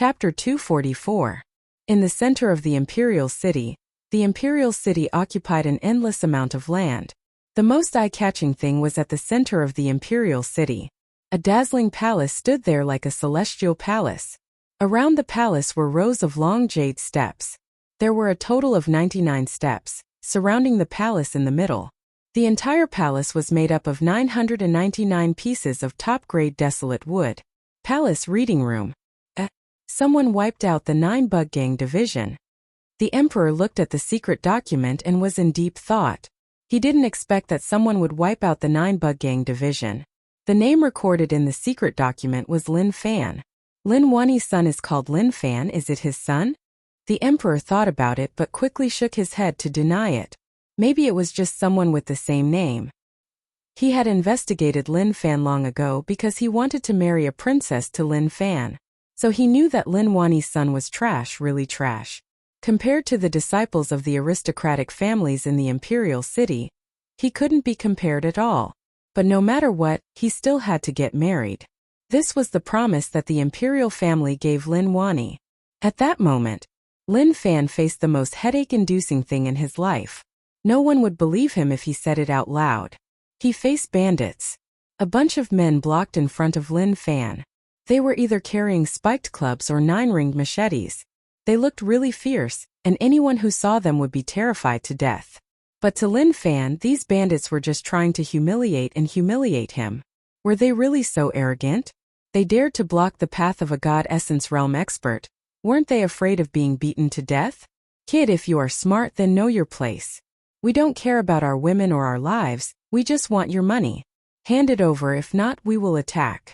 Chapter 244. In the center of the imperial city occupied an endless amount of land. The most eye-catching thing was at the center of the imperial city. A dazzling palace stood there like a celestial palace. Around the palace were rows of long jade steps. There were a total of 99 steps, surrounding the palace in the middle. The entire palace was made up of 999 pieces of top-grade desolate wood. Palace reading room. Someone wiped out the 9-bug gang division. The emperor looked at the secret document and was in deep thought. He didn't expect that someone would wipe out the 9-bug gang division. The name recorded in the secret document was Lin Fan. Lin Wanni's son is called Lin Fan. Is it his son? The emperor thought about it but quickly shook his head to deny it. Maybe it was just someone with the same name. He had investigated Lin Fan long ago because he wanted to marry a princess to Lin Fan. So he knew that Lin Wanni's son was trash, really trash. Compared to the disciples of the aristocratic families in the imperial city, he couldn't be compared at all. But no matter what, he still had to get married. This was the promise that the imperial family gave Lin Wanni. At that moment, Lin Fan faced the most headache-inducing thing in his life. No one would believe him if he said it out loud. He faced bandits. A bunch of men blocked in front of Lin Fan. They were either carrying spiked clubs or 9-ringed machetes. They looked really fierce, and anyone who saw them would be terrified to death. But to Lin Fan, these bandits were just trying to humiliate him. Were they really so arrogant? They dared to block the path of a God Essence Realm expert. Weren't they afraid of being beaten to death? Kid, if you are smart, then know your place. We don't care about our women or our lives, we just want your money. Hand it over, if not, we will attack.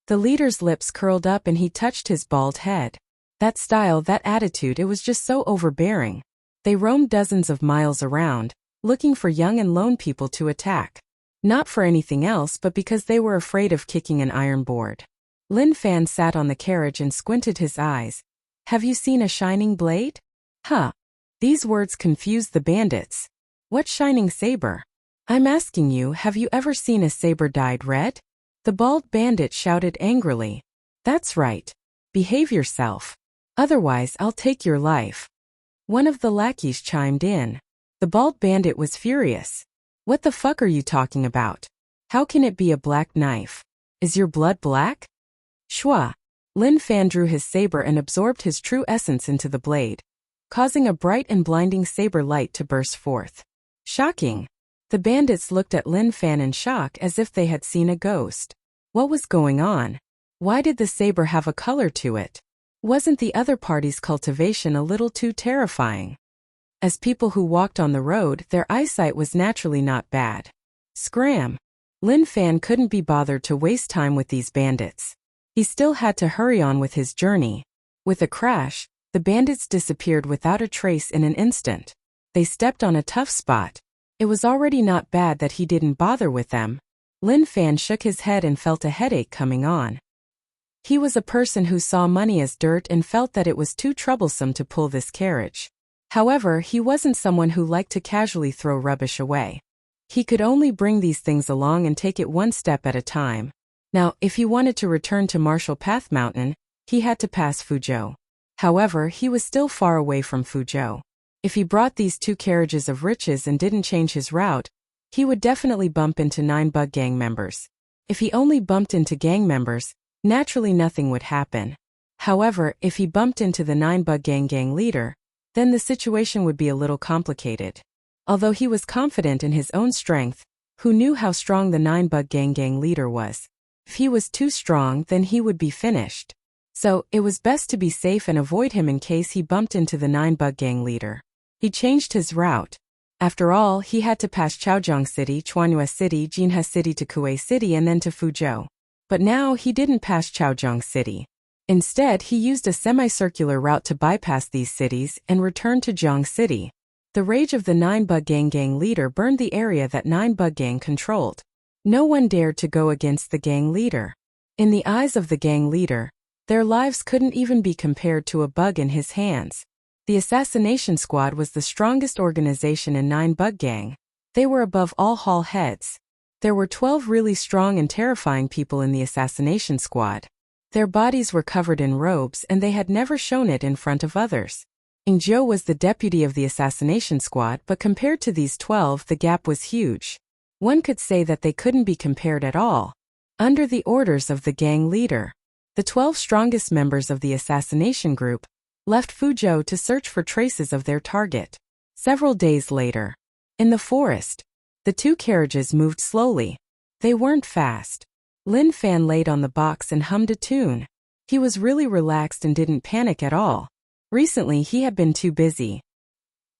The leader's lips curled up and he touched his bald head. That style, that attitude, it was just so overbearing. They roamed dozens of miles around, looking for young and lone people to attack. Not for anything else but because they were afraid of kicking an iron board. Lin Fan sat on the carriage and squinted his eyes. Have you seen a shining blade? Huh. These words confused the bandits. What shining saber? I'm asking you, have you ever seen a saber dyed red? The bald bandit shouted angrily. That's right. Behave yourself. Otherwise I'll take your life. One of the lackeys chimed in. The bald bandit was furious. What the fuck are you talking about? How can it be a black knife? Is your blood black? Shwa. Lin Fan drew his saber and absorbed his true essence into the blade, causing a bright and blinding saber light to burst forth. Shocking. The bandits looked at Lin Fan in shock as if they had seen a ghost. What was going on? Why did the saber have a color to it? Wasn't the other party's cultivation a little too terrifying? As people who walked on the road, their eyesight was naturally not bad. Scram. Lin Fan couldn't be bothered to waste time with these bandits. He still had to hurry on with his journey. With a crash, the bandits disappeared without a trace in an instant. They stepped on a tough spot. It was already not bad that he didn't bother with them. Lin Fan shook his head and felt a headache coming on. He was a person who saw money as dirt and felt that it was too troublesome to pull this carriage. However, he wasn't someone who liked to casually throw rubbish away. He could only bring these things along and take it one step at a time. Now, if he wanted to return to Marshall Path Mountain, he had to pass Fuzhou. However, he was still far away from Fuzhou. If he brought these 2 carriages of riches and didn't change his route, he would definitely bump into 9-bug gang members. If he only bumped into gang members, naturally nothing would happen. However, if he bumped into the 9-bug gang leader, then the situation would be a little complicated. Although he was confident in his own strength, who knew how strong the 9-bug gang leader was? If he was too strong, then he would be finished. So, it was best to be safe and avoid him in case he bumped into the 9-bug gang leader. He changed his route. After all, he had to pass Chaozhong City, Chuanhua City, Jinhe City to Kuei City and then to Fuzhou. But now he didn't pass Chaozhong City. Instead, he used a semicircular route to bypass these cities and return to Zhong City. The rage of the 9-bug gang leader burned the area that 9-bug gang controlled. No one dared to go against the gang leader. In the eyes of the gang leader, their lives couldn't even be compared to a bug in his hands. The assassination squad was the strongest organization in 9-bug gang. They were above all hall heads. There were 12 really strong and terrifying people in the assassination squad. Their bodies were covered in robes and they had never shown it in front of others. Zhou was the deputy of the assassination squad, but compared to these 12, the gap was huge. One could say that they couldn't be compared at all. Under the orders of the gang leader, the 12 strongest members of the assassination group left Fuzhou to search for traces of their target. Several days later, in the forest, the two carriages moved slowly. They weren't fast. Lin Fan laid on the box and hummed a tune. He was really relaxed and didn't panic at all. Recently he had been too busy.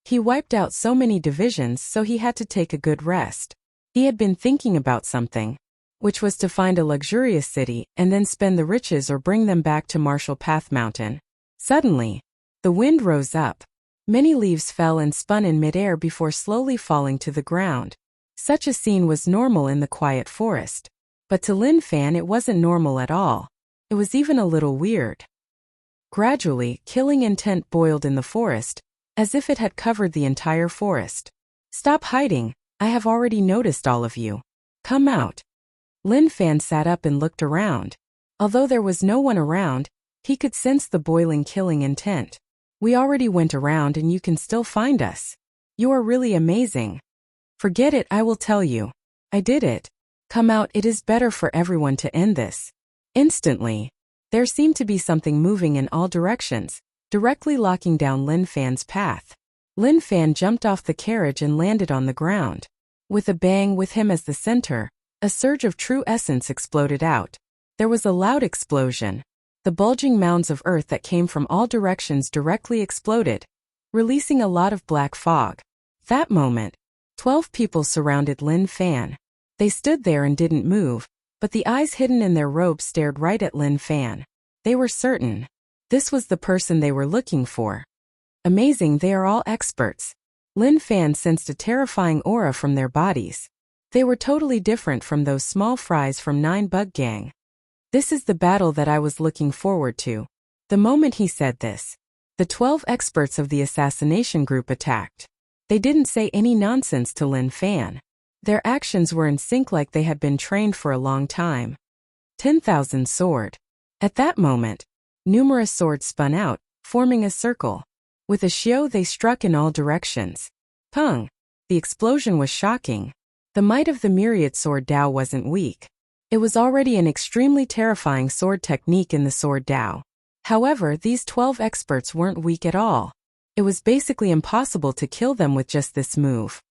He wiped out so many divisions, so he had to take a good rest. He had been thinking about something, which was to find a luxurious city and then spend the riches or bring them back to Marshall Path Mountain. Suddenly, the wind rose up. Many leaves fell and spun in midair before slowly falling to the ground. Such a scene was normal in the quiet forest. But to Lin Fan it wasn't normal at all. It was even a little weird. Gradually, killing intent boiled in the forest, as if it had covered the entire forest. "Stop hiding, I have already noticed all of you. Come out." Lin Fan sat up and looked around. Although there was no one around, he could sense the boiling killing intent. "We already went around and you can still find us. You are really amazing." "Forget it, I will tell you. I did it. Come out, it is better for everyone to end this." Instantly, there seemed to be something moving in all directions, directly locking down Lin Fan's path. Lin Fan jumped off the carriage and landed on the ground. With a bang, with him as the center, a surge of true essence exploded out. There was a loud explosion. The bulging mounds of earth that came from all directions directly exploded, releasing a lot of black fog. That moment, 12 people surrounded Lin Fan. They stood there and didn't move, but the eyes hidden in their robes stared right at Lin Fan. They were certain this was the person they were looking for. Amazing, they are all experts. Lin Fan sensed a terrifying aura from their bodies. They were totally different from those small fries from 9 Bug Gang. "This is the battle that I was looking forward to." The moment he said this, the 12 experts of the assassination group attacked. They didn't say any nonsense to Lin Fan. Their actions were in sync, like they had been trained for a long time. 10,000 sword. At that moment, numerous swords spun out, forming a circle. With a xiao they struck in all directions. Pung! The explosion was shocking. The might of the myriad sword Dao wasn't weak. It was already an extremely terrifying sword technique in the sword Dao. However, these 12 experts weren't weak at all. It was basically impossible to kill them with just this move.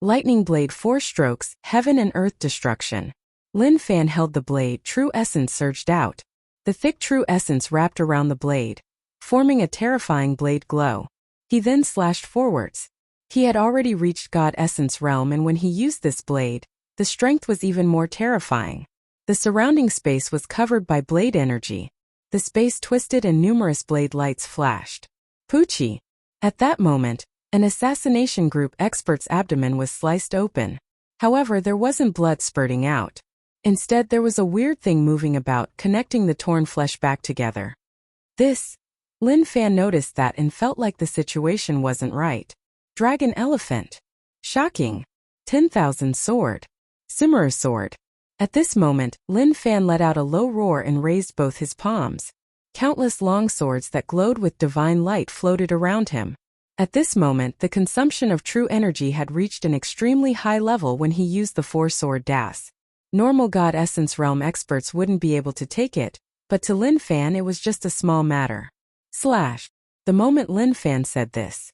Lightning blade 4 strokes, heaven and earth destruction. Lin Fan held the blade, true essence surged out. The thick true essence wrapped around the blade, forming a terrifying blade glow. He then slashed forwards. He had already reached God Essence realm, and when he used this blade, the strength was even more terrifying. The surrounding space was covered by blade energy. The space twisted and numerous blade lights flashed. Poochie! At that moment, an assassination group expert's abdomen was sliced open. However, there wasn't blood spurting out. Instead, there was a weird thing moving about, connecting the torn flesh back together. Lin Fan noticed that and felt like the situation wasn't right. Dragon elephant. Shocking. 10,000 sword. Sumeru sword. At this moment, Lin Fan let out a low roar and raised both his palms. Countless long swords that glowed with divine light floated around him. At this moment, the consumption of true energy had reached an extremely high level when he used the 4-sword dash. Normal God Essence realm experts wouldn't be able to take it, but to Lin Fan it was just a small matter. Slash. The moment Lin Fan said this,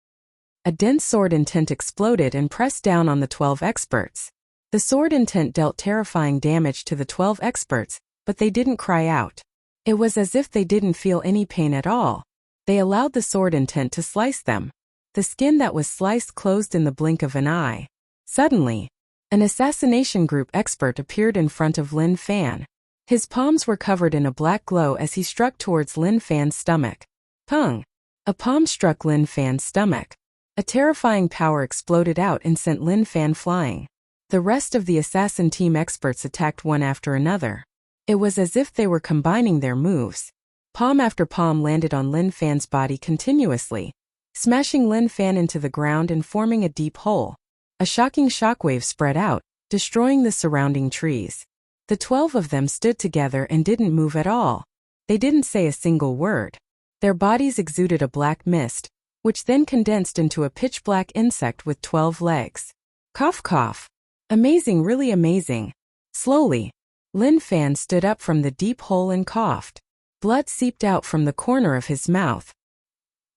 a dense sword intent exploded and pressed down on the 12 experts. The sword intent dealt terrifying damage to the 12 experts, but they didn't cry out. It was as if they didn't feel any pain at all. They allowed the sword intent to slice them. The skin that was sliced closed in the blink of an eye. Suddenly, an assassination group expert appeared in front of Lin Fan. His palms were covered in a black glow as he struck towards Lin Fan's stomach. Pung! A palm struck Lin Fan's stomach. A terrifying power exploded out and sent Lin Fan flying. The rest of the assassin team experts attacked one after another. It was as if they were combining their moves. Palm after palm landed on Lin Fan's body continuously, smashing Lin Fan into the ground and forming a deep hole. A shocking shockwave spread out, destroying the surrounding trees. The 12 of them stood together and didn't move at all. They didn't say a single word. Their bodies exuded a black mist, which then condensed into a pitch-black insect with 12 legs. Cough cough. Amazing, really amazing. Slowly, Lin Fan stood up from the deep hole and coughed. Blood seeped out from the corner of his mouth.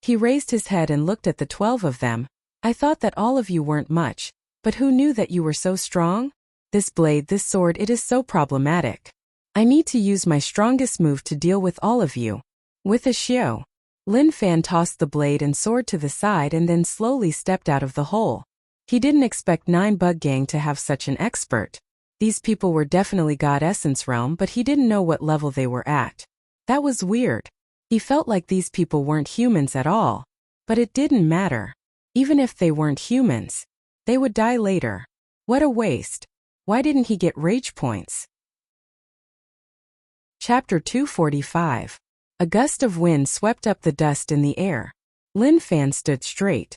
He raised his head and looked at the 12 of them. I thought that all of you weren't much, but who knew that you were so strong? This blade, this sword, it is so problematic. I need to use my strongest move to deal with all of you. With a xiao, Lin Fan tossed the blade and sword to the side and then slowly stepped out of the hole. He didn't expect 9 Bug Gang to have such an expert. These people were definitely God Essence Realm, but he didn't know what level they were at. That was weird. He felt like these people weren't humans at all. But it didn't matter. Even if they weren't humans, they would die later. What a waste. Why didn't he get rage points? Chapter 245. A gust of wind swept up the dust in the air. Lin Fan stood straight.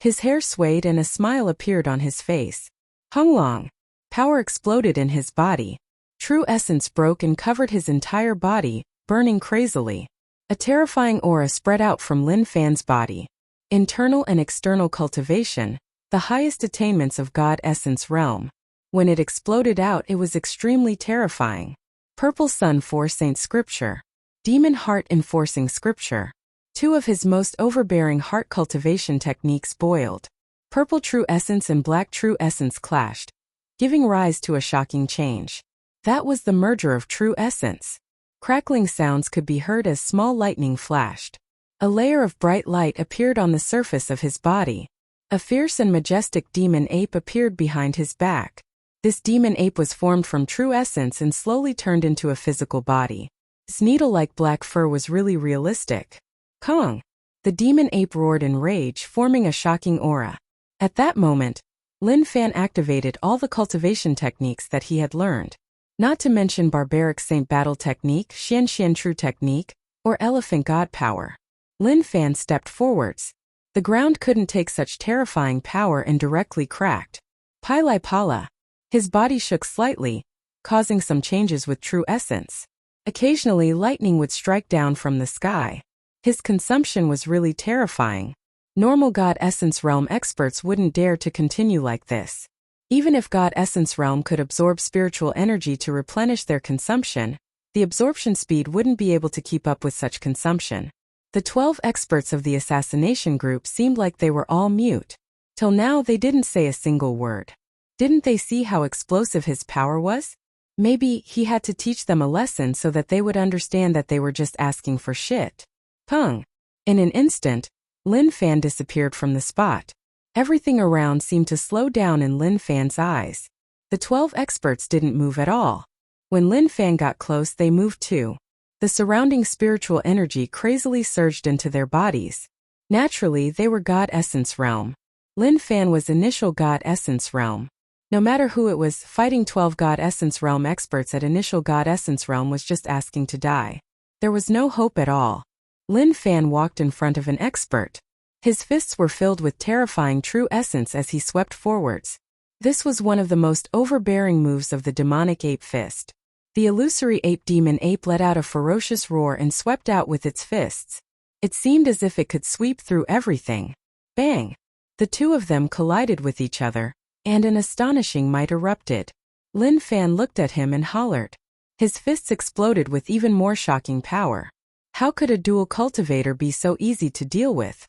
His hair swayed and a smile appeared on his face. Honglong. Power exploded in his body. True essence broke and covered his entire body, burning crazily. A terrifying aura spread out from Lin Fan's body. Internal and external cultivation, the highest attainments of God Essence Realm. When it exploded out, it was extremely terrifying. Purple Sun Force Saint Scripture. Demon Heart Enforcing Scripture. 2 of his most overbearing heart cultivation techniques boiled. Purple True Essence and Black True Essence clashed, giving rise to a shocking change. That was the merger of True Essence. Crackling sounds could be heard as small lightning flashed. A layer of bright light appeared on the surface of his body. A fierce and majestic demon ape appeared behind his back. This demon ape was formed from True Essence and slowly turned into a physical body. His needle-like black fur was really realistic. Kong! The demon ape roared in rage, forming a shocking aura. At that moment, Lin Fan activated all the cultivation techniques that he had learned. Not to mention Barbaric Saint Battle Technique, Xian True Technique, or Elephant God Power. Lin Fan stepped forwards. The ground couldn't take such terrifying power and directly cracked. Pili Pala. His body shook slightly, causing some changes with True Essence. Occasionally lightning would strike down from the sky. His consumption was really terrifying. Normal God Essence Realm experts wouldn't dare to continue like this. Even if God Essence Realm could absorb spiritual energy to replenish their consumption, the absorption speed wouldn't be able to keep up with such consumption. The 12 experts of the assassination group seemed like they were all mute. Till now they didn't say a single word. Didn't they see how explosive his power was? Maybe he had to teach them a lesson so that they would understand that they were just asking for shit. Pung. In an instant, Lin Fan disappeared from the spot. Everything around seemed to slow down in Lin Fan's eyes. The 12 experts didn't move at all. When Lin Fan got close, they moved too. The surrounding spiritual energy crazily surged into their bodies. Naturally, they were God Essence Realm. Lin Fan was initial God Essence Realm. No matter who it was, fighting 12 God Essence Realm experts at initial God Essence Realm was just asking to die. There was no hope at all. Lin Fan walked in front of an expert. His fists were filled with terrifying True Essence as he swept forwards. This was one of the most overbearing moves of the demonic ape fist. The illusory ape demon ape let out a ferocious roar and swept out with its fists. It seemed as if it could sweep through everything. Bang! The 2 of them collided with each other, and an astonishing might erupted. Lin Fan looked at him and hollered. His fists exploded with even more shocking power. How could a dual cultivator be so easy to deal with?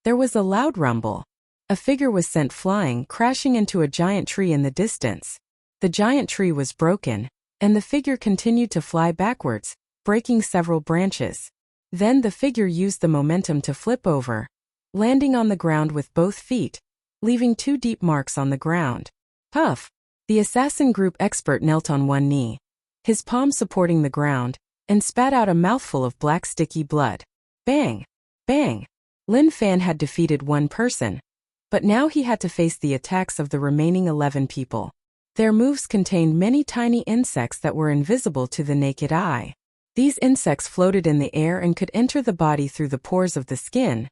There was a loud rumble. A figure was sent flying, crashing into a giant tree in the distance. The giant tree was broken, and the figure continued to fly backwards, breaking several branches. Then the figure used the momentum to flip over, landing on the ground with both feet, leaving 2 deep marks on the ground. Puff! The assassin group expert knelt on one knee, his palm supporting the ground, and spat out a mouthful of black sticky blood. Bang! Bang! Lin Fan had defeated 1 person, but now he had to face the attacks of the remaining 11 people. Their moves contained many tiny insects that were invisible to the naked eye. These insects floated in the air and could enter the body through the pores of the skin,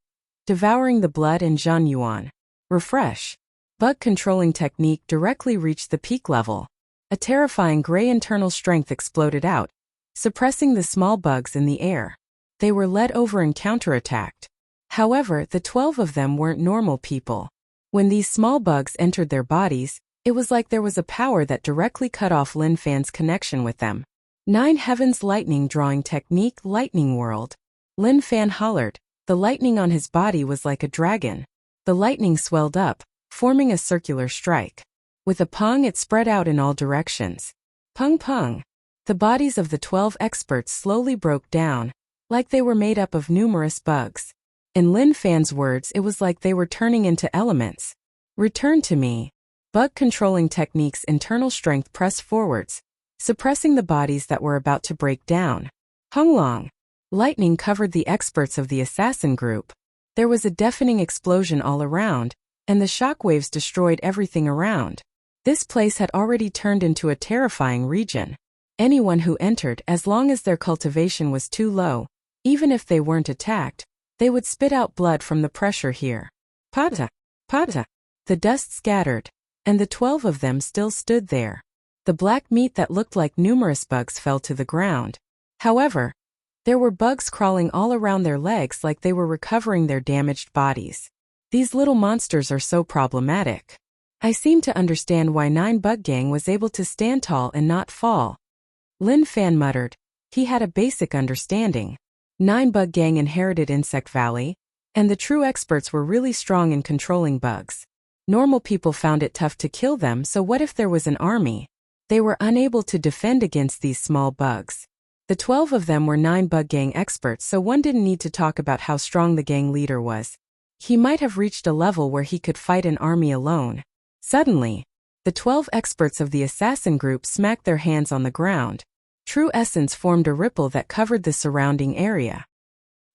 devouring the blood and Zhan Yuan. Refresh. Bug controlling technique directly reached the peak level. A terrifying gray internal strength exploded out, suppressing the small bugs in the air. They were led over and counterattacked. However, the 12 of them weren't normal people. When these small bugs entered their bodies, it was like there was a power that directly cut off Lin Fan's connection with them. 9 Heavens Lightning Drawing Technique Lightning World. Lin Fan hollered. The lightning on his body was like a dragon. The lightning swelled up, forming a circular strike. With a pong it spread out in all directions. Pung pung. The bodies of the 12 experts slowly broke down, like they were made up of numerous bugs. In Lin Fan's words, it was like they were turning into elements. Return to me. Bug controlling techniques. Internal strength. Press forwards, suppressing the bodies that were about to break down. Honglong. Lightning covered the experts of the assassin group. There was a deafening explosion all around, and the shockwaves destroyed everything around. This place had already turned into a terrifying region. Anyone who entered, as long as their cultivation was too low, even if they weren't attacked, they would spit out blood from the pressure here. Pata! Pata! The dust scattered, and the 12 of them still stood there. The black meat that looked like numerous bugs fell to the ground. However, there were bugs crawling all around their legs like they were recovering their damaged bodies. These little monsters are so problematic. I seem to understand why 9 Bug Gang was able to stand tall and not fall. Lin Fan muttered. He had a basic understanding. 9 Bug Gang inherited Insect Valley, and the true experts were really strong in controlling bugs. Normal people found it tough to kill them, so what if there was an army? They were unable to defend against these small bugs. The 12 of them were 9 Bug Gang experts, so one didn't need to talk about how strong the gang leader was. He might have reached a level where he could fight an army alone. Suddenly, the 12 experts of the assassin group smacked their hands on the ground. True essence formed a ripple that covered the surrounding area.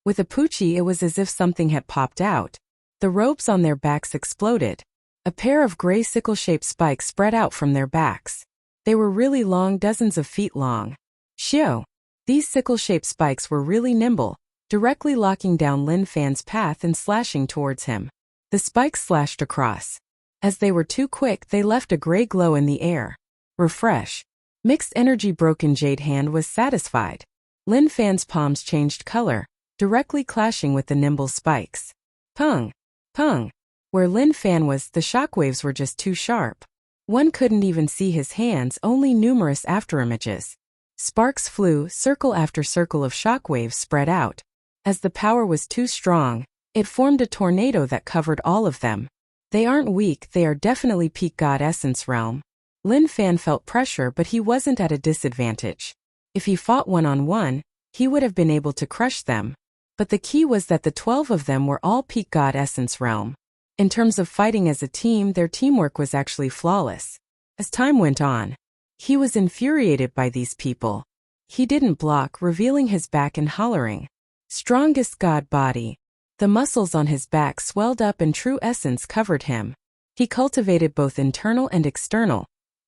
With a poochie, it was as if something had popped out. The robes on their backs exploded. A pair of gray sickle-shaped spikes spread out from their backs. They were really long, dozens of feet long. Shio! These sickle-shaped spikes were really nimble, directly locking down Lin Fan's path and slashing towards him. The spikes slashed across. As they were too quick, they left a gray glow in the air. Refresh. Mixed energy. Broken Jade Hand was satisfied. Lin Fan's palms changed color, directly clashing with the nimble spikes. Pung! Pung! Where Lin Fan was, the shockwaves were just too sharp. One couldn't even see his hands, only numerous afterimages. Sparks flew, circle after circle of shockwaves spread out. As the power was too strong, it formed a tornado that covered all of them. They aren't weak, they are definitely peak God Essence realm. Lin Fan felt pressure, but he wasn't at a disadvantage. If he fought one-on-one, he would have been able to crush them. But the key was that the 12 of them were all peak God Essence realm. In terms of fighting as a team, their teamwork was actually flawless. As time went on, he was infuriated by these people. He didn't block, revealing his back and hollering. Strongest God body. The muscles on his back swelled up and true essence covered him. He cultivated both internal and external,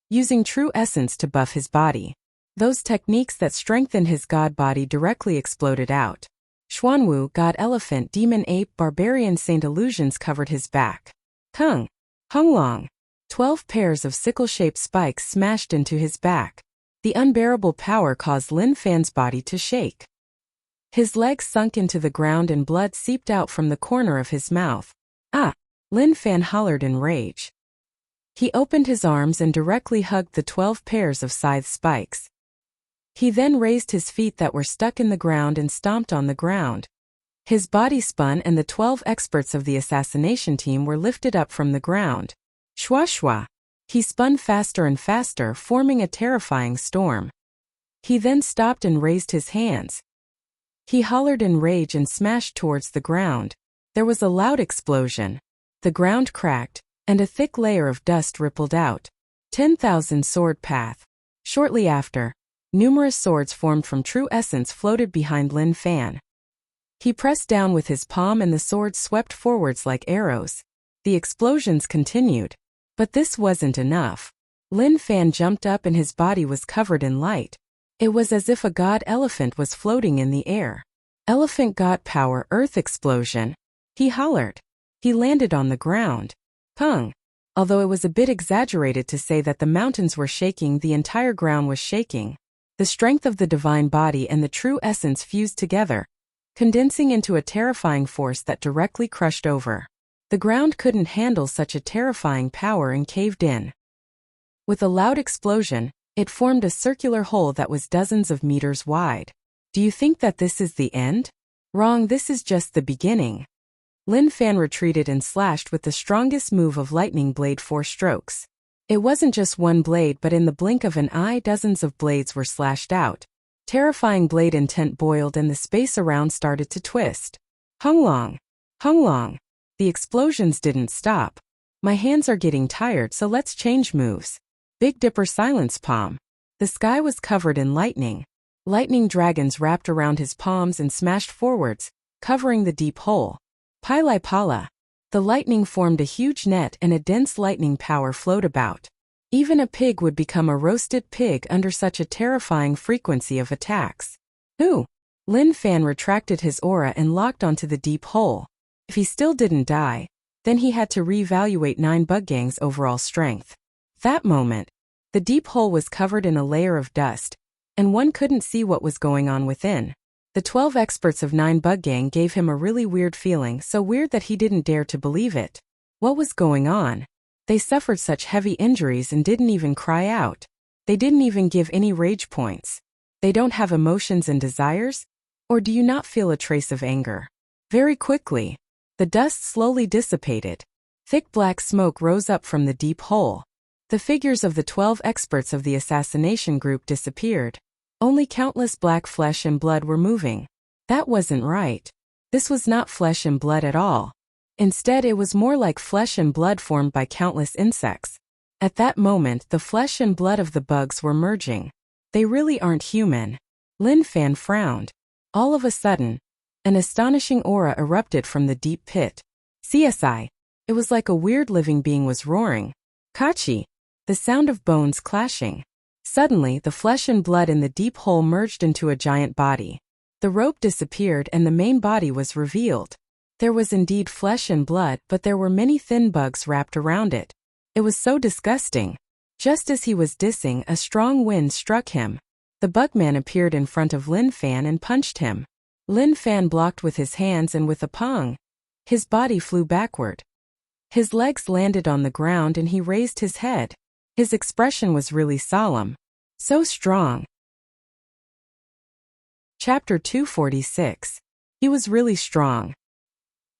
using true essence to buff his body. Those techniques that strengthened his God body directly exploded out. Xuanwu, God Elephant, Demon Ape, Barbarian Saint illusions covered his back. Kung! Honglong! 12 pairs of sickle-shaped spikes smashed into his back. The unbearable power caused Lin Fan's body to shake. His legs sunk into the ground and blood seeped out from the corner of his mouth. Ah! Lin Fan hollered in rage. He opened his arms and directly hugged the 12 pairs of scythe spikes. He then raised his feet that were stuck in the ground and stomped on the ground. His body spun and the 12 experts of the assassination team were lifted up from the ground. Shwa shwa. He spun faster and faster, forming a terrifying storm. He then stopped and raised his hands. He hollered in rage and smashed towards the ground. There was a loud explosion. The ground cracked, and a thick layer of dust rippled out. 10,000 sword path. Shortly after, numerous swords formed from true essence floated behind Lin Fan. He pressed down with his palm and the swords swept forwards like arrows. The explosions continued. But this wasn't enough. Lin Fan jumped up and his body was covered in light. It was as if a god elephant was floating in the air. Elephant god power, earth explosion. He hollered. He landed on the ground. Pung! Although it was a bit exaggerated to say that the mountains were shaking, the entire ground was shaking. The strength of the divine body and the true essence fused together, condensing into a terrifying force that directly crushed over. The ground couldn't handle such a terrifying power and caved in. With a loud explosion, it formed a circular hole that was dozens of meters wide. Do you think that this is the end? Wrong, this is just the beginning. Lin Fan retreated and slashed with the strongest move of lightning blade 4 strokes. It wasn't just one blade, but in the blink of an eye dozens of blades were slashed out. Terrifying blade intent boiled and the space around started to twist. Hunglong! Hunglong! The explosions didn't stop. My hands are getting tired, so let's change moves. Big Dipper silence palm. The sky was covered in lightning. Lightning dragons wrapped around his palms and smashed forwards, covering the deep hole. Pili Pala. The lightning formed a huge net and a dense lightning power flowed about. Even a pig would become a roasted pig under such a terrifying frequency of attacks. Ooh! Lin Fan retracted his aura and locked onto the deep hole. If he still didn't die, then he had to reevaluate 9 Bug Gang's overall strength. That moment, the deep hole was covered in a layer of dust, and one couldn't see what was going on within. The 12 experts of 9 Bug Gang gave him a really weird feeling, so weird that he didn't dare to believe it. What was going on? They suffered such heavy injuries and didn't even cry out. They didn't even give any rage points. They don't have emotions and desires? Or do you not feel a trace of anger? Very quickly, the dust slowly dissipated. Thick black smoke rose up from the deep hole. The figures of the 12 experts of the assassination group disappeared. Only countless black flesh and blood were moving. That wasn't right. This was not flesh and blood at all. Instead, it was more like flesh and blood formed by countless insects. At that moment, the flesh and blood of the bugs were merging. They really aren't human. Lin Fan frowned. All of a sudden, an astonishing aura erupted from the deep pit. CSI. It was like a weird living being was roaring. Kachi. The sound of bones clashing. Suddenly, the flesh and blood in the deep hole merged into a giant body. The rope disappeared and the main body was revealed. There was indeed flesh and blood, but there were many thin bugs wrapped around it. It was so disgusting. Just as he was dissing, a strong wind struck him. The Bugman appeared in front of Lin Fan and punched him. Lin Fan blocked with his hands and with a pong. His body flew backward. His legs landed on the ground and he raised his head. His expression was really solemn. So strong. Chapter 246. He was really strong.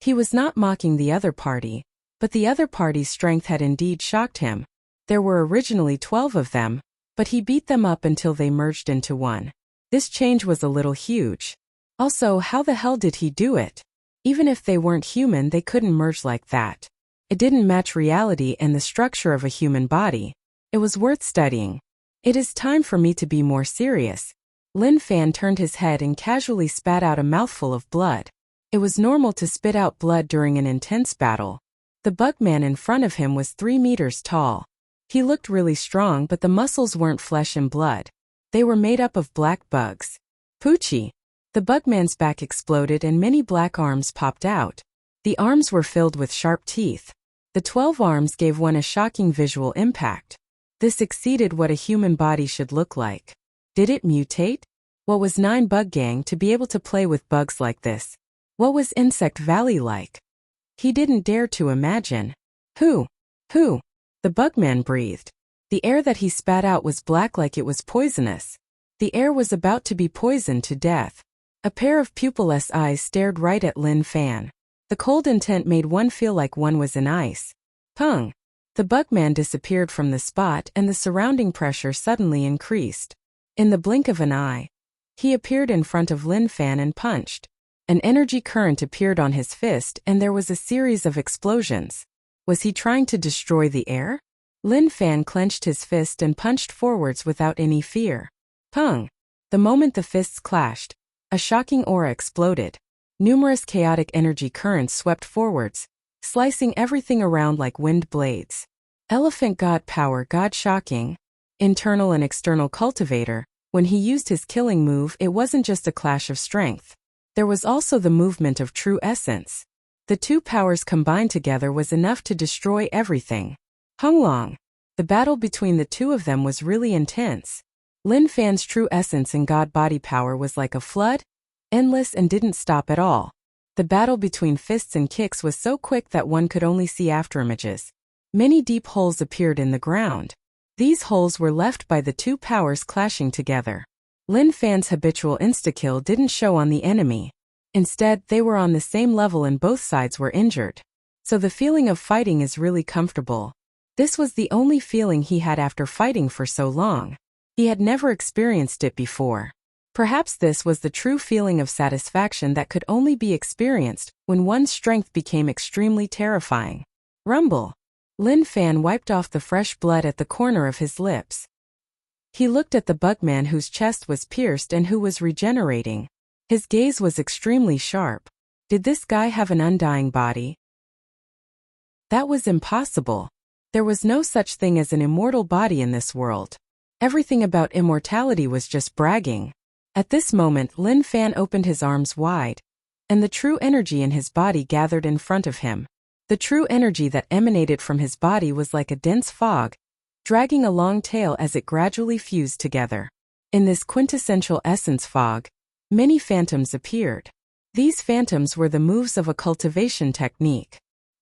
He was not mocking the other party, but the other party's strength had indeed shocked him. There were originally 12 of them, but he beat them up until they merged into one. This change was a little huge. Also, how the hell did he do it? Even if they weren't human, they couldn't merge like that. It didn't match reality and the structure of a human body. It was worth studying. It is time for me to be more serious. Lin Fan turned his head and casually spat out a mouthful of blood. It was normal to spit out blood during an intense battle. The Bugman in front of him was 3 meters tall. He looked really strong, but the muscles weren't flesh and blood. They were made up of black bugs. Poochie! The Bugman's back exploded and many black arms popped out. The arms were filled with sharp teeth. The 12 arms gave one a shocking visual impact. This exceeded what a human body should look like. Did it mutate? What was 9 Bug Gang to be able to play with bugs like this? What was Insect Valley like? He didn't dare to imagine. Who? The Bugman breathed. The air that he spat out was black like it was poisonous. The air was about to be poisoned to death. A pair of pupilless eyes stared right at Lin Fan. The cold intent made one feel like one was in ice. Pung! The Bugman disappeared from the spot and the surrounding pressure suddenly increased. In the blink of an eye, he appeared in front of Lin Fan and punched. An energy current appeared on his fist and there was a series of explosions. Was he trying to destroy the air? Lin Fan clenched his fist and punched forwards without any fear. Pung! The moment the fists clashed, a shocking aura exploded. Numerous chaotic energy currents swept forwards, slicing everything around like wind blades. Elephant God Power God Shocking. Internal and external cultivator. When he used his killing move, it wasn't just a clash of strength. There was also the movement of true essence. The two powers combined together was enough to destroy everything. Hunglong. The battle between the two of them was really intense. Lin Fan's true essence and god body power was like a flood, endless and didn't stop at all. The battle between fists and kicks was so quick that one could only see afterimages. Many deep holes appeared in the ground. These holes were left by the two powers clashing together. Lin Fan's habitual insta-kill didn't show on the enemy. Instead, they were on the same level and both sides were injured. So the feeling of fighting is really comfortable. This was the only feeling he had after fighting for so long. He had never experienced it before. Perhaps this was the true feeling of satisfaction that could only be experienced when one's strength became extremely terrifying. Rumble. Lin Fan wiped off the fresh blood at the corner of his lips. He looked at the bugman whose chest was pierced and who was regenerating. His gaze was extremely sharp. Did this guy have an undying body? That was impossible. There was no such thing as an immortal body in this world. Everything about immortality was just bragging. At this moment, Lin Fan opened his arms wide, and the true energy in his body gathered in front of him. The true energy that emanated from his body was like a dense fog, dragging a long tail as it gradually fused together. In this quintessential essence fog, many phantoms appeared. These phantoms were the moves of a cultivation technique.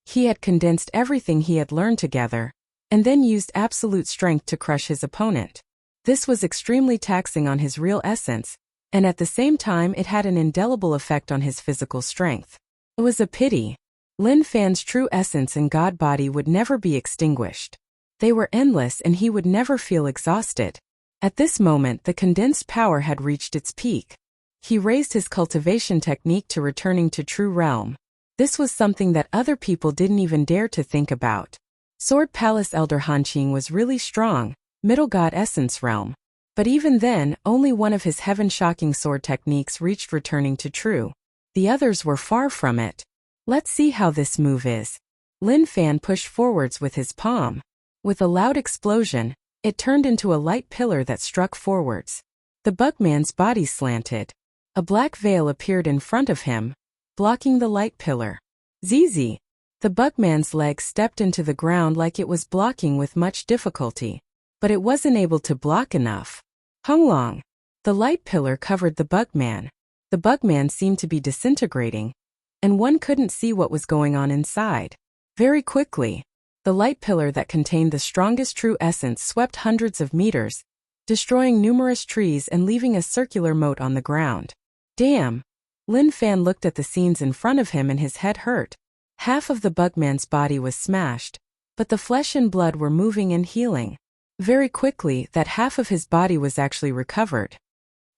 He had condensed everything he had learned together, and then used absolute strength to crush his opponent. This was extremely taxing on his real essence, and at the same time it had an indelible effect on his physical strength. It was a pity. Lin Fan's true essence and god body would never be extinguished. They were endless and he would never feel exhausted. At this moment the condensed power had reached its peak. He raised his cultivation technique to returning to true realm. This was something that other people didn't even dare to think about. Sword Palace Elder Hanqing was really strong, middle god essence realm. But even then, only one of his heaven-shocking sword techniques reached returning to true. The others were far from it. Let's see how this move is. Lin Fan pushed forwards with his palm. With a loud explosion, it turned into a light pillar that struck forwards. The bugman's body slanted. A black veil appeared in front of him, blocking the light pillar. ZZ. The bugman's leg stepped into the ground like it was blocking with much difficulty. But it wasn't able to block enough. Hunglong. The light pillar covered the bugman. The bugman seemed to be disintegrating, and one couldn't see what was going on inside. Very quickly, the light pillar that contained the strongest true essence swept hundreds of meters, destroying numerous trees and leaving a circular moat on the ground. Damn! Lin Fan looked at the scenes in front of him and his head hurt. Half of the bugman's body was smashed, but the flesh and blood were moving and healing. Very quickly, that half of his body was actually recovered.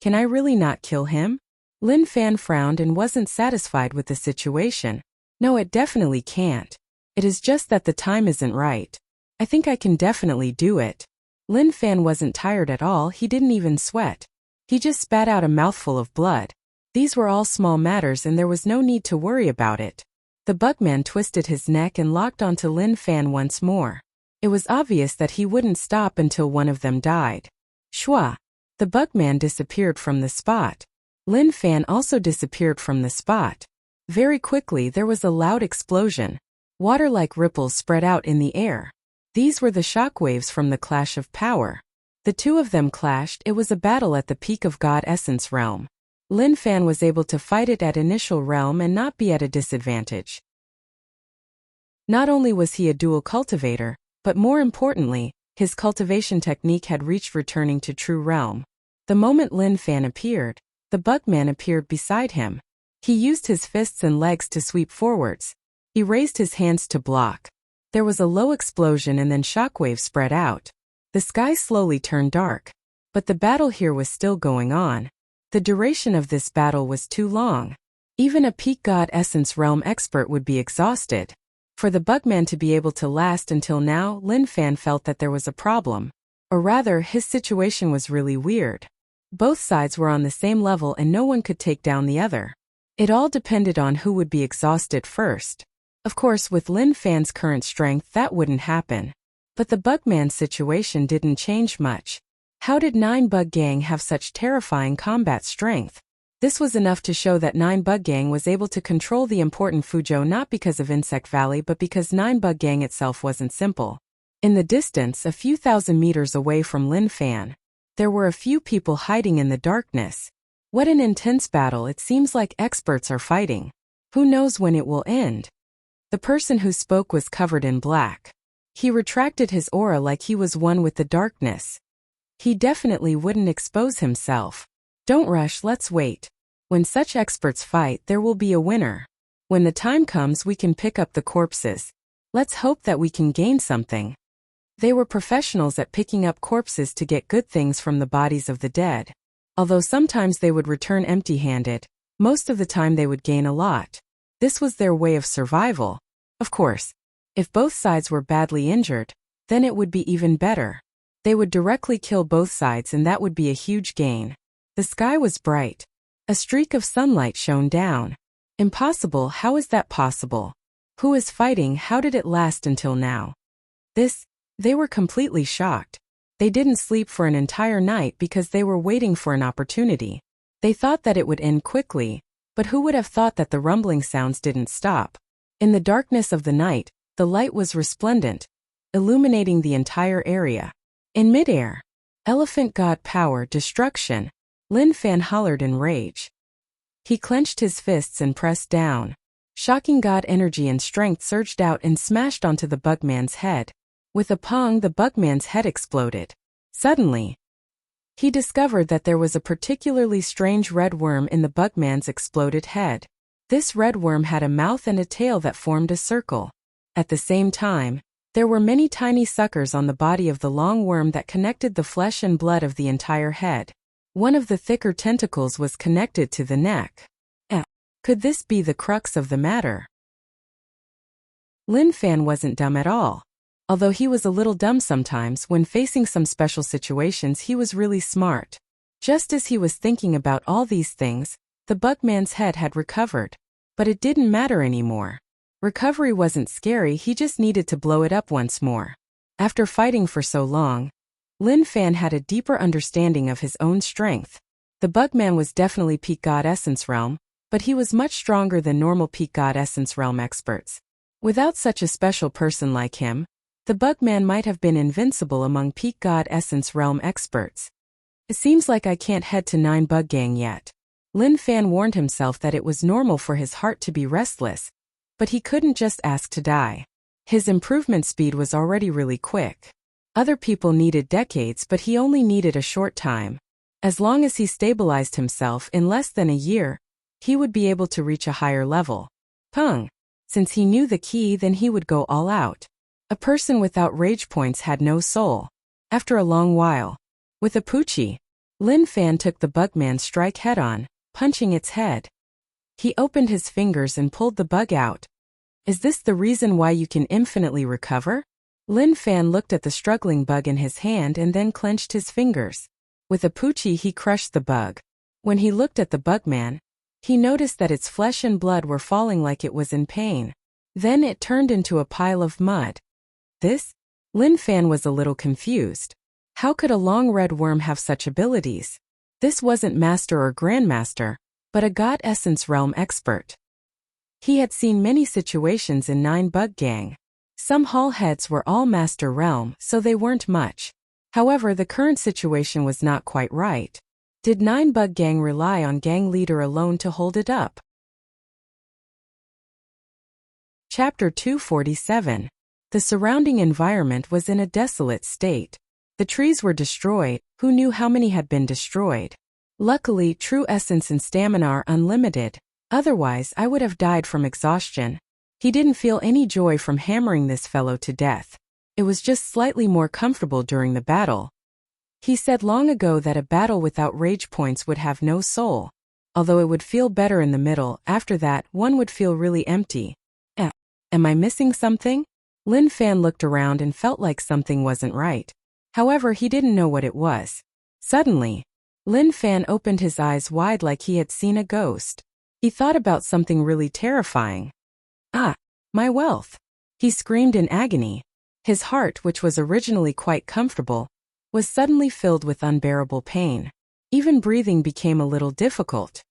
Can I really not kill him? Lin Fan frowned and wasn't satisfied with the situation. No, it definitely can't. It is just that the time isn't right. I think I can definitely do it. Lin Fan wasn't tired at all, he didn't even sweat. He just spat out a mouthful of blood. These were all small matters and there was no need to worry about it. The bugman twisted his neck and locked onto Lin Fan once more. It was obvious that he wouldn't stop until one of them died. Shwa! The bugman disappeared from the spot. Lin Fan also disappeared from the spot. Very quickly there was a loud explosion. Water-like ripples spread out in the air. These were the shockwaves from the clash of power. The two of them clashed. It was a battle at the peak of God Essence realm. Lin Fan was able to fight it at initial realm and not be at a disadvantage. Not only was he a dual cultivator, but more importantly, his cultivation technique had reached returning to true realm. The moment Lin Fan appeared, the bugman appeared beside him. He used his fists and legs to sweep forwards. He raised his hands to block. There was a low explosion and then shockwaves spread out. The sky slowly turned dark. But the battle here was still going on. The duration of this battle was too long. Even a peak God Essence realm expert would be exhausted. For the bugman to be able to last until now, Lin Fan felt that there was a problem. Or rather, his situation was really weird. Both sides were on the same level and no one could take down the other. It all depended on who would be exhausted first. Of course, with Lin Fan's current strength, that wouldn't happen. But the bugman's situation didn't change much. How did 9 Bug Gang have such terrifying combat strength? This was enough to show that 9 Bug Gang was able to control the important Fuzhou not because of Insect Valley but because 9 Bug Gang itself wasn't simple. In the distance, a few thousand meters away from Lin Fan, There were a few people hiding in the darkness. What an intense battle, it seems like experts are fighting. Who knows when it will end? The person who spoke was covered in black. He retracted his aura like he was one with the darkness. He definitely wouldn't expose himself. Don't rush, let's wait. When such experts fight, there will be a winner. When the time comes, we can pick up the corpses. Let's hope that we can gain something. They were professionals at picking up corpses to get good things from the bodies of the dead. Although sometimes they would return empty-handed, most of the time they would gain a lot. This was their way of survival. Of course, if both sides were badly injured, then it would be even better. They would directly kill both sides and that would be a huge gain. The sky was bright. A streak of sunlight shone down. Impossible, how is that possible? Who is fighting? How did it last until now? They were completely shocked. They didn't sleep for an entire night because they were waiting for an opportunity. They thought that it would end quickly, but who would have thought that the rumbling sounds didn't stop? In the darkness of the night, the light was resplendent, illuminating the entire area. In midair, elephant god power, destruction, Lin Fan hollered in rage. He clenched his fists and pressed down. Shocking god energy and strength surged out and smashed onto the bugman's head. With a pong, the bugman's head exploded. Suddenly, he discovered that there was a particularly strange red worm in the bugman's exploded head. This red worm had a mouth and a tail that formed a circle. At the same time, there were many tiny suckers on the body of the long worm that connected the flesh and blood of the entire head. One of the thicker tentacles was connected to the neck. Could this be the crux of the matter? Lin Fan wasn't dumb at all. Although he was a little dumb sometimes, when facing some special situations he was really smart. Just as he was thinking about all these things, the bugman's head had recovered. But it didn't matter anymore. Recovery wasn't scary, he just needed to blow it up once more. After fighting for so long, Lin Fan had a deeper understanding of his own strength. The bugman was definitely peak god essence realm, but he was much stronger than normal peak god essence realm experts. Without such a special person like him, the bugman might have been invincible among peak god essence realm experts. It seems like I can't head to 9 Bug Gang yet. Lin Fan warned himself that it was normal for his heart to be restless, but he couldn't just ask to die. His improvement speed was already really quick. Other people needed decades, but he only needed a short time. As long as he stabilized himself in less than a year, he would be able to reach a higher level. Pung. Since he knew the key, then he would go all out. A person without rage points had no soul. After a long while, with a poochie, Lin Fan took the bugman's strike head-on, punching its head. He opened his fingers and pulled the bug out. Is this the reason why you can infinitely recover? Lin Fan looked at the struggling bug in his hand and then clenched his fingers. With a poochie he crushed the bug. When he looked at the bugman, he noticed that its flesh and blood were falling like it was in pain. Then it turned into a pile of mud. Lin Fan was a little confused. How could a long red worm have such abilities? This wasn't master or grandmaster, but a god essence realm expert. He had seen many situations in 9 Bug Gang. Some hall heads were all master realm, so they weren't much. However, the current situation was not quite right. Did 9 Bug Gang rely on gang leader alone to hold it up? Chapter 247. The surrounding environment was in a desolate state. The trees were destroyed. Who knew how many had been destroyed? Luckily, true essence and stamina are unlimited. Otherwise, I would have died from exhaustion. He didn't feel any joy from hammering this fellow to death. It was just slightly more comfortable during the battle. He said long ago that a battle without rage points would have no soul. Although it would feel better in the middle, after that, one would feel really empty. Am I missing something? Lin Fan looked around and felt like something wasn't right. However, he didn't know what it was. Suddenly, Lin Fan opened his eyes wide like he had seen a ghost. He thought about something really terrifying. My wealth! He screamed in agony. His heart, which was originally quite comfortable, was suddenly filled with unbearable pain. Even breathing became a little difficult.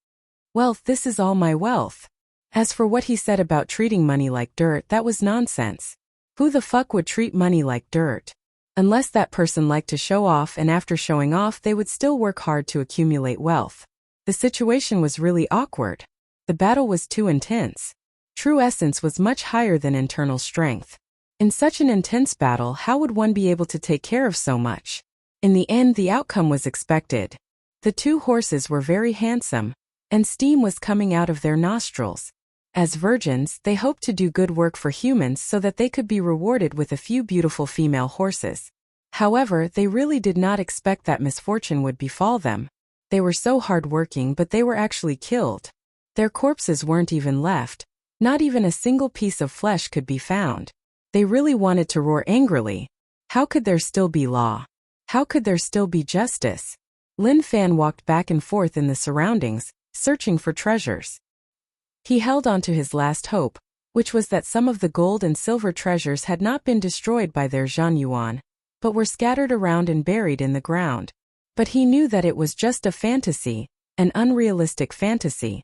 Wealth, this is all my wealth. As for what he said about treating money like dirt, that was nonsense. Who the fuck would treat money like dirt? unless that person liked to show off, and after showing off they would still work hard to accumulate wealth. The situation was really awkward. The battle was too intense. True essence was much higher than internal strength. In such an intense battle, how would one be able to take care of so much? In the end, the outcome was expected. The two horses were very handsome, and steam was coming out of their nostrils. As virgins, they hoped to do good work for humans so that they could be rewarded with a few beautiful female horses. However, they really did not expect that misfortune would befall them. They were so hard-working, but they were actually killed. Their corpses weren't even left. Not even a single piece of flesh could be found. They really wanted to roar angrily. How could there still be law? How could there still be justice? Lin Fan walked back and forth in the surroundings, searching for treasures. He held on to his last hope, which was that some of the gold and silver treasures had not been destroyed by their Zhan Yuan, but were scattered around and buried in the ground. But he knew that it was just a fantasy, an unrealistic fantasy.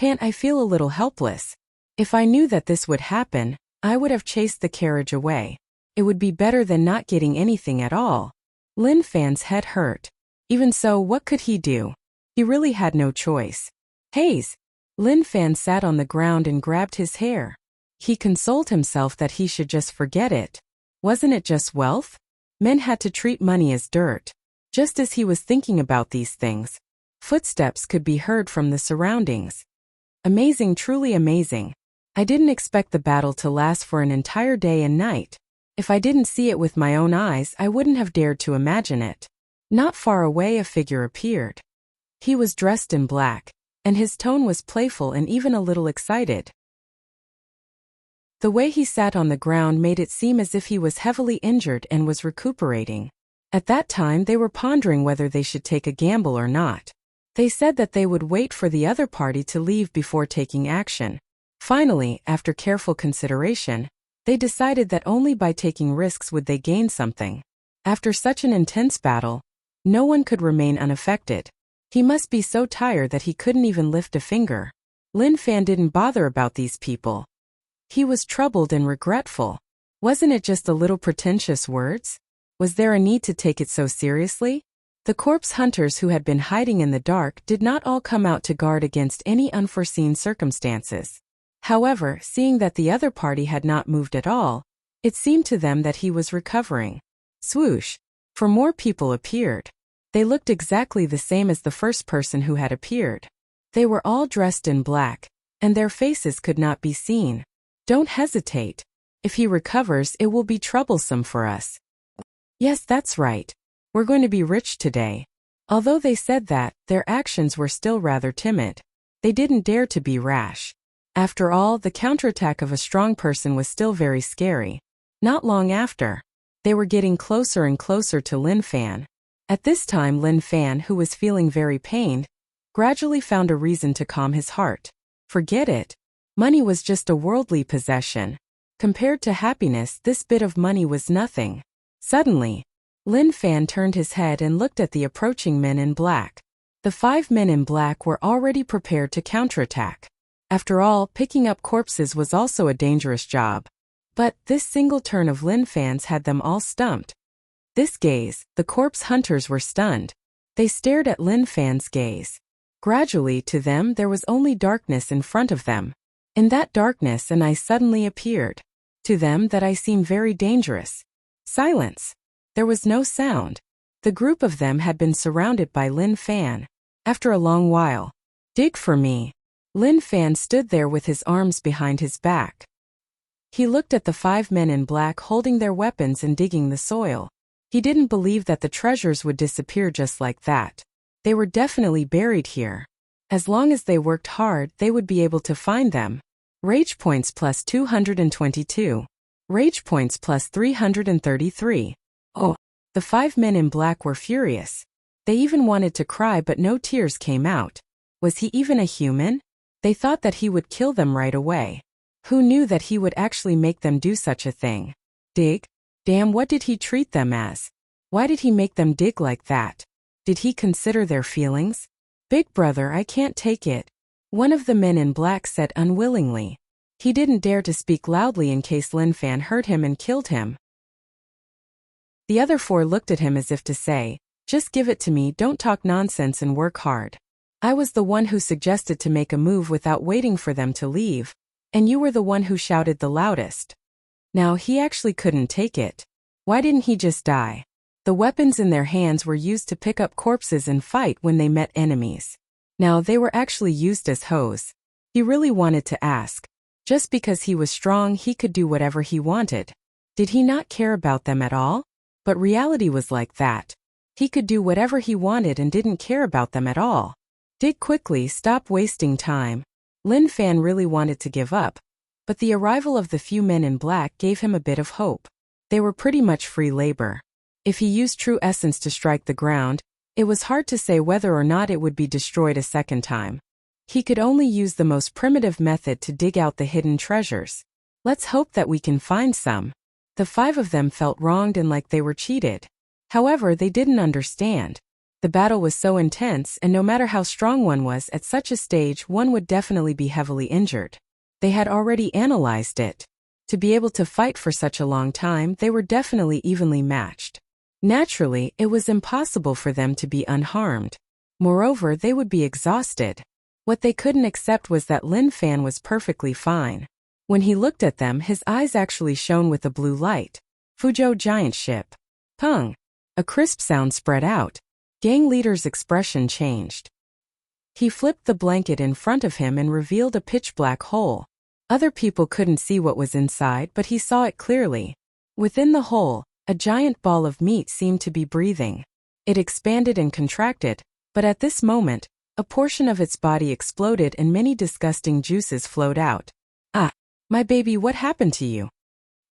I feel a little helpless. If I knew that this would happen, I would have chased the carriage away. It would be better than not getting anything at all. Lin Fan's head hurt. Even so, what could he do? He really had no choice. Haze! Lin Fan sat on the ground and grabbed his hair. He consoled himself that he should just forget it. Wasn't it just wealth? Men had to treat money as dirt. Just as he was thinking about these things, footsteps could be heard from the surroundings. Amazing, truly amazing. I didn't expect the battle to last for an entire day and night. If I didn't see it with my own eyes, I wouldn't have dared to imagine it. Not far away, a figure appeared. He was dressed in black, and his tone was playful and even a little excited. The way he sat on the ground made it seem as if he was heavily injured and was recuperating. At that time, they were pondering whether they should take a gamble or not. They said that they would wait for the other party to leave before taking action. Finally, after careful consideration, they decided that only by taking risks would they gain something. After such an intense battle, no one could remain unaffected. He must be so tired that he couldn't even lift a finger. Lin Fan didn't bother about these people. He was troubled and regretful. Wasn't it just a little pretentious words? Was there a need to take it so seriously? The corpse hunters who had been hiding in the dark did not all come out to guard against any unforeseen circumstances. However, seeing that the other party had not moved at all, it seemed to them that he was recovering. Swoosh! For more people appeared. They looked exactly the same as the first person who had appeared. They were all dressed in black, and their faces could not be seen. Don't hesitate. If he recovers, it will be troublesome for us. Yes, that's right. We're going to be rich today. Although they said that, their actions were still rather timid. They didn't dare to be rash. After all, the counterattack of a strong person was still very scary. Not long after, they were getting closer and closer to Lin Fan. At this time, Lin Fan, who was feeling very pained, gradually found a reason to calm his heart. Forget it. Money was just a worldly possession. Compared to happiness, this bit of money was nothing. Suddenly, Lin Fan turned his head and looked at the approaching men in black. The 5 men in black were already prepared to counterattack. After all, picking up corpses was also a dangerous job. But this single turn of Lin Fan's had them all stumped. This gaze, the corpse hunters were stunned. They stared at Lin Fan's gaze. Gradually, to them, there was only darkness in front of them. In that darkness, an eye suddenly appeared. To them, that eye seemed very dangerous. Silence. There was no sound. The group of them had been surrounded by Lin Fan. After a long while, dig for me. Lin Fan stood there with his arms behind his back. He looked at the 5 men in black holding their weapons and digging the soil. He didn't believe that the treasures would disappear just like that. They were definitely buried here. As long as they worked hard, they would be able to find them. Rage points plus 222. Rage points plus 333. Oh, the 5 men in black were furious. They even wanted to cry, but no tears came out. Was he even a human? They thought that he would kill them right away. Who knew that he would actually make them do such a thing? Dig? Damn, what did he treat them as? Why did he make them dig like that? Did he consider their feelings? Big brother, I can't take it. One of the men in black said unwillingly. He didn't dare to speak loudly in case Lin Fan heard him and killed him. The other four looked at him as if to say, "Just give it to me, don't talk nonsense and work hard. I was the one who suggested to make a move without waiting for them to leave, and you were the one who shouted the loudest." Now he actually couldn't take it. Why didn't he just die? The weapons in their hands were used to pick up corpses and fight when they met enemies. Now they were actually used as hoes. He really wanted to ask. Just because he was strong he could do whatever he wanted. Did he not care about them at all? But reality was like that. He could do whatever he wanted and didn't care about them at all. Dig quickly, stop wasting time. Lin Fan really wanted to give up, but the arrival of the few men in black gave him a bit of hope. They were pretty much free labor. If he used true essence to strike the ground, it was hard to say whether or not it would be destroyed a second time. He could only use the most primitive method to dig out the hidden treasures. Let's hope that we can find some. The five of them felt wronged and like they were cheated. However, they didn't understand. The battle was so intense, and no matter how strong one was at such a stage, one would definitely be heavily injured. They had already analyzed it. To be able to fight for such a long time, they were definitely evenly matched. Naturally, it was impossible for them to be unharmed. Moreover, they would be exhausted. What they couldn't accept was that Lin Fan was perfectly fine. When he looked at them, his eyes actually shone with a blue light. Fuzhou giant ship. Pung. A crisp sound spread out. Gang leader's expression changed. He flipped the blanket in front of him and revealed a pitch-black hole. Other people couldn't see what was inside, but he saw it clearly. Within the hole, a giant ball of meat seemed to be breathing. It expanded and contracted, but at this moment, a portion of its body exploded and many disgusting juices flowed out. "Ah, my baby, what happened to you?"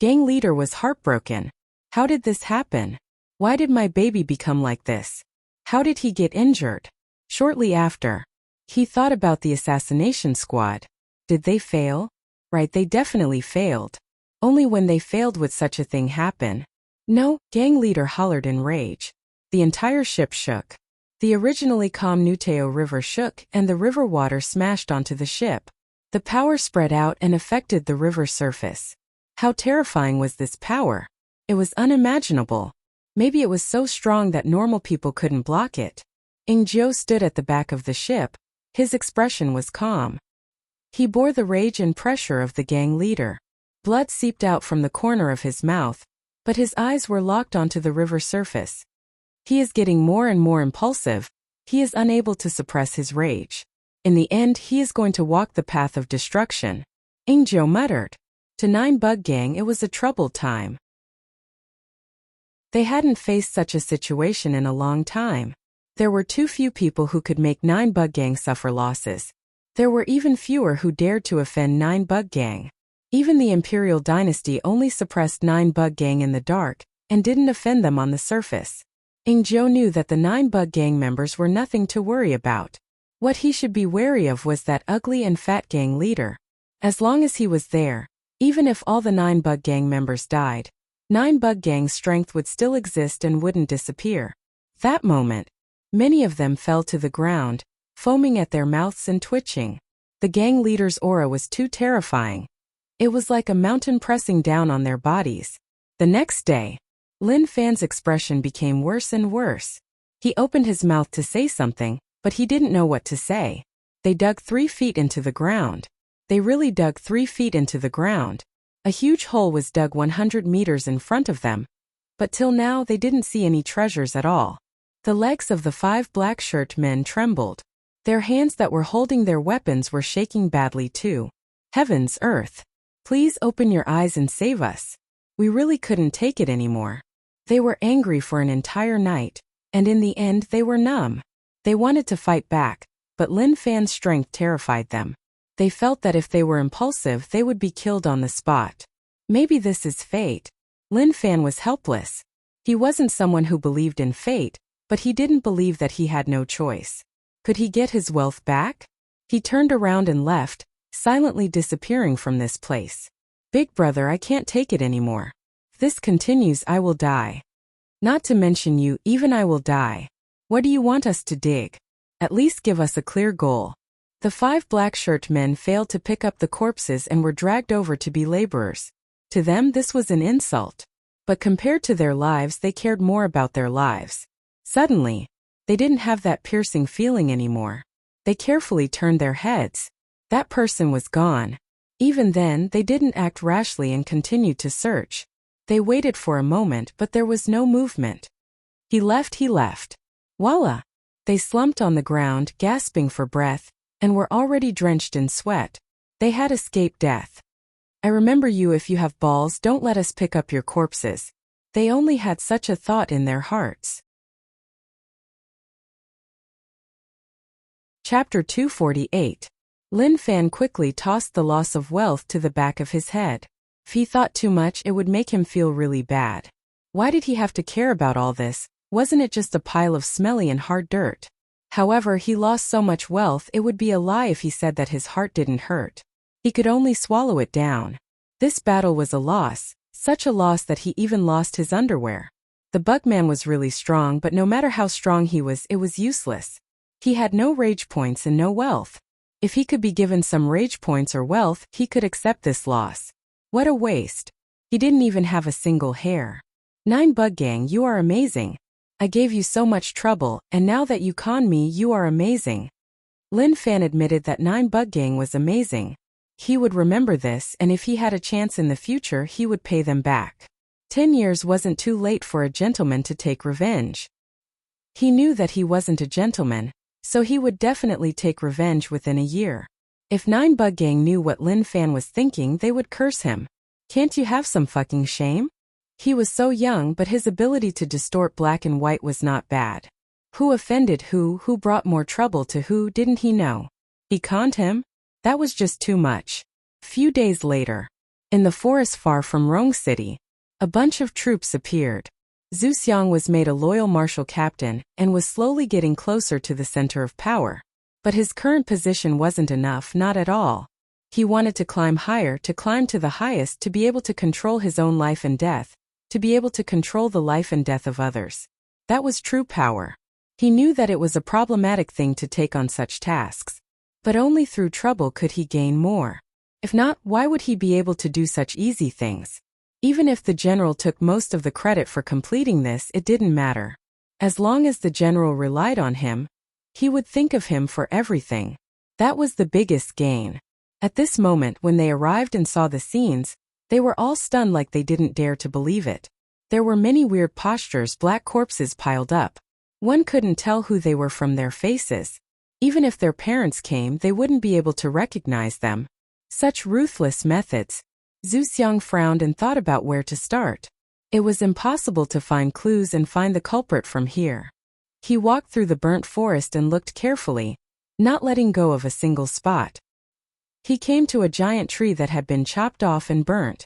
Gang leader was heartbroken. How did this happen? Why did my baby become like this? How did he get injured? Shortly after, he thought about the assassination squad. Did they fail? Right, they definitely failed. Only when they failed would such a thing happen. No, gang leader hollered in rage. The entire ship shook. The originally calm Nuteo River shook and the river water smashed onto the ship. The power spread out and affected the river surface. How terrifying was this power? It was unimaginable. Maybe it was so strong that normal people couldn't block it. Ingzhou stood at the back of the ship. His expression was calm. He bore the rage and pressure of the gang leader. Blood seeped out from the corner of his mouth, but his eyes were locked onto the river surface. He is getting more and more impulsive. He is unable to suppress his rage. In the end, he is going to walk the path of destruction. Ingzhou muttered. To Nine Bug Gang, it was a troubled time. They hadn't faced such a situation in a long time. There were too few people who could make Nine Bug Gang suffer losses. There were even fewer who dared to offend Nine Bug Gang. Even the Imperial Dynasty only suppressed Nine Bug Gang in the dark, and didn't offend them on the surface. Ingzhou knew that the Nine Bug Gang members were nothing to worry about. What he should be wary of was that ugly and fat gang leader. As long as he was there, even if all the Nine Bug Gang members died, Nine Bug Gang's strength would still exist and wouldn't disappear. That moment, many of them fell to the ground, foaming at their mouths and twitching. The gang leader's aura was too terrifying. It was like a mountain pressing down on their bodies. The next day, Lin Fan's expression became worse and worse. He opened his mouth to say something, but he didn't know what to say. They dug 3 feet into the ground. They really dug 3 feet into the ground. A huge hole was dug 100 meters in front of them. But till now they didn't see any treasures at all. The legs of the 5 black-shirt men trembled. Their hands that were holding their weapons were shaking badly too. Heavens, earth! Please open your eyes and save us. We really couldn't take it anymore. They were angry for an entire night, and in the end they were numb. They wanted to fight back, but Lin Fan's strength terrified them. They felt that if they were impulsive they would be killed on the spot. Maybe this is fate. Lin Fan was helpless. He wasn't someone who believed in fate, but he didn't believe that he had no choice. Could he get his wealth back? He turned around and left, silently disappearing from this place. Big brother, I can't take it anymore. If this continues, I will die. Not to mention you, even I will die. What do you want us to dig? At least give us a clear goal. The 5 black-shirt men failed to pick up the corpses and were dragged over to be laborers. To them this was an insult. But compared to their lives, they cared more about their lives. Suddenly, they didn't have that piercing feeling anymore. They carefully turned their heads. That person was gone. Even then, they didn't act rashly and continued to search. They waited for a moment, but there was no movement. He left. Voila! They slumped on the ground, gasping for breath, and were already drenched in sweat. They had escaped death. I remember you. If you have balls, don't let us pick up your corpses. They only had such a thought in their hearts. Chapter 248. Lin Fan quickly tossed the loss of wealth to the back of his head. If he thought too much, it would make him feel really bad. Why did he have to care about all this? Wasn't it just a pile of smelly and hard dirt? However, he lost so much wealth, it would be a lie if he said that his heart didn't hurt. He could only swallow it down. This battle was a loss, such a loss that he even lost his underwear. The Bugman was really strong, but no matter how strong he was, it was useless. He had no rage points and no wealth. If he could be given some rage points or wealth, he could accept this loss. What a waste. He didn't even have a single hair. 9 Bug Gang, you are amazing. I gave you so much trouble, and now that you con me, you are amazing. Lin Fan admitted that 9 Bug Gang was amazing. He would remember this, and if he had a chance in the future, he would pay them back. 10 years wasn't too late for a gentleman to take revenge. He knew that he wasn't a gentleman, so he would definitely take revenge within a year. If 9 Bug Gang knew what Lin Fan was thinking, they would curse him. Can't you have some fucking shame? He was so young, but his ability to distort black and white was not bad. Who offended who brought more trouble to who, didn't he know? He conned him? That was just too much. Few days later, in the forest far from Rong City, a bunch of troops appeared. Zhu Xiang was made a loyal martial captain and was slowly getting closer to the center of power. But his current position wasn't enough, not at all. He wanted to climb higher, to climb to the highest, to be able to control his own life and death, to be able to control the life and death of others. That was true power. He knew that it was a problematic thing to take on such tasks. But only through trouble could he gain more. If not, why would he be able to do such easy things? Even if the general took most of the credit for completing this, it didn't matter. As long as the general relied on him, he would think of him for everything. That was the biggest gain. At this moment, when they arrived and saw the scenes, they were all stunned, like they didn't dare to believe it. There were many weird postures, black corpses piled up. One couldn't tell who they were from their faces. Even if their parents came, they wouldn't be able to recognize them. Such ruthless methods. Zhu Xiang frowned and thought about where to start. It was impossible to find clues and find the culprit from here. He walked through the burnt forest and looked carefully, not letting go of a single spot. He came to a giant tree that had been chopped off and burnt.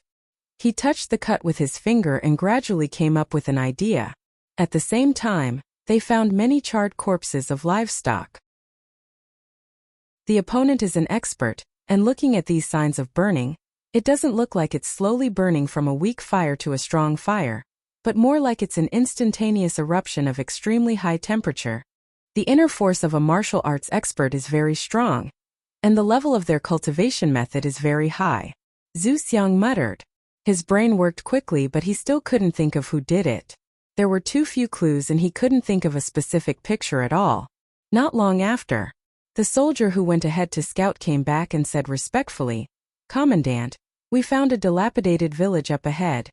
He touched the cut with his finger and gradually came up with an idea. At the same time, they found many charred corpses of livestock. The opponent is an expert, and looking at these signs of burning, it doesn't look like it's slowly burning from a weak fire to a strong fire, but more like it's an instantaneous eruption of extremely high temperature. The inner force of a martial arts expert is very strong, and the level of their cultivation method is very high. Zhu Xiang muttered. His brain worked quickly, but he still couldn't think of who did it. There were too few clues and he couldn't think of a specific picture at all. Not long after, the soldier who went ahead to scout came back and said respectfully, "Commandant, we found a dilapidated village up ahead.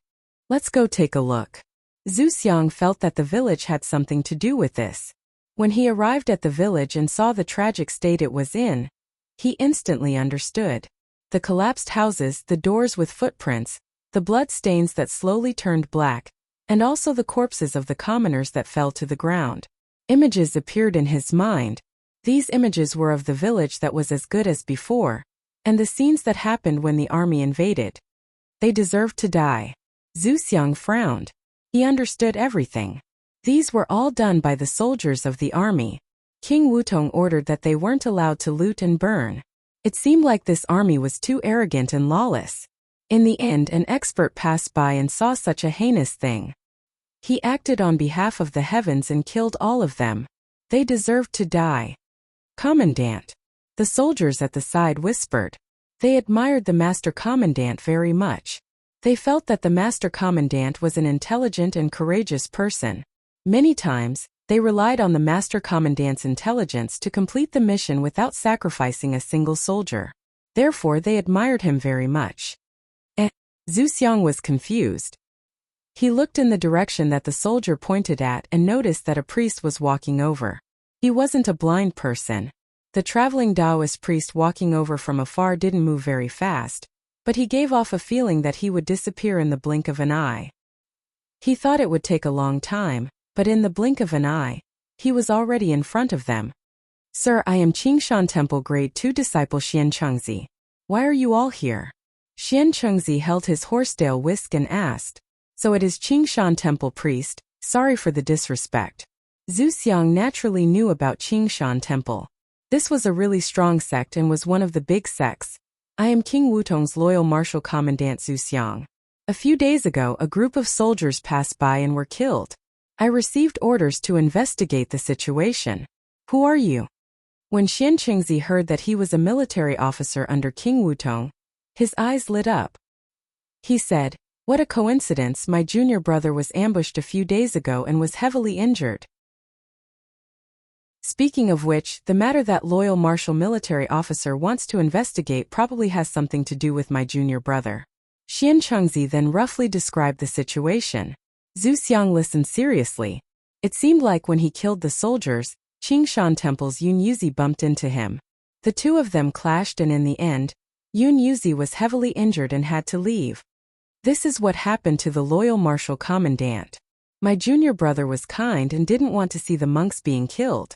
Let's go take a look." Zhu Xiang felt that the village had something to do with this. When he arrived at the village and saw the tragic state it was in, he instantly understood. The collapsed houses, the doors with footprints, the blood stains that slowly turned black, and also the corpses of the commoners that fell to the ground. Images appeared in his mind. These images were of the village that was as good as before, and the scenes that happened when the army invaded. They deserved to die. Zhu Xiang frowned. He understood everything. These were all done by the soldiers of the army. King Wutong ordered that they weren't allowed to loot and burn. It seemed like this army was too arrogant and lawless. In the end, an expert passed by and saw such a heinous thing. He acted on behalf of the heavens and killed all of them. They deserved to die. "Commandant," the soldiers at the side whispered. They admired the master commandant very much. They felt that the master commandant was an intelligent and courageous person. Many times, they relied on the master commandant's intelligence to complete the mission without sacrificing a single soldier. Therefore, they admired him very much. Zhu Xiang was confused. He looked in the direction that the soldier pointed at and noticed that a priest was walking over. He wasn't a blind person. The traveling Taoist priest walking over from afar didn't move very fast, but he gave off a feeling that he would disappear in the blink of an eye. He thought it would take a long time, but in the blink of an eye, he was already in front of them. Sir, I am Qingshan Temple Grade 2 disciple Xian Chengzi. Why are you all here? Xian Chengzi held his horsetail whisk and asked. So it is Qingshan Temple priest, sorry for the disrespect. Zhu Xiang naturally knew about Qingshan Temple. This was a really strong sect and was one of the big sects. I am King Wutong's loyal martial commandant Zhu Xiang. A few days ago a group of soldiers passed by and were killed. I received orders to investigate the situation. Who are you? When Xian Chengzi heard that he was a military officer under King Wutong, his eyes lit up. He said, what a coincidence, my junior brother was ambushed a few days ago and was heavily injured. Speaking of which, the matter that loyal martial military officer wants to investigate probably has something to do with my junior brother. Xian Chengzi then roughly described the situation. Zhu Xiang listened seriously. It seemed like when he killed the soldiers, Qingshan Temple's Yun Yuzi bumped into him. The two of them clashed and in the end, Yun Yuzi was heavily injured and had to leave. This is what happened to the loyal martial commandant. My junior brother was kind and didn't want to see the monks being killed.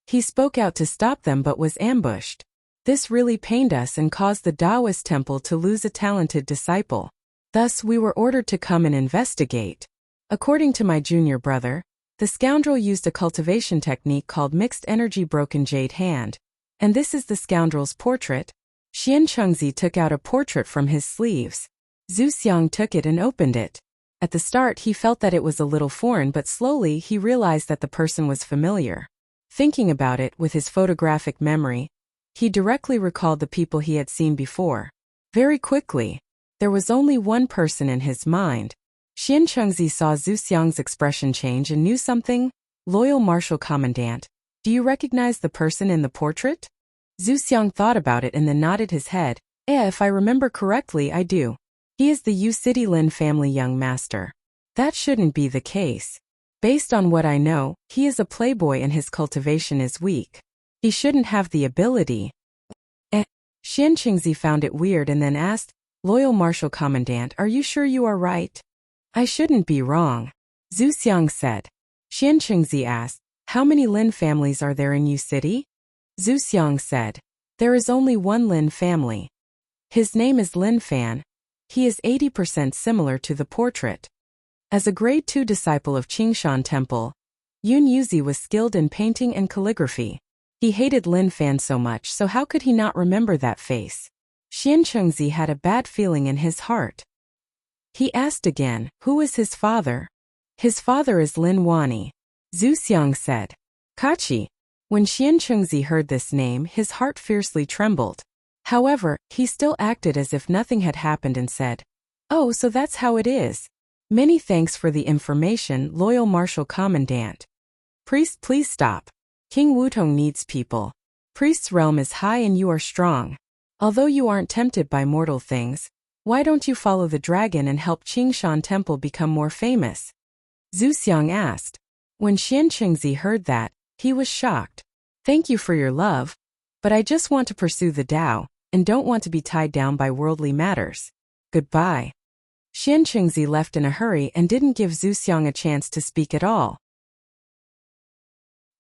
He spoke out to stop them but was ambushed. This really pained us and caused the Taoist temple to lose a talented disciple. Thus, we were ordered to come and investigate. According to my junior brother, the scoundrel used a cultivation technique called mixed energy broken jade hand. And this is the scoundrel's portrait. Xian Chengzi took out a portrait from his sleeves. Zhu Xiang took it and opened it. At the start he felt that it was a little foreign, but slowly he realized that the person was familiar. Thinking about it with his photographic memory, he directly recalled the people he had seen before. Very quickly, there was only one person in his mind. Xian Chengzi saw Zhu Xiang's expression change and knew something. Loyal martial commandant, do you recognize the person in the portrait? Zhu Xiang thought about it and then nodded his head. If I remember correctly, I do. He is the Yu City Lin family young master. That shouldn't be the case. Based on what I know, he is a playboy and his cultivation is weak. He shouldn't have the ability. Xian Chengzi found it weird and then asked, Loyal martial commandant, are you sure you are right? I shouldn't be wrong. Zhu Xiang said. Xian Chengzi asked, how many Lin families are there in Yu City? Zhu Xiang said, there is only one Lin family. His name is Lin Fan. He is 80% similar to the portrait. As a grade 2 disciple of Qingshan Temple, Yun Yuzi was skilled in painting and calligraphy. He hated Lin Fan so much, so how could he not remember that face? Xian Chengzi had a bad feeling in his heart. He asked again, who is his father? His father is Lin Wani. Zhu Xiang said. Kachi. When Xian Chengzi heard this name, his heart fiercely trembled. However, he still acted as if nothing had happened and said, oh, so that's how it is. Many thanks for the information, loyal martial commandant. Priest, please stop. King Wutong needs people. Priest's realm is high and you are strong. Although you aren't tempted by mortal things, why don't you follow the dragon and help Qingshan Temple become more famous? Zhu Xiang asked. When Xian Chengzi heard that, he was shocked. Thank you for your love, but I just want to pursue the Tao, and don't want to be tied down by worldly matters. Goodbye. Xian Chengzi left in a hurry and didn't give Zhu Xiang a chance to speak at all.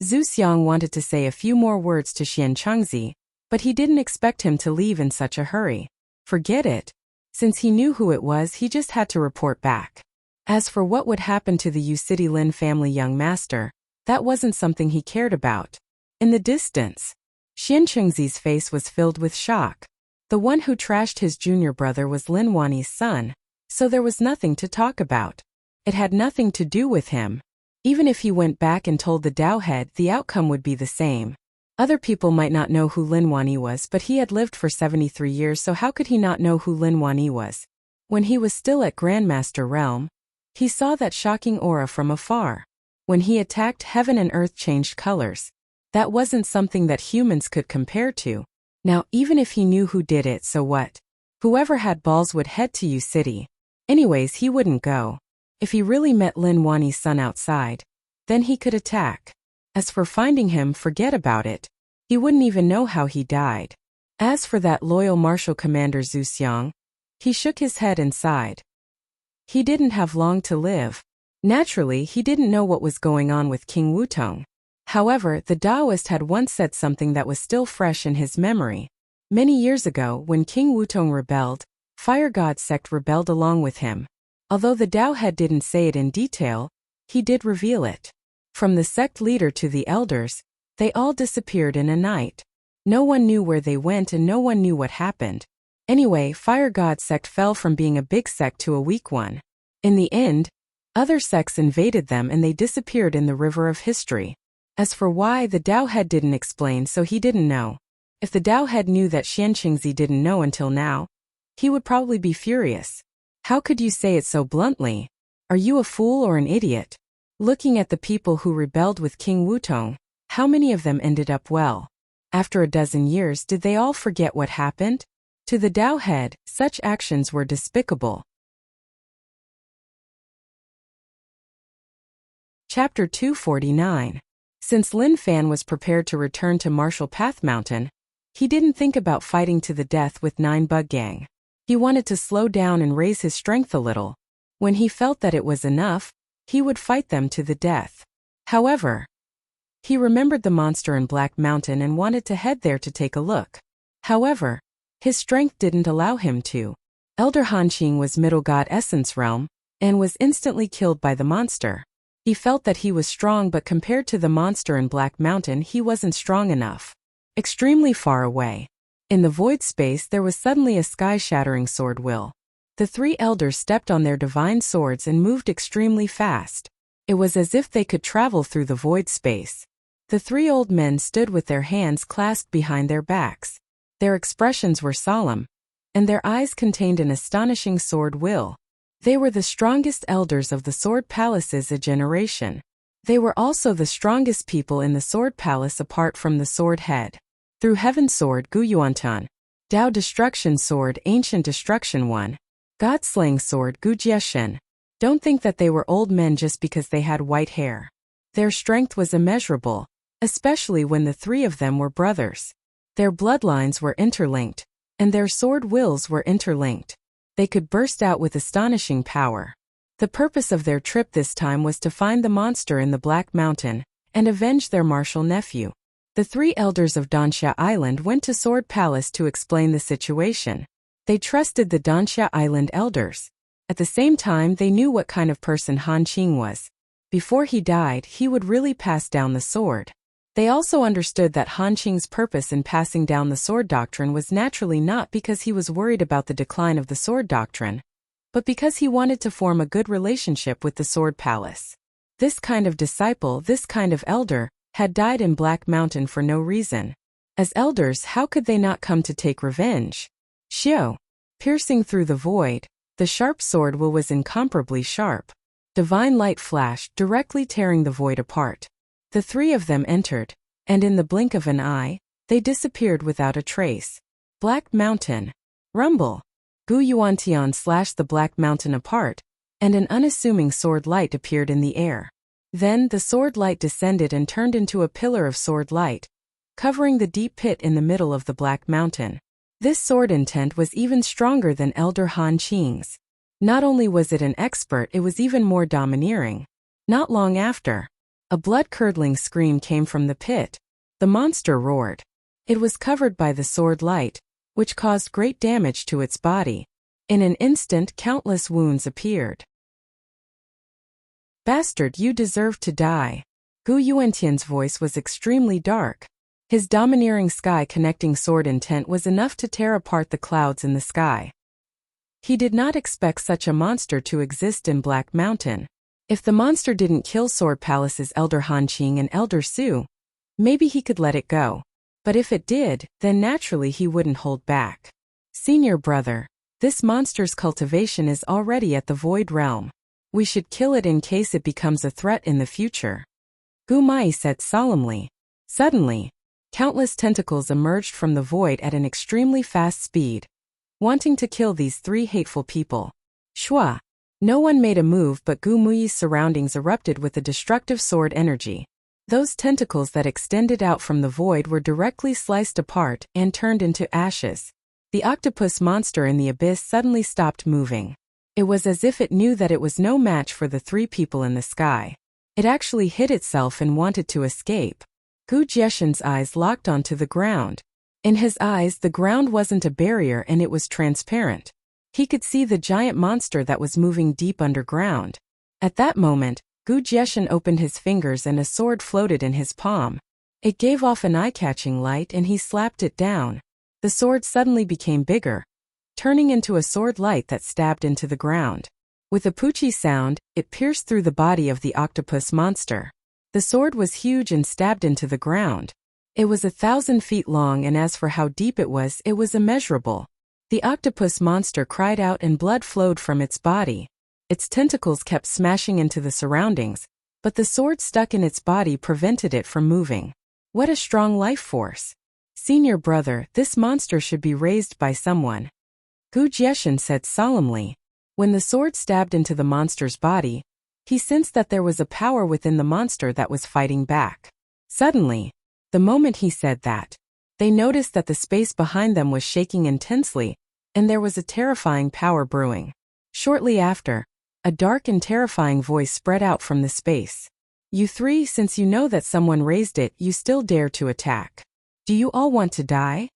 Zhu Xiang wanted to say a few more words to Xian Chengzi, but he didn't expect him to leave in such a hurry. Forget it. Since he knew who it was, he just had to report back. As for what would happen to the Yu City Lin family young master, that wasn't something he cared about. In the distance, Xian Chengzi's face was filled with shock. The one who trashed his junior brother was Lin Wani's son, so there was nothing to talk about. It had nothing to do with him. Even if he went back and told the Tao head, the outcome would be the same. Other people might not know who Lin Wani was, but he had lived for 73 years, so how could he not know who Lin Wani was? When he was still at Grandmaster Realm, he saw that shocking aura from afar. When he attacked, heaven and earth changed colors. That wasn't something that humans could compare to. Now, even if he knew who did it, so what? Whoever had balls would head to U City. Anyways, he wouldn't go. If he really met Lin Wani's son outside, then he could attack. As for finding him, forget about it. He wouldn't even know how he died. As for that loyal martial commander Zhu Xiang, he shook his head and sighed. He didn't have long to live. Naturally, he didn't know what was going on with King Wutong. However, the Taoist had once said something that was still fresh in his memory. Many years ago, when King Wutong rebelled, Fire God sect rebelled along with him. Although the Tao head didn't say it in detail, he did reveal it. From the sect leader to the elders, they all disappeared in a night. No one knew where they went and no one knew what happened. Anyway, Fire God sect fell from being a big sect to a weak one. In the end, other sects invaded them and they disappeared in the river of history. As for why, the Tao head didn't explain, so he didn't know. If the Tao head knew that Xianqingzi didn't know until now, he would probably be furious. How could you say it so bluntly? Are you a fool or an idiot? Looking at the people who rebelled with King Wutong, how many of them ended up well? After a dozen years, did they all forget what happened? To the Tao head, such actions were despicable. Chapter 249. Since Lin Fan was prepared to return to Martial Path Mountain, he didn't think about fighting to the death with 9 Bug Gang. He wanted to slow down and raise his strength a little. When he felt that it was enough, he would fight them to the death. However, he remembered the monster in Black Mountain and wanted to head there to take a look. However, his strength didn't allow him to. Elder Hanqing was Middle God Essence Realm, and was instantly killed by the monster. He felt that he was strong, but compared to the monster in Black Mountain, he wasn't strong enough. Extremely far away, in the void space, there was suddenly a sky-shattering sword will. The 3 elders stepped on their divine swords and moved extremely fast. It was as if they could travel through the void space. The 3 old men stood with their hands clasped behind their backs. Their expressions were solemn, and their eyes contained an astonishing sword will. They were the strongest elders of the Sword Palace's a generation. They were also the strongest people in the Sword Palace apart from the Sword Head. Through Heaven Sword Gu Yuantan, Tao Destruction Sword Ancient Destruction One, God Slaying Sword Gu Jieshen. Don't think that they were old men just because they had white hair. Their strength was immeasurable, especially when the 3 of them were brothers. Their bloodlines were interlinked, and their sword wills were interlinked. They could burst out with astonishing power. The purpose of their trip this time was to find the monster in the Black Mountain and avenge their martial nephew. The 3 elders of Danxia Island went to Sword Palace to explain the situation. They trusted the Danxia Island elders. At the same time, they knew what kind of person Hanqing was. Before he died, he would really pass down the sword. They also understood that Hanqing's purpose in passing down the sword doctrine was naturally not because he was worried about the decline of the sword doctrine, but because he wanted to form a good relationship with the Sword Palace. This kind of disciple, this kind of elder, had died in Black Mountain for no reason. As elders, how could they not come to take revenge? Xiao. Piercing through the void, the sharp sword will was incomparably sharp. Divine light flashed, directly tearing the void apart. The 3 of them entered, and in the blink of an eye, they disappeared without a trace. Black Mountain. Rumble. Gu Yuantian slashed the Black Mountain apart, and an unassuming sword light appeared in the air. Then the sword light descended and turned into a pillar of sword light, covering the deep pit in the middle of the Black Mountain. This sword intent was even stronger than Elder Hanqing's. Not only was it an expert, it was even more domineering. Not long after, a blood-curdling scream came from the pit. The monster roared. It was covered by the sword light, which caused great damage to its body. In an instant, countless wounds appeared. Bastard, you deserve to die. Gu Yuantian's voice was extremely dark. His domineering sky-connecting sword intent was enough to tear apart the clouds in the sky. He did not expect such a monster to exist in Black Mountain. If the monster didn't kill Sword Palace's Elder Hanqing and Elder Su, maybe he could let it go. But if it did, then naturally he wouldn't hold back. Senior brother, This monster's cultivation is already at the void realm. We should kill it in case it becomes a threat in the future. Gu Mai said solemnly. Suddenly, countless tentacles emerged from the void at an extremely fast speed, wanting to kill these three hateful people. Shua! No one made a move, but Gu Mui's surroundings erupted with a destructive sword energy. Those tentacles that extended out from the void were directly sliced apart and turned into ashes. The octopus monster in the abyss suddenly stopped moving. It was as if it knew that it was no match for the three people in the sky. It actually hid itself and wanted to escape. Gu Jieshan's eyes locked onto the ground. In his eyes, the ground wasn't a barrier and it was transparent. He could see the giant monster that was moving deep underground. At that moment, Gu Jieshan opened his fingers and a sword floated in his palm. It gave off an eye-catching light and he slapped it down. The sword suddenly became bigger, turning into a sword light that stabbed into the ground. With a poochie sound, it pierced through the body of the octopus monster. The sword was huge and stabbed into the ground. It was 1,000 feet long, and as for how deep it was immeasurable. The octopus monster cried out and blood flowed from its body. Its tentacles kept smashing into the surroundings, but the sword stuck in its body prevented it from moving. What a strong life force! Senior brother, this monster should be raised by someone. Gu Jieshan said solemnly. When the sword stabbed into the monster's body, he sensed that there was a power within the monster that was fighting back. Suddenly, the moment he said that, they noticed that the space behind them was shaking intensely, and there was a terrifying power brewing. Shortly after, a dark and terrifying voice spread out from the space. You three, since you know that someone raised it, you still dare to attack. Do you all want to die?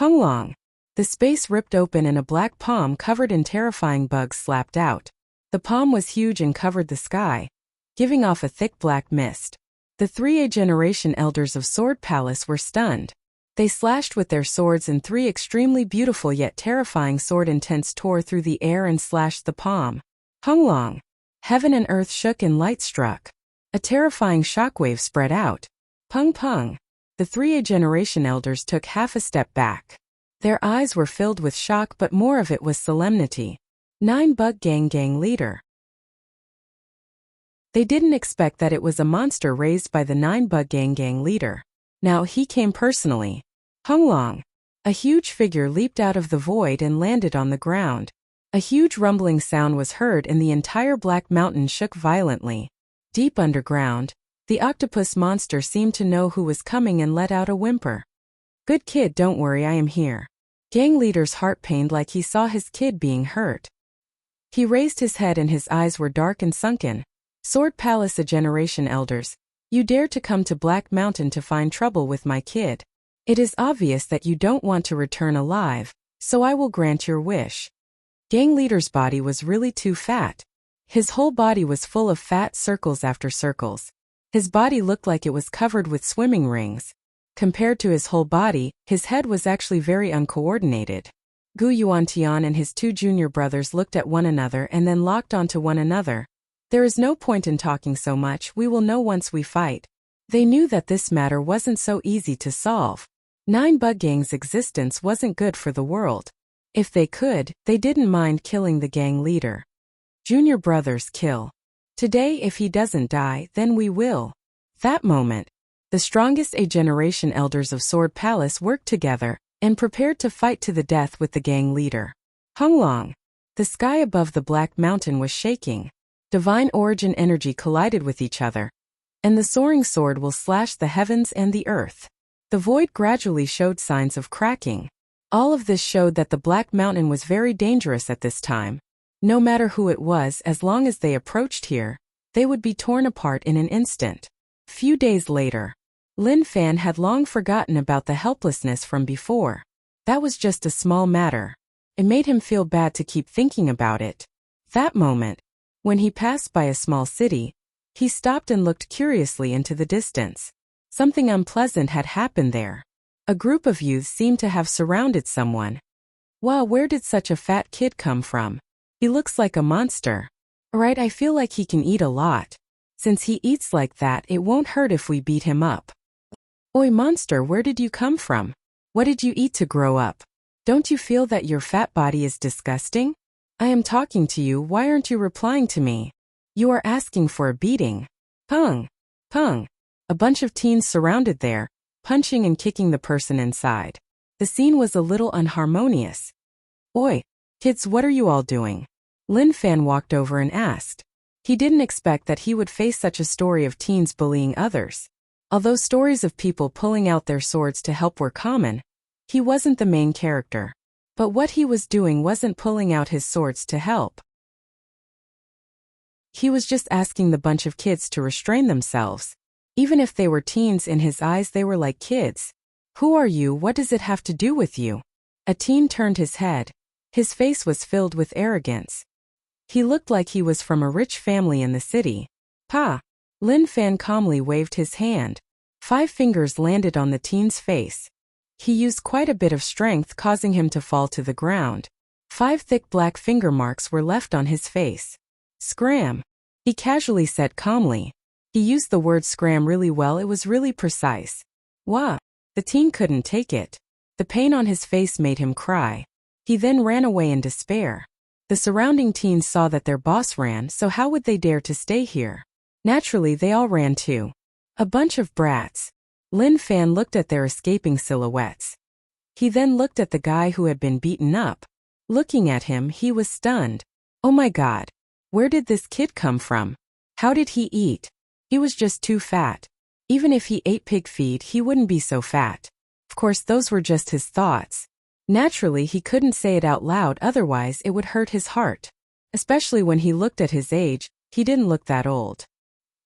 Hunglong. The space ripped open and a black palm covered in terrifying bugs slapped out. The palm was huge and covered the sky, giving off a thick black mist. The 3A generation elders of Sword Palace were stunned. They slashed with their swords and three extremely beautiful yet terrifying sword intents tore through the air and slashed the palm. Hunglong. Heaven and earth shook and light struck. A terrifying shockwave spread out. Pung pung. The 3A generation elders took half a step back. Their eyes were filled with shock, but more of it was solemnity. 9 Bug Gang leader. They didn't expect that it was a monster raised by the 9 Bug Gang leader. Now he came personally. Hunglong. A huge figure leaped out of the void and landed on the ground. A huge rumbling sound was heard and the entire Black Mountain shook violently. Deep underground, the octopus monster seemed to know who was coming and let out a whimper. Good kid, don't worry, I am here. Gang leader's heart pained like he saw his kid being hurt. He raised his head and his eyes were dark and sunken. Sword Palace a generation elders, you dare to come to Black Mountain to find trouble with my kid. It is obvious that you don't want to return alive, so I will grant your wish. Gang leader's body was really too fat. His whole body was full of fat circles after circles. His body looked like it was covered with swimming rings. Compared to his whole body, his head was actually very uncoordinated. Gu Yuantian and his 2 junior brothers looked at one another and then locked onto one another. There is no point in talking so much, we will know once we fight. They knew that this matter wasn't so easy to solve. 9 Bug Gang's existence wasn't good for the world. If they could, they didn't mind killing the gang leader. Junior brothers kill. Today if he doesn't die, then we will. That moment, the strongest A generation elders of Sword Palace worked together and prepared to fight to the death with the gang leader. Hunglong. The sky above the Black Mountain was shaking. Divine origin energy collided with each other, and the soaring sword will slash the heavens and the earth. The void gradually showed signs of cracking. All of this showed that the Black Mountain was very dangerous at this time. No matter who it was, as long as they approached here, they would be torn apart in an instant. Few days later, Lin Fan had long forgotten about the helplessness from before. That was just a small matter. It made him feel bad to keep thinking about it. That moment, when he passed by a small city, he stopped and looked curiously into the distance. Something unpleasant had happened there. A group of youths seemed to have surrounded someone. Wow, where did such a fat kid come from? He looks like a monster. Right, I feel like he can eat a lot. Since he eats like that, it won't hurt if we beat him up. Oi monster, where did you come from? What did you eat to grow up? Don't you feel that your fat body is disgusting? I am talking to you, why aren't you replying to me? You are asking for a beating. Pung! Pung! A bunch of teens surrounded there, punching and kicking the person inside. The scene was a little unharmonious. Oi! Kids, what are you all doing? Lin Fan walked over and asked. He didn't expect that he would face such a story of teens bullying others. Although stories of people pulling out their swords to help were common, he wasn't the main character. But what he was doing wasn't pulling out his swords to help. He was just asking the bunch of kids to restrain themselves. Even if they were teens, in his eyes they were like kids. Who are you? What does it have to do with you? A teen turned his head. His face was filled with arrogance. He looked like he was from a rich family in the city. Pa! Lin Fan calmly waved his hand. 5 fingers landed on the teen's face. He used quite a bit of strength, causing him to fall to the ground. 5 thick black finger marks were left on his face. Scram! He casually said calmly. He used the word scram really well, it was really precise. Wah! The teen couldn't take it. The pain on his face made him cry. He then ran away in despair. The surrounding teens saw that their boss ran, so how would they dare to stay here? Naturally, they all ran too. A bunch of brats. Lin Fan looked at their escaping silhouettes. He then looked at the guy who had been beaten up. Looking at him, he was stunned. Oh my God! Where did this kid come from? How did he eat? He was just too fat. Even if he ate pig feed, he wouldn't be so fat. Of course, those were just his thoughts. Naturally, he couldn't say it out loud, otherwise it would hurt his heart. Especially when he looked at his age, he didn't look that old.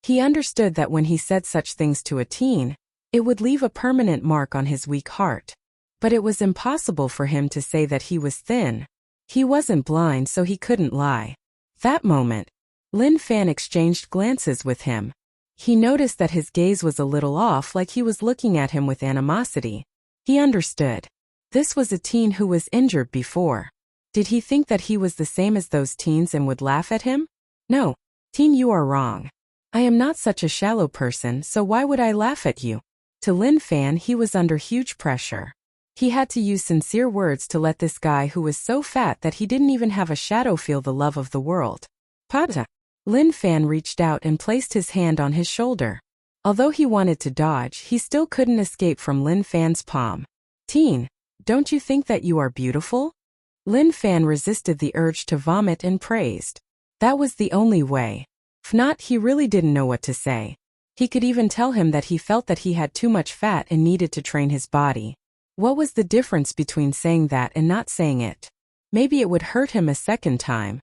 He understood that when he said such things to a teen, it would leave a permanent mark on his weak heart. But it was impossible for him to say that he was thin. He wasn't blind, so he couldn't lie. That moment, Lin Fan exchanged glances with him. He noticed that his gaze was a little off, like he was looking at him with animosity. He understood. This was a teen who was injured before. Did he think that he was the same as those teens and would laugh at him? No. Teen, you are wrong. I am not such a shallow person, so why would I laugh at you? To Lin Fan, he was under huge pressure. He had to use sincere words to let this guy who was so fat that he didn't even have a shadow feel the love of the world. Pata! Lin Fan reached out and placed his hand on his shoulder. Although he wanted to dodge, he still couldn't escape from Lin Fan's palm. Teen, don't you think that you are beautiful? Lin Fan resisted the urge to vomit and praised. That was the only way. If not, he really didn't know what to say. He could even tell him that he felt that he had too much fat and needed to train his body. What was the difference between saying that and not saying it? Maybe it would hurt him a second time.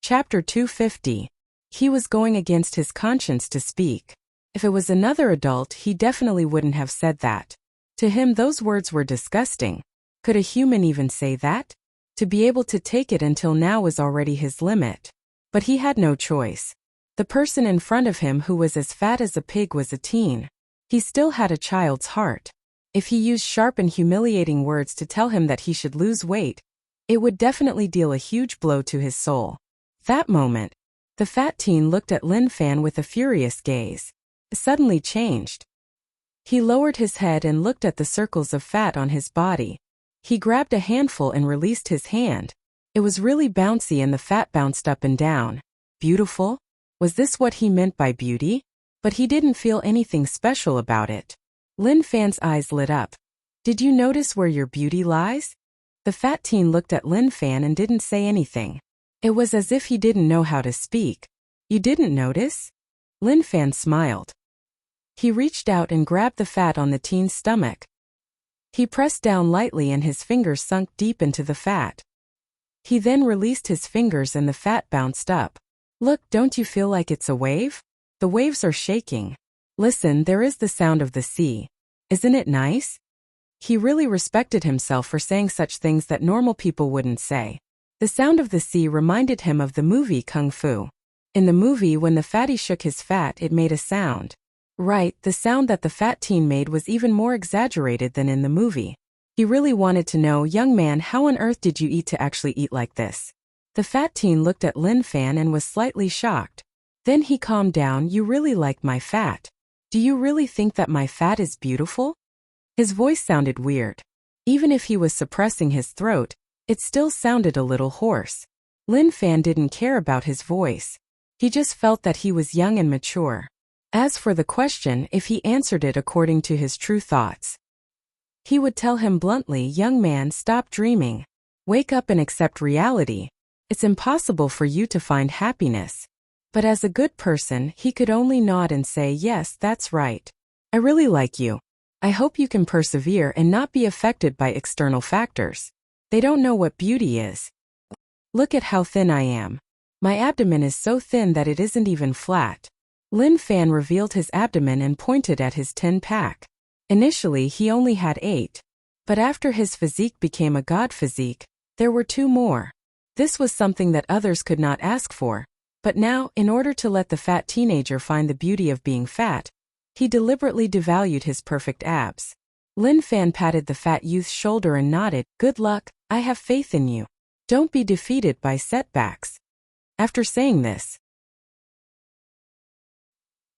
Chapter 250. He was going against his conscience to speak. If it was another adult, he definitely wouldn't have said that. To him, those words were disgusting. Could a human even say that? To be able to take it until now was already his limit. But he had no choice. The person in front of him who was as fat as a pig was a teen. He still had a child's heart. If he used sharp and humiliating words to tell him that he should lose weight, it would definitely deal a huge blow to his soul. That moment, the fat teen looked at Lin Fan with a furious gaze. It suddenly changed. He lowered his head and looked at the circles of fat on his body. He grabbed a handful and released his hand. It was really bouncy and the fat bounced up and down. Beautiful? Was this what he meant by beauty? But he didn't feel anything special about it. Lin Fan's eyes lit up. Did you notice where your beauty lies? The fat teen looked at Lin Fan and didn't say anything. It was as if he didn't know how to speak. You didn't notice? Lin Fan smiled. He reached out and grabbed the fat on the teen's stomach. He pressed down lightly and his fingers sunk deep into the fat. He then released his fingers and the fat bounced up. Look, don't you feel like it's a wave? The waves are shaking. Listen, there is the sound of the sea. Isn't it nice? He really respected himself for saying such things that normal people wouldn't say. The sound of the sea reminded him of the movie Kung Fu. In the movie, when the fatty shook his fat, it made a sound. Right, the sound that the fat teen made was even more exaggerated than in the movie. He really wanted to know, young man, how on earth did you eat to actually eat like this? The fat teen looked at Lin Fan and was slightly shocked. Then he calmed down. You really like my fat. Do you really think that my fat is beautiful? His voice sounded weird. Even if he was suppressing his throat, it still sounded a little hoarse. Lin Fan didn't care about his voice. He just felt that he was young and mature. As for the question, if he answered it according to his true thoughts, he would tell him bluntly, "Young man, stop dreaming. Wake up and accept reality. It's impossible for you to find happiness." But as a good person, he could only nod and say, "Yes, that's right. I really like you. I hope you can persevere and not be affected by external factors. They don't know what beauty is. Look at how thin I am. My abdomen is so thin that it isn't even flat." Lin Fan revealed his abdomen and pointed at his 10-pack. Initially, he only had 8. But after his physique became a god physique, there were 2 more. This was something that others could not ask for. But now, in order to let the fat teenager find the beauty of being fat, he deliberately devalued his perfect abs. Lin Fan patted the fat youth's shoulder and nodded, "Good luck, I have faith in you. Don't be defeated by setbacks." After saying this,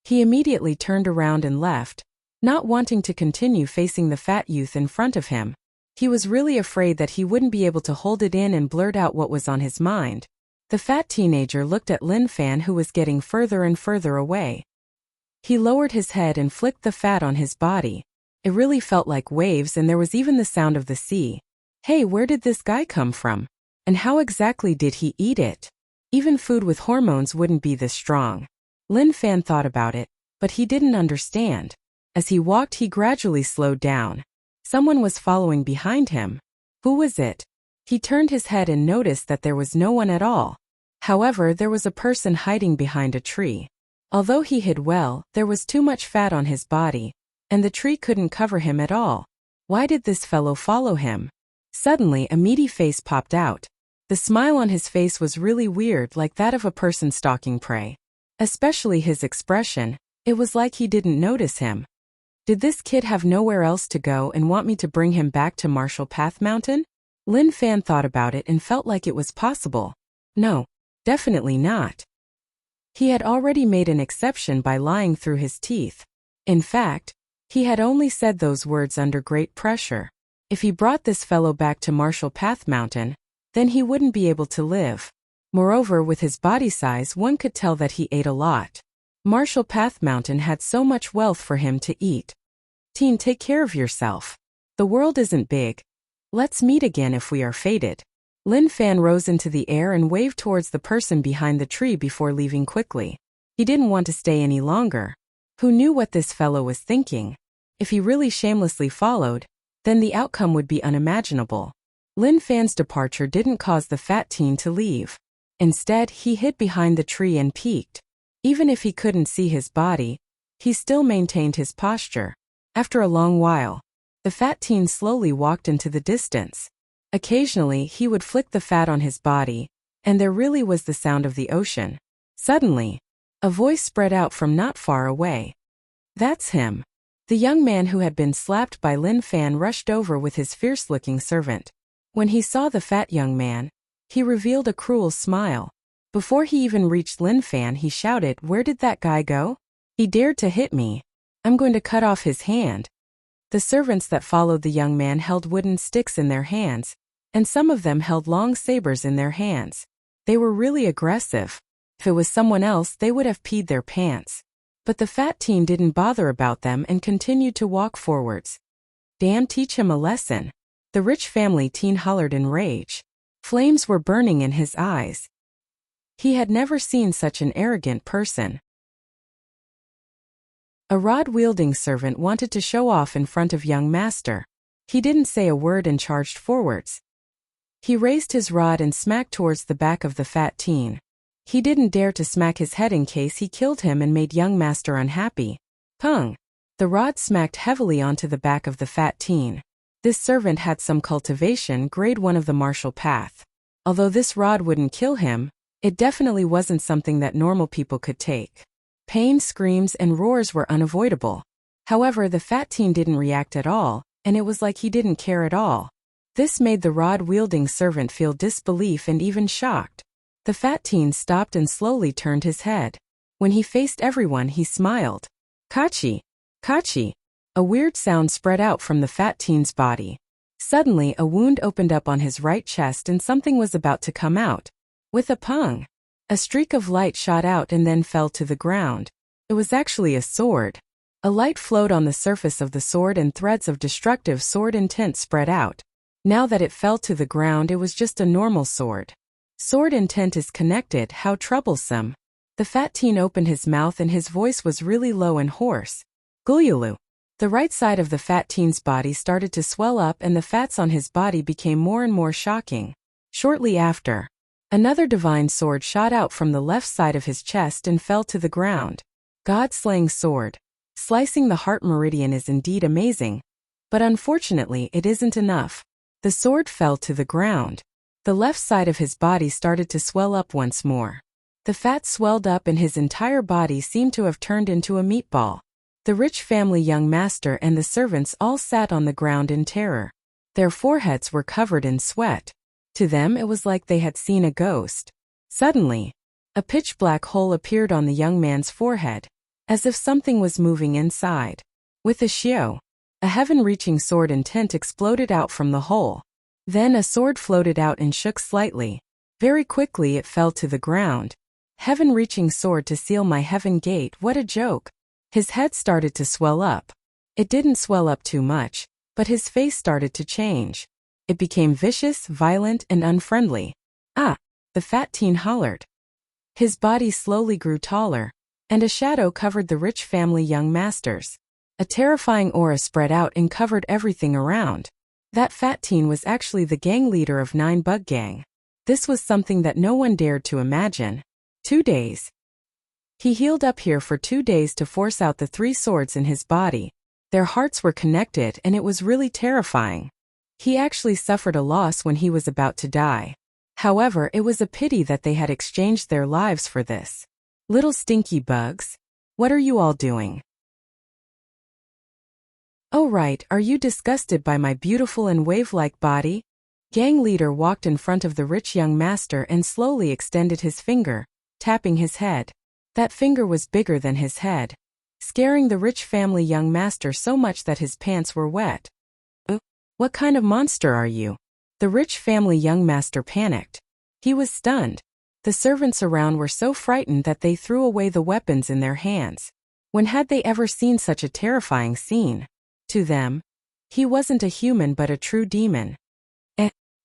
he immediately turned around and left, not wanting to continue facing the fat youth in front of him. He was really afraid that he wouldn't be able to hold it in and blurt out what was on his mind. The fat teenager looked at Lin Fan, who was getting further and further away. He lowered his head and flicked the fat on his body. It really felt like waves, and there was even the sound of the sea. Hey, where did this guy come from? And how exactly did he eat it? Even food with hormones wouldn't be this strong. Lin Fan thought about it, but he didn't understand. As he walked, he gradually slowed down. Someone was following behind him. Who was it? He turned his head and noticed that there was no one at all. However, there was a person hiding behind a tree. Although he hid well, there was too much fat on his body, and the tree couldn't cover him at all. Why did this fellow follow him? Suddenly, a meaty face popped out. The smile on his face was really weird, like that of a person stalking prey. Especially his expression, it was like he didn't notice him. Did this kid have nowhere else to go and want me to bring him back to Marshall Path Mountain? Lin Fan thought about it and felt like it was possible. No, definitely not. He had already made an exception by lying through his teeth. In fact, he had only said those words under great pressure. If he brought this fellow back to Marshall Path Mountain, then he wouldn't be able to live. Moreover, with his body size, one could tell that he ate a lot. Marshall Path Mountain had so much wealth for him to eat. Teen, take care of yourself. The world isn't big. Let's meet again if we are fated. Lin Fan rose into the air and waved towards the person behind the tree before leaving quickly. He didn't want to stay any longer. Who knew what this fellow was thinking? If he really shamelessly followed, then the outcome would be unimaginable. Lin Fan's departure didn't cause the fat teen to leave. Instead, he hid behind the tree and peeked. Even if he couldn't see his body, he still maintained his posture. After a long while, the fat teen slowly walked into the distance. Occasionally, he would flick the fat on his body, and there really was the sound of the ocean. Suddenly, a voice spread out from not far away. That's him. The young man who had been slapped by Lin Fan rushed over with his fierce-looking servant. When he saw the fat young man, he revealed a cruel smile. Before he even reached Lin Fan, he shouted, "Where did that guy go? He dared to hit me. I'm going to cut off his hand." The servants that followed the young man held wooden sticks in their hands, and some of them held long sabers in their hands. They were really aggressive. If it was someone else, they would have peed their pants. But the fat teen didn't bother about them and continued to walk forwards. Damn, teach him a lesson. The rich family teen hollered in rage. Flames were burning in his eyes. He had never seen such an arrogant person. A rod-wielding servant wanted to show off in front of young master. He didn't say a word and charged forwards. He raised his rod and smacked towards the back of the fat teen. He didn't dare to smack his head in case he killed him and made young master unhappy. Pung! The rod smacked heavily onto the back of the fat teen. This servant had some cultivation, grade 1 of the martial path. Although this rod wouldn't kill him, it definitely wasn't something that normal people could take. Pain, screams, and roars were unavoidable. However, the fat teen didn't react at all, and it was like he didn't care at all. This made the rod-wielding servant feel disbelief and even shocked. The fat teen stopped and slowly turned his head. When he faced everyone, he smiled. Kachi! Kachi! A weird sound spread out from the fat teen's body. Suddenly, a wound opened up on his right chest and something was about to come out. With a pung! A streak of light shot out and then fell to the ground. It was actually a sword. A light flowed on the surface of the sword and threads of destructive sword intent spread out. Now that it fell to the ground, it was just a normal sword. Sword intent is connected, how troublesome. The fat teen opened his mouth and his voice was really low and hoarse. Gulyulu. The right side of the fat teen's body started to swell up and the fats on his body became more and more shocking. Shortly after, another divine sword shot out from the left side of his chest and fell to the ground. God-slaying sword. Slicing the heart meridian is indeed amazing. But unfortunately, it isn't enough. The sword fell to the ground. The left side of his body started to swell up once more. The fat swelled up and his entire body seemed to have turned into a meatball. The rich family young master and the servants all sat on the ground in terror. Their foreheads were covered in sweat. To them it was like they had seen a ghost. Suddenly, a pitch-black hole appeared on the young man's forehead, as if something was moving inside. With a shio, a heaven-reaching sword intent exploded out from the hole. Then a sword floated out and shook slightly. Very quickly it fell to the ground. Heaven-reaching sword to seal my heaven gate, what a joke. His head started to swell up. It didn't swell up too much, but his face started to change. It became vicious, violent, and unfriendly. Ah! The fat teen hollered. His body slowly grew taller, and a shadow covered the rich family young masters. A terrifying aura spread out and covered everything around. That fat teen was actually the gang leader of 9 Bug Gang. This was something that no one dared to imagine. 2 days. He healed up here for 2 days to force out the 3 swords in his body. Their hearts were connected and it was really terrifying. He actually suffered a loss when he was about to die. However, it was a pity that they had exchanged their lives for this. Little stinky bugs. What are you all doing? Oh right, are you disgusted by my beautiful and wave-like body? Gang leader walked in front of the rich young master and slowly extended his finger, tapping his head. That finger was bigger than his head, scaring the rich family young master so much that his pants were wet. What kind of monster are you? The rich family young master panicked. He was stunned. The servants around were so frightened that they threw away the weapons in their hands. When had they ever seen such a terrifying scene? To them, he wasn't a human but a true demon.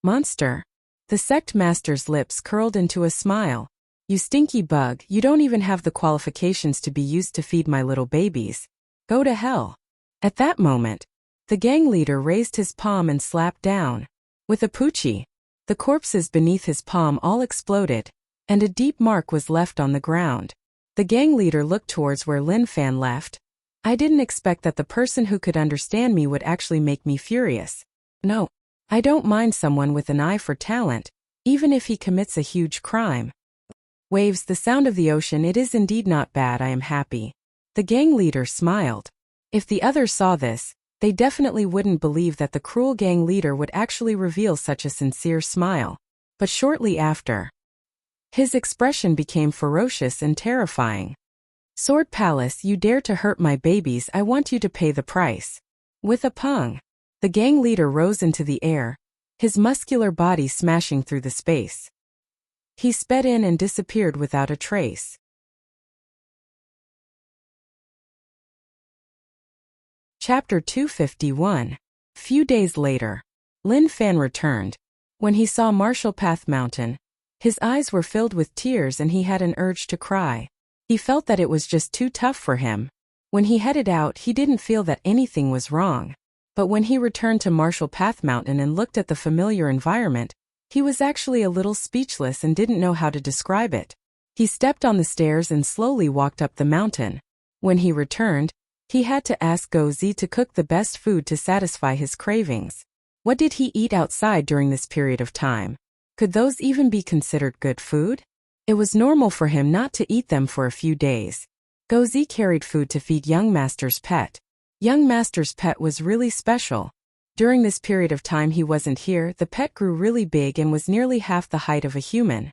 Monster? The sect master's lips curled into a smile. You stinky bug, you don't even have the qualifications to be used to feed my little babies. Go to hell. At that moment, the gang leader raised his palm and slapped down. With a poochie, the corpses beneath his palm all exploded, and a deep mark was left on the ground. The gang leader looked towards where Lin Fan left. I didn't expect that the person who could understand me would actually make me furious. No, I don't mind someone with an eye for talent, even if he commits a huge crime. Waves, the sound of the ocean, it is indeed not bad, I am happy. The gang leader smiled. If the others saw this, they definitely wouldn't believe that the cruel gang leader would actually reveal such a sincere smile. But shortly after, his expression became ferocious and terrifying. Sword Palace, you dare to hurt my babies, I want you to pay the price. With a pung, the gang leader rose into the air, his muscular body smashing through the space. He sped in and disappeared without a trace. Chapter 251. Few days later, Lin Fan returned. When he saw Marshall Path Mountain, his eyes were filled with tears and he had an urge to cry. He felt that it was just too tough for him. When he headed out, he didn't feel that anything was wrong. But when he returned to Marshall Path Mountain and looked at the familiar environment, he was actually a little speechless and didn't know how to describe it. He stepped on the stairs and slowly walked up the mountain. When he returned, he had to ask Gozi to cook the best food to satisfy his cravings. What did he eat outside during this period of time? Could those even be considered good food? It was normal for him not to eat them for a few days. Gozi carried food to feed Young Master's pet. Young Master's pet was really special. During this period of time he wasn't here, the pet grew really big and was nearly half the height of a human.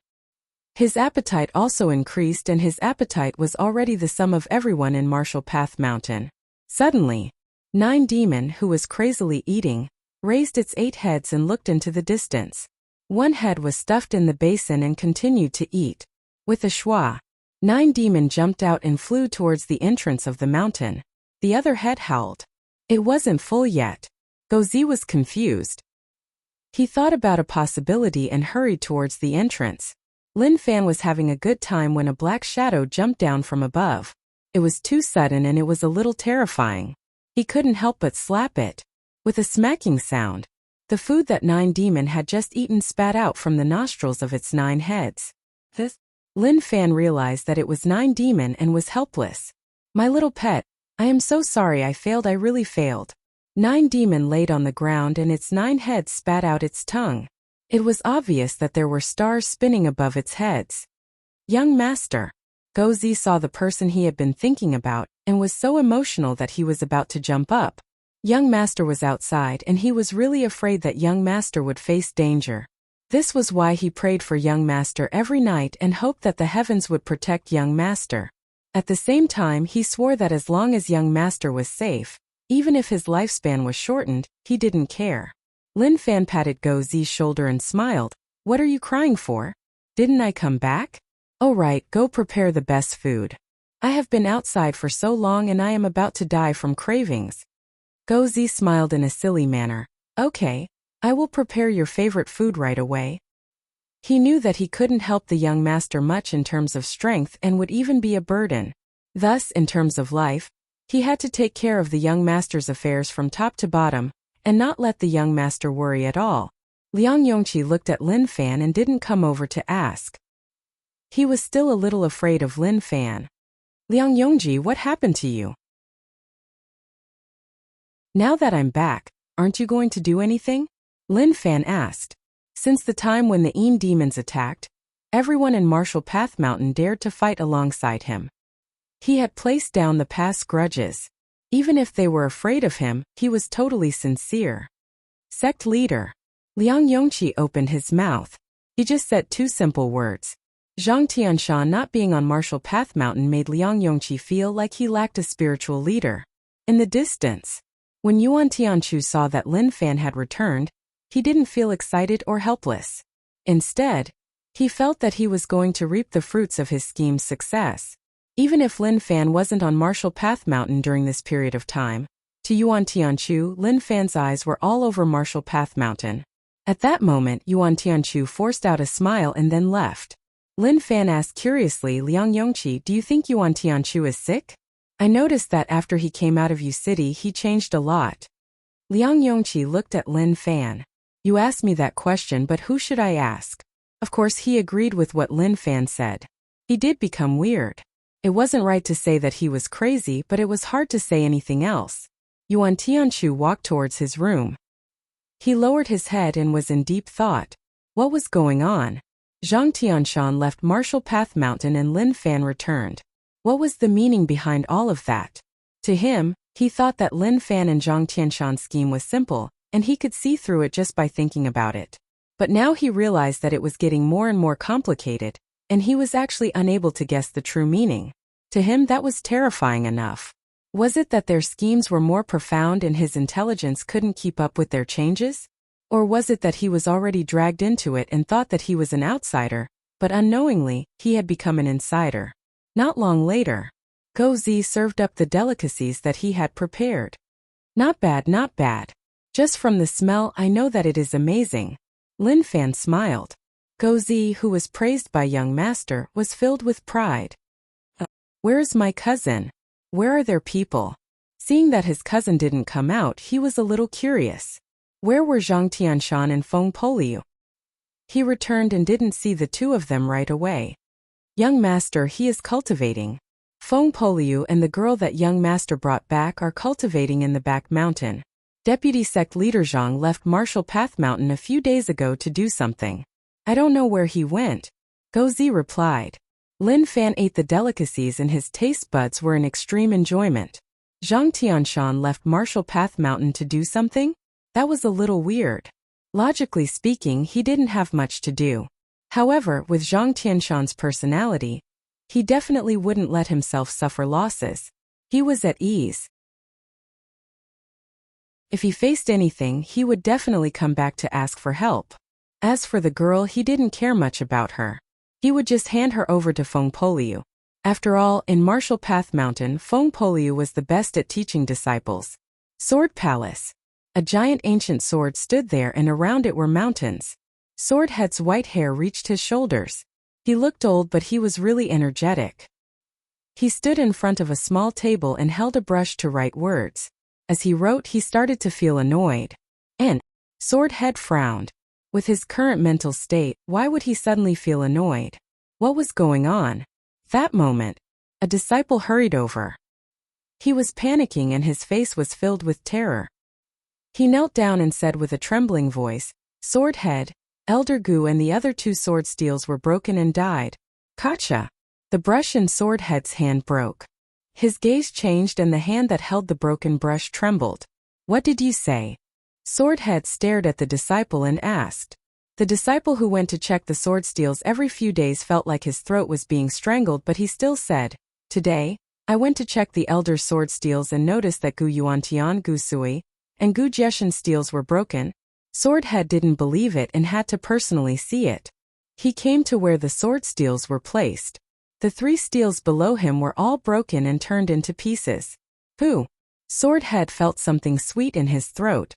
His appetite also increased, and his appetite was already the sum of everyone in Martial Path Mountain. Suddenly, Nine Demon, who was crazily eating, raised its 8 heads and looked into the distance. One head was stuffed in the basin and continued to eat. With a schwa, Nine Demon jumped out and flew towards the entrance of the mountain. The other head howled. It wasn't full yet. Gozi was confused. He thought about a possibility and hurried towards the entrance. Lin Fan was having a good time when a black shadow jumped down from above. It was too sudden and it was a little terrifying. He couldn't help but slap it. With a smacking sound, the food that Nine Demon had just eaten spat out from the nostrils of its 9 heads. Lin Fan realized that it was Nine Demon and was helpless. My little pet, I am so sorry, I failed, I really failed. Nine Demon laid on the ground and its 9 heads spat out its tongue. It was obvious that there were stars spinning above its heads. Young Master. Gozi saw the person he had been thinking about and was so emotional that he was about to jump up. Young Master was outside and he was really afraid that Young Master would face danger. This was why he prayed for Young Master every night and hoped that the heavens would protect Young Master. At the same time, he swore that as long as Young Master was safe, even if his lifespan was shortened, he didn't care. Lin Fan patted Gozi's shoulder and smiled. What are you crying for? Didn't I come back? Oh right, go prepare the best food. I have been outside for so long and I am about to die from cravings. Gozi smiled in a silly manner. Okay, I will prepare your favorite food right away. He knew that he couldn't help the Young Master much in terms of strength and would even be a burden. Thus, in terms of life, he had to take care of the Young Master's affairs from top to bottom, and not let the Young Master worry at all. Liang Yongqi looked at Lin Fan and didn't come over to ask. He was still a little afraid of Lin Fan. Liang Yongji, what happened to you? Now that I'm back, aren't you going to do anything? Lin Fan asked. Since the time when the Een demons attacked, everyone in Martial Path Mountain dared to fight alongside him. He had placed down the past grudges. Even if they were afraid of him, he was totally sincere. Sect leader. Liang Yongqi opened his mouth. He just said 2 simple words. Zhang Tianshan not being on Martial Path Mountain made Liang Yongqi feel like he lacked a spiritual leader. In the distance, when Yuan Tianchu saw that Lin Fan had returned, he didn't feel excited or helpless. Instead, he felt that he was going to reap the fruits of his scheme's success. Even if Lin Fan wasn't on Martial Path Mountain during this period of time, to Yuan Tianchu, Lin Fan's eyes were all over Martial Path Mountain. At that moment, Yuan Tianchu forced out a smile and then left. Lin Fan asked curiously, Liang Yongqi, do you think Yuan Tianchu is sick? I noticed that after he came out of Yu City he changed a lot. Liang Yongqi looked at Lin Fan. You asked me that question, but who should I ask? Of course he agreed with what Lin Fan said. He did become weird. It wasn't right to say that he was crazy, but it was hard to say anything else. Yuan Tianchu walked towards his room. He lowered his head and was in deep thought. What was going on? Zhang Tianshan left Martial Path Mountain and Lin Fan returned. What was the meaning behind all of that? To him, he thought that Lin Fan and Zhang Tianshan's scheme was simple, and he could see through it just by thinking about it. But now he realized that it was getting more and more complicated, and he was actually unable to guess the true meaning. To him that was terrifying enough. Was it that their schemes were more profound and his intelligence couldn't keep up with their changes? Or was it that he was already dragged into it and thought that he was an outsider, but unknowingly, he had become an insider? Not long later, Gozi served up the delicacies that he had prepared. Not bad, not bad. Just from the smell I know that it is amazing. Lin Fan smiled. Gozi, who was praised by Young Master, was filled with pride. Where is my cousin? Where are their people? Seeing that his cousin didn't come out, he was a little curious. Where were Zhang Tianshan and Feng Poliu? He returned and didn't see the 2 of them right away. Young Master, he is cultivating. Feng Poliu and the girl that Young Master brought back are cultivating in the back mountain. Deputy Sect Leader Zhang left Martial Path Mountain a few days ago to do something. I don't know where he went. Gozi replied. Lin Fan ate the delicacies and his taste buds were in extreme enjoyment. Zhang Tianshan left Martial Path Mountain to do something? That was a little weird. Logically speaking, he didn't have much to do. However, with Zhang Tianshan's personality, he definitely wouldn't let himself suffer losses. He was at ease. If he faced anything, he would definitely come back to ask for help. As for the girl, he didn't care much about her. He would just hand her over to Feng Poliu. After all, in Martial Path Mountain, Feng Poliu was the best at teaching disciples. Sword Palace. A giant ancient sword stood there, and around it were mountains. Swordhead's white hair reached his shoulders. He looked old, but he was really energetic. He stood in front of a small table and held a brush to write words. As he wrote, he started to feel annoyed. And Swordhead frowned. With his current mental state, why would he suddenly feel annoyed? What was going on? That moment, a disciple hurried over. He was panicking and his face was filled with terror. He knelt down and said with a trembling voice, "Swordhead, Elder Gu and the other 2 sword steels were broken and died." Gotcha! The brush in Swordhead's hand broke. His gaze changed and the hand that held the broken brush trembled. "What did you say?" Swordhead stared at the disciple and asked. The disciple who went to check the sword steels every few days felt like his throat was being strangled, but he still said, "Today, I went to check the elder's sword steels and noticed that Gu Yuantian, Gu Sui, and Gu Jieshan steels were broken." Swordhead didn't believe it and had to personally see it. He came to where the sword steels were placed. The 3 steels below him were all broken and turned into pieces. Pooh! Swordhead felt something sweet in his throat.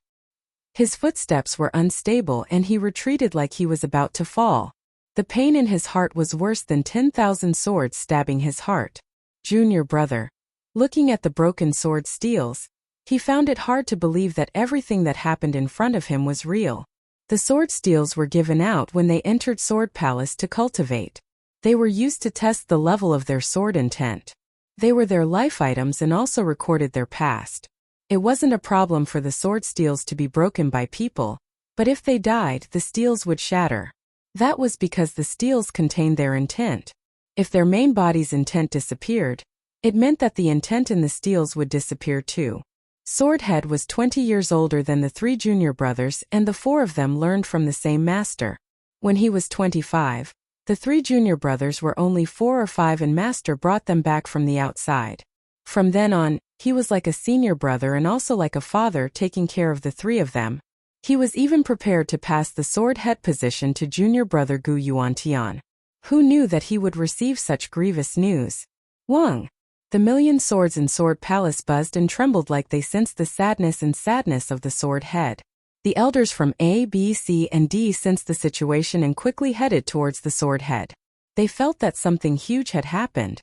His footsteps were unstable and he retreated like he was about to fall. The pain in his heart was worse than 10,000 swords stabbing his heart. Junior brother. Looking at the broken sword steels, he found it hard to believe that everything that happened in front of him was real. The sword steels were given out when they entered Sword Palace to cultivate. They were used to test the level of their sword intent. They were their life items and also recorded their past. It wasn't a problem for the sword steels to be broken by people, but if they died, the steels would shatter. That was because the steels contained their intent. If their main body's intent disappeared, it meant that the intent in the steels would disappear too. Swordhead was 20 years older than the 3 junior brothers, and the 4 of them learned from the same master. When he was 25, the 3 junior brothers were only 4 or 5 and master brought them back from the outside. From then on, he was like a senior brother and also like a father taking care of the 3 of them. He was even prepared to pass the sword head position to junior brother Gu Yuantian. Who knew that he would receive such grievous news? Wang! The million swords in Sword Palace buzzed and trembled like they sensed the sadness of the sword head. The elders from A, B, C, and D sensed the situation and quickly headed towards the sword head. They felt that something huge had happened.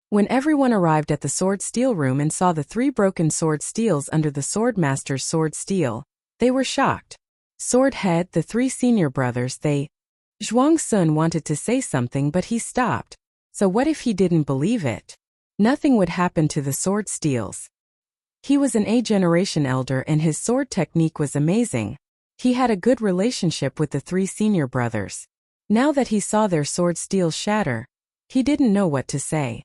When everyone arrived at the sword steel room and saw the 3 broken sword steels under the sword master's sword steel, they were shocked. Sword head, the 3 senior brothers, Zhuang Sun wanted to say something but he stopped. So what if he didn't believe it? Nothing would happen to the sword steels. He was an A-generation elder and his sword technique was amazing. He had a good relationship with the 3 senior brothers. Now that he saw their sword steels shatter, he didn't know what to say.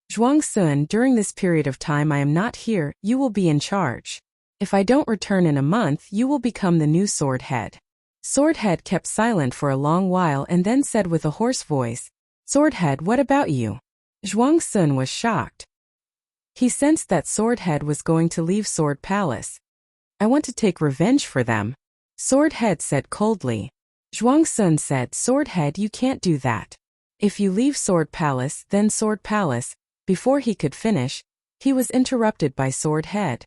Zhuang Sun, during this period of time I am not here, you will be in charge. If I don't return in a month, you will become the new sword head. Sword head kept silent for a long while and then said with a hoarse voice, "Swordhead, what about you?" Zhuang Sun was shocked. He sensed that Swordhead was going to leave Sword Palace. "I want to take revenge for them," Swordhead said coldly. Zhuang Sun said, "Swordhead, you can't do that. If you leave Sword Palace, then Sword Palace." Before he could finish, he was interrupted by Swordhead.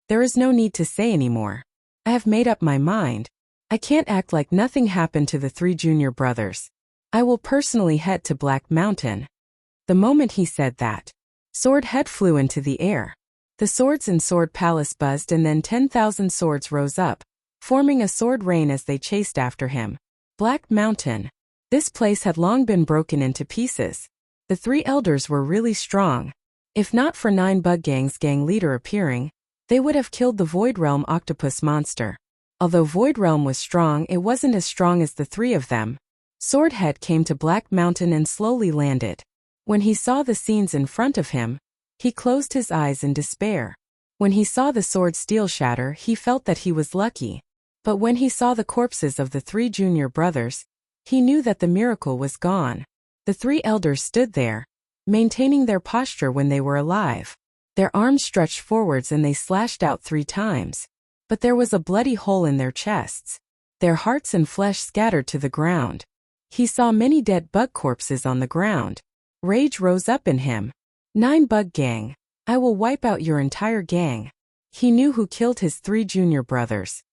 "There is no need to say anymore. I have made up my mind. I can't act like nothing happened to the 3 junior brothers. I will personally head to Black Mountain." The moment he said that, Swordhead flew into the air. The swords in Sword Palace buzzed and then 10,000 swords rose up, forming a sword rain as they chased after him. Black Mountain. This place had long been broken into pieces. The 3 elders were really strong. If not for 9 Bug Gang's gang leader appearing, they would have killed the Void Realm octopus monster. Although Void Realm was strong, it wasn't as strong as the 3 of them. Swordhead came to Black Mountain and slowly landed. When he saw the scenes in front of him, he closed his eyes in despair. When he saw the sword steel shatter, he felt that he was lucky. But when he saw the corpses of the 3 junior brothers, he knew that the miracle was gone. The 3 elders stood there, maintaining their posture when they were alive. Their arms stretched forwards and they slashed out 3 times. But there was a bloody hole in their chests. Their hearts and flesh scattered to the ground. He saw many dead bug corpses on the ground. Rage rose up in him. 9 bug gang. I will wipe out your entire gang. He knew who killed his 3 junior brothers.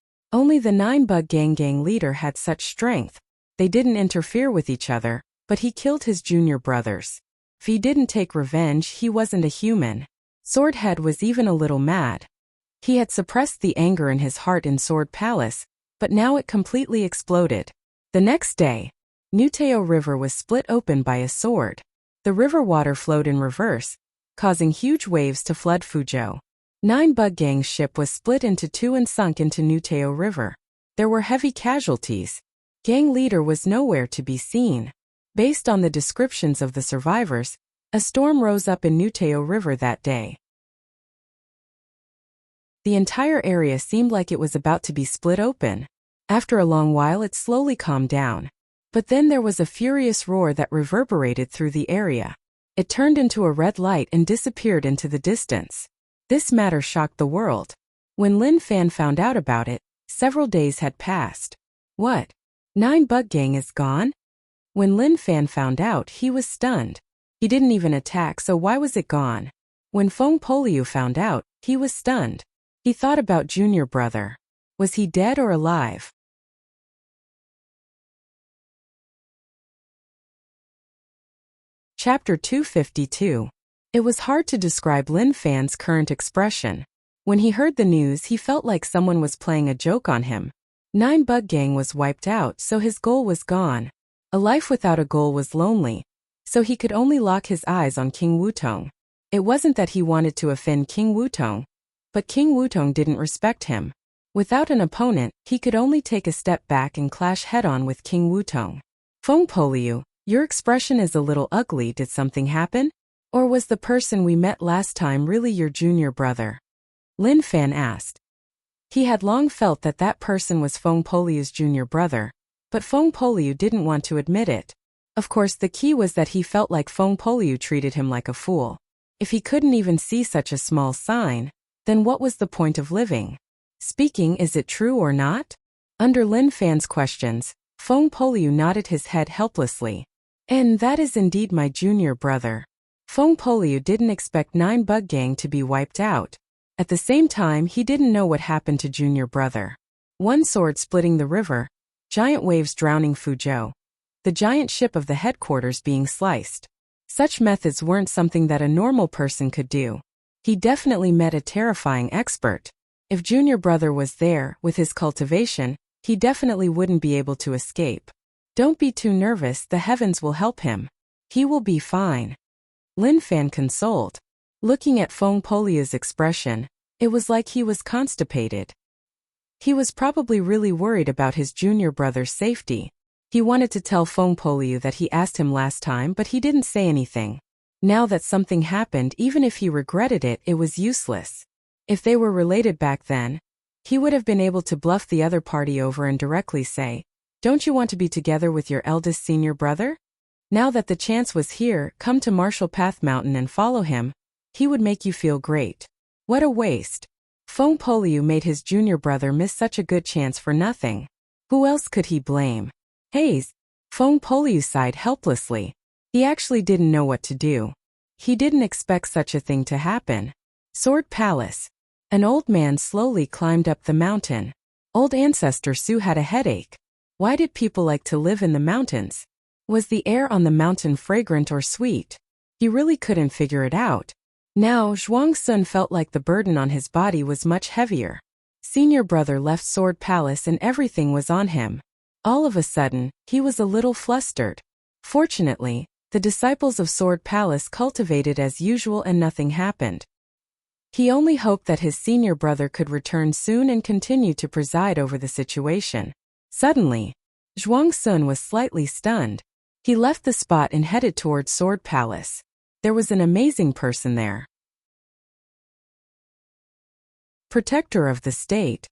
Only the 9 bug gang leader had such strength. They didn't interfere with each other, but he killed his junior brothers. If he didn't take revenge, he wasn't a human. Swordhead was even a little mad. He had suppressed the anger in his heart in Sword Palace, but now it completely exploded. The next day, Nuteo River was split open by a sword. The river water flowed in reverse, causing huge waves to flood Fuzhou. 9 bug gang's ship was split into 2 and sunk into Nuteo River. There were heavy casualties. Gang leader was nowhere to be seen. Based on the descriptions of the survivors, a storm rose up in Nuteo River that day. The entire area seemed like it was about to be split open. After a long while it slowly calmed down. But then there was a furious roar that reverberated through the area. It turned into a red light and disappeared into the distance. This matter shocked the world. When Lin Fan found out about it, several days had passed. What? 9 bug gang is gone? When Lin Fan found out, he was stunned. He didn't even attack, so why was it gone? When Feng Poliu found out, he was stunned. He thought about junior brother. Was he dead or alive? Chapter 252. It was hard to describe Lin Fan's current expression. When he heard the news, he felt like someone was playing a joke on him. 9 bug gang was wiped out, so his goal was gone. A life without a goal was lonely, so he could only lock his eyes on King Wutong. It wasn't that he wanted to offend King Wutong, but King Wutong didn't respect him. Without an opponent, he could only take a step back and clash head-on with King Wutong. Feng Poliu, your expression is a little ugly. Did something happen? Or was the person we met last time really your junior brother? Lin Fan asked. He had long felt that that person was Feng Poliu's junior brother, but Feng Poliu didn't want to admit it. Of course, the key was that he felt like Feng Poliu treated him like a fool. If he couldn't even see such a small sign, then what was the point of living? Speaking, is it true or not? Under Lin Fan's questions, Feng Poliu nodded his head helplessly. And that is indeed my junior brother. Feng Poliu didn't expect 9 bug gang to be wiped out. At the same time, he didn't know what happened to junior brother. One sword splitting the river, giant waves drowning Fuzhou, the giant ship of the headquarters being sliced. Such methods weren't something that a normal person could do. He definitely met a terrifying expert. If junior brother was there, with his cultivation, he definitely wouldn't be able to escape. Don't be too nervous, the heavens will help him. He will be fine. Lin Fan consoled. Looking at Feng Poliu's expression, it was like he was constipated. He was probably really worried about his junior brother's safety. He wanted to tell Feng Poliu that he asked him last time, but he didn't say anything. Now that something happened, even if he regretted it, it was useless. If they were related back then, he would have been able to bluff the other party over and directly say, "Don't you want to be together with your eldest senior brother?" Now that the chance was here, come to Marshall Path Mountain and follow him. He would make you feel great. What a waste. Feng Poliu made his junior brother miss such a good chance for nothing. Who else could he blame? Haze. Feng Poliu sighed helplessly. He actually didn't know what to do. He didn't expect such a thing to happen. Sword Palace. An old man slowly climbed up the mountain. Old ancestor Su had a headache. Why did people like to live in the mountains? Was the air on the mountain fragrant or sweet? He really couldn't figure it out. Now, Zhuang Sun felt like the burden on his body was much heavier. Senior brother left Sword Palace and everything was on him. All of a sudden, he was a little flustered. Fortunately, the disciples of Sword Palace cultivated as usual and nothing happened. He only hoped that his senior brother could return soon and continue to preside over the situation. Suddenly, Zhuang Sun was slightly stunned. He left the spot and headed towards Sword Palace. There was an amazing person there. Protector of the state.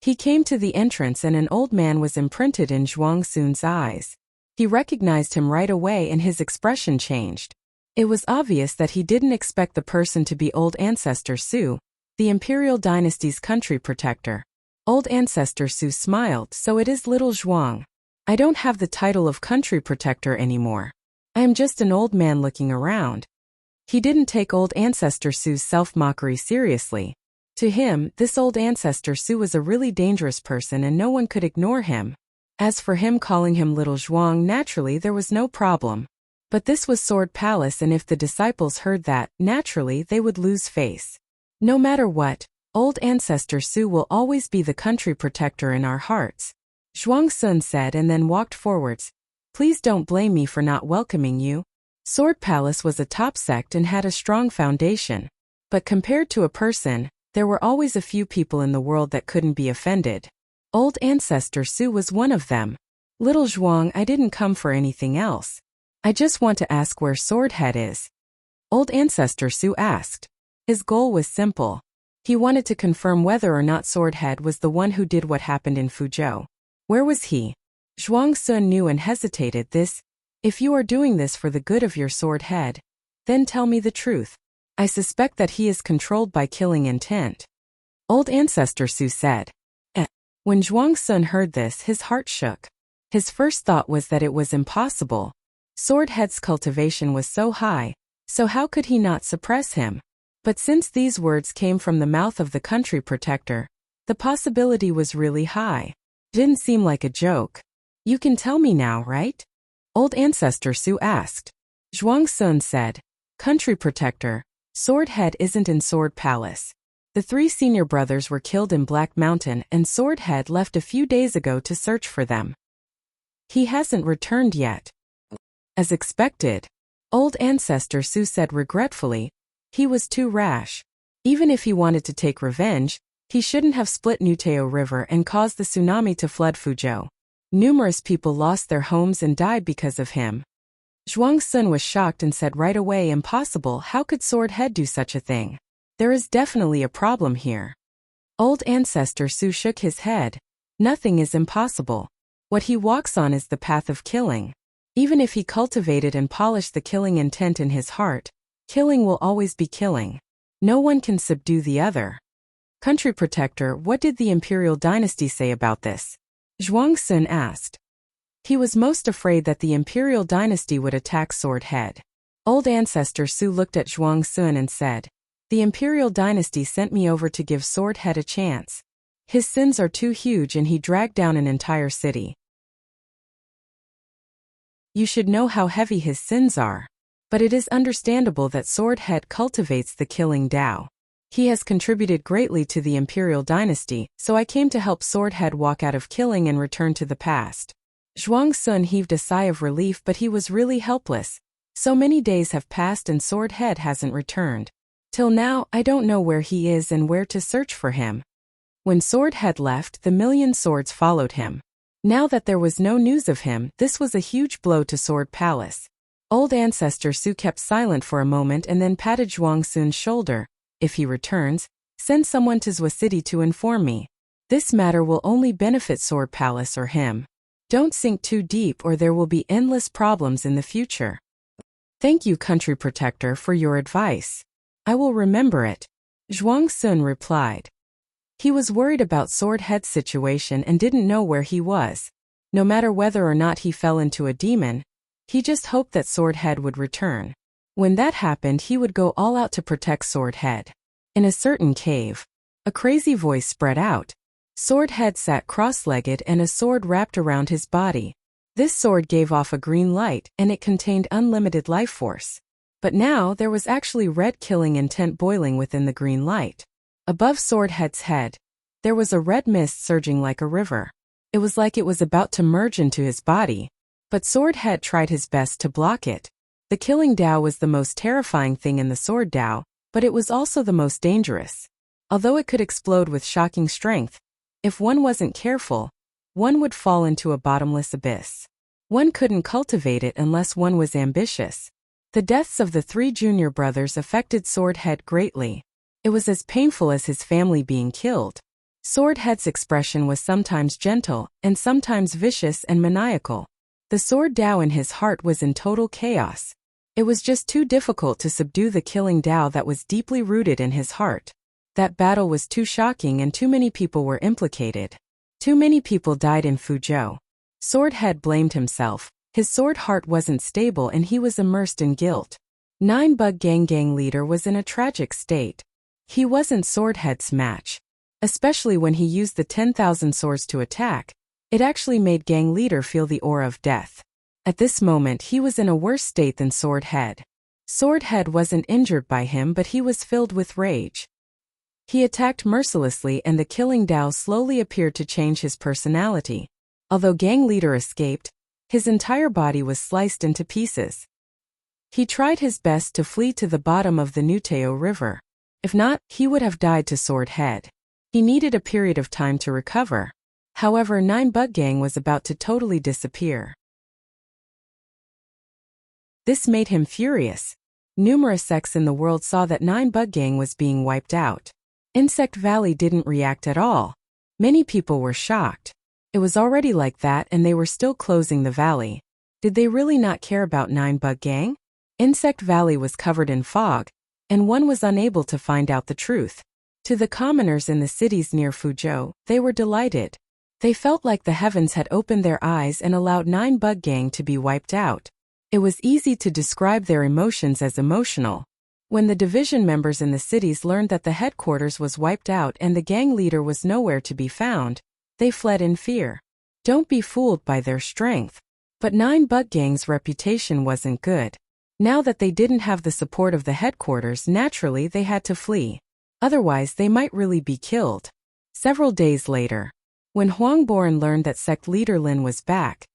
He came to the entrance and an old man was imprinted in Zhuang Sun's eyes. He recognized him right away and his expression changed. It was obvious that he didn't expect the person to be Old Ancestor Su, the Imperial Dynasty's country protector. Old Ancestor Su smiled. So it is little Zhuang. I don't have the title of country protector anymore. I am just an old man looking around. He didn't take Old Ancestor Su's self-mockery seriously. To him, this Old Ancestor Su was a really dangerous person and no one could ignore him. As for him calling him Little Zhuang, naturally there was no problem. But this was Sword Palace and if the disciples heard that, naturally they would lose face. No matter what, Old Ancestor Su will always be the country protector in our hearts, Zhuang Sun said and then walked forwards. Please don't blame me for not welcoming you. Sword Palace was a top sect and had a strong foundation. But compared to a person, there were always a few people in the world that couldn't be offended. Old Ancestor Su was one of them. Little Zhuang, I didn't come for anything else. I just want to ask where Swordhead is. Old Ancestor Su asked. His goal was simple. He wanted to confirm whether or not Swordhead was the one who did what happened in Fuzhou. Where was he? Zhuang Sun knew and hesitated. If you are doing this for the good of your Swordhead, then tell me the truth. I suspect that he is controlled by killing intent. Old Ancestor Su said. When Zhuang Sun heard this, his heart shook. His first thought was that it was impossible. Swordhead's cultivation was so high, so how could he not suppress him? But since these words came from the mouth of the country protector, the possibility was really high. Didn't seem like a joke. You can tell me now, right? Old Ancestor Su asked. Zhuang Sun said, Country protector, Swordhead isn't in Sword Palace. The 3 senior brothers were killed in Black Mountain and Swordhead left a few days ago to search for them. He hasn't returned yet. As expected, Old Ancestor Su said regretfully, he was too rash. Even if he wanted to take revenge, he shouldn't have split Nuteo River and caused the tsunami to flood Fuzhou. Numerous people lost their homes and died because of him. Zhuang Sun was shocked and said right away, impossible, how could Swordhead do such a thing? There is definitely a problem here. Old Ancestor Su shook his head. Nothing is impossible. What he walks on is the path of killing. Even if he cultivated and polished the killing intent in his heart, killing will always be killing. No one can subdue the other. Country protector, what did the Imperial Dynasty say about this? Zhuang Sun asked. He was most afraid that the Imperial Dynasty would attack Swordhead. Old Ancestor Su looked at Zhuang Sun and said, the Imperial Dynasty sent me over to give Swordhead a chance. His sins are too huge and he dragged down an entire city. You should know how heavy his sins are. But it is understandable that Swordhead cultivates the killing Tao. He has contributed greatly to the Imperial Dynasty, so I came to help Swordhead walk out of killing and return to the past. Zhuang Sun heaved a sigh of relief, but he was really helpless. So many days have passed and Swordhead hasn't returned. Till now, I don't know where he is and where to search for him. When Swordhead left, the million swords followed him. Now that there was no news of him, this was a huge blow to Sword Palace. Old Ancestor Su kept silent for a moment and then patted Zhuang Sun's shoulder. If he returns, send someone to Zhua City to inform me. This matter will only benefit Sword Palace or him. Don't sink too deep or there will be endless problems in the future. Thank you, Country Protector, for your advice. I will remember it. Zhuang Sun replied. He was worried about Swordhead's situation and didn't know where he was. No matter whether or not he fell into a demon, he just hoped that Swordhead would return. When that happened, he would go all out to protect Swordhead. In a certain cave, a crazy voice spread out. Swordhead sat cross-legged and a sword wrapped around his body. This sword gave off a green light and it contained unlimited life force. But now there was actually red killing intent boiling within the green light. Above Swordhead's head, there was a red mist surging like a river. It was like it was about to merge into his body. But Swordhead tried his best to block it. The killing Tao was the most terrifying thing in the Sword Tao, but it was also the most dangerous. Although it could explode with shocking strength, if one wasn't careful, one would fall into a bottomless abyss. One couldn't cultivate it unless one was ambitious. The deaths of the 3 junior brothers affected Swordhead greatly. It was as painful as his family being killed. Swordhead's expression was sometimes gentle and sometimes vicious and maniacal. The sword Tao in his heart was in total chaos. It was just too difficult to subdue the killing Tao that was deeply rooted in his heart. That battle was too shocking and too many people were implicated. Too many people died in Fuzhou. Swordhead blamed himself. His sword heart wasn't stable and he was immersed in guilt. Nine Bug Gang leader was in a tragic state. He wasn't Swordhead's match. Especially when he used the 10,000 swords to attack, it actually made gang leader feel the aura of death. At this moment he was in a worse state than Swordhead. Swordhead wasn't injured by him but he was filled with rage. He attacked mercilessly and the killing Tao slowly appeared to change his personality. Although gang leader escaped, his entire body was sliced into pieces. He tried his best to flee to the bottom of the Nuteo River. If not, he would have died to Swordhead. He needed a period of time to recover. However, Nine Bug Gang was about to totally disappear. This made him furious. Numerous sects in the world saw that Nine Bug Gang was being wiped out. Insect Valley didn't react at all. Many people were shocked. It was already like that and they were still closing the valley. Did they really not care about Nine Bug Gang? Insect Valley was covered in fog, and one was unable to find out the truth. To the commoners in the cities near Fuzhou, they were delighted. They felt like the heavens had opened their eyes and allowed Nine Bug Gang to be wiped out. It was easy to describe their emotions as emotional. When the division members in the cities learned that the headquarters was wiped out and the gang leader was nowhere to be found, they fled in fear. Don't be fooled by their strength. But Nine Bug Gang's reputation wasn't good. Now that they didn't have the support of the headquarters, naturally they had to flee. Otherwise they might really be killed. Several days later, when Huangboran learned that sect leader Lin was back,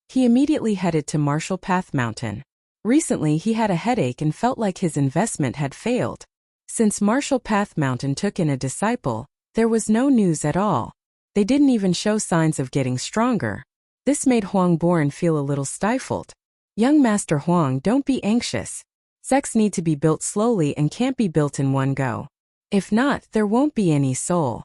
he immediately headed to Martial Path Mountain. Recently he had a headache and felt like his investment had failed. Since Martial Path Mountain took in a disciple, there was no news at all. They didn't even show signs of getting stronger. This made Huangboran feel a little stifled. Young Master Huang, don't be anxious. Sects need to be built slowly and can't be built in one go. If not, there won't be any soul.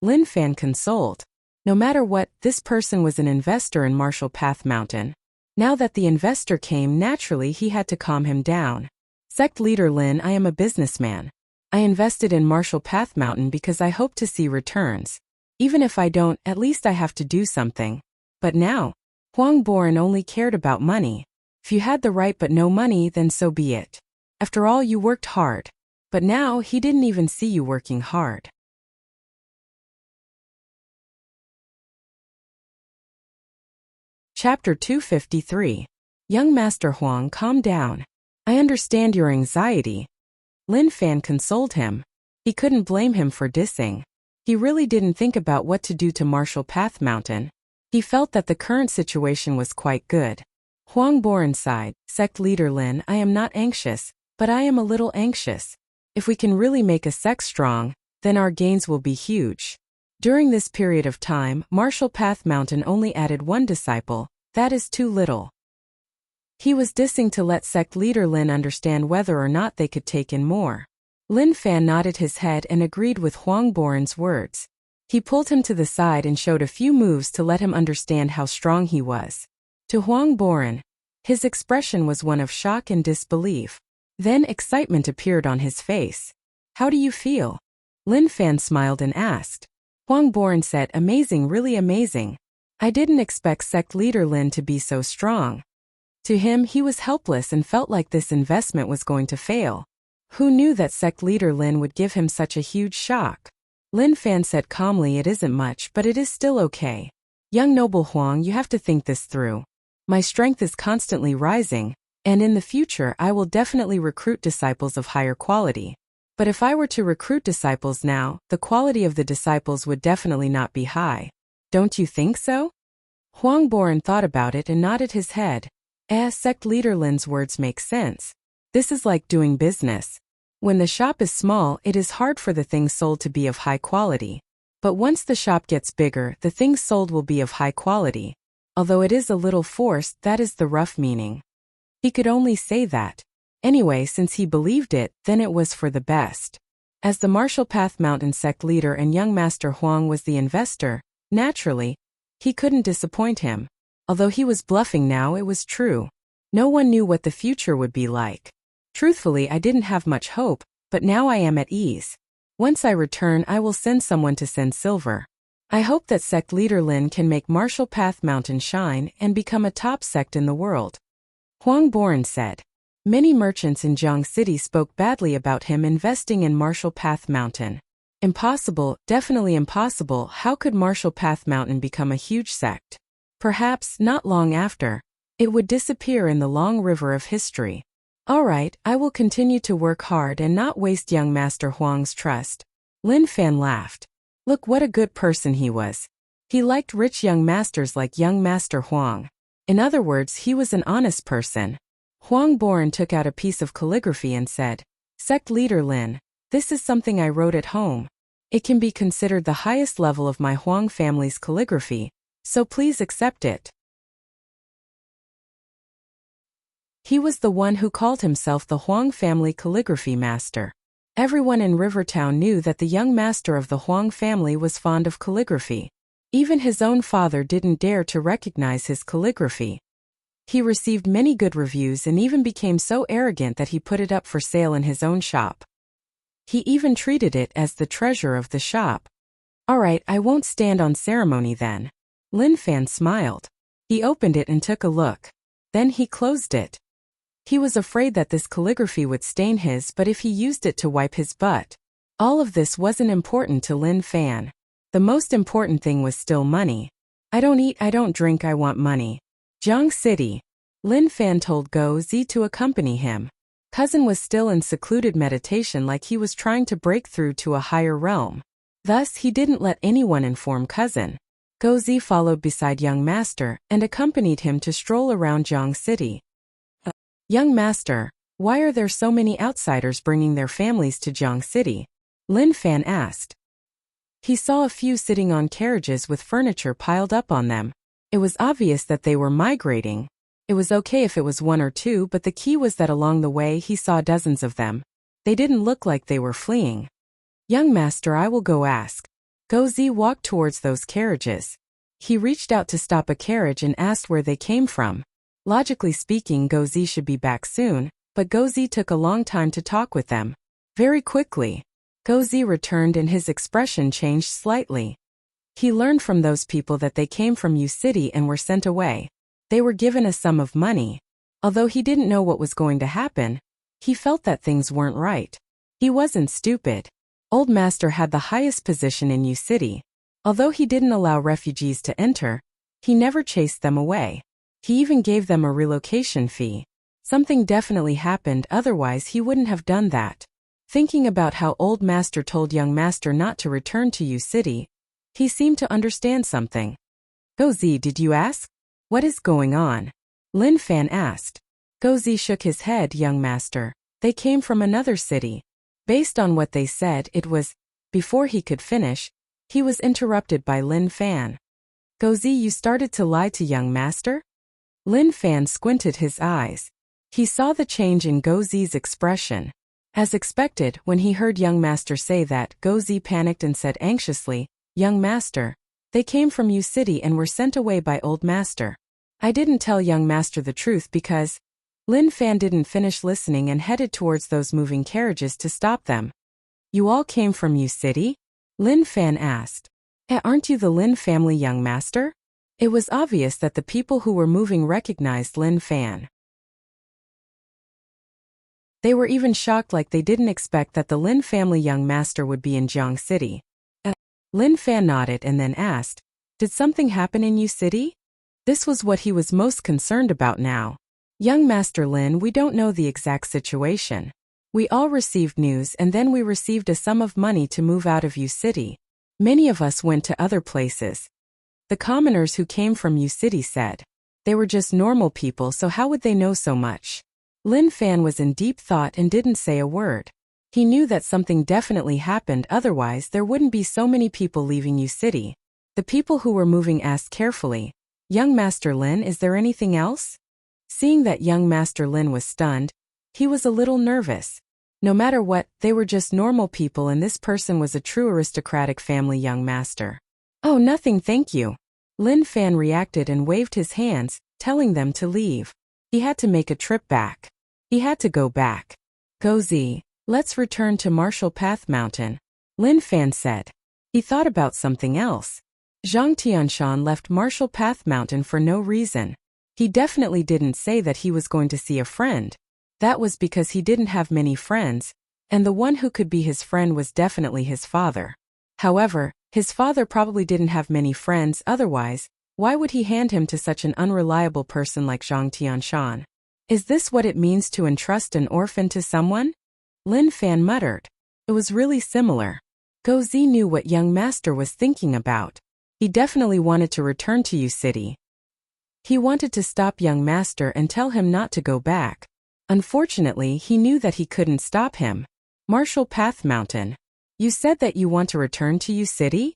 Lin Fan consoled. No matter what, this person was an investor in Martial Path Mountain. Now that the investor came, naturally he had to calm him down. Sect leader Lin, I am a businessman. I invested in Martial Path Mountain because I hope to see returns. Even if I don't, at least I have to do something. But now, Huangboran only cared about money. If you had the right but no money, then so be it. After all, you worked hard. But now he didn't even see you working hard. Chapter 253. Young Master Huang, calm down. I understand your anxiety. Lin Fan consoled him. He couldn't blame him for dissing. He really didn't think about what to do to Martial Path Mountain. He felt that the current situation was quite good. Huangboran sighed. Sect leader Lin, I am not anxious, but I am a little anxious. If we can really make a sect strong, then our gains will be huge. During this period of time, Martial Path Mountain only added one disciple. That is too little. He was dissing to let sect leader Lin understand whether or not they could take in more. Lin Fan nodded his head and agreed with Huangboran's words. He pulled him to the side and showed a few moves to let him understand how strong he was. To Huangboran, his expression was one of shock and disbelief. Then excitement appeared on his face. How do you feel? Lin Fan smiled and asked. Huangboran said, amazing, really amazing. I didn't expect sect leader Lin to be so strong. To him, he was helpless and felt like this investment was going to fail. Who knew that sect leader Lin would give him such a huge shock? Lin Fan said calmly, it isn't much, but it is still okay. Young noble Huang, you have to think this through. My strength is constantly rising, and in the future I will definitely recruit disciples of higher quality. But if I were to recruit disciples now, the quality of the disciples would definitely not be high. Don't you think so? Huangboran thought about it and nodded his head. Sect leader Lin's words make sense. This is like doing business. When the shop is small, it is hard for the things sold to be of high quality. But once the shop gets bigger, the things sold will be of high quality. Although it is a little forced, that is the rough meaning. He could only say that. Anyway, since he believed it, then it was for the best. As the Martial Path Mountain sect leader and young Master Huang was the investor, naturally, he couldn't disappoint him. Although he was bluffing now, it was true. No one knew what the future would be like. Truthfully, I didn't have much hope, but now I am at ease. Once I return, I will send someone to send silver. I hope that sect leader Lin can make Martial Path Mountain shine and become a top sect in the world. Huang Boran said. Many merchants in Jiang City spoke badly about him investing in Martial Path Mountain. Impossible, definitely impossible. How could Martial Path Mountain become a huge sect? Perhaps, not long after, it would disappear in the long river of history. Alright, I will continue to work hard and not waste young Master Huang's trust. Lin Fan laughed. Look what a good person he was. He liked rich young masters like young Master Huang. In other words, he was an honest person. Huang Boran took out a piece of calligraphy and said, Sect leader Lin, this is something I wrote at home. It can be considered the highest level of my Huang family's calligraphy, so please accept it. He was the one who called himself the Huang family calligraphy master. Everyone in Rivertown knew that the young master of the Huang family was fond of calligraphy. Even his own father didn't dare to recognize his calligraphy. He received many good reviews and even became so arrogant that he put it up for sale in his own shop. He even treated it as the treasure of the shop. Alright, I won't stand on ceremony then. Lin Fan smiled. He opened it and took a look. Then he closed it. He was afraid that this calligraphy would stain his, but if he used it to wipe his butt. All of this wasn't important to Lin Fan. The most important thing was still money. I don't eat, I don't drink, I want money. Jiang City. Lin Fan told Go Zi to accompany him. Cousin was still in secluded meditation like he was trying to break through to a higher realm. Thus, he didn't let anyone inform Cousin. Go Zi followed beside young Master and accompanied him to stroll around Jiang City. Young Master, why are there so many outsiders bringing their families to Jiang City? Lin Fan asked. He saw a few sitting on carriages with furniture piled up on them. It was obvious that they were migrating. It was okay if it was one or two, but the key was that along the way he saw dozens of them. They didn't look like they were fleeing. Young Master, I will go ask. Go Zi walked towards those carriages. He reached out to stop a carriage and asked where they came from. Logically speaking, Go Zi should be back soon, but Go Zi took a long time to talk with them. Very quickly, Go Zi returned and his expression changed slightly. He learned from those people that they came from U City and were sent away. They were given a sum of money. Although he didn't know what was going to happen, he felt that things weren't right. He wasn't stupid. Old Master had the highest position in U City. Although he didn't allow refugees to enter, he never chased them away. He even gave them a relocation fee. Something definitely happened, otherwise he wouldn't have done that. Thinking about how Old Master told young Master not to return to U City, he seemed to understand something. Go Zi, did you ask? What is going on? Lin Fan asked. Go Zi shook his head, young Master. They came from another city. Based on what they said, it was... Before he could finish, he was interrupted by Lin Fan. Go Zi, you started to lie to young Master? Lin Fan squinted his eyes. He saw the change in Go Zi's expression. As expected, when he heard young Master say that, Go Zi panicked and said anxiously, Young Master, they came from U City and were sent away by Old Master. I didn't tell young Master the truth because... Lin Fan didn't finish listening and headed towards those moving carriages to stop them. You all came from U City? Lin Fan asked. Aren't you the Lin family, young Master? It was obvious that the people who were moving recognized Lin Fan. They were even shocked, like they didn't expect that the Lin family young Master would be in Jiang City. Lin Fan nodded and then asked, Did something happen in U City? This was what he was most concerned about now. Young Master Lin, we don't know the exact situation. We all received news and then we received a sum of money to move out of U City. Many of us went to other places. The commoners who came from U City said. They were just normal people, so how would they know so much? Lin Fan was in deep thought and didn't say a word. He knew that something definitely happened, otherwise there wouldn't be so many people leaving U City. The people who were moving asked carefully, Young Master Lin, is there anything else? Seeing that young Master Lin was stunned, he was a little nervous. No matter what, they were just normal people and this person was a true aristocratic family young master. Oh, nothing, thank you. Lin Fan reacted and waved his hands, telling them to leave. He had to make a trip back. He had to go back. Go Z. Let's return to Martial Path Mountain, Lin Fan said. He thought about something else. Zhang Tianshan left Martial Path Mountain for no reason. He definitely didn't say that he was going to see a friend. That was because he didn't have many friends, and the one who could be his friend was definitely his father. However, his father probably didn't have many friends otherwise. Why would he hand him to such an unreliable person like Zhang Tianshan? Is this what it means to entrust an orphan to someone? Lin Fan muttered. It was really similar. Go Z knew what young master was thinking about. He definitely wanted to return to U City. He wanted to stop young master and tell him not to go back. Unfortunately, he knew that he couldn't stop him. Martial Path Mountain. You said that you want to return to U City?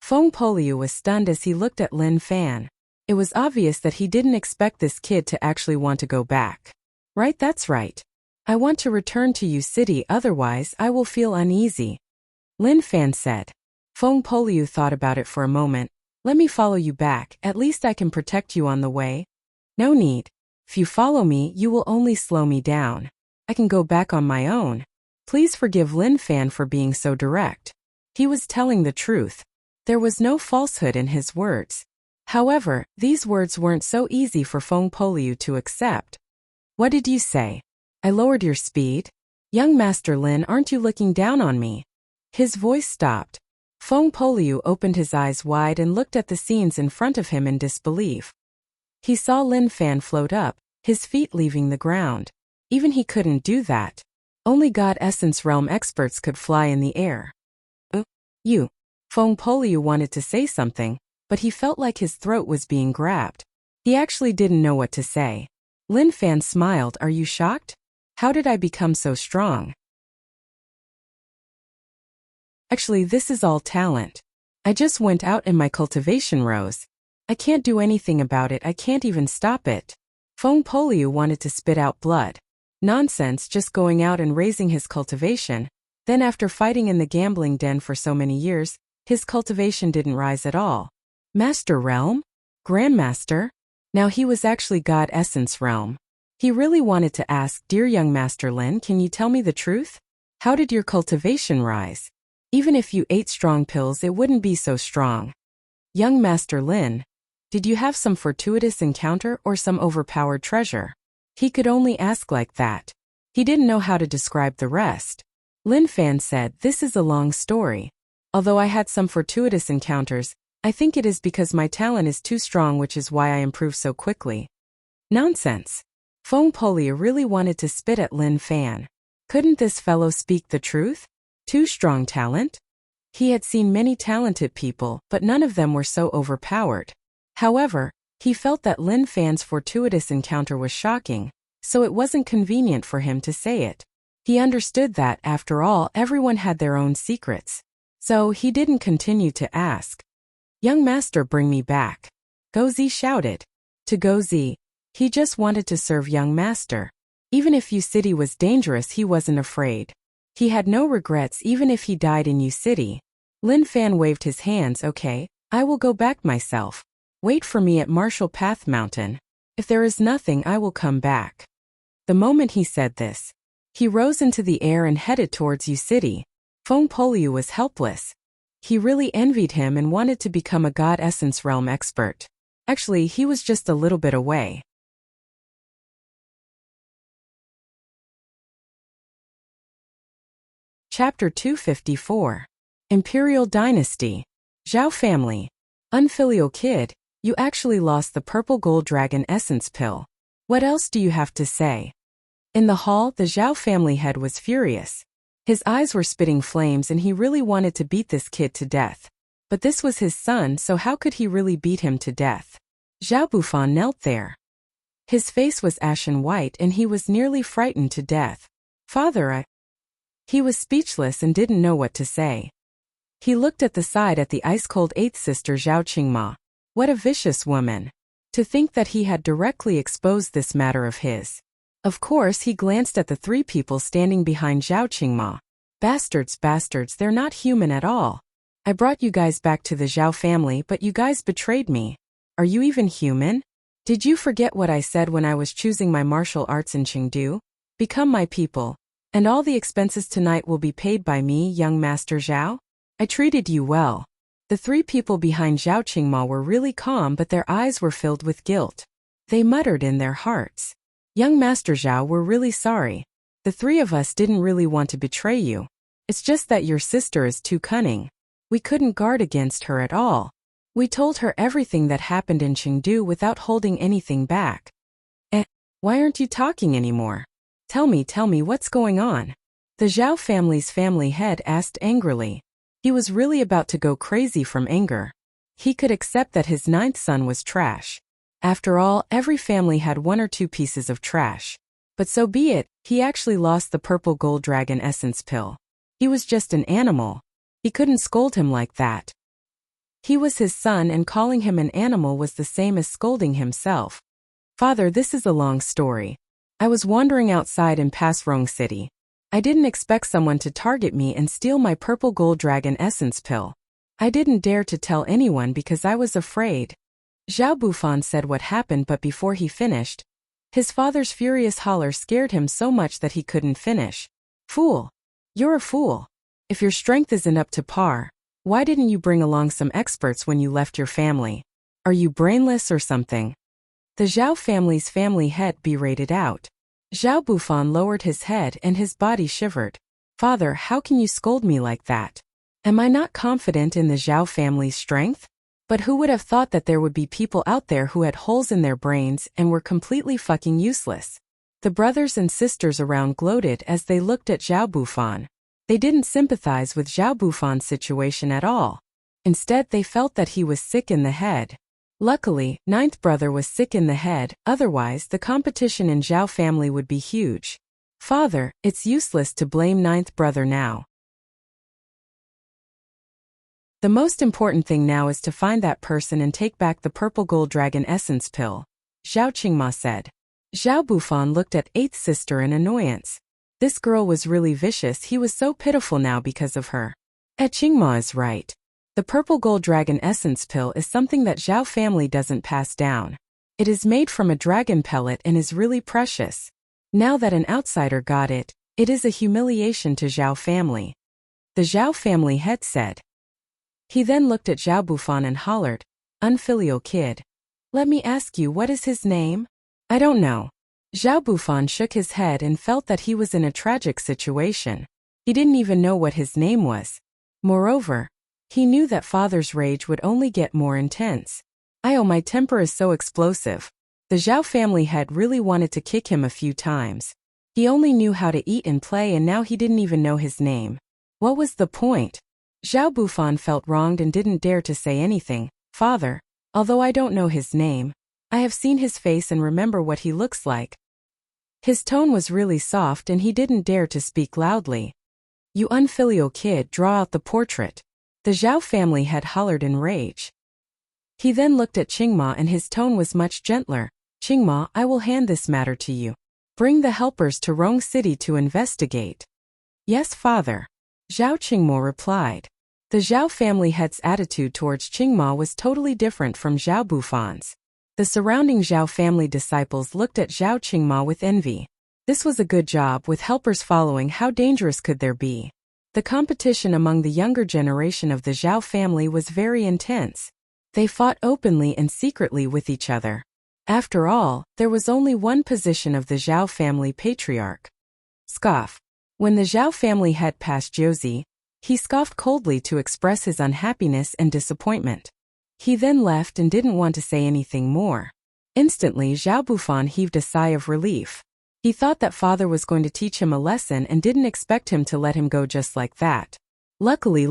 Feng Poliu was stunned as he looked at Lin Fan. It was obvious that he didn't expect this kid to actually want to go back. Right, that's right. I want to return to U City, otherwise I will feel uneasy, Lin Fan said. Feng Poliu thought about it for a moment. Let me follow you back, at least I can protect you on the way. No need. If you follow me, you will only slow me down. I can go back on my own. Please forgive Lin Fan for being so direct. He was telling the truth. There was no falsehood in his words. However, these words weren't so easy for Feng Poliu to accept. What did you say? I lowered your speed? Young Master Lin, aren't you looking down on me? His voice stopped. Feng Poliu opened his eyes wide and looked at the scenes in front of him in disbelief. He saw Lin Fan float up, his feet leaving the ground. Even he couldn't do that. Only God Essence Realm experts could fly in the air. You. Feng Poliu wanted to say something, but he felt like his throat was being grabbed. He actually didn't know what to say. Lin Fan smiled. Are you shocked? How did I become so strong? Actually, this is all talent. I just went out in my cultivation rose. I can't do anything about it, I can't even stop it. Feng Poliu wanted to spit out blood. Nonsense, just going out and raising his cultivation. Then after fighting in the gambling den for so many years, his cultivation didn't rise at all. Master Realm? Grandmaster? Now he was actually God Essence Realm. He really wanted to ask, Dear young Master Lin, can you tell me the truth? How did your cultivation rise? Even if you ate strong pills, it wouldn't be so strong. Young Master Lin, did you have some fortuitous encounter or some overpowered treasure? He could only ask like that. He didn't know how to describe the rest. Lin Fan said, This is a long story. Although I had some fortuitous encounters, I think it is because my talent is too strong, which is why I improved so quickly. Nonsense. Feng Poliu really wanted to spit at Lin Fan. Couldn't this fellow speak the truth? Too strong talent? He had seen many talented people, but none of them were so overpowered. However, he felt that Lin Fan's fortuitous encounter was shocking, so it wasn't convenient for him to say it. He understood that, after all, everyone had their own secrets. So he didn't continue to ask. Young Master, bring me back. Gozi shouted. To Gozi, he just wanted to serve young Master. Even if U City was dangerous, he wasn't afraid. He had no regrets even if he died in U City. Lin Fan waved his hands. Okay, I will go back myself. Wait for me at Martial Path Mountain. If there is nothing, I will come back. The moment he said this, he rose into the air and headed towards U City. Feng Poliu was helpless. He really envied him and wanted to become a God Essence Realm expert. Actually, he was just a little bit away. Chapter 254. Imperial Dynasty. Zhao family. Unfilial kid, you actually lost the purple gold dragon essence pill. What else do you have to say? In the hall, the Zhao family head was furious. His eyes were spitting flames and he really wanted to beat this kid to death. But this was his son, so how could he really beat him to death? Zhao Bufan knelt there. His face was ashen white and he was nearly frightened to death. Father, He was speechless and didn't know what to say. He looked at the side at the ice-cold eighth sister Zhao Qingma. What a vicious woman. To think that he had directly exposed this matter of his. Of course, he glanced at the three people standing behind Zhao Qingma. Bastards, bastards, they're not human at all. I brought you guys back to the Zhao family, but you guys betrayed me. Are you even human? Did you forget what I said when I was choosing my martial arts in Chengdu? Become my people, and all the expenses tonight will be paid by me, young Master Zhao. I treated you well. The three people behind Zhao Qingma were really calm, but their eyes were filled with guilt. They muttered in their hearts. Young Master Zhao, we're really sorry. The three of us didn't really want to betray you. It's just that your sister is too cunning. We couldn't guard against her at all. We told her everything that happened in Chengdu without holding anything back. Why aren't you talking anymore? Tell me what's going on? The Zhao family's family head asked angrily. He was really about to go crazy from anger. He could accept that his ninth son was trash. After all, every family had one or two pieces of trash. But so be it, he actually lost the purple gold dragon essence pill. He was just an animal. He couldn't scold him like that. He was his son, and calling him an animal was the same as scolding himself. Father, this is a long story. I was wandering outside in Pasrong City. I didn't expect someone to target me and steal my purple gold dragon essence pill. I didn't dare to tell anyone because I was afraid. Zhao Bufan said what happened, but before he finished, his father's furious holler scared him so much that he couldn't finish. Fool! You're a fool. If your strength isn't up to par, why didn't you bring along some experts when you left your family? Are you brainless or something? The Zhao family's family head berated out. Zhao Bufan lowered his head and his body shivered. Father, how can you scold me like that? Am I not confident in the Zhao family's strength? But who would have thought that there would be people out there who had holes in their brains and were completely fucking useless? The brothers and sisters around gloated as they looked at Zhao Bufan. They didn't sympathize with Zhao Bufan's situation at all. Instead, they felt that he was sick in the head. Luckily, ninth brother was sick in the head, otherwise the competition in Zhao family would be huge. Father, it's useless to blame ninth brother now. The most important thing now is to find that person and take back the purple gold dragon essence pill, Zhao Qingma said. Zhao Bufan looked at eighth sister in annoyance. This girl was really vicious. He was so pitiful now because of her. Qingma is right. The purple gold dragon essence pill is something that Zhao family doesn't pass down. It is made from a dragon pellet and is really precious. Now that an outsider got it, it is a humiliation to Zhao family. The Zhao family head said. He then looked at Zhao Bufan and hollered, unfilial kid. Let me ask you, what is his name? I don't know. Zhao Bufan shook his head and felt that he was in a tragic situation. He didn't even know what his name was. Moreover, he knew that father's rage would only get more intense. My temper is so explosive. The Zhao family head really wanted to kick him a few times. He only knew how to eat and play, and now he didn't even know his name. What was the point? Zhao Bufan felt wronged and didn't dare to say anything. Father, although I don't know his name, I have seen his face and remember what he looks like. His tone was really soft and he didn't dare to speak loudly. You unfilial kid, draw out the portrait. The Zhao family had hollered in rage. He then looked at Qingma and his tone was much gentler. Qingma, I will hand this matter to you. Bring the helpers to Rong City to investigate. Yes, father. Zhao Qingmo replied. The Zhao family head's attitude towards Qingma was totally different from Zhao Bufan's. The surrounding Zhao family disciples looked at Zhao Qingma with envy. This was a good job with helpers following. How dangerous could there be? The competition among the younger generation of the Zhao family was very intense. They fought openly and secretly with each other. After all, there was only one position of the Zhao family patriarch. Scoff. When the Zhao family head passed Josie, he scoffed coldly to express his unhappiness and disappointment. He then left and didn't want to say anything more. Instantly, Zhao Bufan heaved a sigh of relief. He thought that father was going to teach him a lesson and didn't expect him to let him go just like that. Luckily,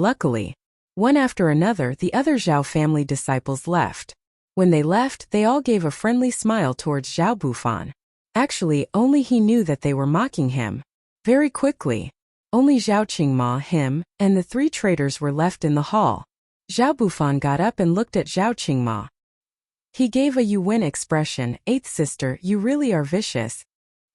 one after another, the other Zhao family disciples left. When they left, they all gave a friendly smile towards Zhao Bufan. Actually, only he knew that they were mocking him. Very quickly, only Zhao Qingma, him, and the three traders were left in the hall. Zhao Bufan got up and looked at Zhao Qingma. He gave a you win expression. Eighth sister, you really are vicious.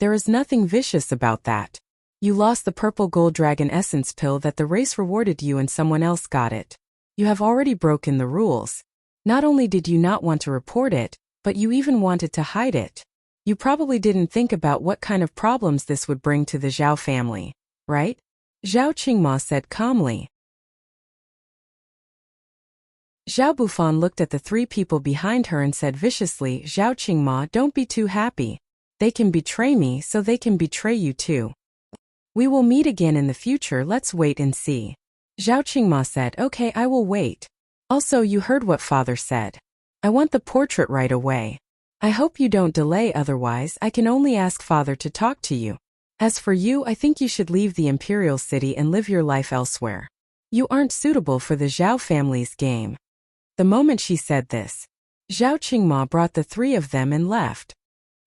There is nothing vicious about that. You lost the purple gold dragon essence pill that the race rewarded you and someone else got it. You have already broken the rules. Not only did you not want to report it, but you even wanted to hide it. You probably didn't think about what kind of problems this would bring to the Zhao family, right? Zhao Qingma said calmly. Zhao Bufan looked at the three people behind her and said viciously, Zhao Qingma, don't be too happy. They can betray me, so they can betray you too. We will meet again in the future, let's wait and see. Zhao Qingma said, okay, I will wait. Also, you heard what father said. I want the portrait right away. I hope you don't delay, otherwise I can only ask father to talk to you. As for you, I think you should leave the imperial city and live your life elsewhere. You aren't suitable for the Zhao family's game. The moment she said this, Zhao Qingma brought the three of them and left.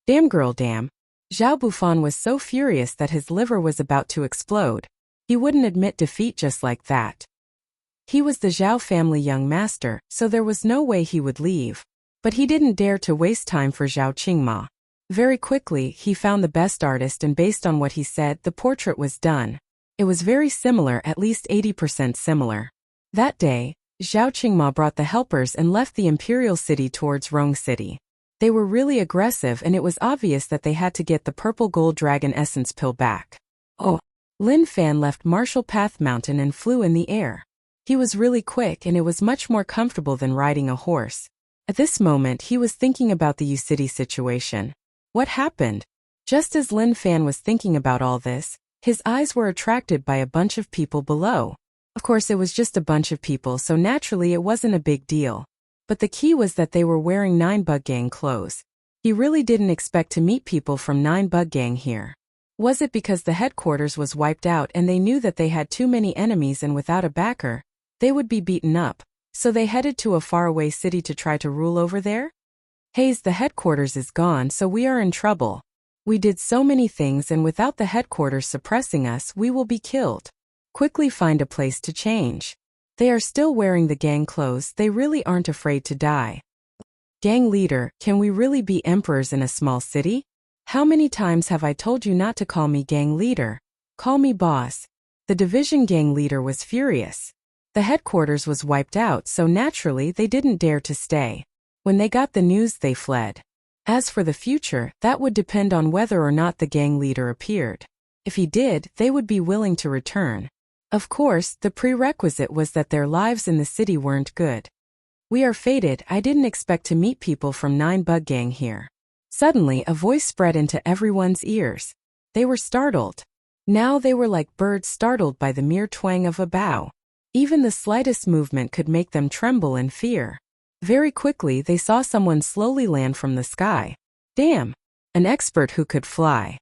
Damn girl, damn. Zhao Bufan was so furious that his liver was about to explode. He wouldn't admit defeat just like that. He was the Zhao family young master, so there was no way he would leave. But he didn't dare to waste time for Zhao Qingma. Very quickly, he found the best artist, and based on what he said, the portrait was done. It was very similar, at least 80% similar. That day, Zhao Qingma brought the helpers and left the imperial city towards Rong City. They were really aggressive, and it was obvious that they had to get the purple gold dragon essence pill back. Oh! Lin Fan left Martial Path Mountain and flew in the air. He was really quick, and it was much more comfortable than riding a horse. At this moment, he was thinking about the U-City situation. What happened? Just as Lin Fan was thinking about all this, his eyes were attracted by a bunch of people below. Of course, it was just a bunch of people, so naturally it wasn't a big deal. But the key was that they were wearing 9 Bug Gang clothes. He really didn't expect to meet people from 9 Bug Gang here. Was it because the headquarters was wiped out and they knew that they had too many enemies and without a backer, they would be beaten up, so they headed to a faraway city to try to rule over there? Hayes, the headquarters is gone, so we are in trouble. We did so many things, and without the headquarters suppressing us, we will be killed. Quickly find a place to change. They are still wearing the gang clothes, they really aren't afraid to die. Gang leader, can we really be emperors in a small city? How many times have I told you not to call me gang leader? Call me boss. The division gang leader was furious. The headquarters was wiped out, so naturally they didn't dare to stay. When they got the news, they fled. As for the future, that would depend on whether or not the gang leader appeared. If he did, they would be willing to return. Of course, the prerequisite was that their lives in the city weren't good. We are fated, I didn't expect to meet people from 9 Bug Gang here. Suddenly, a voice spread into everyone's ears. They were startled. Now they were like birds startled by the mere twang of a bough. Even the slightest movement could make them tremble in fear. Very quickly, they saw someone slowly land from the sky. Damn! An expert who could fly.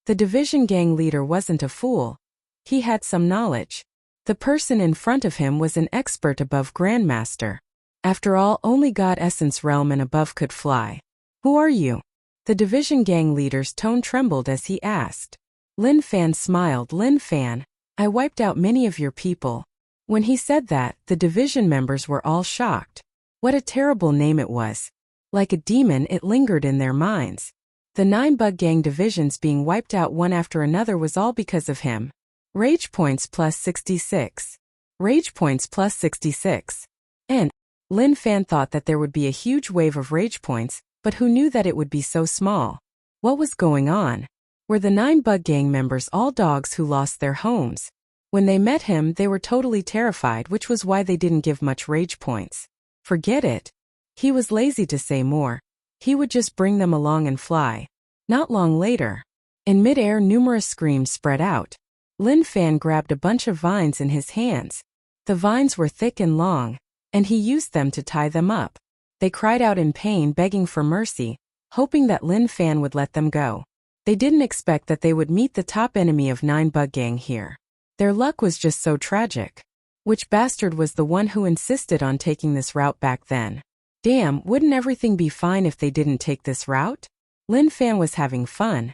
The division gang leader wasn't a fool. He had some knowledge. The person in front of him was an expert above Grandmaster. After all, only God Essence Realm and above could fly. Who are you? The division gang leader's tone trembled as he asked. Lin Fan smiled. Lin Fan, I wiped out many of your people. When he said that, the division members were all shocked. What a terrible name it was. Like a demon, it lingered in their minds. The 9 Bug Gang divisions being wiped out one after another was all because of him. Rage points plus 66. Rage points plus 66. And Lin Fan thought that there would be a huge wave of rage points, but who knew that it would be so small? What was going on? Were the 9 Bug Gang members all dogs who lost their homes? When they met him, they were totally terrified, which was why they didn't give much rage points. Forget it. He was lazy to say more. He would just bring them along and fly. Not long later. In mid-air, numerous screams spread out. Lin Fan grabbed a bunch of vines in his hands. The vines were thick and long, and he used them to tie them up. They cried out in pain, begging for mercy, hoping that Lin Fan would let them go. They didn't expect that they would meet the top enemy of 9 Bug Gang here. Their luck was just so tragic. Which bastard was the one who insisted on taking this route back then? Damn, wouldn't everything be fine if they didn't take this route? Lin Fan was having fun.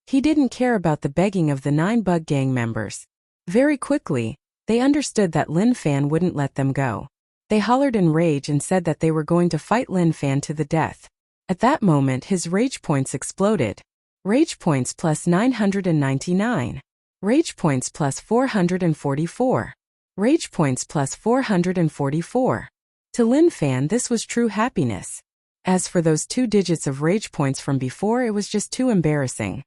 He didn't care about the begging of the 9 Bug Gang members. Very quickly, they understood that Lin Fan wouldn't let them go. They hollered in rage and said that they were going to fight Lin Fan to the death. At that moment his rage points exploded. Rage points plus 999. Rage points plus 444. Rage points plus 444. To Lin Fan this was true happiness. As for those 2 digits of rage points from before, it was just too embarrassing.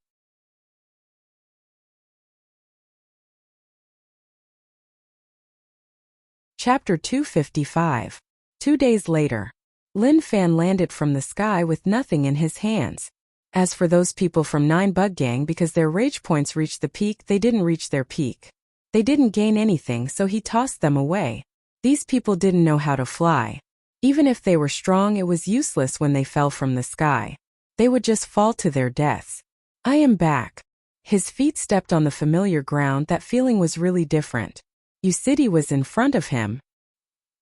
Chapter 255. 2 days later. Lin Fan landed from the sky with nothing in his hands. As for those people from 9 Bug Gang, because their rage points reached the peak, they didn't reach their peak. They didn't gain anything, so he tossed them away. These people didn't know how to fly. Even if they were strong, it was useless when they fell from the sky. They would just fall to their deaths. I am back. His feet stepped on the familiar ground. That feeling was really different. City was in front of him.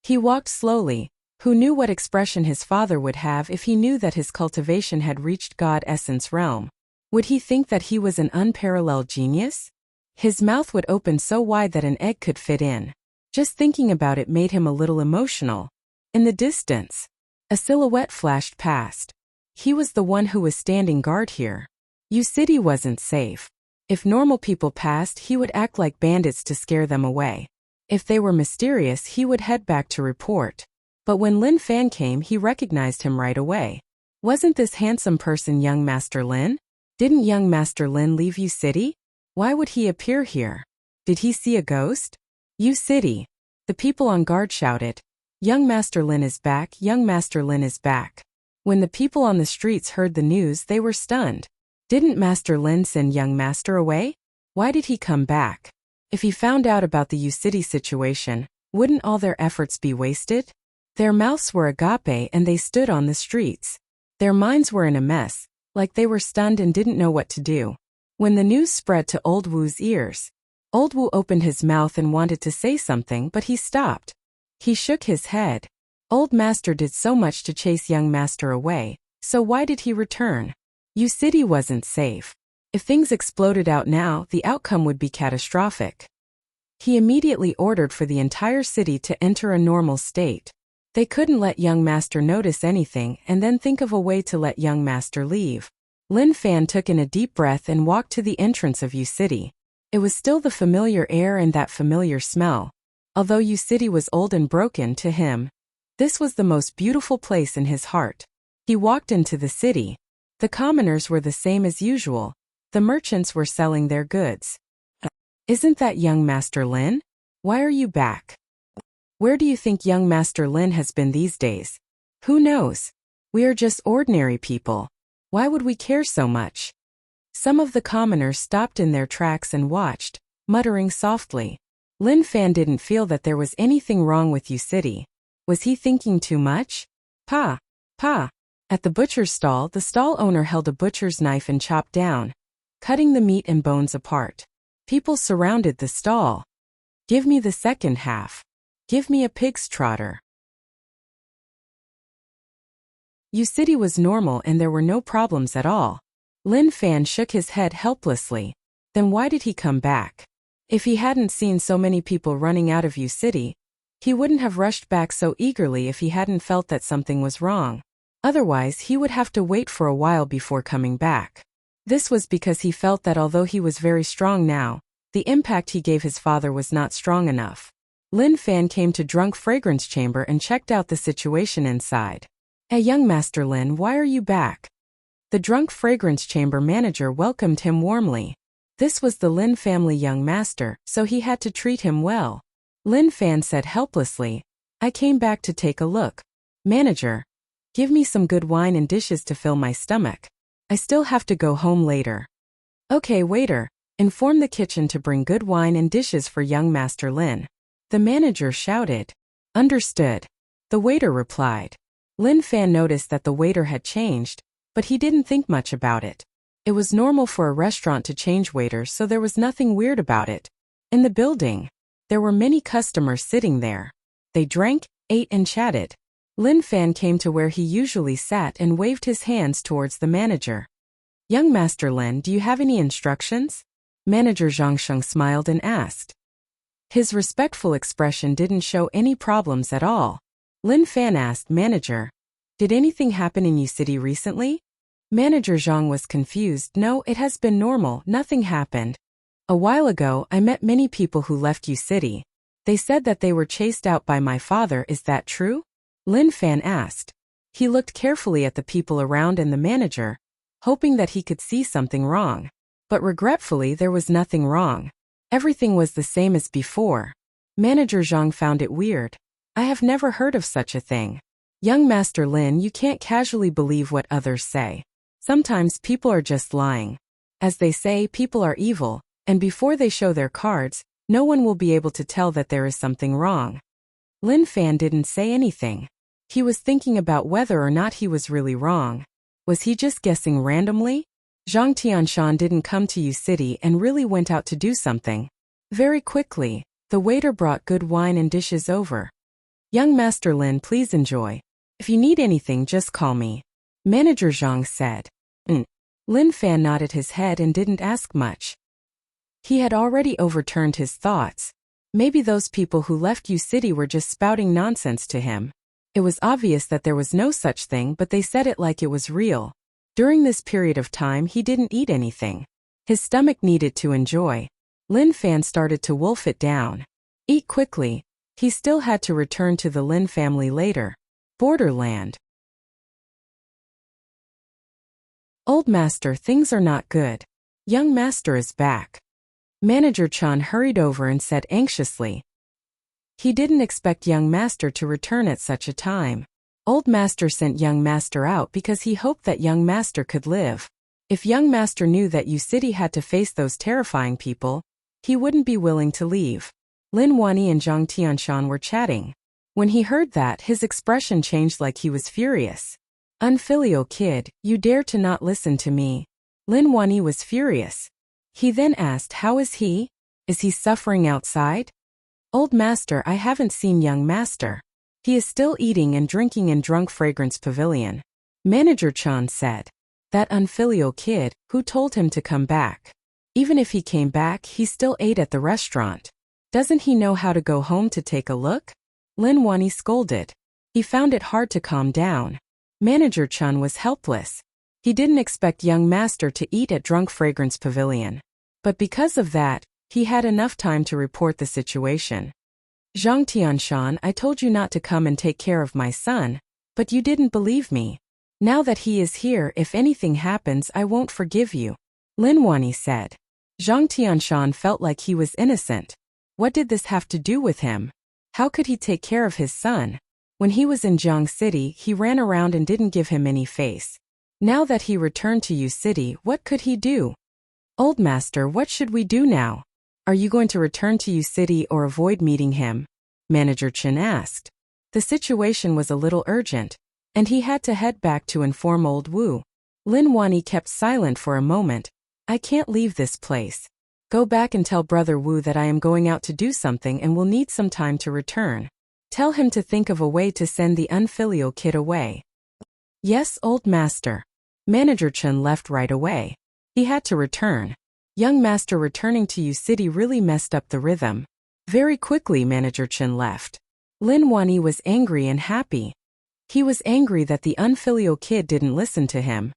He walked slowly. Who knew what expression his father would have if he knew that his cultivation had reached God Essence realm? Would he think that he was an unparalleled genius? His mouth would open so wide that an egg could fit in. Just thinking about it made him a little emotional. In the distance, a silhouette flashed past. He was the one who was standing guard here. City wasn't safe. If normal people passed, he would act like bandits to scare them away. If they were mysterious, he would head back to report. But when Lin Fan came, he recognized him right away. Wasn't this handsome person young Master Lin? Didn't young Master Lin leave City? Why would he appear here? Did he see a ghost? City. The people on guard shouted. Young Master Lin is back, young Master Lin is back. When the people on the streets heard the news, they were stunned. Didn't Master Lin send young Master away? Why did he come back? If he found out about the City situation, wouldn't all their efforts be wasted? Their mouths were agape and they stood on the streets. Their minds were in a mess, like they were stunned and didn't know what to do. When the news spread to Old Wu's ears, Old Wu opened his mouth and wanted to say something, but he stopped. He shook his head. Old Master did so much to chase young Master away, so why did he return? City wasn't safe. If things exploded out now, the outcome would be catastrophic. He immediately ordered for the entire city to enter a normal state. They couldn't let young Master notice anything and then think of a way to let young Master leave. Lin Fan took in a deep breath and walked to the entrance of City. It was still the familiar air and that familiar smell. Although City was old and broken to him, this was the most beautiful place in his heart. He walked into the city. The commoners were the same as usual. The merchants were selling their goods. Isn't that young Master Lin? Why are you back? Where do you think young Master Lin has been these days? Who knows? We are just ordinary people. Why would we care so much? Some of the commoners stopped in their tracks and watched, muttering softly. Lin Fan didn't feel that there was anything wrong with City. Was he thinking too much? Pa! At the butcher's stall, the stall owner held a butcher's knife and chopped down, cutting the meat and bones apart. People surrounded the stall. Give me the second half. Give me a pig's trotter. City was normal and there were no problems at all. Lin Fan shook his head helplessly. Then why did he come back? If he hadn't seen so many people running out of City, he wouldn't have rushed back so eagerly if he hadn't felt that something was wrong. Otherwise, he would have to wait for a while before coming back. This was because he felt that although he was very strong now, the impact he gave his father was not strong enough. Lin Fan came to Drunk Fragrance Chamber and checked out the situation inside. Hey young Master Lin, why are you back? The Drunk Fragrance Chamber manager welcomed him warmly. This was the Lin family young master, so he had to treat him well. Lin Fan said helplessly, I came back to take a look. Manager, give me some good wine and dishes to fill my stomach. I still have to go home later. Okay, waiter, inform the kitchen to bring good wine and dishes for young Master Lin. The manager shouted. Understood. The waiter replied. Lin Fan noticed that the waiter had changed, but he didn't think much about it. It was normal for a restaurant to change waiters, so there was nothing weird about it. In the building, there were many customers sitting there. They drank, ate and chatted. Lin Fan came to where he usually sat and waved his hands towards the manager. Young Master Lin, do you have any instructions? Manager Zhang Sheng smiled and asked. His respectful expression didn't show any problems at all. Lin Fan asked, Manager, Did anything happen in Yu City recently? Manager Zhang was confused. No, it has been normal, nothing happened. A while ago, I met many people who left Yu City. They said that they were chased out by my father, is that true? Lin Fan asked. He looked carefully at the people around and the manager, hoping that he could see something wrong. But regretfully, there was nothing wrong. Everything was the same as before. Manager Zhang found it weird. I have never heard of such a thing. Young Master Lin, you can't casually believe what others say. Sometimes people are just lying. As they say, people are evil, and before they show their cards, no one will be able to tell that there is something wrong. Lin Fan didn't say anything. He was thinking about whether or not he was really wrong. Was he just guessing randomly? Zhang Tianshan didn't come to Yu City and really went out to do something. Very quickly, the waiter brought good wine and dishes over. Young Master Lin, please enjoy. If you need anything, just call me. Manager Zhang said. Lin Fan nodded his head and didn't ask much. He had already overturned his thoughts. Maybe those people who left Yu City were just spouting nonsense to him. It was obvious that there was no such thing, but they said it like it was real. During this period of time, he didn't eat anything. His stomach needed to enjoy. Lin Fan started to wolf it down. Eat quickly. He still had to return to the Lin family later. Borderland. Old Master, things are not good. Young Master is back. Manager Chan hurried over and said anxiously. He didn't expect Young Master to return at such a time. Old Master sent Young Master out because he hoped that Young Master could live. If Young Master knew that Yu City had to face those terrifying people, he wouldn't be willing to leave. Lin Wani and Zhang Tianshan were chatting. When he heard that, his expression changed like he was furious. Unfilial kid, you dare to not listen to me. Lin Wani was furious. He then asked, how is he? Is he suffering outside? Old Master, I haven't seen Young Master. He is still eating and drinking in Drunk Fragrance Pavilion. Manager Chan said. That unfilial kid, who told him to come back? Even if he came back, he still ate at the restaurant. Doesn't he know how to go home to take a look? Lin Wani scolded. He found it hard to calm down. Manager Chun was helpless. He didn't expect Young Master to eat at Drunk Fragrance Pavilion. But because of that, he had enough time to report the situation. Zhang Tianshan, I told you not to come and take care of my son, but you didn't believe me. Now that he is here, if anything happens, I won't forgive you. Lin Wani said. Zhang Tianshan felt like he was innocent. What did this have to do with him? How could he take care of his son? When he was in Jiang City, he ran around and didn't give him any face. Now that he returned to Yu City, what could he do? Old Master, what should we do now? Are you going to return to Yu City or avoid meeting him? Manager Chen asked. The situation was a little urgent, and he had to head back to inform Old Wu. Lin Wani kept silent for a moment. I can't leave this place. Go back and tell Brother Wu that I am going out to do something and will need some time to return. Tell him to think of a way to send the unfilial kid away. Yes, Old Master. Manager Chen left right away. He had to return. Young Master returning to Yu City really messed up the rhythm. Very quickly Manager Chen left. Lin Wani was angry and happy. He was angry that the unfilial kid didn't listen to him.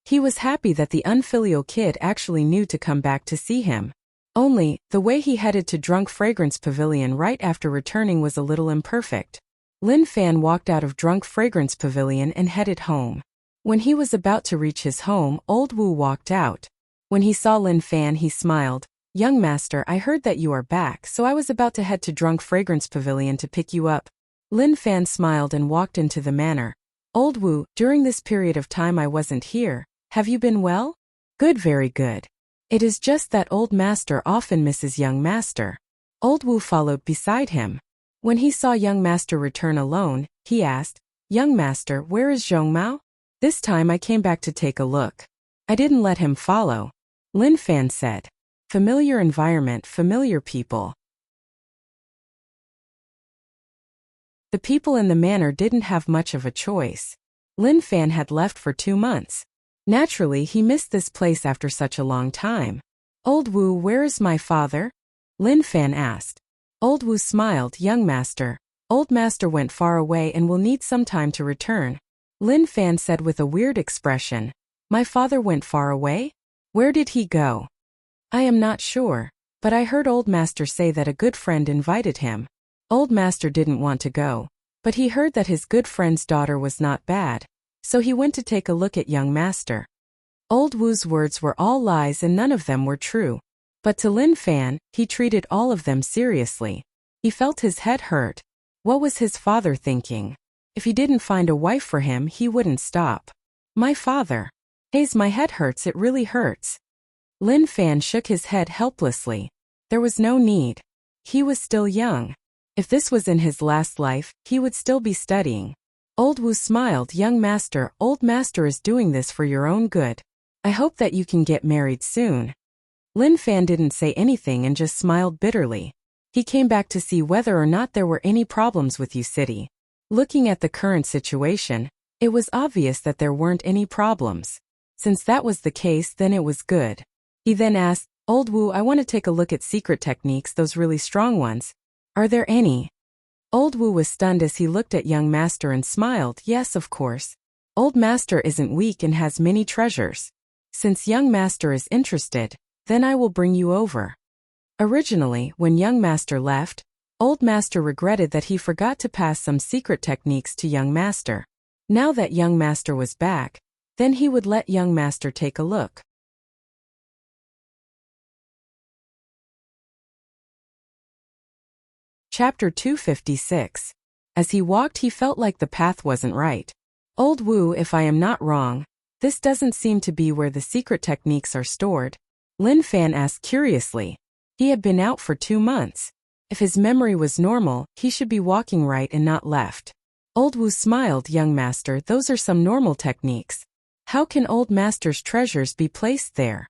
He was happy that the unfilial kid actually knew to come back to see him. Only, the way he headed to Drunk Fragrance Pavilion right after returning was a little imperfect. Lin Fan walked out of Drunk Fragrance Pavilion and headed home. When he was about to reach his home, Old Wu walked out. When he saw Lin Fan, he smiled. Young Master, I heard that you are back, so I was about to head to Drunk Fragrance Pavilion to pick you up. Lin Fan smiled and walked into the manor. Old Wu, during this period of time I wasn't here. Have you been well? Good, very good. It is just that Old Master often misses Young Master. Old Wu followed beside him. When he saw Young Master return alone, he asked, Young Master, where is Zhong Mao? This time I came back to take a look. I didn't let him follow. Lin Fan said. Familiar environment, familiar people. The people in the manor didn't have much of a choice. Lin Fan had left for 2 months. Naturally, he missed this place after such a long time. Old Wu, where is my father? Lin Fan asked. Old Wu smiled, Young Master. Old Master went far away and will need some time to return. Lin Fan said with a weird expression. My father went far away? Where did he go? I am not sure, but I heard Old Master say that a good friend invited him. Old Master didn't want to go, but he heard that his good friend's daughter was not bad, so he went to take a look at young Master. Old Wu's words were all lies and none of them were true. But to Lin Fan, he treated all of them seriously. He felt his head hurt. What was his father thinking? If he didn't find a wife for him, he wouldn't stop. My father. Hayes, my head hurts, it really hurts. Lin Fan shook his head helplessly. There was no need. He was still young. If this was in his last life, he would still be studying. Old Wu smiled. Young Master, Old Master is doing this for your own good. I hope that you can get married soon. Lin Fan didn't say anything and just smiled bitterly. He came back to see whether or not there were any problems with Yu City. Looking at the current situation, it was obvious that there weren't any problems. Since that was the case, then it was good. He then asked, Old Wu, I want to take a look at secret techniques, those really strong ones. Are there any? Old Wu was stunned as he looked at young Master and smiled. Yes, of course. Old Master isn't weak and has many treasures. Since young Master is interested, then I will bring you over. Originally, when young Master left, Old Master regretted that he forgot to pass some secret techniques to young Master. Now that young Master was back, then he would let young Master take a look. Chapter 256. As he walked, he felt like the path wasn't right. Old Wu, if I am not wrong, this doesn't seem to be where the secret techniques are stored. Lin Fan asked curiously. He had been out for 2 months. If his memory was normal, he should be walking right and not left. Old Wu smiled. Young Master, those are some normal techniques. How can Old Master's treasures be placed there?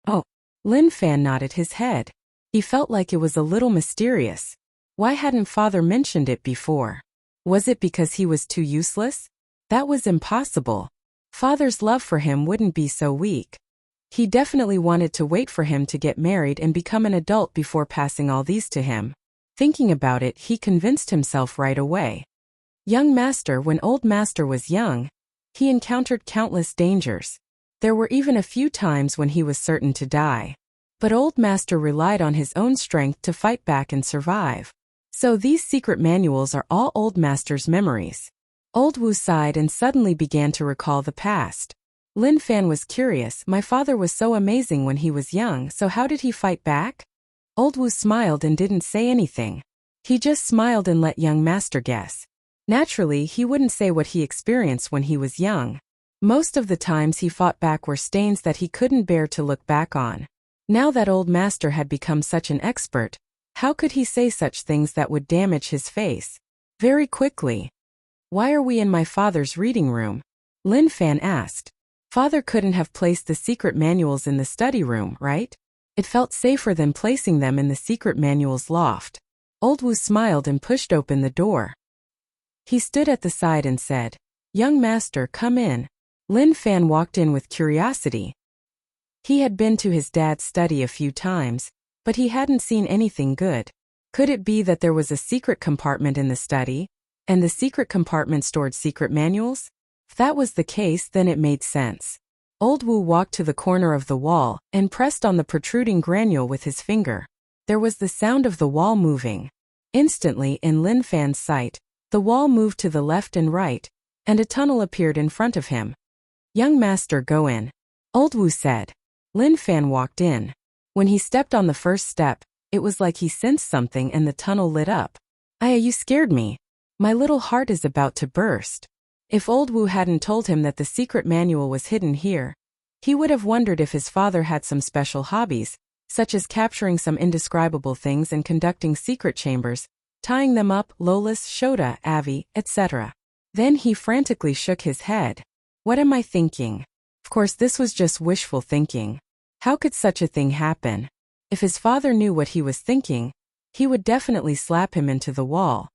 Oh. Lin Fan nodded his head. He felt like it was a little mysterious. Why hadn't Father mentioned it before? Was it because he was too useless? That was impossible. Father's love for him wouldn't be so weak. He definitely wanted to wait for him to get married and become an adult before passing all these to him. Thinking about it, he convinced himself right away. Young Master, when Old Master was young, he encountered countless dangers. There were even a few times when he was certain to die. But Old Master relied on his own strength to fight back and survive. So these secret manuals are all Old Master's memories. Old Wu sighed and suddenly began to recall the past. Lin Fan was curious. My father was so amazing when he was young, so how did he fight back? Old Wu smiled and didn't say anything. He just smiled and let young Master guess. Naturally, he wouldn't say what he experienced when he was young. Most of the times he fought back were stains that he couldn't bear to look back on. Now that Old Master had become such an expert, how could he say such things that would damage his face? Very quickly. Why are we in my father's reading room? Lin Fan asked. Father couldn't have placed the secret manuals in the study room, right? It felt safer than placing them in the secret manuals loft. Old Wu smiled and pushed open the door. He stood at the side and said, Young Master, come in. Lin Fan walked in with curiosity. He had been to his dad's study a few times, but he hadn't seen anything good. Could it be that there was a secret compartment in the study, and the secret compartment stored secret manuals? If that was the case, then it made sense. Old Wu walked to the corner of the wall and pressed on the protruding granule with his finger. There was the sound of the wall moving. Instantly, in Lin Fan's sight, the wall moved to the left and right, and a tunnel appeared in front of him. Young Master, go in. Old Wu said. Lin Fan walked in. When he stepped on the first step, it was like he sensed something and the tunnel lit up. Aya, you scared me. My little heart is about to burst. If Old Wu hadn't told him that the secret manual was hidden here, he would have wondered if his father had some special hobbies, such as capturing some indescribable things and conducting secret chambers, tying them up, Lolis, Shota, Avi, etc. Then he frantically shook his head. What am I thinking? Of course, this was just wishful thinking. How could such a thing happen? If his father knew what he was thinking, he would definitely slap him into the wall.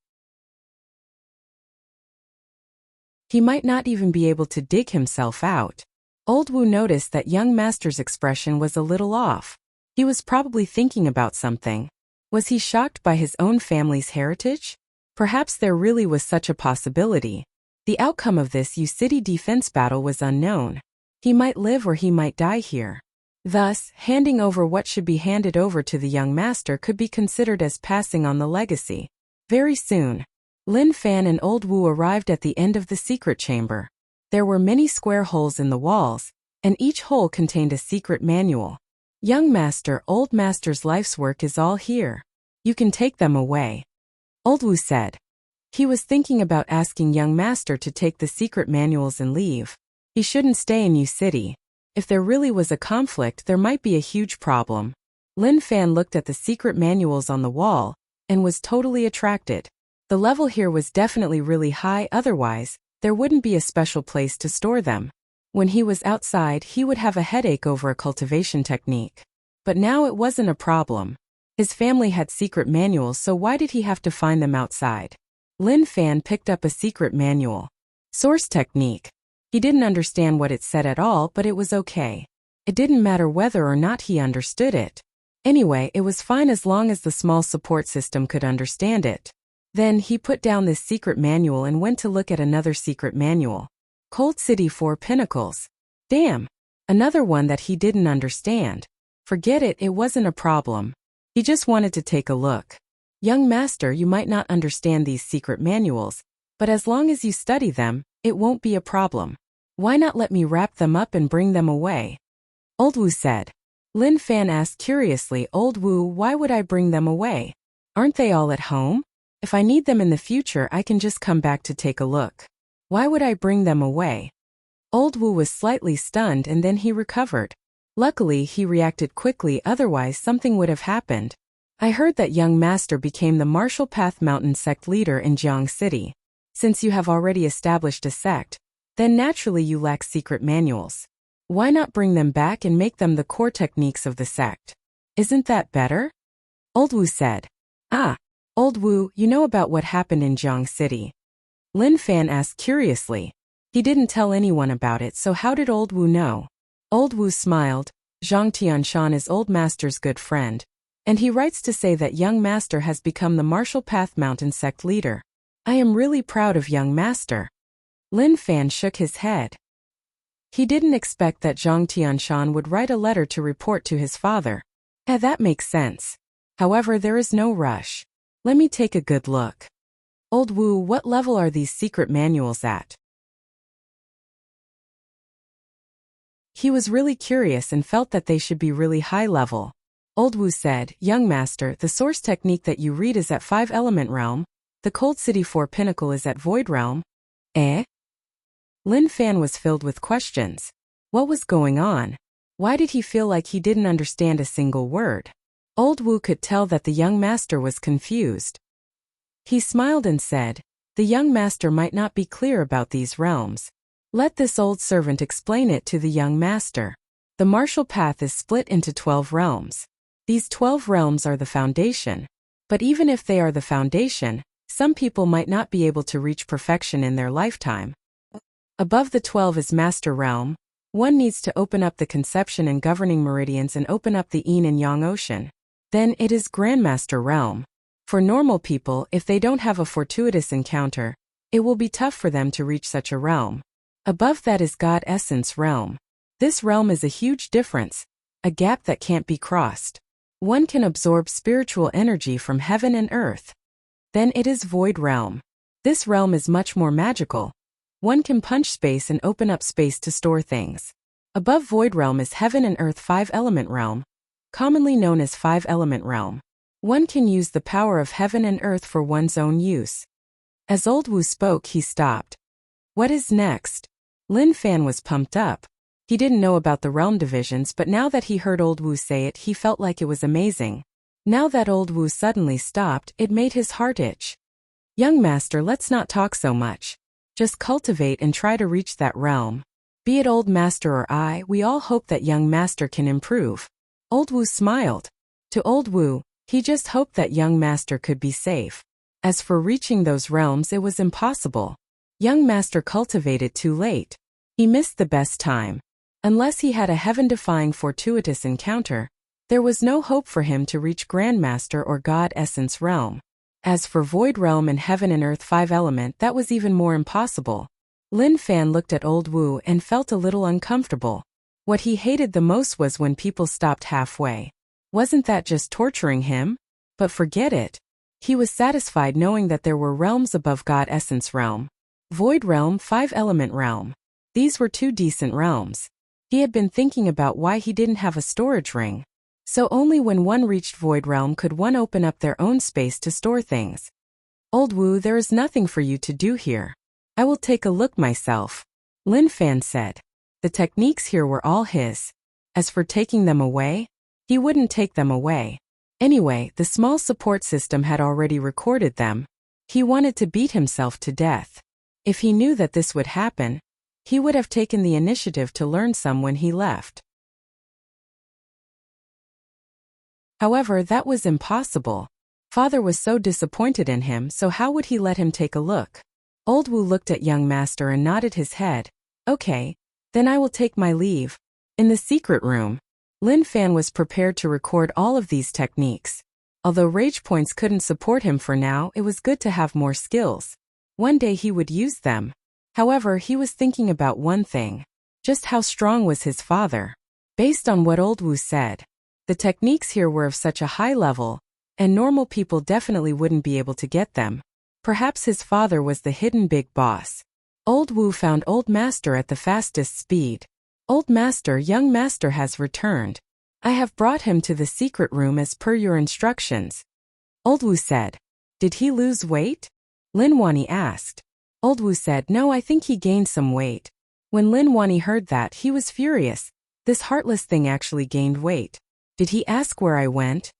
He might not even be able to dig himself out. Old Wu noticed that young Master's expression was a little off. He was probably thinking about something. Was he shocked by his own family's heritage? Perhaps there really was such a possibility. The outcome of this city defense battle was unknown. He might live or he might die here. Thus, handing over what should be handed over to the young master could be considered as passing on the legacy. Very soon, Lin Fan and Old Wu arrived at the end of the secret chamber. There were many square holes in the walls, and each hole contained a secret manual. Young master, old master's life's work is all here. You can take them away. Old Wu said. He was thinking about asking young master to take the secret manuals and leave. He shouldn't stay in Yu City. If there really was a conflict, there might be a huge problem. Lin Fan looked at the secret manuals on the wall and was totally attracted. The level here was definitely really high, otherwise, there wouldn't be a special place to store them. When he was outside, he would have a headache over a cultivation technique. But now it wasn't a problem. His family had secret manuals, so why did he have to find them outside? Lin Fan picked up a secret manual. Source technique. He didn't understand what it said at all, but it was okay. It didn't matter whether or not he understood it. Anyway, it was fine as long as the small support system could understand it. Then he put down this secret manual and went to look at another secret manual. Cold City 4 Pinnacles. Damn. Another one that he didn't understand. Forget it, it wasn't a problem. He just wanted to take a look. Young master, you might not understand these secret manuals, but as long as you study them, it won't be a problem. Why not let me wrap them up and bring them away? Old Wu said. Lin Fan asked curiously, Old Wu, why would I bring them away? Aren't they all at home? If I need them in the future, I can just come back to take a look. Why would I bring them away? Old Wu was slightly stunned and then he recovered. Luckily, he reacted quickly, otherwise something would have happened. I heard that young master became the Martial Path Mountain sect leader in Jiang City. Since you have already established a sect, then naturally you lack secret manuals. Why not bring them back and make them the core techniques of the sect? Isn't that better? Old Wu said. Ah, Old Wu, you know about what happened in Jiang City? Lin Fan asked curiously. He didn't tell anyone about it, so how did Old Wu know? Old Wu smiled. Zhang Tianshan is old master's good friend, and he writes to say that young master has become the Martial Path Mountain sect leader. I am really proud of young master. Lin Fan shook his head. He didn't expect that Zhang Tianshan would write a letter to report to his father. That makes sense. However, there is no rush. Let me take a good look. Old Wu, what level are these secret manuals at? He was really curious and felt that they should be really high level. Old Wu said, Young master, the source technique that you read is at 5 element realm. The Cold City 4 pinnacle is at void realm. Eh? Lin Fan was filled with questions. What was going on? Why did he feel like he didn't understand a single word? Old Wu could tell that the young master was confused. He smiled and said, the young master might not be clear about these realms. Let this old servant explain it to the young master. The martial path is split into 12 realms. These 12 realms are the foundation. But even if they are the foundation, some people might not be able to reach perfection in their lifetime. Above the 12 is Master Realm. One needs to open up the conception and governing meridians and open up the yin and yang ocean. Then it is Grandmaster Realm. For normal people, if they don't have a fortuitous encounter, it will be tough for them to reach such a realm. Above that is God Essence Realm. This realm is a huge difference, a gap that can't be crossed. One can absorb spiritual energy from heaven and earth. Then it is Void Realm. This realm is much more magical. One can punch space and open up space to store things. Above Void Realm is Heaven and Earth 5-element realm, commonly known as 5-element realm. One can use the power of heaven and earth for one's own use. As Old Wu spoke, he stopped. What is next? Lin Fan was pumped up. He didn't know about the realm divisions, but now that he heard Old Wu say it, he felt like it was amazing. Now that Old Wu suddenly stopped, it made his heart itch. Young master, let's not talk so much. Just cultivate and try to reach that realm. Be it old master or I, we all hope that young master can improve. Old Wu smiled. To Old Wu, he just hoped that young master could be safe. As for reaching those realms, it was impossible. Young master cultivated too late. He missed the best time. Unless he had a heaven-defying fortuitous encounter, there was no hope for him to reach Grandmaster or God Essence Realm. As for Void Realm and Heaven and Earth 5-element, that was even more impossible. Lin Fan looked at old Wu and felt a little uncomfortable. What he hated the most was when people stopped halfway. Wasn't that just torturing him? But forget it. He was satisfied knowing that there were realms above God Essence Realm. Void Realm, 5-Element Realm. These were 2 decent realms. He had been thinking about why he didn't have a storage ring. So only when one reached Void Realm could one open up their own space to store things. Old Wu, there is nothing for you to do here. I will take a look myself, Lin Fan said. The techniques here were all his. As for taking them away, he wouldn't take them away. Anyway, the small support system had already recorded them. He wanted to beat himself to death. If he knew that this would happen, he would have taken the initiative to learn some when he left. However, that was impossible. Father was so disappointed in him, so how would he let him take a look? Old Wu looked at young master and nodded his head. Okay, then I will take my leave. In the secret room, Lin Fan was prepared to record all of these techniques. Although rage points couldn't support him for now, it was good to have more skills. One day he would use them. However, he was thinking about one thing. Just how strong was his father? Based on what old Wu said, the techniques here were of such a high level, and normal people definitely wouldn't be able to get them. Perhaps his father was the hidden big boss. Old Wu found Old Master at the fastest speed. Old Master, young master has returned. I have brought him to the secret room as per your instructions. Old Wu said. Did he lose weight? Lin Wani asked. Old Wu said, no, I think he gained some weight. When Lin Wani heard that, he was furious. This heartless thing actually gained weight. Did he ask where I went?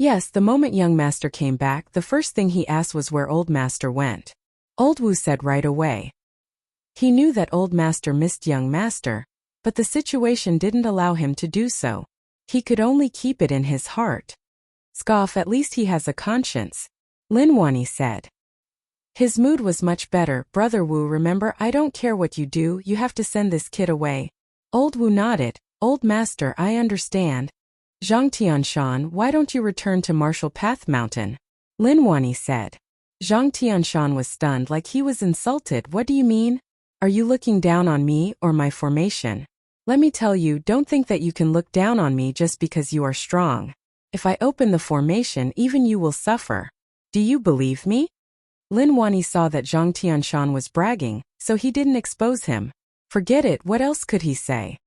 Yes, the moment young master came back, the first thing he asked was where old master went. Old Wu said right away. He knew that old master missed young master, but the situation didn't allow him to do so. He could only keep it in his heart. Scoff, at least he has a conscience, Lin Wani said. His mood was much better. Brother Wu, remember, I don't care what you do, you have to send this kid away. Old Wu nodded. Old master, I understand. Zhang Tianshan, why don't you return to Martial Path Mountain? Lin Wani said. Zhang Tianshan was stunned, like he was insulted. What do you mean? Are you looking down on me or my formation? Let me tell you, don't think that you can look down on me just because you are strong. If I open the formation, even you will suffer. Do you believe me? Lin Wani saw that Zhang Tianshan was bragging, so he didn't expose him. Forget it, what else could he say?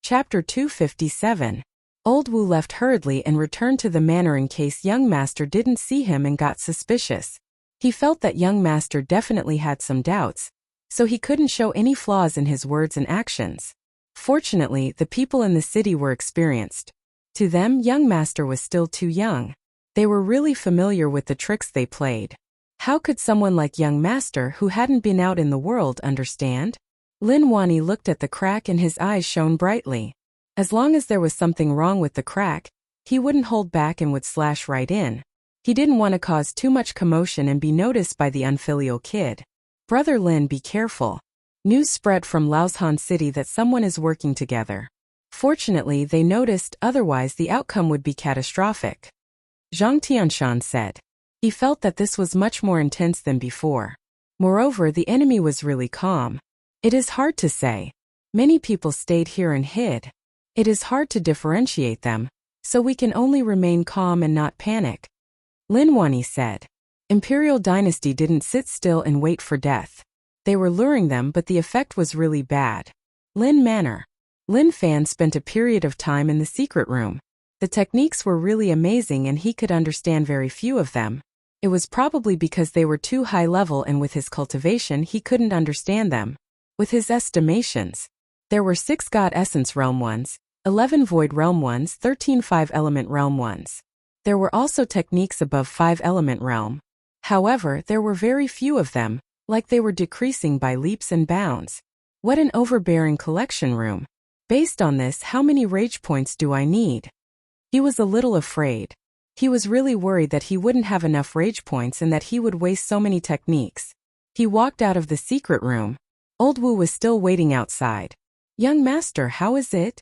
Chapter 257. Old Wu left hurriedly and returned to the manor in case young master didn't see him and got suspicious. He felt that young master definitely had some doubts, so he couldn't show any flaws in his words and actions. Fortunately, the people in the city were experienced. To them, young master was still too young. They were really familiar with the tricks they played. How could someone like young master who hadn't been out in the world understand? Lin Wani looked at the crack and his eyes shone brightly. As long as there was something wrong with the crack, he wouldn't hold back and would slash right in. He didn't want to cause too much commotion and be noticed by the unfilial kid. Brother Lin, be careful. News spread from Laoshan City that someone is working together. Fortunately, they noticed, otherwise the outcome would be catastrophic. Zhang Tianshan said. He felt that this was much more intense than before. Moreover, the enemy was really calm. It is hard to say. Many people stayed here and hid. It is hard to differentiate them, so we can only remain calm and not panic. Lin Wani said. Imperial Dynasty didn't sit still and wait for death. They were luring them, but the effect was really bad. Lin Manor. Lin Fan spent a period of time in the secret room. The techniques were really amazing and he could understand very few of them. It was probably because they were too high level and with his cultivation he couldn't understand them. With his estimations, there were 6 God Essence Realm ones, 11 Void Realm ones, 13 5-Element Realm ones. There were also techniques above 5-Element Realm. However, there were very few of them, like they were decreasing by leaps and bounds. What an overbearing collection room. Based on this, how many rage points do I need? He was a little afraid. He was really worried that he wouldn't have enough rage points and that he would waste so many techniques. He walked out of the secret room. Old Wu was still waiting outside. Young master, how is it?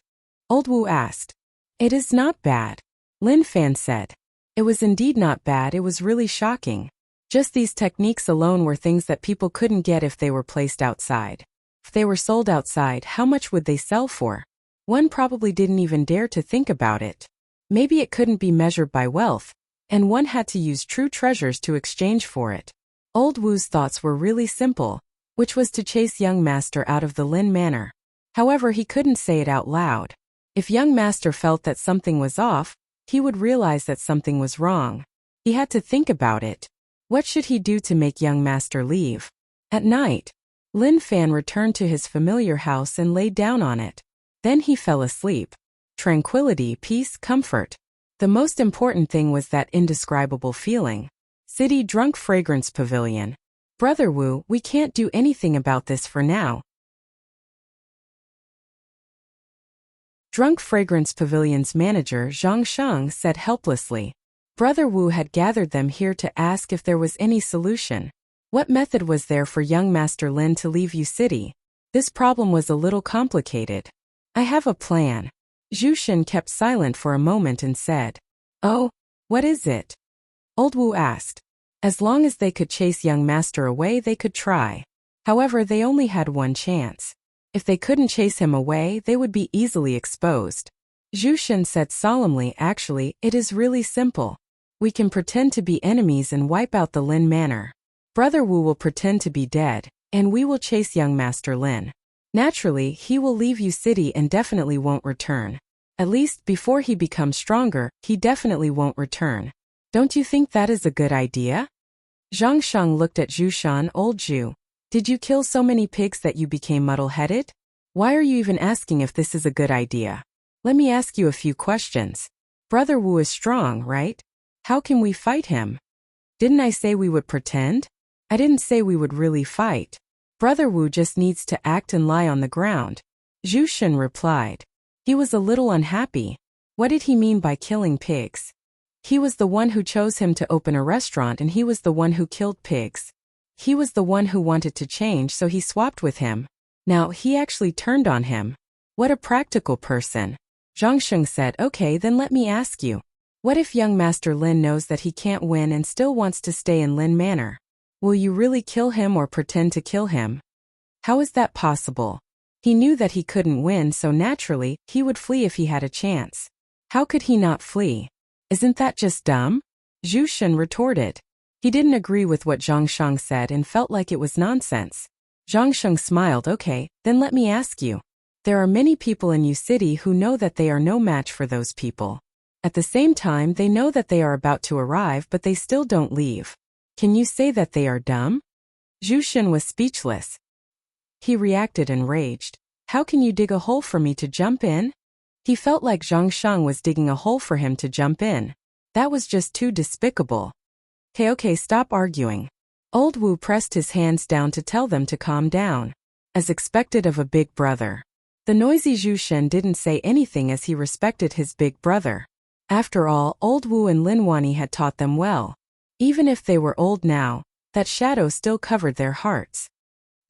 Old Wu asked. It is not bad, Lin Fan said. It was indeed not bad, it was really shocking. Just these techniques alone were things that people couldn't get if they were placed outside. If they were sold outside, how much would they sell for? One probably didn't even dare to think about it. Maybe it couldn't be measured by wealth, and one had to use true treasures to exchange for it. Old Wu's thoughts were really simple, which was to chase young master out of the Lin Manor. However, he couldn't say it out loud. If young master felt that something was off, he would realize that something was wrong. He had to think about it. What should he do to make young master leave? At night, Lin Fan returned to his familiar house and laid down on it. Then he fell asleep. Tranquility, peace, comfort. The most important thing was that indescribable feeling. City Drunk Fragrance Pavilion. Brother Wu, we can't do anything about this for now. Drunk Fragrance Pavilion's manager Zhang Sheng said helplessly. Brother Wu had gathered them here to ask if there was any solution. What method was there for young Master Lin to leave Yu City? This problem was a little complicated. I have a plan. Zhu Shen kept silent for a moment and said, Oh, what is it? Old Wu asked. As long as they could chase young master away, they could try. However, they only had one chance. If they couldn't chase him away, they would be easily exposed. Zhu Shen said solemnly, Actually, it is really simple. We can pretend to be enemies and wipe out the Lin Manor. Brother Wu will pretend to be dead, and we will chase young Master Lin. Naturally, he will leave Yu City and definitely won't return. At least before he becomes stronger, he definitely won't return. Don't you think that is a good idea? Zhang Sheng looked at Zhu Shan. Old Zhu, did you kill so many pigs that you became muddle-headed? Why are you even asking if this is a good idea? Let me ask you a few questions. Brother Wu is strong, right? How can we fight him? Didn't I say we would pretend? I didn't say we would really fight. Brother Wu just needs to act and lie on the ground. Zhu Shen replied. He was a little unhappy. What did he mean by killing pigs? He was the one who chose him to open a restaurant and he was the one who killed pigs. He was the one who wanted to change, so he swapped with him. Now he actually turned on him. What a practical person. Zhang Sheng said, Okay, then let me ask you. What if young Master Lin knows that he can't win and still wants to stay in Lin Manor? Will you really kill him or pretend to kill him? How is that possible? He knew that he couldn't win, so naturally, he would flee if he had a chance. How could he not flee? Isn't that just dumb? Zhu Shen retorted. He didn't agree with what Zhang Sheng said and felt like it was nonsense. Zhang Sheng smiled. Okay, then let me ask you. There are many people in Yu City who know that they are no match for those people. At the same time, they know that they are about to arrive, but they still don't leave. Can you say that they are dumb? Zhu Shen was speechless. He reacted enraged. How can you dig a hole for me to jump in? He felt like Zhang Sheng was digging a hole for him to jump in. That was just too despicable. Okay, stop arguing. Old Wu pressed his hands down to tell them to calm down. As expected of a big brother. The noisy Zhu Shen didn't say anything as he respected his big brother. After all, Old Wu and Lin Wani had taught them well. Even if they were old now, that shadow still covered their hearts.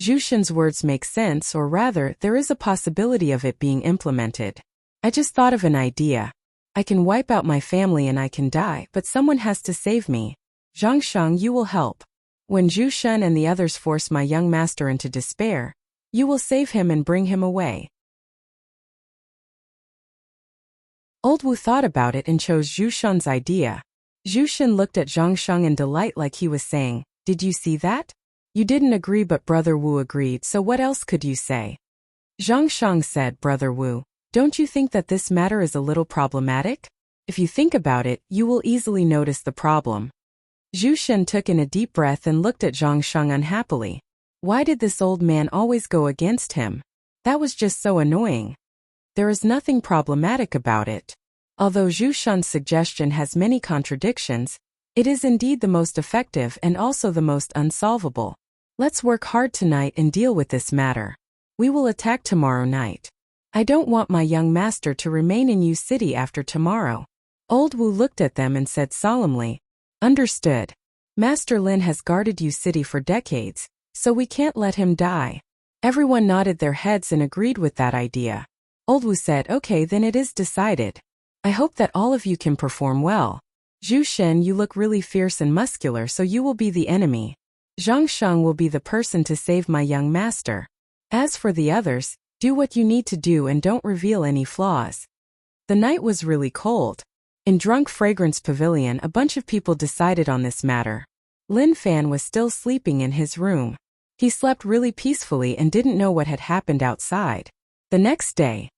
Zhu Shen's words make sense, or rather, there is a possibility of it being implemented. I just thought of an idea. I can wipe out my family and I can die, but someone has to save me. Zhang Sheng, you will help. When Zhu Shen and the others force my young master into despair, you will save him and bring him away. Old Wu thought about it and chose Zhu Shen's idea. Zhu Shen looked at Zhang Sheng in delight like he was saying, Did you see that? You didn't agree but Brother Wu agreed, so what else could you say? Zhang Sheng said, Brother Wu, don't you think that this matter is a little problematic? If you think about it, you will easily notice the problem. Zhu Shen took in a deep breath and looked at Zhang Sheng unhappily. Why did this old man always go against him? That was just so annoying. There is nothing problematic about it. Although Zhu Shen's suggestion has many contradictions, it is indeed the most effective and also the most unsolvable. Let's work hard tonight and deal with this matter. We will attack tomorrow night. I don't want my young master to remain in Yu City after tomorrow. Old Wu looked at them and said solemnly, Understood. Master Lin has guarded Yu City for decades, so we can't let him die. Everyone nodded their heads and agreed with that idea. Old Wu said, Okay, then it is decided. I hope that all of you can perform well. Zhu Shen, you look really fierce and muscular, so you will be the enemy. Zhang Sheng will be the person to save my young master. As for the others, do what you need to do and don't reveal any flaws. The night was really cold. In Drunk Fragrance Pavilion, a bunch of people decided on this matter. Lin Fan was still sleeping in his room. He slept really peacefully and didn't know what had happened outside. The next day.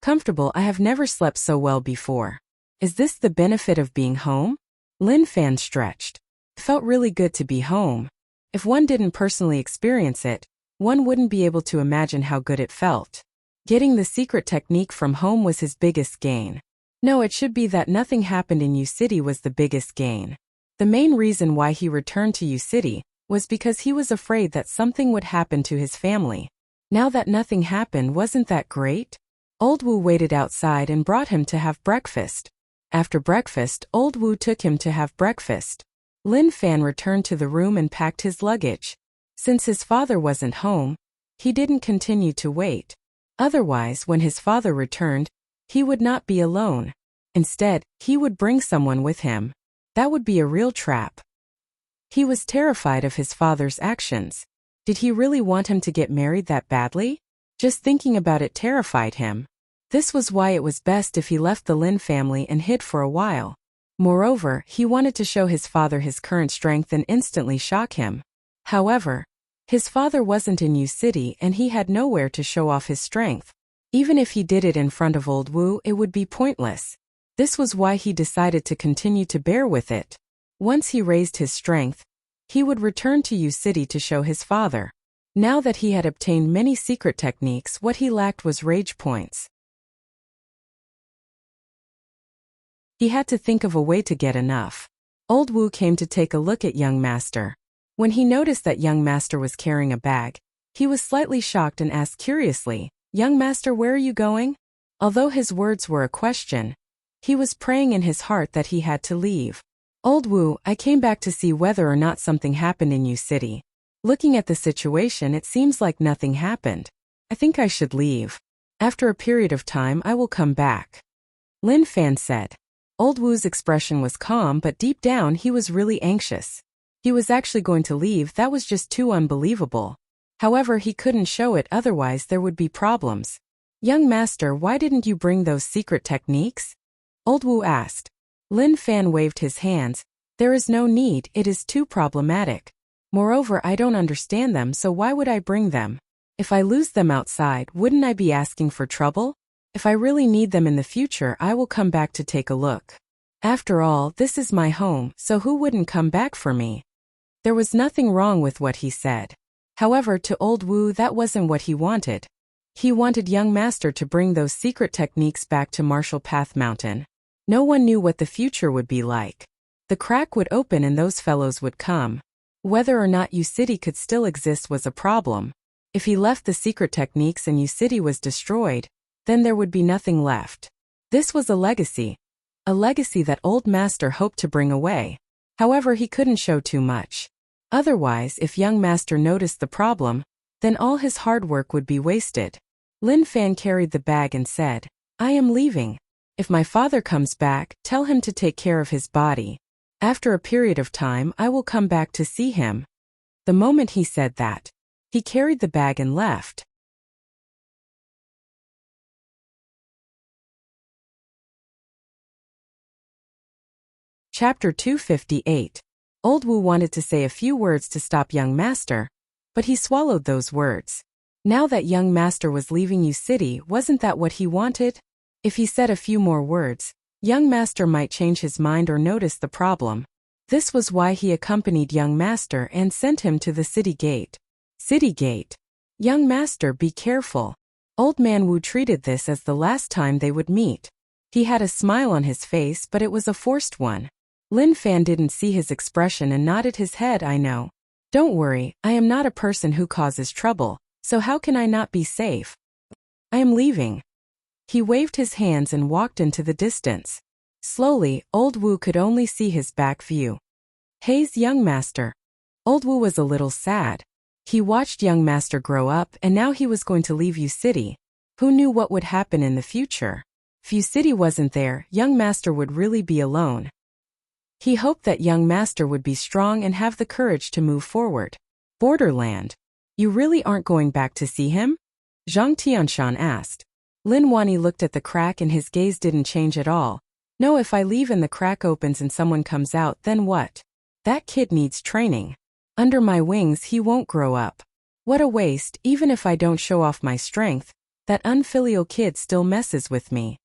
Comfortable, I have never slept so well before. Is this the benefit of being home? Lin Fan stretched. It felt really good to be home. If one didn't personally experience it, one wouldn't be able to imagine how good it felt. Getting the secret technique from home was his biggest gain. No, it should be that nothing happened in U City was the biggest gain. The main reason why he returned to U City was because he was afraid that something would happen to his family. Now that nothing happened, wasn't that great? Old Wu waited outside and brought him to have breakfast. After breakfast, Old Wu took him to have breakfast. Lin Fan returned to the room and packed his luggage. Since his father wasn't home, he didn't continue to wait. Otherwise, when his father returned, he would not be alone. Instead, he would bring someone with him. That would be a real trap. He was terrified of his father's actions. Did he really want him to get married that badly? Just thinking about it terrified him. This was why it was best if he left the Lin family and hid for a while. Moreover, he wanted to show his father his current strength and instantly shock him. However, his father wasn't in U City and he had nowhere to show off his strength. Even if he did it in front of Old Wu, it would be pointless. This was why he decided to continue to bear with it. Once he raised his strength, he would return to U City to show his father. Now that he had obtained many secret techniques, what he lacked was rage points. He had to think of a way to get enough. Old Wu came to take a look at young master. When he noticed that young master was carrying a bag, he was slightly shocked and asked curiously, "Young master, where are you going?" Although his words were a question, he was praying in his heart that he had to leave. Old Wu, I came back to see whether or not something happened in U City. Looking at the situation, it seems like nothing happened. I think I should leave. After a period of time, I will come back. Lin Fan said. Old Wu's expression was calm, but deep down he was really anxious. He was actually going to leave, that was just too unbelievable. However, he couldn't show it, otherwise there would be problems. Young master, why didn't you bring those secret techniques? Old Wu asked. Lin Fan waved his hands. There is no need, it is too problematic. Moreover, I don't understand them, so why would I bring them? If I lose them outside, wouldn't I be asking for trouble? If I really need them in the future, I will come back to take a look. After all, this is my home, so who wouldn't come back for me? There was nothing wrong with what he said. However, to Old Wu, that wasn't what he wanted. He wanted young master to bring those secret techniques back to Martial Path Mountain. No one knew what the future would be like. The crack would open and those fellows would come. Whether or not U City could still exist was a problem. If he left the secret techniques and U City was destroyed, then there would be nothing left. This was a legacy that old master hoped to bring away. However, he couldn't show too much. Otherwise, if young master noticed the problem, then all his hard work would be wasted. Lin Fan carried the bag and said, I am leaving. If my father comes back, tell him to take care of his body. After a period of time, I will come back to see him. The moment he said that, he carried the bag and left. Chapter 258. Old Wu wanted to say a few words to stop young master, but he swallowed those words. Now that young master was leaving U City, wasn't that what he wanted? If he said a few more words, young master might change his mind or notice the problem. This was why he accompanied young master and sent him to the city gate. City gate. Young master, be careful. Old man Wu treated this as the last time they would meet. He had a smile on his face, but it was a forced one. Lin Fan didn't see his expression and nodded his head. I know. Don't worry, I am not a person who causes trouble, so how can I not be safe? I am leaving. He waved his hands and walked into the distance. Slowly, Old Wu could only see his back view. Hey's young master. Old Wu was a little sad. He watched young master grow up and now he was going to leave U City. Who knew what would happen in the future? If U City wasn't there, young master would really be alone. He hoped that young master would be strong and have the courage to move forward. Borderland. You really aren't going back to see him? Zhang Tianshan asked. Lin Wani looked at the crack and his gaze didn't change at all. No, if I leave and the crack opens and someone comes out, then what? That kid needs training. Under my wings he won't grow up. What a waste, even if I don't show off my strength, that unfilial kid still messes with me.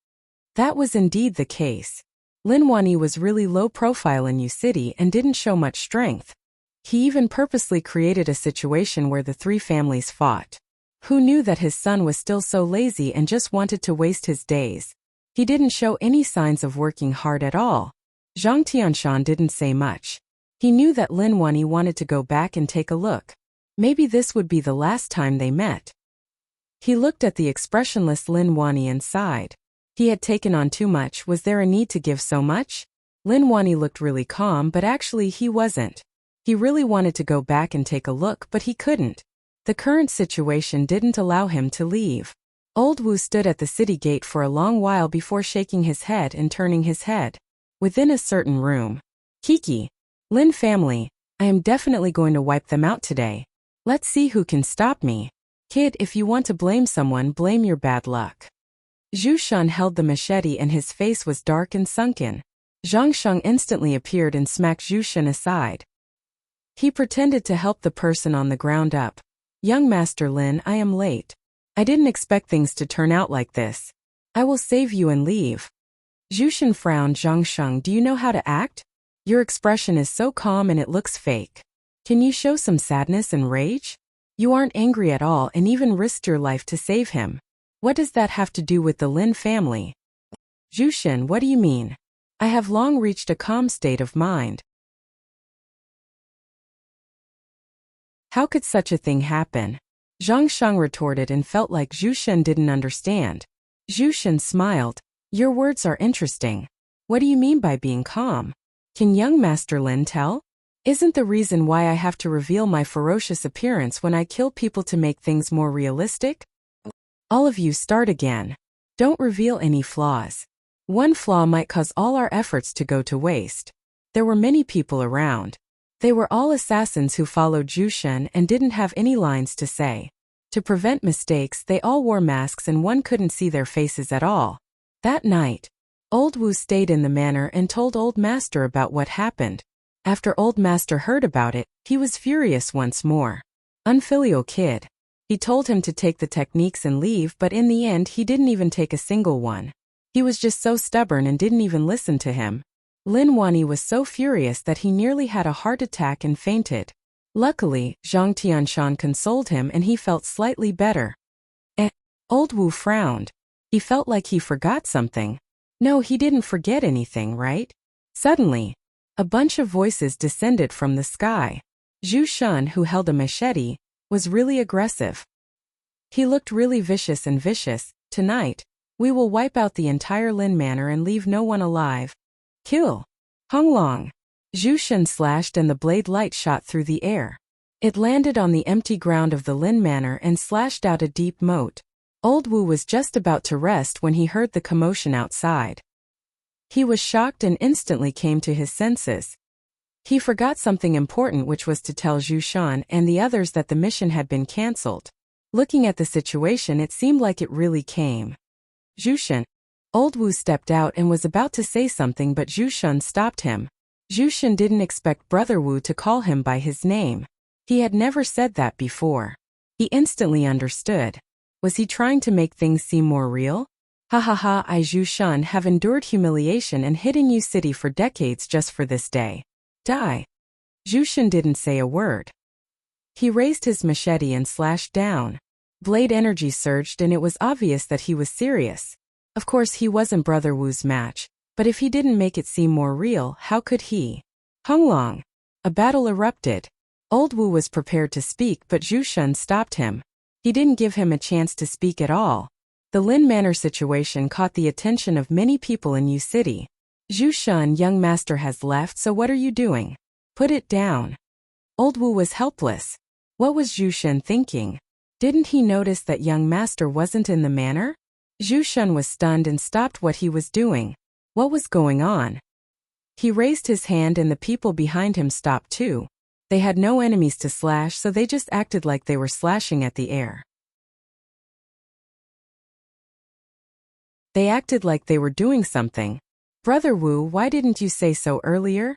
That was indeed the case. Lin Wani was really low profile in U City and didn't show much strength. He even purposely created a situation where the three families fought. Who knew that his son was still so lazy and just wanted to waste his days? He didn't show any signs of working hard at all. Zhang Tianshan didn't say much. He knew that Lin Wani wanted to go back and take a look. Maybe this would be the last time they met. He looked at the expressionless Lin Wani and sighed. He had taken on too much. Was there a need to give so much? Lin Wani looked really calm, but actually he wasn't. He really wanted to go back and take a look, but he couldn't. The current situation didn't allow him to leave. Old Wu stood at the city gate for a long while before shaking his head and turning his head. Within a certain room. Kiki. Lin family, I am definitely going to wipe them out today. Let's see who can stop me. Kid, if you want to blame someone, blame your bad luck. Zhu Shun held the machete and his face was dark and sunken. Zhang Sheng instantly appeared and smacked Zhu Shun aside. He pretended to help the person on the ground up. Young Master Lin, I am late. I didn't expect things to turn out like this. I will save you and leave. Zhu Shun frowned. Zhang Sheng, do you know how to act? Your expression is so calm and it looks fake. Can you show some sadness and rage? You aren't angry at all and even risked your life to save him. What does that have to do with the Lin family? Zhu Shun, what do you mean? I have long reached a calm state of mind. How could such a thing happen? Zhang Sheng retorted and felt like Zhu Shun didn't understand. Zhu Shun smiled. Your words are interesting. What do you mean by being calm? Can young Master Lin tell? Isn't the reason why I have to reveal my ferocious appearance when I kill people to make things more realistic? All of you start again. Don't reveal any flaws. One flaw might cause all our efforts to go to waste. There were many people around. They were all assassins who followed Zhu Shun and didn't have any lines to say. To prevent mistakes, they all wore masks and one couldn't see their faces at all. That night, Old Wu stayed in the manor and told Old Master about what happened. After Old Master heard about it, he was furious once more. Unfilial kid. He told him to take the techniques and leave, but in the end he didn't even take a single one. He was just so stubborn and didn't even listen to him. Lin Wani was so furious that he nearly had a heart attack and fainted. Luckily, Zhang Tianshan consoled him and he felt slightly better. Old Wu frowned. He felt like he forgot something. No, he didn't forget anything, right? Suddenly, a bunch of voices descended from the sky. Zhu Shun, who held a machete, was really aggressive. He looked really vicious and vicious. Tonight, we will wipe out the entire Lin Manor and leave no one alive. Kill. Honglong. Zhu Shun slashed and the blade light shot through the air. It landed on the empty ground of the Lin Manor and slashed out a deep moat. Old Wu was just about to rest when he heard the commotion outside. He was shocked and instantly came to his senses. He forgot something important, which was to tell Zhu Shun and the others that the mission had been cancelled. Looking at the situation, it seemed like it really came. Zhu Shun. Old Wu stepped out and was about to say something, but Zhu Shun stopped him. Zhu Shun didn't expect Brother Wu to call him by his name. He had never said that before. He instantly understood. Was he trying to make things seem more real? Ha ha ha, I Zhu Shun have endured humiliation and hid in U City for decades just for this day. Die. Zhu Shun didn't say a word. He raised his machete and slashed down. Blade energy surged and it was obvious that he was serious. Of course he wasn't Brother Wu's match, but if he didn't make it seem more real, how could he? Honglong. A battle erupted. Old Wu was prepared to speak, but Zhu Shun stopped him. He didn't give him a chance to speak at all. The Lin Manor situation caught the attention of many people in U City. Zhu Shun, young master has left, so what are you doing? Put it down. Old Wu was helpless. What was Zhu Shun thinking? Didn't he notice that young master wasn't in the manor? Zhu Shun was stunned and stopped what he was doing. What was going on? He raised his hand and the people behind him stopped too. They had no enemies to slash, so they just acted like they were slashing at the air. They acted like they were doing something. Brother Wu, why didn't you say so earlier?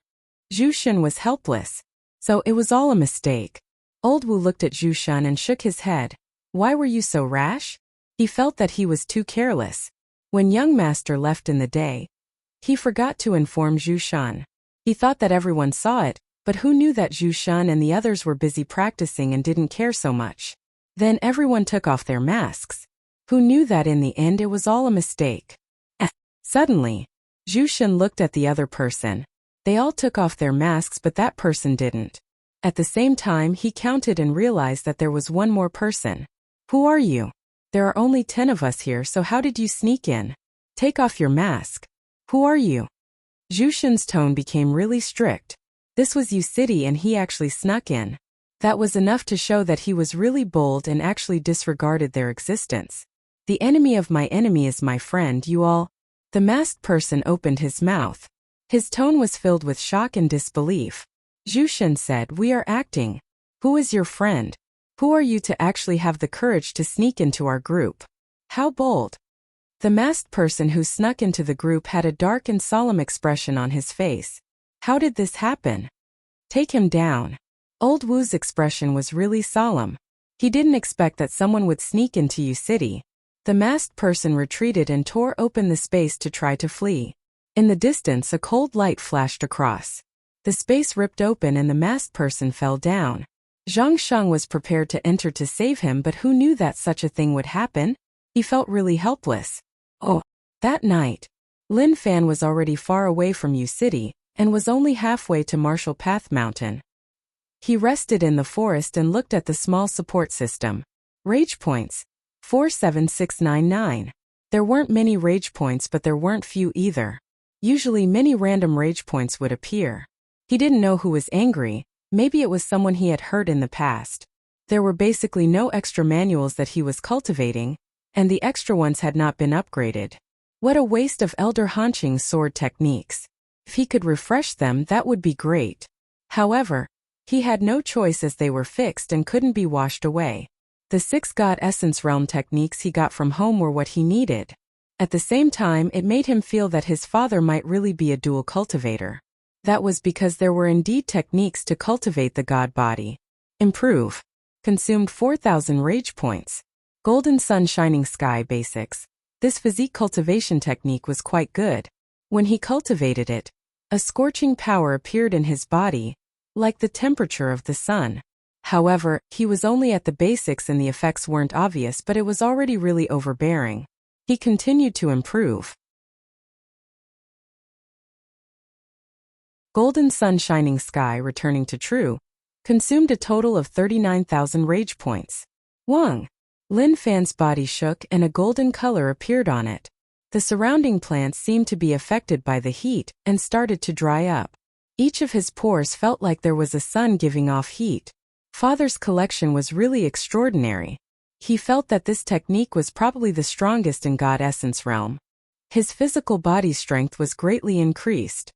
Zhu Shun was helpless. So it was all a mistake. Old Wu looked at Zhu Shun and shook his head. Why were you so rash? He felt that he was too careless. When young master left in the day, he forgot to inform Zhu Shun. He thought that everyone saw it, but who knew that Zhu Shun and the others were busy practicing and didn't care so much. Then everyone took off their masks. Who knew that in the end it was all a mistake? Suddenly, Zhu Shun looked at the other person. They all took off their masks, but that person didn't. At the same time, he counted and realized that there was one more person. Who are you? There are only 10 of us here, so how did you sneak in? Take off your mask. Who are you? Zhu Shun's tone became really strict. This was Yu City and he actually snuck in. That was enough to show that he was really bold and actually disregarded their existence. The enemy of my enemy is my friend, you all. The masked person opened his mouth. His tone was filled with shock and disbelief. Zhu Shun said, we are acting. Who is your friend? Who are you to actually have the courage to sneak into our group? How bold. The masked person who snuck into the group had a dark and solemn expression on his face. How did this happen? Take him down. Old Wu's expression was really solemn. He didn't expect that someone would sneak into Yu City. The masked person retreated and tore open the space to try to flee. In the distance, a cold light flashed across. The space ripped open and the masked person fell down. Zhang Sheng was prepared to enter to save him, but who knew that such a thing would happen? He felt really helpless. Oh, that night, Lin Fan was already far away from Yu City and was only halfway to Martial Path Mountain. He rested in the forest and looked at the small support system. Rage points. 47699. There weren't many rage points, but there weren't few either. Usually many random rage points would appear. He didn't know who was angry. Maybe it was someone he had hurt in the past. There were basically no extra manuals that he was cultivating, and the extra ones had not been upgraded. What a waste of Elder Hanqing's sword techniques. If he could refresh them, that would be great. However, he had no choice as they were fixed and couldn't be washed away. The 6 God Essence Realm techniques he got from home were what he needed. At the same time, it made him feel that his father might really be a dual cultivator. That was because there were indeed techniques to cultivate the God body. Improve. Consumed 4,000 rage points. Golden Sun Shining Sky Basics. This physique cultivation technique was quite good. When he cultivated it, a scorching power appeared in his body, like the temperature of the sun. However, he was only at the basics and the effects weren't obvious, but it was already really overbearing. He continued to improve. Golden Sun Shining Sky returning to true, consumed a total of 39,000 rage points. Wang. Lin Fan's body shook and a golden color appeared on it. The surrounding plants seemed to be affected by the heat and started to dry up. Each of his pores felt like there was a sun giving off heat. Father's collection was really extraordinary. He felt that this technique was probably the strongest in God Essence Realm. His physical body strength was greatly increased.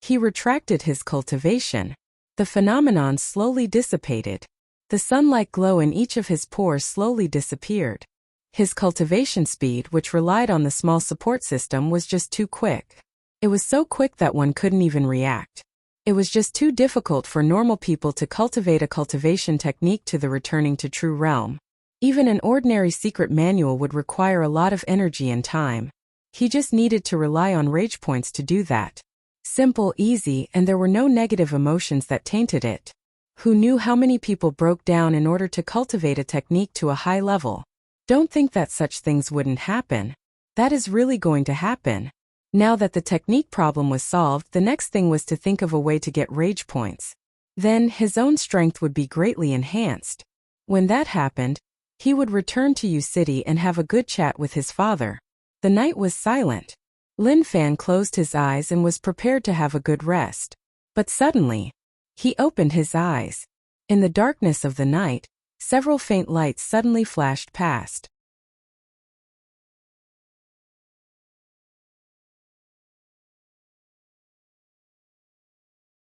He retracted his cultivation. The phenomenon slowly dissipated. The sun-like glow in each of his pores slowly disappeared. His cultivation speed, which relied on the small support system, was just too quick. It was so quick that one couldn't even react. It was just too difficult for normal people to cultivate a cultivation technique to the returning to true realm. Even an ordinary secret manual would require a lot of energy and time. He just needed to rely on rage points to do that. Simple, easy, and there were no negative emotions that tainted it. Who knew how many people broke down in order to cultivate a technique to a high level? Don't think that such things wouldn't happen. That is really going to happen. Now that the technique problem was solved, the next thing was to think of a way to get rage points. Then, his own strength would be greatly enhanced. When that happened, he would return to Yu City and have a good chat with his father. The night was silent. Lin Fan closed his eyes and was prepared to have a good rest. But suddenly, he opened his eyes. In the darkness of the night, several faint lights suddenly flashed past.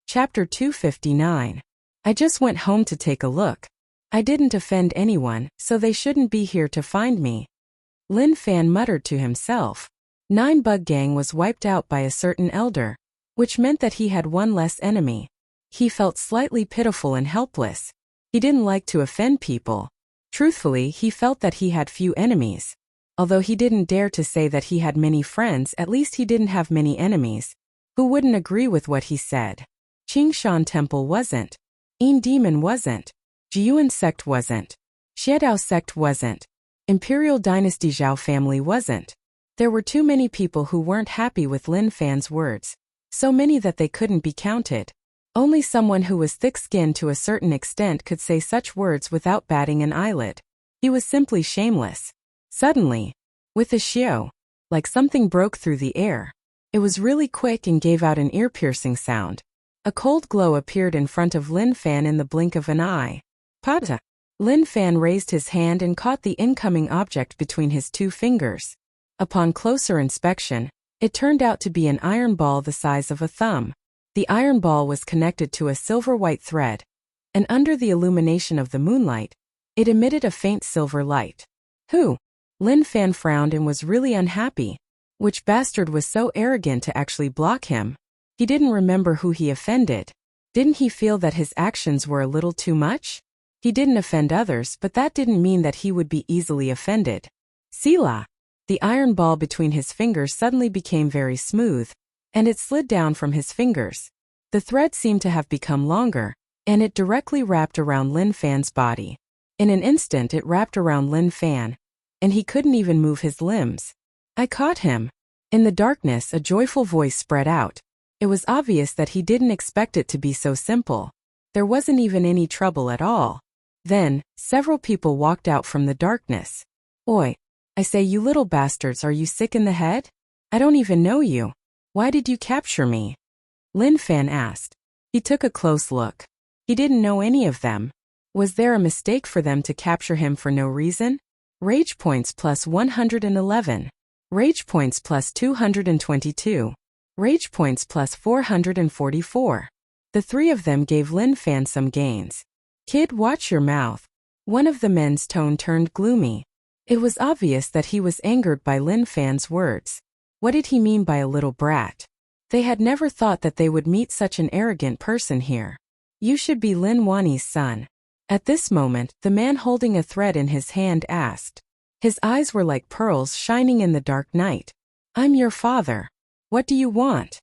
Chapter 259. I just went home to take a look. I didn't offend anyone, so they shouldn't be here to find me. Lin Fan muttered to himself. 9 Bug Gang was wiped out by a certain elder, which meant that he had one less enemy. He felt slightly pitiful and helpless. He didn't like to offend people. Truthfully, he felt that he had few enemies. Although he didn't dare to say that he had many friends, at least he didn't have many enemies. Who wouldn't agree with what he said? Qingshan Temple wasn't. Yin Demon wasn't. Jiyuan sect wasn't. Xiedao sect wasn't. Imperial Dynasty Zhao family wasn't. There were too many people who weren't happy with Lin Fan's words. So many that they couldn't be counted. Only someone who was thick-skinned to a certain extent could say such words without batting an eyelid. He was simply shameless. Suddenly, with a xiao, like something broke through the air. It was really quick and gave out an ear-piercing sound. A cold glow appeared in front of Lin Fan in the blink of an eye. Pata! Lin Fan raised his hand and caught the incoming object between his 2 fingers. Upon closer inspection, it turned out to be an iron ball the size of a thumb. The iron ball was connected to a silver-white thread, and under the illumination of the moonlight, it emitted a faint silver light. Who? Lin Fan frowned and was really unhappy. Which bastard was so arrogant to actually block him? He didn't remember who he offended. Didn't he feel that his actions were a little too much? He didn't offend others, but that didn't mean that he would be easily offended. Sila! The iron ball between his fingers suddenly became very smooth, and it slid down from his fingers. The thread seemed to have become longer, and it directly wrapped around Lin Fan's body. In an instant it wrapped around Lin Fan, and he couldn't even move his limbs. I caught him. In the darkness a joyful voice spread out. It was obvious that he didn't expect it to be so simple. There wasn't even any trouble at all. Then, several people walked out from the darkness. Oi! I say, you little bastards, are you sick in the head? I don't even know you. Why did you capture me? Lin Fan asked. He took a close look. He didn't know any of them. Was there a mistake for them to capture him for no reason? Rage points plus 111. Rage points plus 222. Rage points plus 444. The 3 of them gave Lin Fan some gains. Kid, watch your mouth. One of the men's tone turned gloomy. It was obvious that he was angered by Lin Fan's words. What did he mean by a little brat? They had never thought that they would meet such an arrogant person here. You should be Lin Wani's son. At this moment, the man holding a thread in his hand asked. His eyes were like pearls shining in the dark night. I'm your father. What do you want?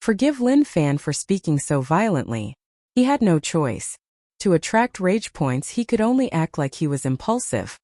Forgive Lin Fan for speaking so violently. He had no choice. To attract rage points he could only act like he was impulsive.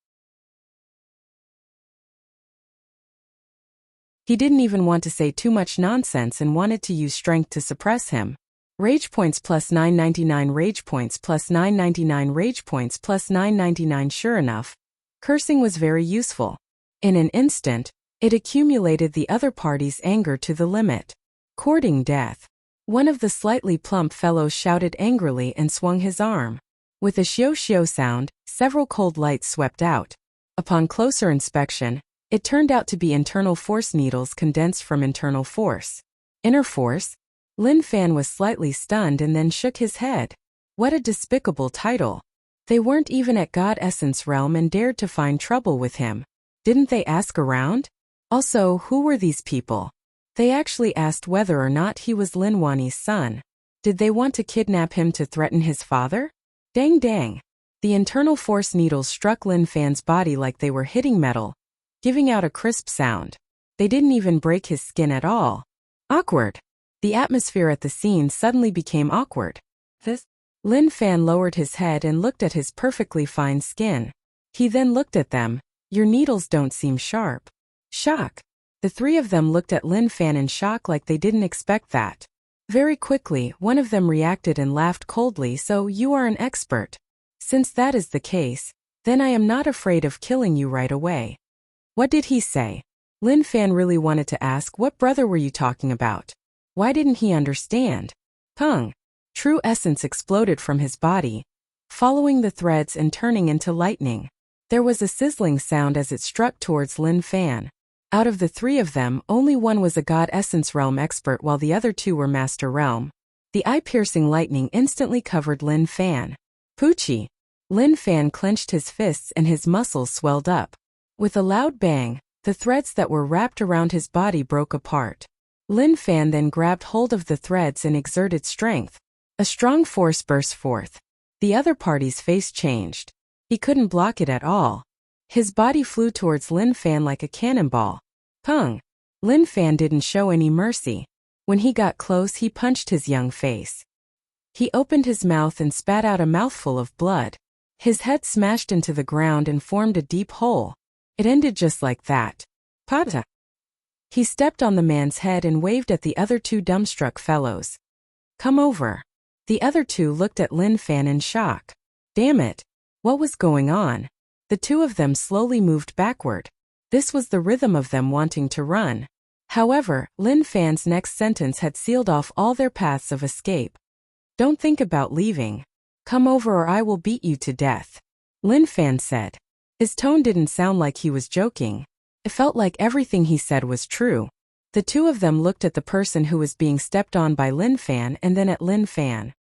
He didn't even want to say too much nonsense and wanted to use strength to suppress him. Rage points plus 999, rage points plus 999, rage points plus 999. Sure enough, cursing was very useful. In an instant, it accumulated the other party's anger to the limit. Courting death. One of the slightly plump fellows shouted angrily and swung his arm. With a shio-shio sound, several cold lights swept out. Upon closer inspection, it turned out to be internal force needles condensed from internal force. Inner force? Lin Fan was slightly stunned and then shook his head. What a despicable title. They weren't even at God Essence Realm and dared to find trouble with him. Didn't they ask around? Also, who were these people? They actually asked whether or not he was Lin Wani's son. Did they want to kidnap him to threaten his father? Dang dang. The internal force needles struck Lin Fan's body like they were hitting metal, giving out a crisp sound. They didn't even break his skin at all. Awkward. The atmosphere at the scene suddenly became awkward. Lin Fan lowered his head and looked at his perfectly fine skin. He then looked at them. Your needles don't seem sharp. Shock. The 3 of them looked at Lin Fan in shock like they didn't expect that. Very quickly, one of them reacted and laughed coldly. So you are an expert. Since that is the case, then I am not afraid of killing you right away. What did he say? Lin Fan really wanted to ask, what brother were you talking about? Why didn't he understand? Pung. True essence exploded from his body, following the threads and turning into lightning. There was a sizzling sound as it struck towards Lin Fan. Out of the 3 of them, only one was a God Essence Realm expert while the other 2 were Master Realm. The eye-piercing lightning instantly covered Lin Fan. Poochie! Lin Fan clenched his fists and his muscles swelled up. With a loud bang, the threads that were wrapped around his body broke apart. Lin Fan then grabbed hold of the threads and exerted strength. A strong force burst forth. The other party's face changed. He couldn't block it at all. His body flew towards Lin Fan like a cannonball. Pung! Lin Fan didn't show any mercy. When he got close, he punched his young face. He opened his mouth and spat out a mouthful of blood. His head smashed into the ground and formed a deep hole. It ended just like that. Pata! He stepped on the man's head and waved at the other two dumbstruck fellows. Come over. The other two looked at Lin Fan in shock. Damn it! What was going on? The two of them slowly moved backward. This was the rhythm of them wanting to run. However, Lin Fan's next sentence had sealed off all their paths of escape. Don't think about leaving. Come over or I will beat you to death, Lin Fan said. His tone didn't sound like he was joking. It felt like everything he said was true. The two of them looked at the person who was being stepped on by Lin Fan and then at Lin Fan.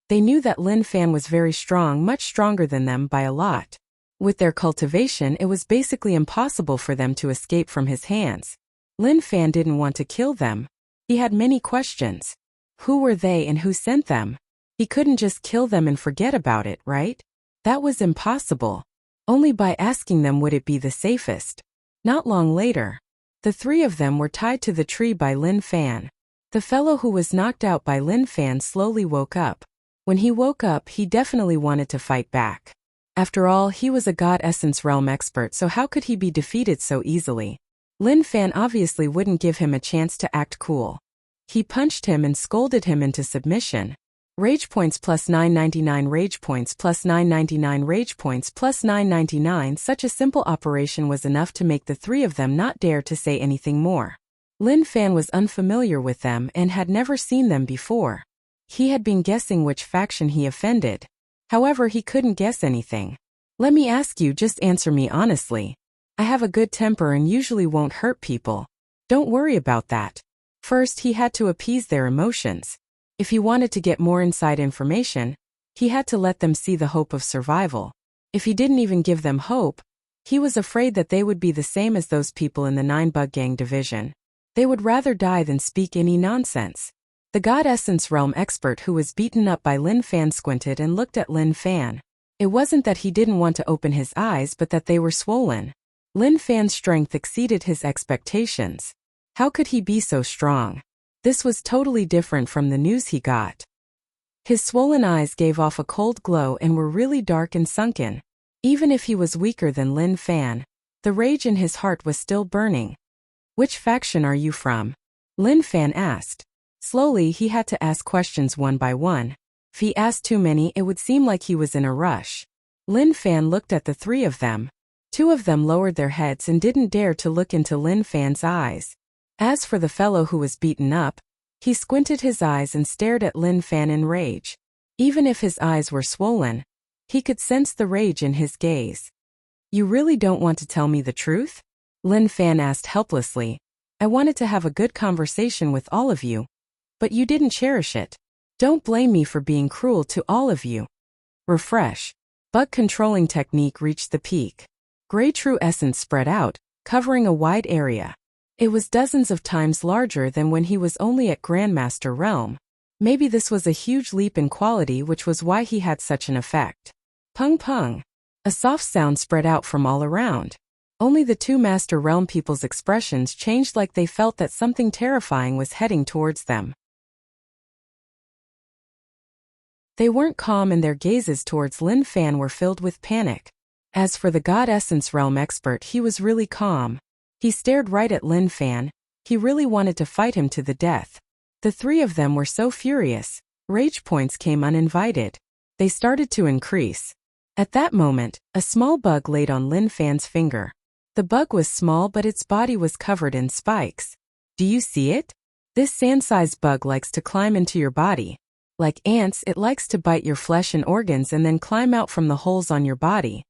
They knew that Lin Fan was very strong, much stronger than them by a lot. With their cultivation, it was basically impossible for them to escape from his hands. Lin Fan didn't want to kill them. He had many questions. Who were they and who sent them? He couldn't just kill them and forget about it, right? That was impossible. Only by asking them would it be the safest. Not long later, the three of them were tied to the tree by Lin Fan. The fellow who was knocked out by Lin Fan slowly woke up. When he woke up, he definitely wanted to fight back. After all, he was a God Essence Realm expert, so how could he be defeated so easily? Lin Fan obviously wouldn't give him a chance to act cool. He punched him and scolded him into submission. Rage points plus 999, rage points plus 999, rage points plus 999. Such a simple operation was enough to make the three of them not dare to say anything more. Lin Fan was unfamiliar with them and had never seen them before. He had been guessing which faction he offended. However, he couldn't guess anything. Let me ask you, just answer me honestly. I have a good temper and usually won't hurt people. Don't worry about that. First, he had to appease their emotions. If he wanted to get more inside information, he had to let them see the hope of survival. If he didn't even give them hope, he was afraid that they would be the same as those people in the 9-Bug Gang division. They would rather die than speak any nonsense. The God Essence Realm expert who was beaten up by Lin Fan squinted and looked at Lin Fan. It wasn't that he didn't want to open his eyes, but that they were swollen. Lin Fan's strength exceeded his expectations. How could he be so strong? This was totally different from the news he got. His swollen eyes gave off a cold glow and were really dark and sunken. Even if he was weaker than Lin Fan, the rage in his heart was still burning. Which faction are you from? Lin Fan asked. Slowly, he had to ask questions one by one. If he asked too many, it would seem like he was in a rush. Lin Fan looked at the three of them. Two of them lowered their heads and didn't dare to look into Lin Fan's eyes. As for the fellow who was beaten up, he squinted his eyes and stared at Lin Fan in rage. Even if his eyes were swollen, he could sense the rage in his gaze. You really don't want to tell me the truth? Lin Fan asked helplessly. I wanted to have a good conversation with all of you, but you didn't cherish it. Don't blame me for being cruel to all of you. Refresh. Bug controlling technique reached the peak. Gray True Essence spread out, covering a wide area. It was dozens of times larger than when he was only at Grandmaster Realm. Maybe this was a huge leap in quality, which was why he had such an effect. Pung pung. A soft sound spread out from all around. Only the two Master Realm people's expressions changed, like they felt that something terrifying was heading towards them. They weren't calm and their gazes towards Lin Fan were filled with panic. As for the God Essence Realm expert, he was really calm. He stared right at Lin Fan. He really wanted to fight him to the death. The three of them were so furious. Rage points came uninvited. They started to increase. At that moment, a small bug laid on Lin Fan's finger. The bug was small, but its body was covered in spikes. Do you see it? This sand-sized bug likes to climb into your body. Like ants, it likes to bite your flesh and organs and then climb out from the holes on your body.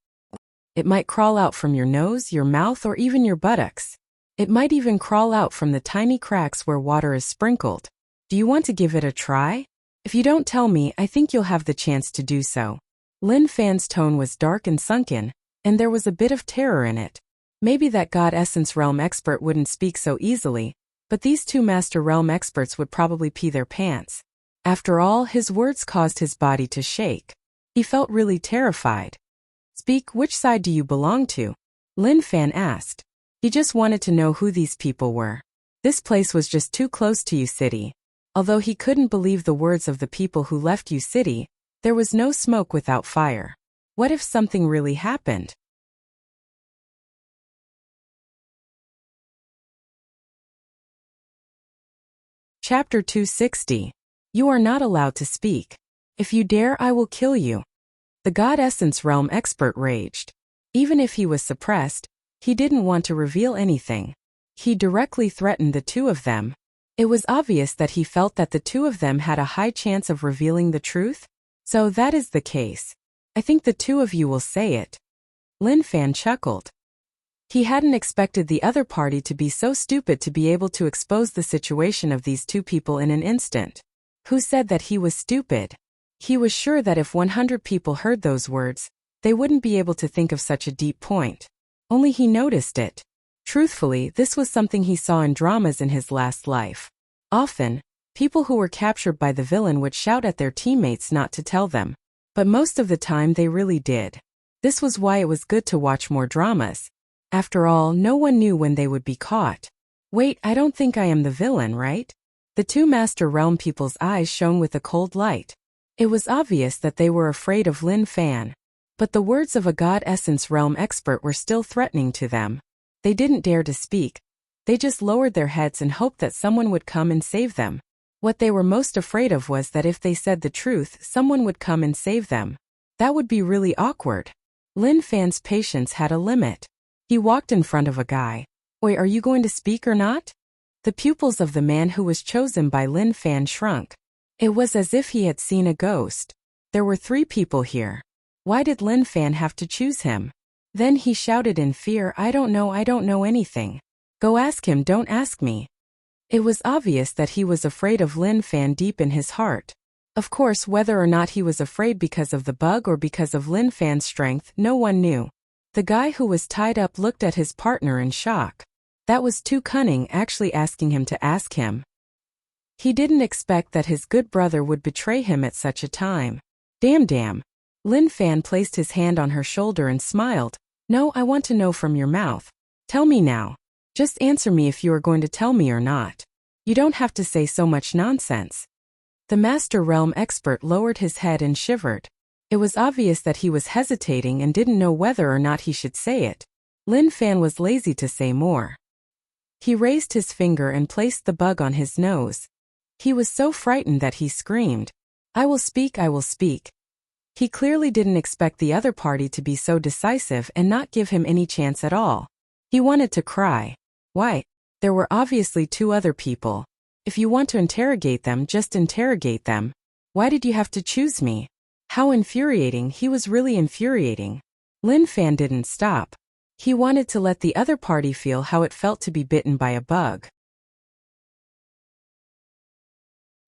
It might crawl out from your nose, your mouth, or even your buttocks. It might even crawl out from the tiny cracks where water is sprinkled. Do you want to give it a try? If you don't tell me, I think you'll have the chance to do so. Lin Fan's tone was dark and sunken, and there was a bit of terror in it. Maybe that God Essence Realm expert wouldn't speak so easily, but these two Master Realm experts would probably pee their pants. After all, his words caused his body to shake. He felt really terrified. Speak, which side do you belong to? Lin Fan asked. He just wanted to know who these people were. This place was just too close to U City. Although he couldn't believe the words of the people who left U City, there was no smoke without fire. What if something really happened? Chapter 260. You are not allowed to speak. If you dare, I will kill you. The God Essence Realm expert raged. Even if he was suppressed, he didn't want to reveal anything. He directly threatened the two of them. It was obvious that he felt that the two of them had a high chance of revealing the truth. So that is the case. I think the two of you will say it. Lin Fan chuckled. He hadn't expected the other party to be so stupid to be able to expose the situation of these two people in an instant. Who said that he was stupid? He was sure that if 100 people heard those words, they wouldn't be able to think of such a deep point. Only he noticed it. Truthfully, this was something he saw in dramas in his last life. Often, people who were captured by the villain would shout at their teammates not to tell them. But most of the time they really did. This was why it was good to watch more dramas. After all, no one knew when they would be caught. Wait, I don't think I am the villain, right? The two Master Realm people's eyes shone with a cold light. It was obvious that they were afraid of Lin Fan. But the words of a God Essence Realm expert were still threatening to them. They didn't dare to speak. They just lowered their heads and hoped that someone would come and save them. What they were most afraid of was that if they said the truth, someone would come and save them. That would be really awkward. Lin Fan's patience had a limit. He walked in front of a guy. Oi, are you going to speak or not? The pupils of the man who was chosen by Lin Fan shrunk. It was as if he had seen a ghost. There were 3 people here. Why did Lin Fan have to choose him? Then he shouted in fear, I don't know anything. Go ask him, don't ask me. It was obvious that he was afraid of Lin Fan deep in his heart. Of course, whether or not he was afraid because of the bug or because of Lin Fan's strength, no one knew. The guy who was tied up looked at his partner in shock. That was too cunning, actually asking him to ask him. He didn't expect that his good brother would betray him at such a time. Damn. Lin Fan placed his hand on her shoulder and smiled. No, I want to know from your mouth. Tell me now. Just answer me if you are going to tell me or not. You don't have to say so much nonsense. The Master Realm expert lowered his head and shivered. It was obvious that he was hesitating and didn't know whether or not he should say it. Lin Fan was lazy to say more. He raised his finger and placed the bug on his nose. He was so frightened that he screamed. I will speak. He clearly didn't expect the other party to be so decisive and not give him any chance at all. He wanted to cry. Why? There were obviously 2 other people. If you want to interrogate them, just interrogate them. Why did you have to choose me? How infuriating. He was really infuriating. Lin Fan didn't stop. He wanted to let the other party feel how it felt to be bitten by a bug.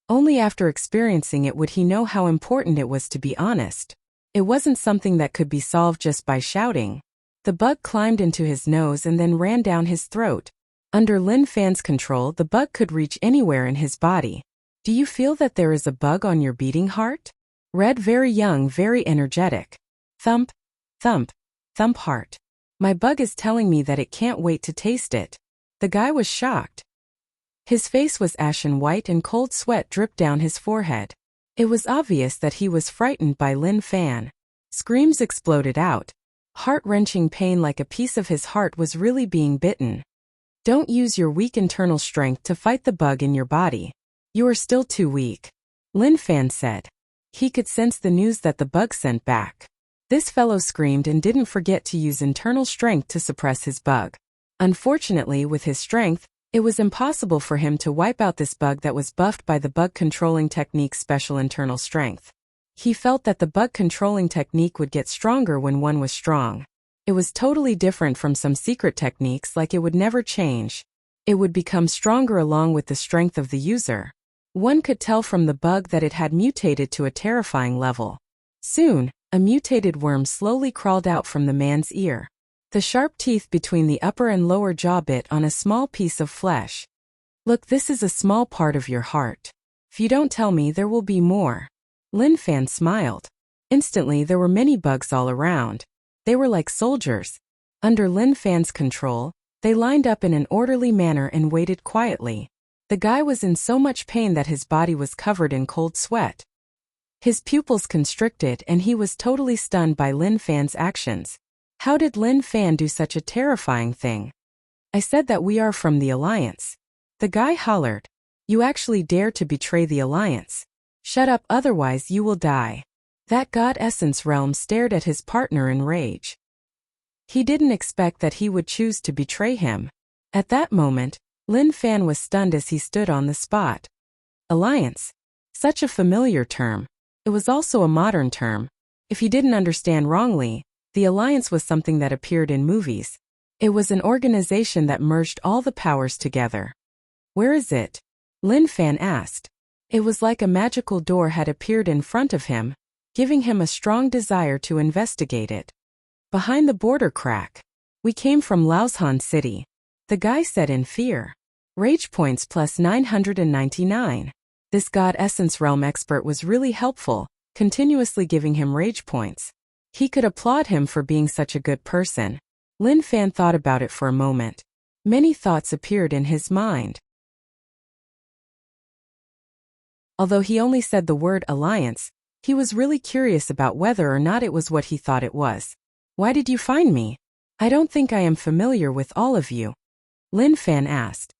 Only after experiencing it would he know how important it was to be honest. It wasn't something that could be solved just by shouting. The bug climbed into his nose and then ran down his throat. Under Lin Fan's control, the bug could reach anywhere in his body. Do you feel that there is a bug on your beating heart? Red, very young, very energetic. Thump, thump, thump heart. My bug is telling me that it can't wait to taste it. The guy was shocked. His face was ashen white and cold sweat dripped down his forehead. It was obvious that he was frightened by Lin Fan. Screams exploded out. Heart-wrenching pain like a piece of his heart was really being bitten. Don't use your weak internal strength to fight the bug in your body. You are still too weak. Lin Fan said. He could sense the news that the bug sent back. This fellow screamed and didn't forget to use internal strength to suppress his bug. Unfortunately, with his strength, it was impossible for him to wipe out this bug that was buffed by the bug controlling technique's special internal strength. He felt that the bug controlling technique would get stronger when one was strong. It was totally different from some secret techniques, like it would never change. It would become stronger along with the strength of the user. One could tell from the bug that it had mutated to a terrifying level. Soon, a mutated worm slowly crawled out from the man's ear. The sharp teeth between the upper and lower jaw bit on a small piece of flesh. Look, this is a small part of your heart. If you don't tell me, there will be more. Lin Fan smiled. Instantly, there were many bugs all around. They were like soldiers. Under Lin Fan's control, they lined up in an orderly manner and waited quietly. The guy was in so much pain that his body was covered in cold sweat. His pupils constricted and he was totally stunned by Lin Fan's actions. How did Lin Fan do such a terrifying thing? I said that we are from the Alliance. The guy hollered. You actually dare to betray the Alliance. Shut up, otherwise you will die. That God Essence Realm stared at his partner in rage. He didn't expect that he would choose to betray him. At that moment, Lin Fan was stunned as he stood on the spot. Alliance. Such a familiar term. It was also a modern term. If he didn't understand wrongly, the Alliance was something that appeared in movies. It was an organization that merged all the powers together. Where is it? Lin Fan asked. It was like a magical door had appeared in front of him, giving him a strong desire to investigate it. Behind the border crack. We came from Laoshan City. The guy said in fear. Rage points plus 999. This God Essence Realm expert was really helpful, continuously giving him rage points. He could applaud him for being such a good person. Lin Fan thought about it for a moment. Many thoughts appeared in his mind. Although he only said the word alliance, he was really curious about whether or not it was what he thought it was. Why did you find me? I don't think I am familiar with all of you. Lin Fan asked.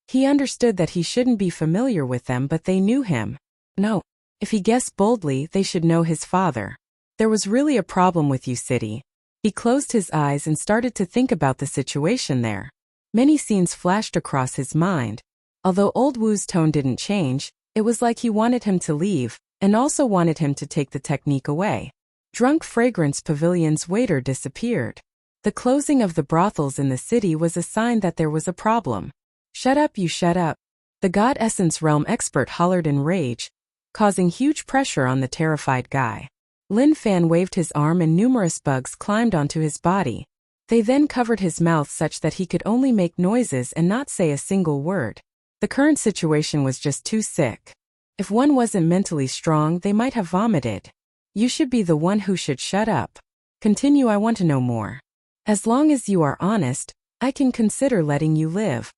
He understood that he shouldn't be familiar with them, but they knew him. No. If he guessed boldly, they should know his father. There was really a problem with you, City. He closed his eyes and started to think about the situation there. Many scenes flashed across his mind. Although old Wu's tone didn't change, it was like he wanted him to leave, and also wanted him to take the technique away. Drunk Fragrance Pavilion's waiter disappeared. The closing of the brothels in the city was a sign that there was a problem. Shut up, you shut up. The God Essence Realm expert hollered in rage, causing huge pressure on the terrified guy. Lin Fan waved his arm and numerous bugs climbed onto his body. They then covered his mouth such that he could only make noises and not say a single word. The current situation was just too sick. If one wasn't mentally strong, they might have vomited. You should be the one who should shut up. Continue, I want to know more. As long as you are honest, I can consider letting you live.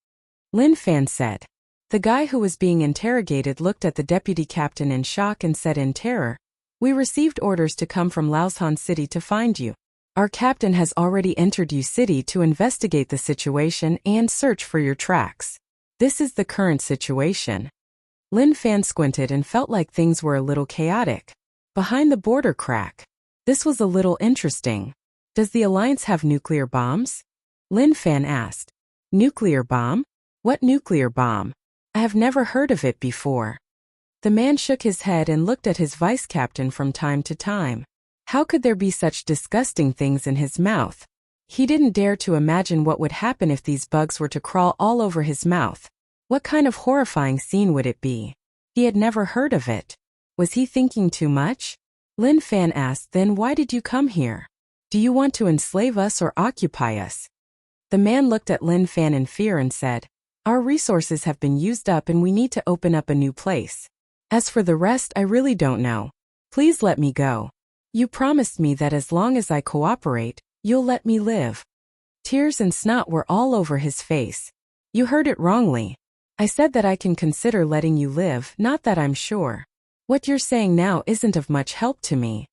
Lin Fan said. The guy who was being interrogated looked at the deputy captain in shock and said in terror, We received orders to come from Laoshan City to find you. Our captain has already entered your city to investigate the situation and search for your tracks. This is the current situation. Lin Fan squinted and felt like things were a little chaotic. Behind the border crack. This was a little interesting. Does the Alliance have nuclear bombs? Lin Fan asked. Nuclear bomb? What nuclear bomb? I have never heard of it before. The man shook his head and looked at his vice-captain from time to time. How could there be such disgusting things in his mouth? He didn't dare to imagine what would happen if these bugs were to crawl all over his mouth. What kind of horrifying scene would it be? He had never heard of it. Was he thinking too much? Lin Fan asked, Then why did you come here? Do you want to enslave us or occupy us? The man looked at Lin Fan in fear and said, Our resources have been used up and we need to open up a new place. As for the rest, I really don't know. Please let me go. You promised me that as long as I cooperate, you'll let me live. Tears and snot were all over his face. You heard it wrongly. I said that I can consider letting you live, not that I'm sure. What you're saying now isn't of much help to me.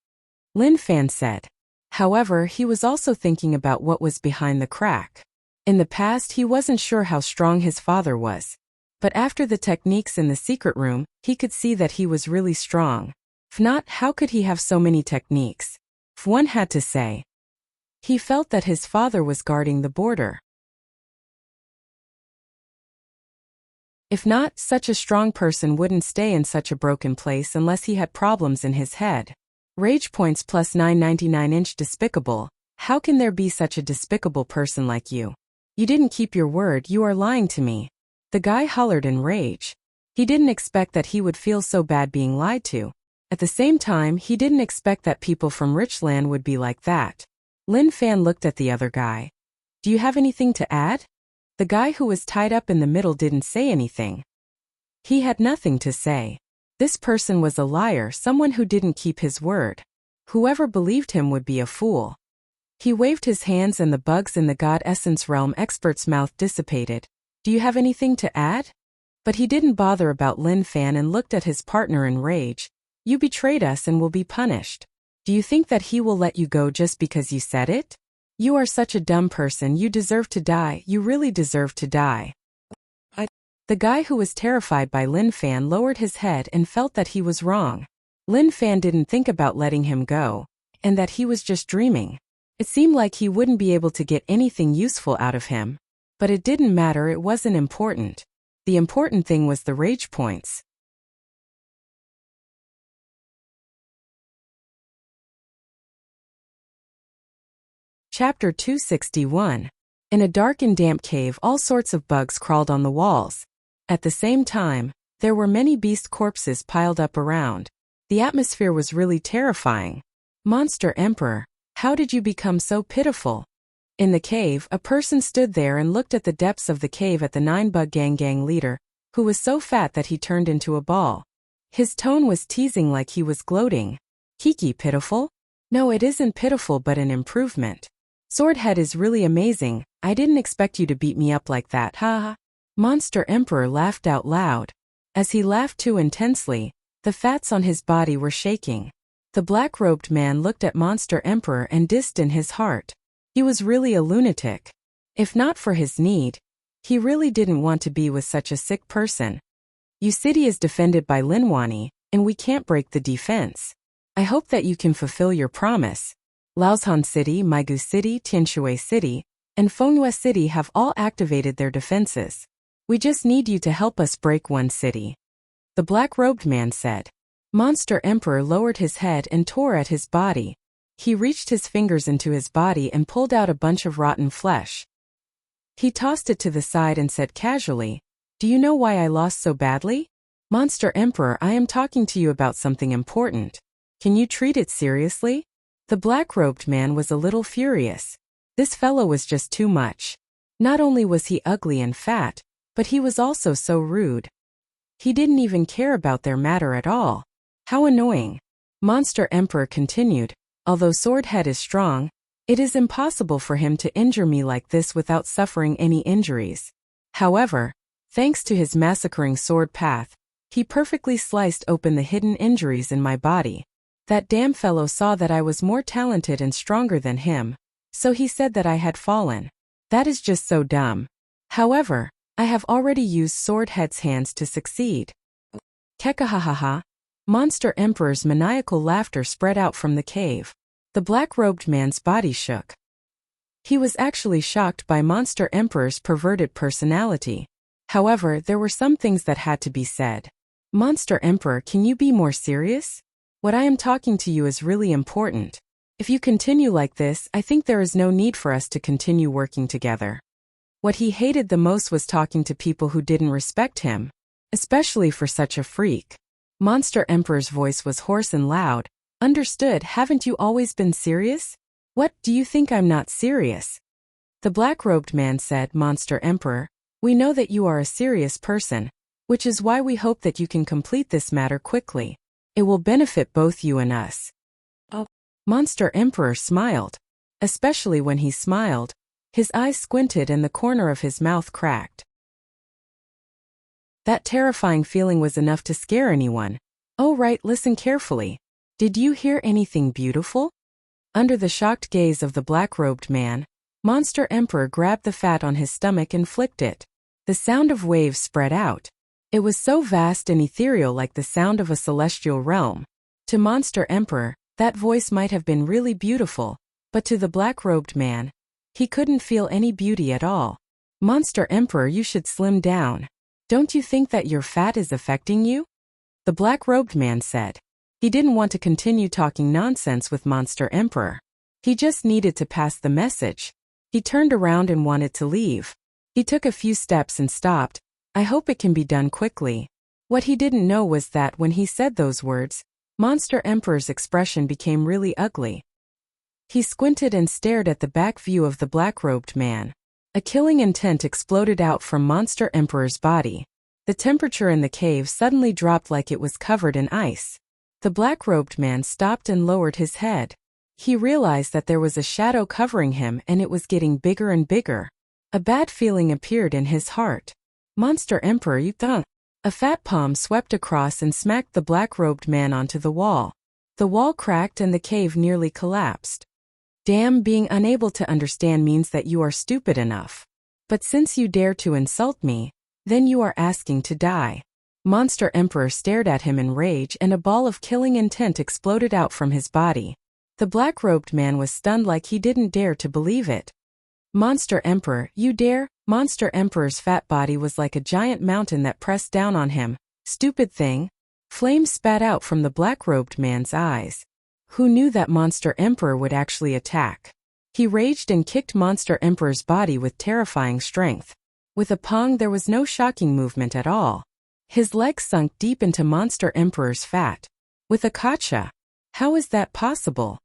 Lin Fan said. However, he was also thinking about what was behind the crack. In the past, he wasn't sure how strong his father was. But after the techniques in the secret room, he could see that he was really strong. If not, how could he have so many techniques? If one had to say. He felt that his father was guarding the border. If not, such a strong person wouldn't stay in such a broken place unless he had problems in his head. Rage points plus 999 inch despicable. How can there be such a despicable person like you? You didn't keep your word, you are lying to me. The guy hollered in rage. He didn't expect that he would feel so bad being lied to. At the same time, he didn't expect that people from rich land would be like that. Lin Fan looked at the other guy. Do you have anything to add? The guy who was tied up in the middle didn't say anything. He had nothing to say. This person was a liar, someone who didn't keep his word. Whoever believed him would be a fool. He waved his hands and the bugs in the God Essence Realm expert's mouth dissipated. Do you have anything to add? But he didn't bother about Lin Fan and looked at his partner in rage. You betrayed us and will be punished. Do you think that he will let you go just because you said it? You are such a dumb person, you deserve to die, you really deserve to die. The guy who was terrified by Lin Fan lowered his head and felt that he was wrong. Lin Fan didn't think about letting him go, and that he was just dreaming. It seemed like he wouldn't be able to get anything useful out of him. But it didn't matter, it wasn't important. The important thing was the rage points. Chapter 261. In a dark and damp cave, all sorts of bugs crawled on the walls. At the same time, there were many beast corpses piled up around. The atmosphere was really terrifying. Monster Emperor, how did you become so pitiful? In the cave, a person stood there and looked at the depths of the cave at the 9-bug gang leader, who was so fat that he turned into a ball. His tone was teasing like he was gloating. Kiki, pitiful? No, it isn't pitiful but an improvement. Swordhead is really amazing, I didn't expect you to beat me up like that, haha. Monster Emperor laughed out loud. As he laughed too intensely, the fats on his body were shaking. The black-robed man looked at Monster Emperor and dissed in his heart. He was really a lunatic. If not for his need, he really didn't want to be with such a sick person. Your city is defended by Linwani, and we can't break the defense. I hope that you can fulfill your promise. Laozhan City, Maigu City, Tianshui City, and Fengyue City have all activated their defenses. We just need you to help us break one city. The black-robed man said. Monster Emperor lowered his head and tore at his body. He reached his fingers into his body and pulled out a bunch of rotten flesh. He tossed it to the side and said casually, Do you know why I lost so badly? Monster Emperor, I am talking to you about something important. Can you treat it seriously? The black-robed man was a little furious. This fellow was just too much. Not only was he ugly and fat, but he was also so rude. He didn't even care about their matter at all. How annoying. Monster Emperor continued, Although Swordhead is strong, it is impossible for him to injure me like this without suffering any injuries. However, thanks to his massacring sword path, he perfectly sliced open the hidden injuries in my body. That damn fellow saw that I was more talented and stronger than him, so he said that I had fallen. That is just so dumb. However, I have already used Swordhead's hands to succeed. Kekahahaha. Monster Emperor's maniacal laughter spread out from the cave. The black-robed man's body shook. He was actually shocked by Monster Emperor's perverted personality. However, there were some things that had to be said. Monster Emperor, can you be more serious? What I am talking to you is really important. If you continue like this, I think there is no need for us to continue working together. What he hated the most was talking to people who didn't respect him, especially for such a freak. Monster Emperor's voice was hoarse and loud. Understood, haven't you always been serious? What, do you think I'm not serious? The black-robed man said, Monster Emperor, we know that you are a serious person, which is why we hope that you can complete this matter quickly. It will benefit both you and us. Oh. Monster Emperor smiled. Especially when he smiled, his eyes squinted and the corner of his mouth cracked. That terrifying feeling was enough to scare anyone. Oh right, listen carefully. Did you hear anything beautiful? Under the shocked gaze of the black-robed man, Monster Emperor grabbed the fat on his stomach and flicked it. The sound of waves spread out. It was so vast and ethereal, like the sound of a celestial realm. To Monster Emperor, that voice might have been really beautiful, but to the black-robed man, he couldn't feel any beauty at all. Monster Emperor, you should slim down. Don't you think that your fat is affecting you? The black-robed man said. He didn't want to continue talking nonsense with Monster Emperor. He just needed to pass the message. He turned around and wanted to leave. He took a few steps and stopped. I hope it can be done quickly. What he didn't know was that when he said those words, Monster Emperor's expression became really ugly. He squinted and stared at the back view of the black-robed man. A killing intent exploded out from Monster Emperor's body. The temperature in the cave suddenly dropped like it was covered in ice. The black-robed man stopped and lowered his head. He realized that there was a shadow covering him and it was getting bigger and bigger. A bad feeling appeared in his heart. Monster Emperor, you thunk. A fat palm swept across and smacked the black-robed man onto the wall. The wall cracked and the cave nearly collapsed. Damn, being unable to understand means that you are stupid enough. But since you dare to insult me, then you are asking to die. Monster Emperor stared at him in rage and a ball of killing intent exploded out from his body. The black-robed man was stunned like he didn't dare to believe it. Monster Emperor, you dare? Monster Emperor's fat body was like a giant mountain that pressed down on him. Stupid thing. Flames spat out from the black-robed man's eyes. Who knew that Monster Emperor would actually attack? He raged and kicked Monster Emperor's body with terrifying strength. With a pong, there was no shocking movement at all. His legs sunk deep into Monster Emperor's fat. With a gotcha. How is that possible?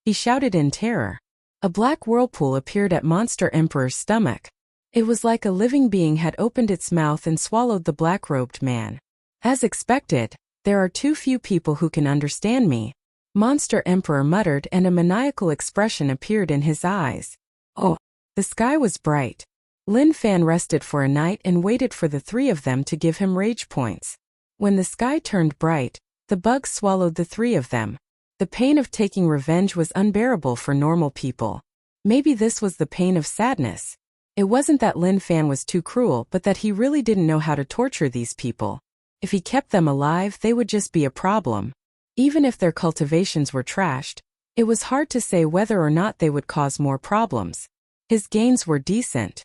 He shouted in terror. A black whirlpool appeared at Monster Emperor's stomach. It was like a living being had opened its mouth and swallowed the black-robed man. As expected, there are too few people who can understand me. Monster Emperor muttered and a maniacal expression appeared in his eyes. Oh, the sky was bright. Lin Fan rested for a night and waited for the three of them to give him rage points. When the sky turned bright, the bugs swallowed the three of them. The pain of taking revenge was unbearable for normal people. Maybe this was the pain of sadness. It wasn't that Lin Fan was too cruel, but that he really didn't know how to torture these people. If he kept them alive, they would just be a problem. Even if their cultivations were trashed, it was hard to say whether or not they would cause more problems. His gains were decent.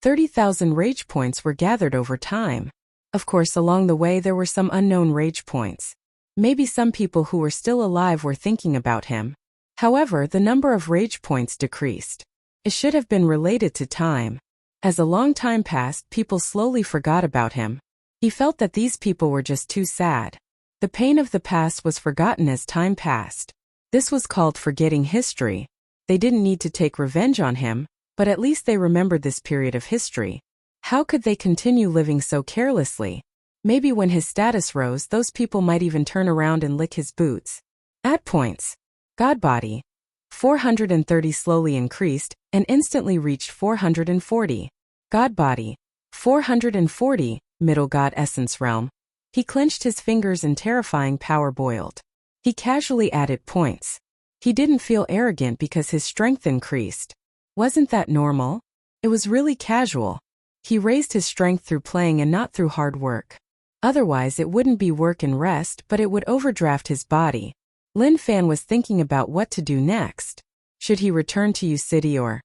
30,000 rage points were gathered over time. Of course, along the way there were some unknown rage points. Maybe some people who were still alive were thinking about him. However, the number of rage points decreased. It should have been related to time. As a long time passed, people slowly forgot about him. He felt that these people were just too sad. The pain of the past was forgotten as time passed. This was called forgetting history. They didn't need to take revenge on him, but at least they remembered this period of history. How could they continue living so carelessly? Maybe when his status rose, those people might even turn around and lick his boots. At points. Godbody. 430 slowly increased, and instantly reached 440. Godbody. 440. Middle God Essence Realm. He clenched his fingers and terrifying power boiled. He casually added points. He didn't feel arrogant because his strength increased. Wasn't that normal? It was really casual. He raised his strength through playing and not through hard work. Otherwise it wouldn't be work and rest, but it would overdraft his body. Lin Fan was thinking about what to do next. Should he return to U City or?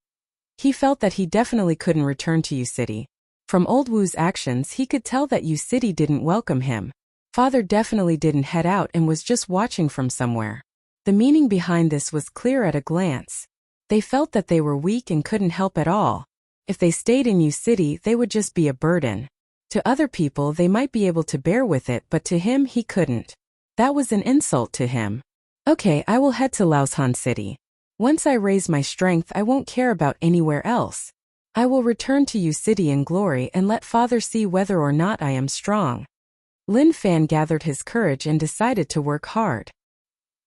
He felt that he definitely couldn't return to U City. From Old Wu's actions he could tell that U City didn't welcome him. Father definitely didn't head out and was just watching from somewhere. The meaning behind this was clear at a glance. They felt that they were weak and couldn't help at all. If they stayed in U City, they would just be a burden. To other people they might be able to bear with it, but to him he couldn't. That was an insult to him. Okay, I will head to Laoshan City. Once I raise my strength, I won't care about anywhere else. I will return to U City in glory and let Father see whether or not I am strong. Lin Fan gathered his courage and decided to work hard.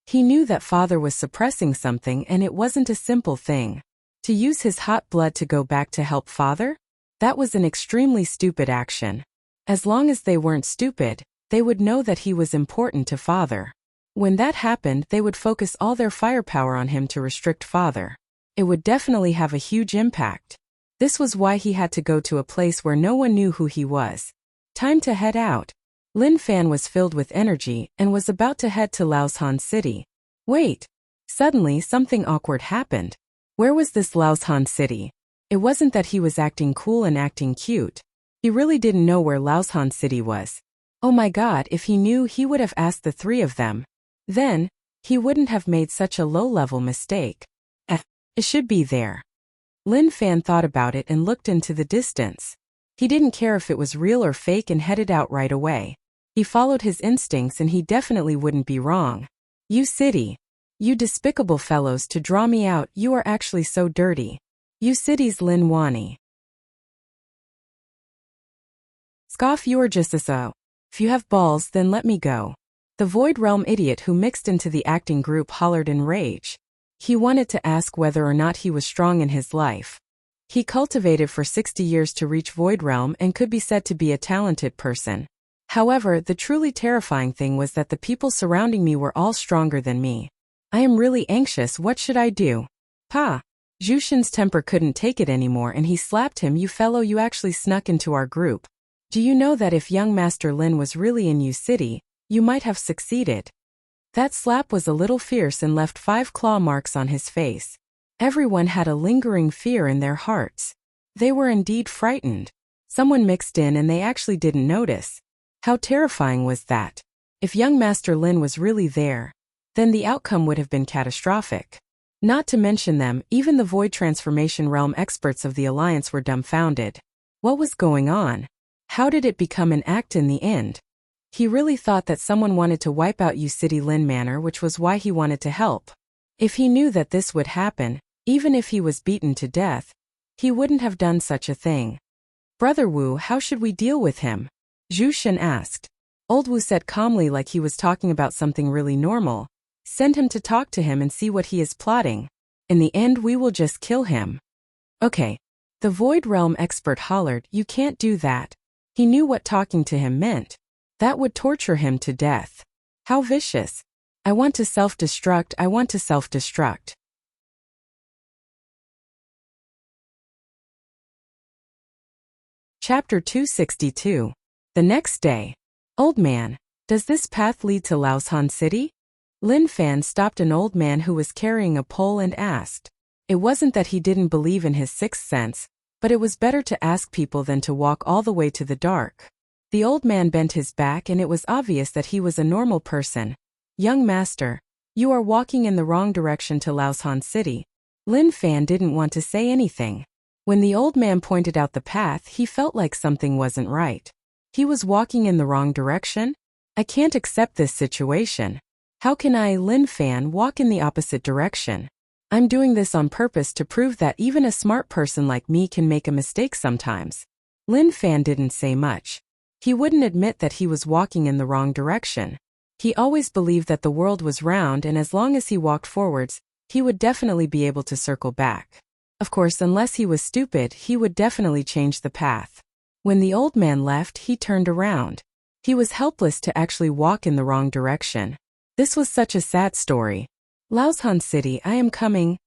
He knew that Father was suppressing something and it wasn't a simple thing. To use his hot blood to go back to help Father? That was an extremely stupid action. As long as they weren't stupid, they would know that he was important to Father. When that happened, they would focus all their firepower on him to restrict Father. It would definitely have a huge impact. This was why he had to go to a place where no one knew who he was. Time to head out. Lin Fan was filled with energy and was about to head to Laoshan City. Wait. Suddenly something awkward happened. Where was this Laoshan City? It wasn't that he was acting cool and acting cute. He really didn't know where Laoshan City was. Oh my god, if he knew he would have asked the three of them. Then, he wouldn't have made such a low-level mistake. It should be there. Lin Fan thought about it and looked into the distance. He didn't care if it was real or fake and headed out right away. He followed his instincts and he definitely wouldn't be wrong. You city. You despicable fellows, to draw me out, you are actually so dirty. You city's Lin Wani. Scoff, you are just so. If you have balls, then let me go. The Void Realm idiot who mixed into the acting group hollered in rage. He wanted to ask whether or not he was strong in his life. He cultivated for 60 years to reach Void Realm and could be said to be a talented person. However, the truly terrifying thing was that the people surrounding me were all stronger than me. I am really anxious. What should I do? Pa! Zhu Shen's temper couldn't take it anymore and he slapped him. You fellow, you actually snuck into our group. Do you know that if young Master Lin was really in U City, you might have succeeded? That slap was a little fierce and left 5 claw marks on his face. Everyone had a lingering fear in their hearts. They were indeed frightened. Someone mixed in and they actually didn't notice. How terrifying was that? If young Master Lin was really there, then the outcome would have been catastrophic. Not to mention them, even the Void Transformation Realm experts of the Alliance were dumbfounded. What was going on? How did it become an act in the end? He really thought that someone wanted to wipe out U City Lin Manor, which was why he wanted to help. If he knew that this would happen, even if he was beaten to death, he wouldn't have done such a thing. Brother Wu, how should we deal with him? Zhu Shen asked. Old Wu said calmly, like he was talking about something really normal. Send him to talk to him and see what he is plotting. In the end, we will just kill him. Okay. The Void Realm expert hollered, you can't do that. He knew what talking to him meant. That would torture him to death. How vicious. I want to self-destruct. I want to self-destruct. Chapter 262. The next day. Old man, does this path lead to Laoshan City? Lin Fan stopped an old man who was carrying a pole and asked. It wasn't that he didn't believe in his sixth sense, but it was better to ask people than to walk all the way to the dark. The old man bent his back and it was obvious that he was a normal person. Young master, you are walking in the wrong direction to Laoshan City. Lin Fan didn't want to say anything. When the old man pointed out the path, he felt like something wasn't right. He was walking in the wrong direction? I can't accept this situation. How can I, Lin Fan, walk in the opposite direction? I'm doing this on purpose to prove that even a smart person like me can make a mistake sometimes. Lin Fan didn't say much. He wouldn't admit that he was walking in the wrong direction. He always believed that the world was round and as long as he walked forwards, he would definitely be able to circle back. Of course, unless he was stupid, he would definitely change the path. When the old man left, he turned around. He was helpless to actually walk in the wrong direction. This was such a sad story. Laoshan City, I am coming.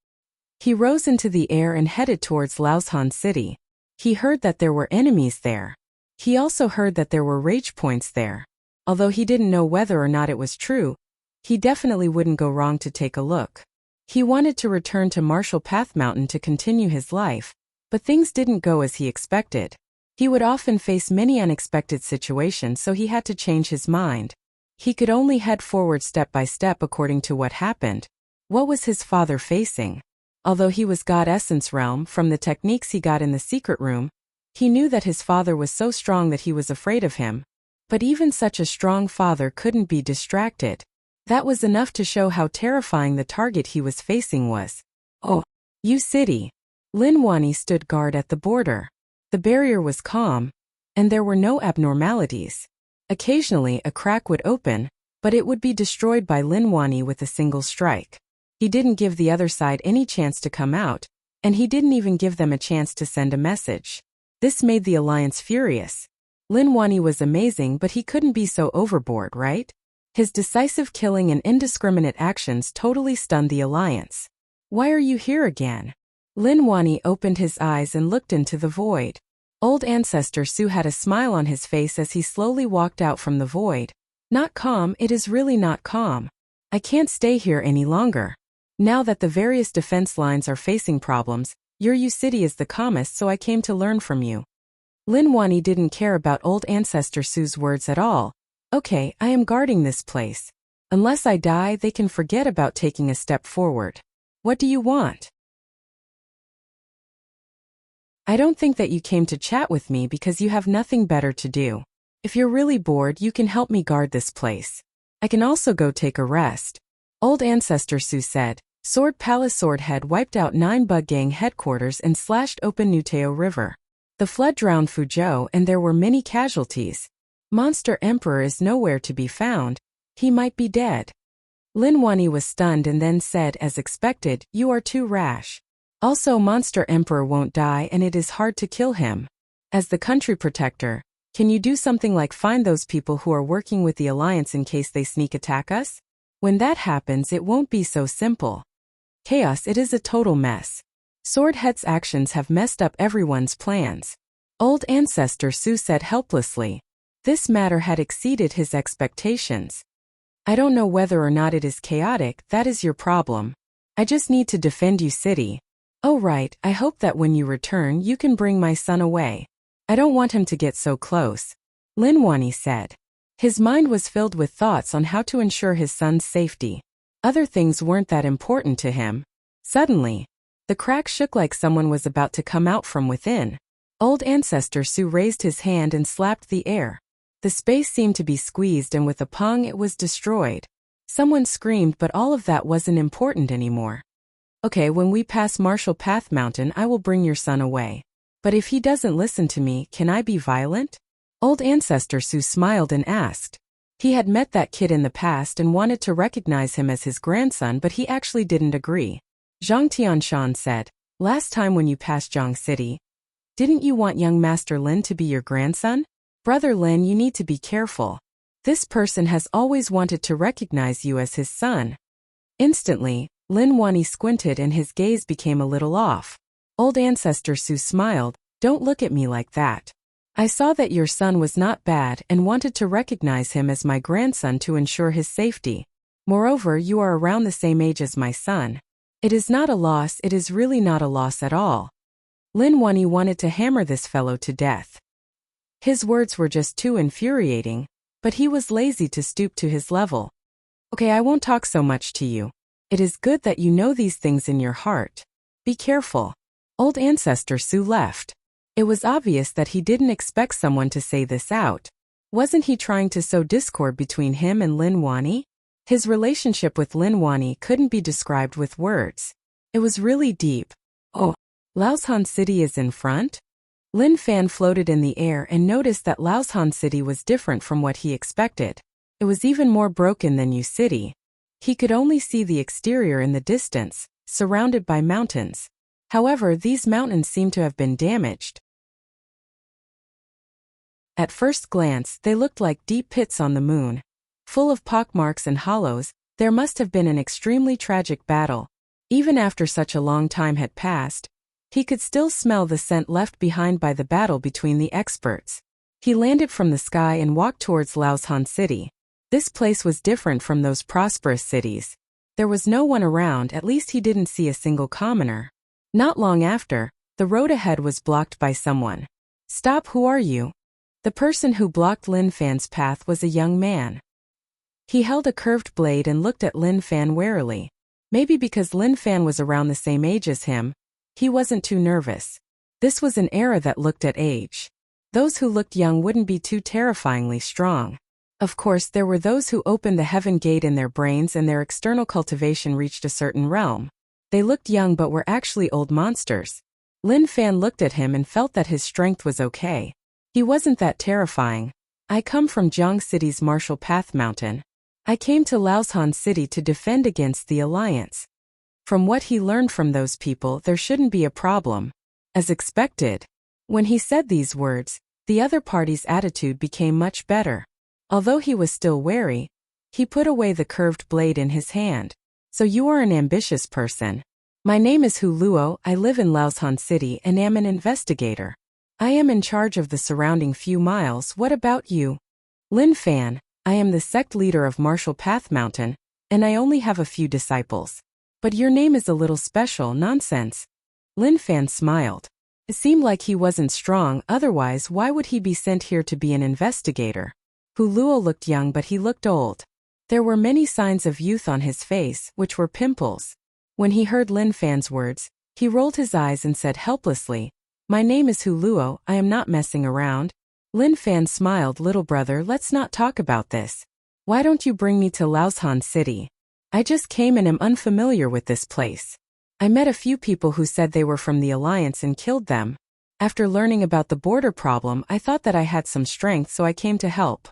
He rose into the air and headed towards Laoshan City. He heard that there were enemies there. He also heard that there were rage points there. Although he didn't know whether or not it was true, he definitely wouldn't go wrong to take a look. He wanted to return to Martial Path Mountain to continue his life, but things didn't go as he expected. He would often face many unexpected situations, so he had to change his mind. He could only head forward step by step according to what happened. What was his father facing? Although he was God Essence Realm, from the techniques he got in the secret room, he knew that his father was so strong that he was afraid of him. But even such a strong father couldn't be distracted. That was enough to show how terrifying the target he was facing was. Oh, U City. Lin Wani stood guard at the border. The barrier was calm, and there were no abnormalities. Occasionally a crack would open, but it would be destroyed by Lin Wani with a single strike. He didn't give the other side any chance to come out, and he didn't even give them a chance to send a message. This made the Alliance furious. Lin Wani was amazing, but he couldn't be so overboard, right? His decisive killing and indiscriminate actions totally stunned the Alliance. Why are you here again? Lin Wani opened his eyes and looked into the void. Old Ancestor Su had a smile on his face as he slowly walked out from the void. Not calm, it is really not calm. I can't stay here any longer. Now that the various defense lines are facing problems, your U City is the calmest, so I came to learn from you. Lin Wani didn't care about old Ancestor Su's words at all. Okay, I am guarding this place. Unless I die, they can forget about taking a step forward. What do you want? I don't think that you came to chat with me because you have nothing better to do. If you're really bored, you can help me guard this place. I can also go take a rest. Old Ancestor Su said. Sword Palace Swordhead wiped out 9 bug gang headquarters and slashed open Nuteo River. The flood drowned Fuzhou and there were many casualties. Monster Emperor is nowhere to be found. He might be dead. Lin Wani was stunned and then said, as expected, you are too rash. Also, Monster Emperor won't die and it is hard to kill him. As the country protector, can you do something like find those people who are working with the Alliance in case they sneak attack us? When that happens, it won't be so simple. Chaos, it is a total mess. Swordhead's actions have messed up everyone's plans. Old Ancestor Su said helplessly. This matter had exceeded his expectations. I don't know whether or not it is chaotic, that is your problem. I just need to defend you city. Oh right, I hope that when you return you can bring my son away. I don't want him to get so close. Lin Wani said. His mind was filled with thoughts on how to ensure his son's safety. Other things weren't that important to him. Suddenly, the crack shook like someone was about to come out from within. Old Ancestor Su raised his hand and slapped the air. The space seemed to be squeezed and with a pong it was destroyed. Someone screamed, but all of that wasn't important anymore. Okay, when we pass Marshall Path Mountain I will bring your son away. But if he doesn't listen to me, can I be violent? Old Ancestor Su smiled and asked. He had met that kid in the past and wanted to recognize him as his grandson, but he actually didn't agree. Zhang Tianshan said, last time when you passed Zhang City, didn't you want young Master Lin to be your grandson? Brother Lin, you need to be careful. This person has always wanted to recognize you as his son. Instantly, Lin Wani squinted and his gaze became a little off. Old Ancestor Su smiled, don't look at me like that. I saw that your son was not bad and wanted to recognize him as my grandson to ensure his safety. Moreover, you are around the same age as my son. It is not a loss, it is really not a loss at all. Lin Wani wanted to hammer this fellow to death. His words were just too infuriating, but he was lazy to stoop to his level. Okay, I won't talk so much to you. It is good that you know these things in your heart. Be careful. Old Ancestor Su left. It was obvious that he didn't expect someone to say this out. Wasn't he trying to sow discord between him and Lin Wani? His relationship with Lin Wani couldn't be described with words. It was really deep. Oh, Laoshan City is in front? Lin Fan floated in the air and noticed that Laoshan City was different from what he expected. It was even more broken than Yu City. He could only see the exterior in the distance, surrounded by mountains. However, these mountains seemed to have been damaged. At first glance, they looked like deep pits on the moon. Full of pockmarks and hollows, there must have been an extremely tragic battle. Even after such a long time had passed, he could still smell the scent left behind by the battle between the experts. He landed from the sky and walked towards Laoshan City. This place was different from those prosperous cities. There was no one around, at least he didn't see a single commoner. Not long after, the road ahead was blocked by someone. Stop, who are you? The person who blocked Lin Fan's path was a young man. He held a curved blade and looked at Lin Fan warily. Maybe because Lin Fan was around the same age as him, he wasn't too nervous. This was an era that looked at age. Those who looked young wouldn't be too terrifyingly strong. Of course, there were those who opened the heaven gate in their brains and their external cultivation reached a certain realm. They looked young but were actually old monsters. Lin Fan looked at him and felt that his strength was okay. He wasn't that terrifying. I come from Jiang City's Marshall Path Mountain. I came to Laoshan City to defend against the Alliance. From what he learned from those people, there shouldn't be a problem. As expected. When he said these words, the other party's attitude became much better. Although he was still wary, he put away the curved blade in his hand. So you are an ambitious person. My name is Hu Luo, I live in Laoshan City and am an investigator. I am in charge of the surrounding few miles. What about you? Lin Fan, I am the sect leader of Marshall Path Mountain, and I only have a few disciples. But your name is a little special, nonsense. Lin Fan smiled. It seemed like he wasn't strong, otherwise why would he be sent here to be an investigator? Hu Luo looked young but he looked old. There were many signs of youth on his face, which were pimples. When he heard Lin Fan's words, he rolled his eyes and said helplessly, "My name is Hu Luo, I am not messing around." Lin Fan smiled, "Little brother, let's not talk about this. Why don't you bring me to Laoshan City? I just came and am unfamiliar with this place. I met a few people who said they were from the Alliance and killed them. After learning about the border problem, I thought that I had some strength, so I came to help."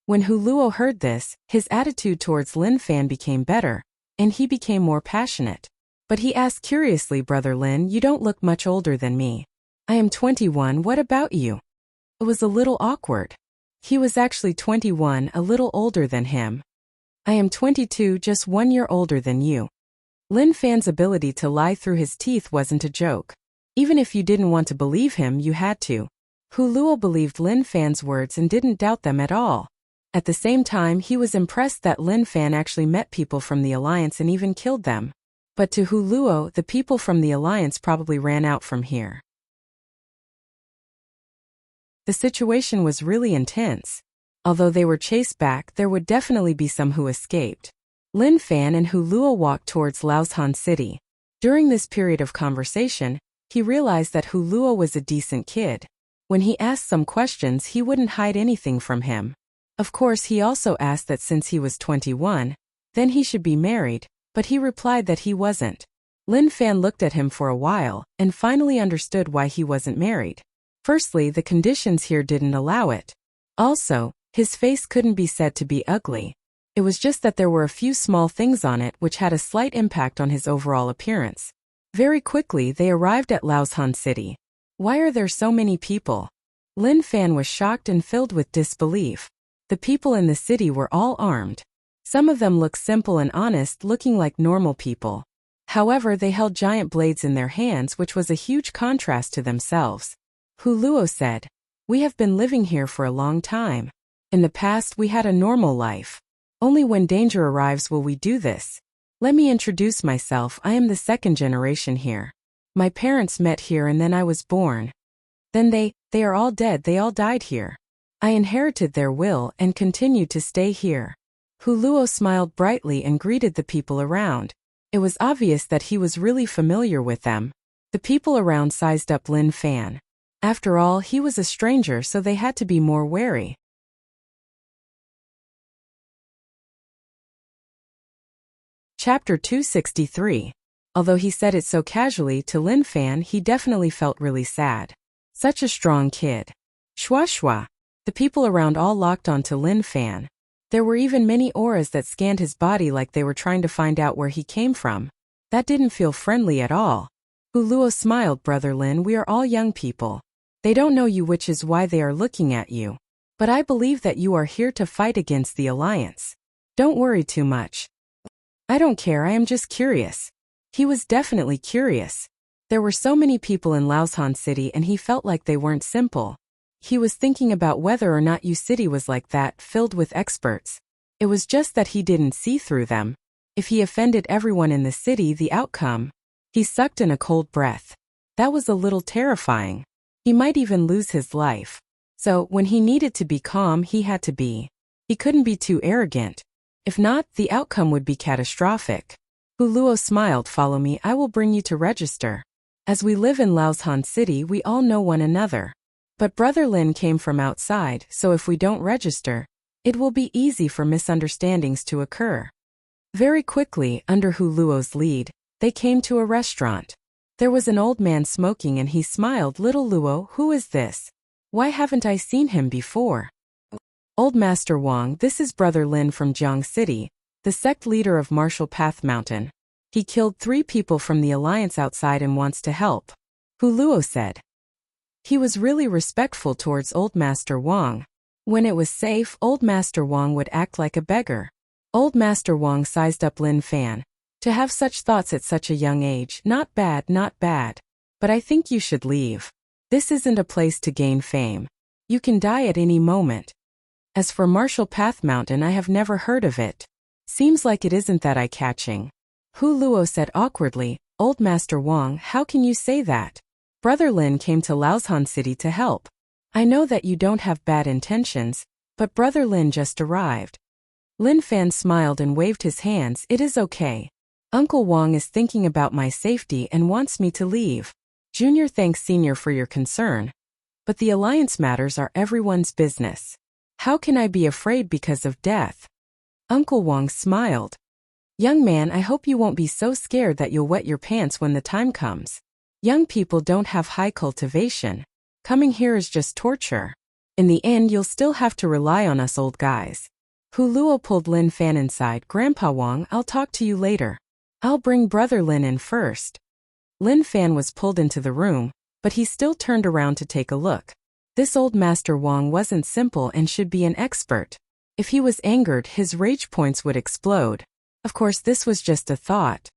When Hu Luo heard this, his attitude towards Lin Fan became better, and he became more passionate. But he asked curiously, "Brother Lin, you don't look much older than me. I am 21, what about you?" It was a little awkward. He was actually 21, a little older than him. "I am 22, just 1 year older than you." Lin Fan's ability to lie through his teeth wasn't a joke. Even if you didn't want to believe him, you had to. Hu Luo believed Lin Fan's words and didn't doubt them at all. At the same time, he was impressed that Lin Fan actually met people from the Alliance and even killed them. But to Hu Luo, the people from the Alliance probably ran out from here. The situation was really intense. Although they were chased back, there would definitely be some who escaped. Lin Fan and Hu Luo walked towards Laoshan City. During this period of conversation, he realized that Hu Luo was a decent kid. When he asked some questions, he wouldn't hide anything from him. Of course, he also asked that since he was 21, then he should be married, but he replied that he wasn't. Lin Fan looked at him for a while, and finally understood why he wasn't married. Firstly, the conditions here didn't allow it. Also, his face couldn't be said to be ugly. It was just that there were a few small things on it which had a slight impact on his overall appearance. Very quickly, they arrived at Laoshan City. Why are there so many people? Lin Fan was shocked and filled with disbelief. The people in the city were all armed. Some of them looked simple and honest, looking like normal people. However, they held giant blades in their hands, which was a huge contrast to themselves. Hu Luo said, "We have been living here for a long time. In the past, we had a normal life. Only when danger arrives will we do this. Let me introduce myself. I am the second generation here. My parents met here and then I was born. Then they are all dead, they all died here. I inherited their will and continued to stay here." Hu Luo smiled brightly and greeted the people around. It was obvious that he was really familiar with them. The people around sized up Lin Fan. After all, he was a stranger, so they had to be more wary. Chapter 263. Although he said it so casually to Lin Fan, he definitely felt really sad. Such a strong kid. Shwa shwa. The people around all locked onto Lin Fan. There were even many auras that scanned his body like they were trying to find out where he came from. That didn't feel friendly at all. Hu Luo smiled, "Brother Lin, we are all young people. They don't know you, which is why they are looking at you. But I believe that you are here to fight against the Alliance. Don't worry too much." "I don't care, I am just curious." He was definitely curious. There were so many people in Laoshan City and he felt like they weren't simple. He was thinking about whether or not Yu City was like that, filled with experts. It was just that he didn't see through them. If he offended everyone in the city, the outcome. He sucked in a cold breath. That was a little terrifying. He might even lose his life. So, when he needed to be calm, he had to be. He couldn't be too arrogant. If not, the outcome would be catastrophic. Hu Luo smiled, "Follow me, I will bring you to register. As we live in Laoshan City, we all know one another. But Brother Lin came from outside, so if we don't register, it will be easy for misunderstandings to occur." Very quickly, under Hu Luo's lead, they came to a restaurant. There was an old man smoking and he smiled, "Little Luo, who is this? Why haven't I seen him before?" "Old Master Wang, this is Brother Lin from Jiang City, the sect leader of Martial Path Mountain. He killed 3 people from the Alliance outside and wants to help," Hu Luo said. He was really respectful towards Old Master Wang. When it was safe, Old Master Wang would act like a beggar. Old Master Wang sized up Lin Fan. "To have such thoughts at such a young age, not bad, not bad. But I think you should leave. This isn't a place to gain fame. You can die at any moment. As for Martial Path Mountain, I have never heard of it. Seems like it isn't that eye-catching." Hu Luo said awkwardly, "Old Master Wang, how can you say that? Brother Lin came to Laoshan City to help. I know that you don't have bad intentions, but Brother Lin just arrived." Lin Fan smiled and waved his hands. It is okay. Uncle Wang is thinking about my safety and wants me to leave. Junior thanks Senior for your concern. But the alliance matters are everyone's business. How can I be afraid because of death? Uncle Wang smiled. Young man, I hope you won't be so scared that you'll wet your pants when the time comes. Young people don't have high cultivation. Coming here is just torture. In the end, you'll still have to rely on us old guys. Hu Luo pulled Lin Fan inside. Grandpa Wang, I'll talk to you later. I'll bring Brother Lin in first. Lin Fan was pulled into the room, but he still turned around to take a look. This old Master Wang wasn't simple and should be an expert. If he was angered, his rage points would explode. Of course, this was just a thought.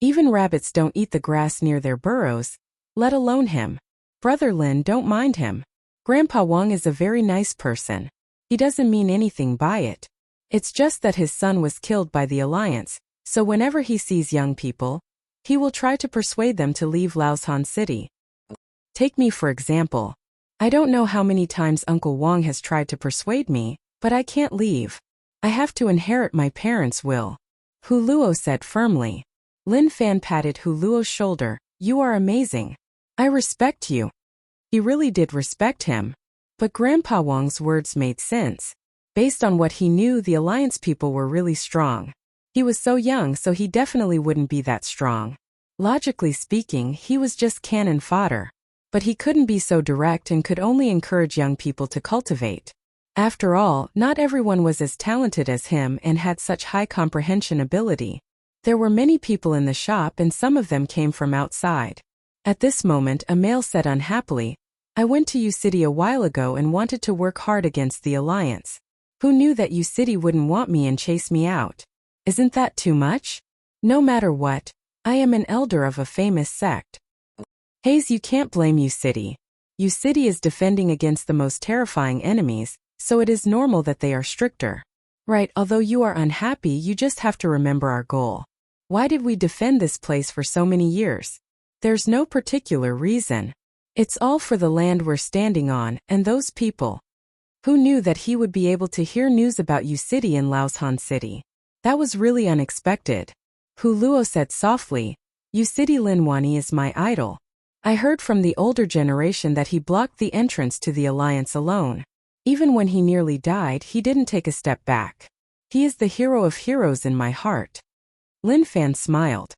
Even rabbits don't eat the grass near their burrows, let alone him. Brother Lin, don't mind him. Grandpa Wang is a very nice person. He doesn't mean anything by it. It's just that his son was killed by the alliance, so whenever he sees young people, he will try to persuade them to leave Laoshan City. Take me for example. I don't know how many times Uncle Wang has tried to persuade me, but I can't leave. I have to inherit my parents' will. Hu Luo said firmly. Lin Fan patted Hu Luo's shoulder. You are amazing. I respect you. He really did respect him. But Grandpa Wang's words made sense. Based on what he knew, the alliance people were really strong. He was so young, so he definitely wouldn't be that strong. Logically speaking, he was just cannon fodder. But he couldn't be so direct and could only encourage young people to cultivate. After all, not everyone was as talented as him and had such high comprehension ability. There were many people in the shop and some of them came from outside. At this moment, a male said unhappily, I went to U City a while ago and wanted to work hard against the alliance. Who knew that U City wouldn't want me and chase me out? Isn't that too much? No matter what, I am an elder of a famous sect. Hayes, you can't blame U City. U City is defending against the most terrifying enemies, so it is normal that they are stricter. Right, although you are unhappy, you just have to remember our goal. Why did we defend this place for so many years? There's no particular reason. It's all for the land we're standing on, and those people. Who knew that he would be able to hear news about U City in Laoshan City? That was really unexpected. Hu Luo said softly, U City Linwani is my idol. I heard from the older generation that he blocked the entrance to the alliance alone. Even when he nearly died, he didn't take a step back. He is the hero of heroes in my heart. Lin Fan smiled.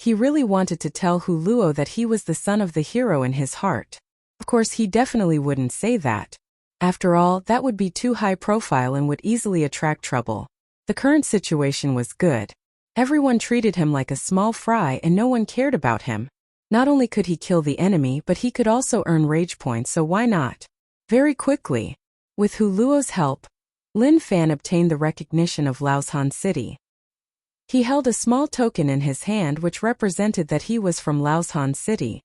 He really wanted to tell Hu Luo that he was the son of the hero in his heart. Of course, he definitely wouldn't say that. After all, that would be too high profile and would easily attract trouble. The current situation was good. Everyone treated him like a small fry and no one cared about him. Not only could he kill the enemy, but he could also earn rage points, so why not? Very quickly. With Hu Luo's help, Lin Fan obtained the recognition of Laoshan City. He held a small token in his hand which represented that he was from Laoshan City.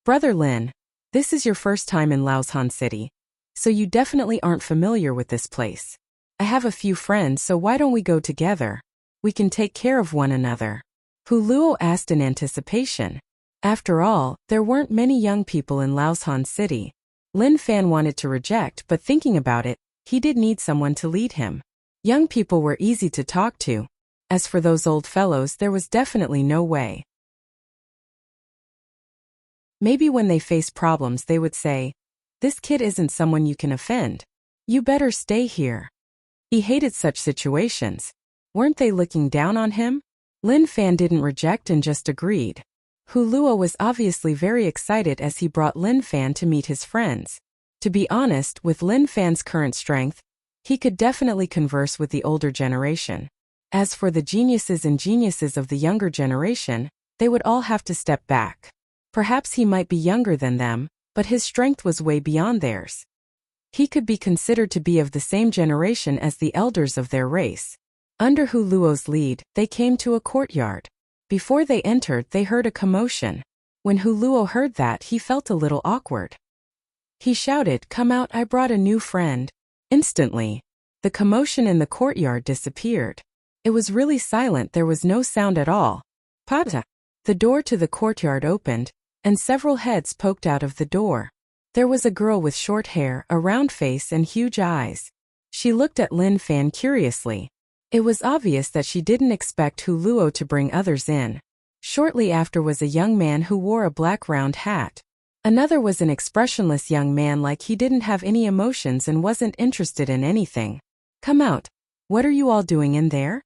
Brother Lin, this is your first time in Laoshan City, so you definitely aren't familiar with this place. I have a few friends, so why don't we go together? We can take care of one another. Hu Luo asked in anticipation. After all, there weren't many young people in Laoshan City. Lin Fan wanted to reject, but thinking about it, he did need someone to lead him. Young people were easy to talk to. As for those old fellows, there was definitely no way. Maybe when they face problems they would say, this kid isn't someone you can offend. You better stay here. He hated such situations. Weren't they looking down on him? Lin Fan didn't reject and just agreed. Hu Luo was obviously very excited as he brought Lin Fan to meet his friends. To be honest, with Lin Fan's current strength, he could definitely converse with the older generation. As for the geniuses and geniuses of the younger generation, they would all have to step back. Perhaps he might be younger than them, but his strength was way beyond theirs. He could be considered to be of the same generation as the elders of their race. Under Hu Luo's lead, they came to a courtyard. Before they entered, they heard a commotion. When Hu Luo heard that, he felt a little awkward. He shouted, "Come out, I brought a new friend." Instantly, the commotion in the courtyard disappeared. It was really silent, there was no sound at all. Pata! The door to the courtyard opened, and several heads poked out of the door. There was a girl with short hair, a round face and huge eyes. She looked at Lin Fan curiously. It was obvious that she didn't expect Hu Luo to bring others in. Shortly after was a young man who wore a black round hat. Another was an expressionless young man, like he didn't have any emotions and wasn't interested in anything. Come out. What are you all doing in there?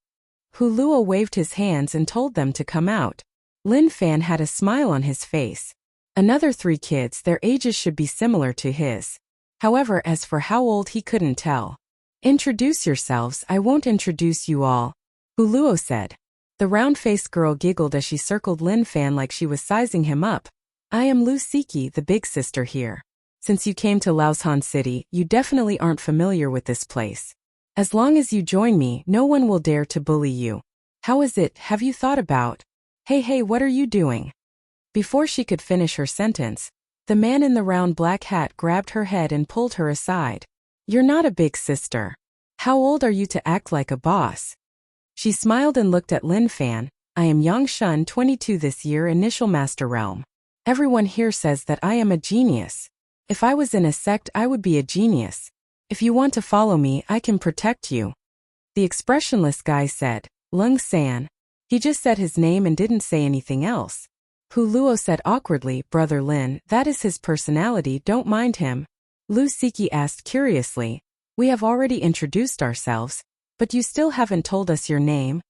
Hu Luo waved his hands and told them to come out. Lin Fan had a smile on his face. Another 3 kids, their ages should be similar to his. However, as for how old, he couldn't tell. Introduce yourselves. I won't introduce you all, Hu Luo said. The round-faced girl giggled as she circled Lin Fan like she was sizing him up. I am Lu Siki, the big sister here. Since you came to Laoshan City, you definitely aren't familiar with this place. As long as you join me, no one will dare to bully you. How is it? Have you thought about? Hey, what are you doing? Before she could finish her sentence, the man in the round black hat grabbed her head and pulled her aside. You're not a big sister. How old are you to act like a boss? She smiled and looked at Lin Fan. I am Yang Shun, 22 this year, initial master realm. Everyone here says that I am a genius. If I was in a sect, I would be a genius. If you want to follow me, I can protect you. The expressionless guy said, Lung San. He just said his name and didn't say anything else. Hu Luo said awkwardly, Brother Lin, that is his personality, don't mind him. Lu Siki asked curiously, we have already introduced ourselves, but you still haven't told us your name.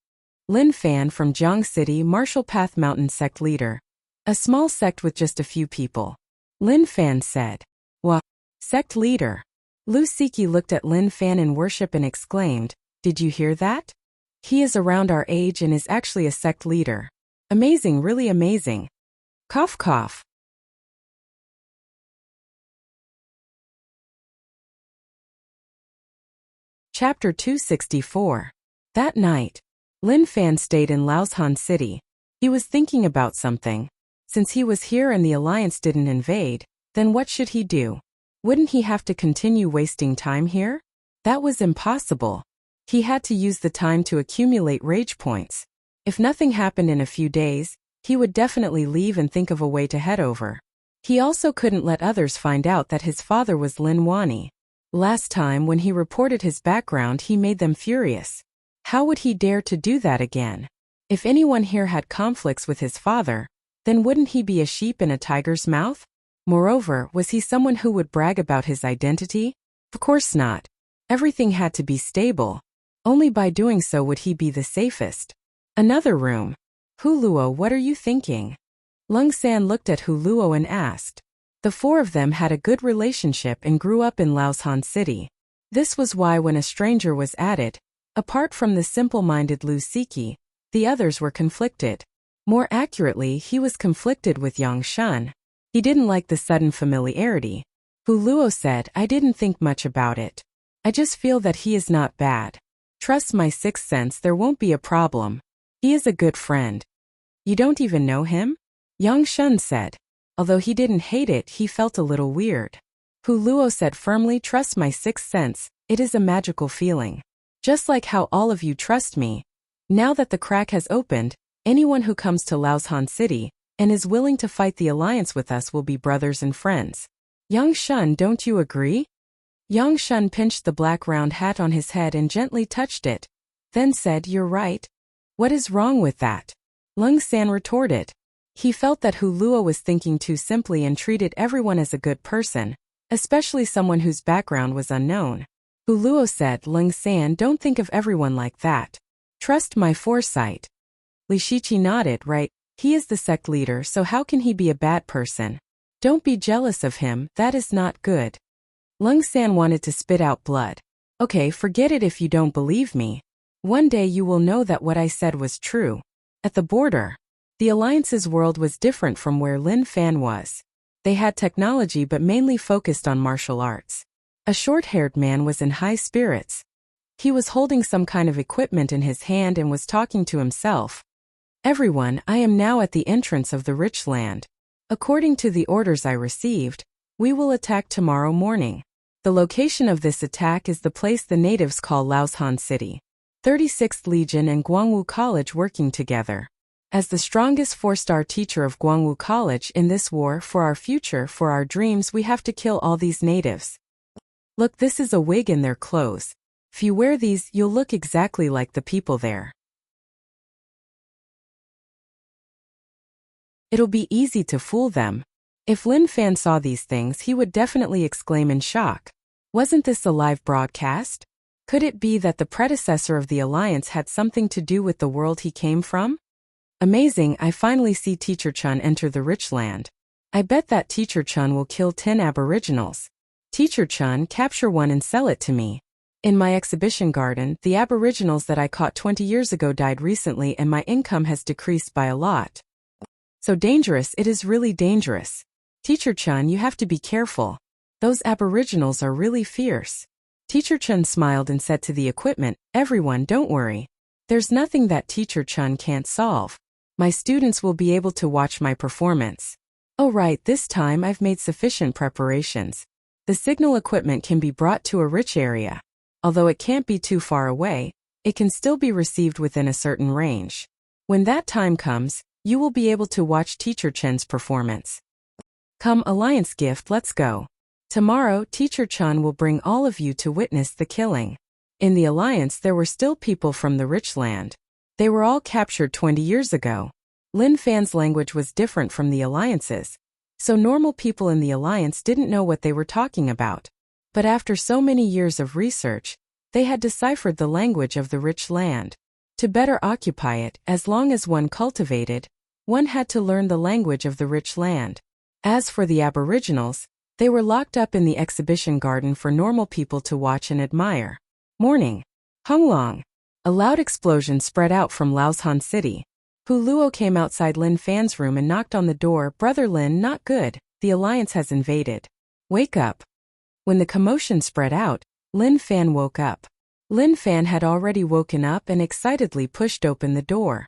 Lin Fan from Jiang City, Martial Path Mountain sect leader. A small sect with just a few people. Lin Fan said. Wah. Sect leader. Lu Siki looked at Lin Fan in worship and exclaimed, did you hear that? He is around our age and is actually a sect leader. Amazing, really amazing. Cough cough. Chapter 264. That night, Lin Fan stayed in Laoshan City. He was thinking about something. Since he was here and the Alliance didn't invade, then what should he do? Wouldn't he have to continue wasting time here? That was impossible. He had to use the time to accumulate rage points. If nothing happened in a few days, he would definitely leave and think of a way to head over. He also couldn't let others find out that his father was Lin Wani. Last time when he reported his background, he made them furious. How would he dare to do that again? If anyone here had conflicts with his father, then wouldn't he be a sheep in a tiger's mouth? Moreover, was he someone who would brag about his identity? Of course not. Everything had to be stable. Only by doing so would he be the safest. Another room. Hu Luo, what are you thinking? Lung San looked at Hu Luo and asked. The 4 of them had a good relationship and grew up in Laoshan City. This was why when a stranger was added, apart from the simple-minded Lu Siki, the others were conflicted. More accurately, he was conflicted with Yang Shun. He didn't like the sudden familiarity. Hu Luo said, I didn't think much about it. I just feel that he is not bad. Trust my sixth sense, there won't be a problem. He is a good friend. You don't even know him? Yang Shun said. Although he didn't hate it, he felt a little weird. Hu Luo said firmly, trust my sixth sense, it is a magical feeling. Just like how all of you trust me. Now that the crack has opened, anyone who comes to Laoshan City and is willing to fight the alliance with us will be brothers and friends. Yang Shun, don't you agree? Yang Shun pinched the black round hat on his head and gently touched it, then said, you're right. What is wrong with that? Lung San retorted. He felt that Hu Luo was thinking too simply and treated everyone as a good person, especially someone whose background was unknown. Hu Luo said, Lung San, don't think of everyone like that. Trust my foresight. Li Shiqi nodded, right, he is the sect leader, so how can he be a bad person? Don't be jealous of him, that is not good. Lung San wanted to spit out blood. Okay, forget it if you don't believe me. One day you will know that what I said was true. At the border, the Alliance's world was different from where Lin Fan was. They had technology but mainly focused on martial arts. A short-haired man was in high spirits. He was holding some kind of equipment in his hand and was talking to himself. Everyone, I am now at the entrance of the rich land. According to the orders I received, we will attack tomorrow morning. The location of this attack is the place the natives call Laoshan City. 36th Legion and Guangwu College working together. As the strongest 4-star teacher of Guangwu College in this war for our future, for our dreams, we have to kill all these natives. Look, this is a wig in their clothes. If you wear these, you'll look exactly like the people there. It'll be easy to fool them. If Lin Fan saw these things, he would definitely exclaim in shock. Wasn't this a live broadcast? Could it be that the predecessor of the Alliance had something to do with the world he came from? Amazing, I finally see Teacher Chun enter the rich land. I bet that Teacher Chun will kill 10 aboriginals. Teacher Chun, capture one and sell it to me. In my exhibition garden, the aboriginals that I caught 20 years ago died recently and my income has decreased by a lot. So dangerous, it is really dangerous. Teacher Chun, you have to be careful. Those aboriginals are really fierce. Teacher Chun smiled and said to the equipment, everyone, don't worry. There's nothing that Teacher Chun can't solve. My students will be able to watch my performance. Oh right, this time I've made sufficient preparations. The signal equipment can be brought to a rich area. Although it can't be too far away, it can still be received within a certain range. When that time comes, you will be able to watch Teacher Chen's performance. Come, Alliance Gift, let's go. Tomorrow, Teacher Chun will bring all of you to witness the killing. In the Alliance, there were still people from the rich land. They were all captured 20 years ago. Lin Fan's language was different from the Alliance's, so normal people in the Alliance didn't know what they were talking about. But after so many years of research, they had deciphered the language of the rich land. To better occupy it, as long as one cultivated, one had to learn the language of the rich land. As for the aboriginals, they were locked up in the exhibition garden for normal people to watch and admire. Morning. Honglong. A loud explosion spread out from Laoshan City. Hu Luo came outside Lin Fan's room and knocked on the door. Brother Lin, not good. The Alliance has invaded. Wake up. When the commotion spread out, Lin Fan woke up. Lin Fan had already woken up and excitedly pushed open the door.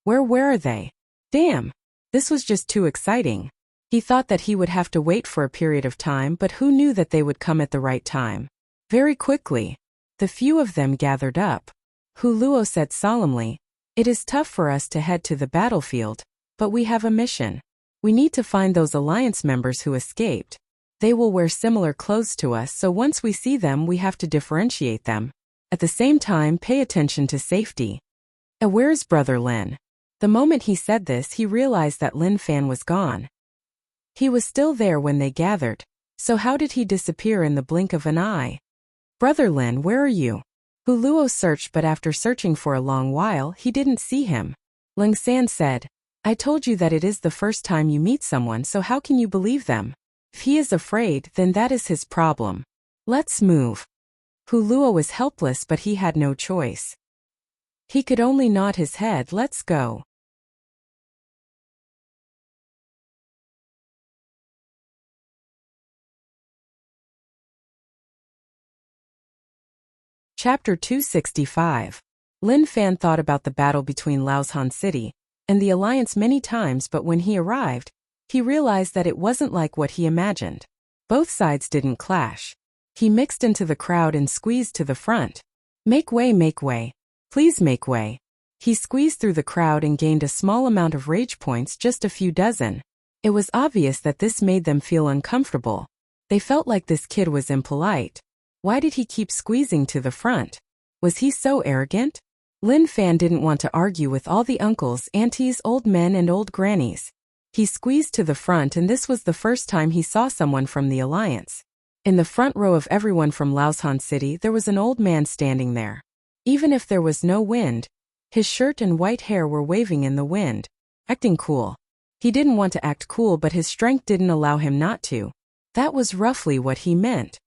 Where are they? Damn. This was just too exciting. He thought that he would have to wait for a period of time, but who knew that they would come at the right time? Very quickly, the few of them gathered up. Hu Luo said solemnly, it is tough for us to head to the battlefield, but we have a mission. We need to find those Alliance members who escaped. They will wear similar clothes to us, so once we see them, we have to differentiate them. At the same time, pay attention to safety. Where's Brother Lin? The moment he said this, he realized that Lin Fan was gone. He was still there when they gathered, so how did he disappear in the blink of an eye? Brother Lin, where are you? Hu Luo searched, but after searching for a long while, he didn't see him. Ling San said, I told you that it is the first time you meet someone, so how can you believe them? If he is afraid, then that is his problem. Let's move. Hu Luo was helpless, but he had no choice. He could only nod his head. Let's go. Chapter 265. Lin Fan thought about the battle between Laoshan City and the Alliance many times, but when he arrived, he realized that it wasn't like what he imagined. Both sides didn't clash. He mixed into the crowd and squeezed to the front. Make way. Please make way. He squeezed through the crowd and gained a small amount of rage points, just a few dozen. It was obvious that this made them feel uncomfortable. They felt like this kid was impolite. Why did he keep squeezing to the front? Was he so arrogant? Lin Fan didn't want to argue with all the uncles, aunties, old men and old grannies. He squeezed to the front, and this was the first time he saw someone from the Alliance. In the front row of everyone from Laoshan City, there was an old man standing there. Even if there was no wind, his shirt and white hair were waving in the wind, acting cool. He didn't want to act cool, but his strength didn't allow him not to. That was roughly what he meant.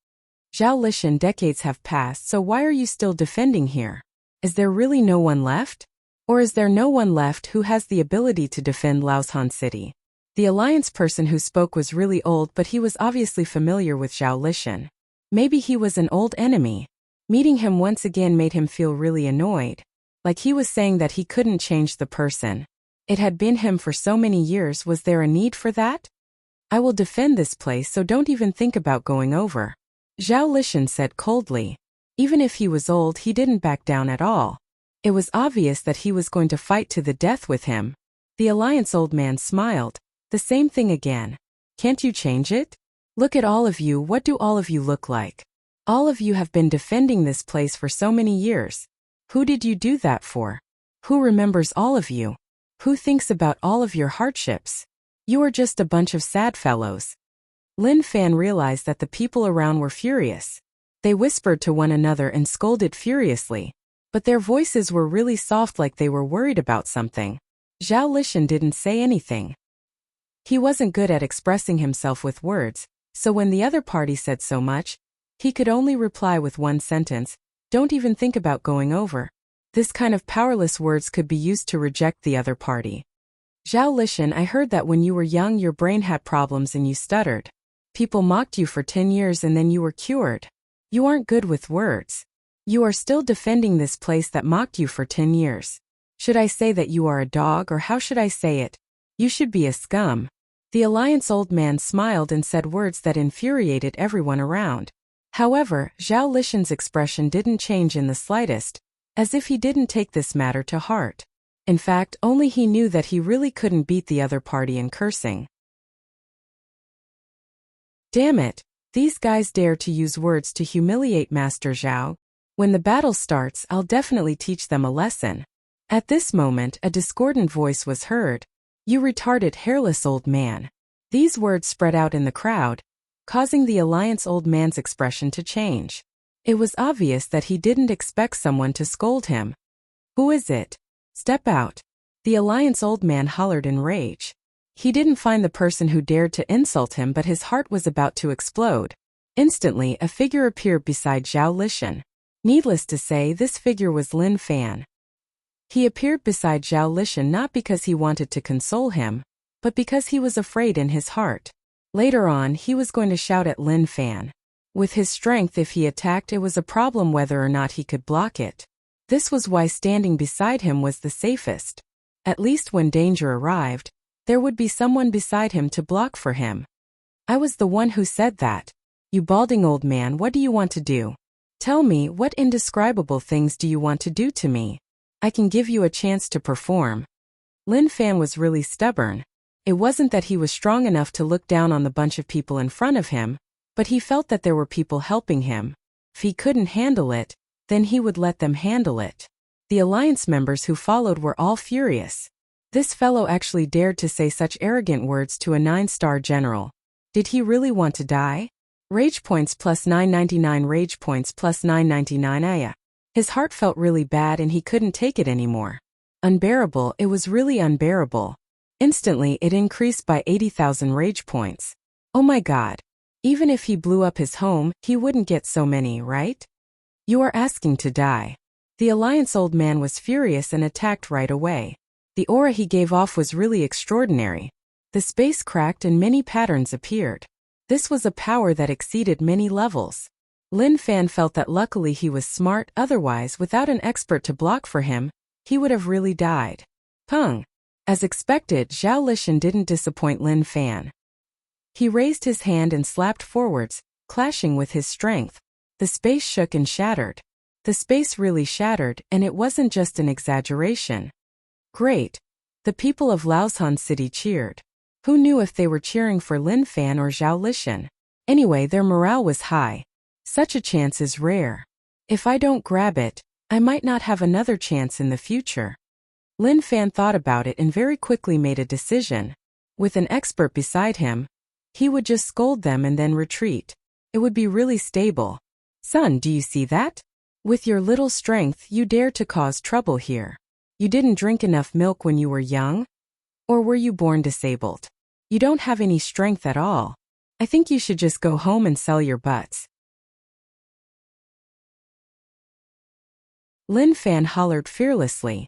Zhao Lishan, decades have passed, so why are you still defending here? Is there really no one left? Or is there no one left who has the ability to defend Laoshan City? The Alliance person who spoke was really old, but he was obviously familiar with Zhao Lishan. Maybe he was an old enemy. Meeting him once again made him feel really annoyed. Like he was saying that he couldn't change the person. It had been him for so many years. Was there a need for that? I will defend this place, so don't even think about going over. Zhao Lishan said coldly. Even if he was old, he didn't back down at all. It was obvious that he was going to fight to the death with him. The Alliance old man smiled. The same thing again. Can't you change it? Look at all of you. What do all of you look like? All of you have been defending this place for so many years. Who did you do that for? Who remembers all of you? Who thinks about all of your hardships? You are just a bunch of sad fellows." Lin Fan realized that the people around were furious. They whispered to one another and scolded furiously, but their voices were really soft, like they were worried about something. Zhao Lishan didn't say anything. He wasn't good at expressing himself with words, so when the other party said so much, he could only reply with one sentence, "Don't even think about going over." This kind of powerless words could be used to reject the other party. "Zhao Lishan, I heard that when you were young your brain had problems and you stuttered. People mocked you for 10 years and then you were cured. You aren't good with words. You are still defending this place that mocked you for 10 years. Should I say that you are a dog, or how should I say it? You should be a scum." The Alliance old man smiled and said words that infuriated everyone around. However, Zhao Lishan's expression didn't change in the slightest, as if he didn't take this matter to heart. In fact, only he knew that he really couldn't beat the other party in cursing. "Damn it, these guys dare to use words to humiliate Master Zhao. When the battle starts, I'll definitely teach them a lesson." At this moment, a discordant voice was heard. "You retarded hairless old man." These words spread out in the crowd, causing the Alliance old man's expression to change. It was obvious that he didn't expect someone to scold him. "Who is it? Step out." The Alliance old man hollered in rage. He didn't find the person who dared to insult him, but his heart was about to explode. Instantly, a figure appeared beside Zhao Lishan. Needless to say, this figure was Lin Fan. He appeared beside Zhao Lishan not because he wanted to console him, but because he was afraid in his heart. Later on, he was going to shout at Lin Fan. With his strength, if he attacked, it was a problem whether or not he could block it. This was why standing beside him was the safest. At least when danger arrived, there would be someone beside him to block for him. "I was the one who said that. You balding old man, what do you want to do? Tell me, what indescribable things do you want to do to me? I can give you a chance to perform." Lin Fan was really stubborn. It wasn't that he was strong enough to look down on the bunch of people in front of him, but he felt that there were people helping him. If he couldn't handle it, then he would let them handle it. The Alliance members who followed were all furious. This fellow actually dared to say such arrogant words to a 9-star general. Did he really want to die? Rage points plus 999, rage points plus 999. Aya. His heart felt really bad and he couldn't take it anymore. Unbearable, it was really unbearable. Instantly, it increased by 80,000 rage points. Oh my god. Even if he blew up his home, he wouldn't get so many, right? You are asking to die. The Alliance old man was furious and attacked right away. The aura he gave off was really extraordinary. The space cracked and many patterns appeared. This was a power that exceeded many levels. Lin Fan felt that luckily he was smart, otherwise without an expert to block for him, he would have really died. Pung! As expected, Zhao Lishan didn't disappoint Lin Fan. He raised his hand and slapped forwards, clashing with his strength. The space shook and shattered. The space really shattered, and it wasn't just an exaggeration. Great! The people of Laoshan City cheered. Who knew if they were cheering for Lin Fan or Zhao Lishan? Anyway, their morale was high. Such a chance is rare. If I don't grab it, I might not have another chance in the future. Lin Fan thought about it and very quickly made a decision. With an expert beside him, he would just scold them and then retreat. It would be really stable. Son, do you see that? With your little strength, you dare to cause trouble here. You didn't drink enough milk when you were young? Or were you born disabled? You don't have any strength at all. I think you should just go home and sell your butts. Lin Fan hollered fearlessly.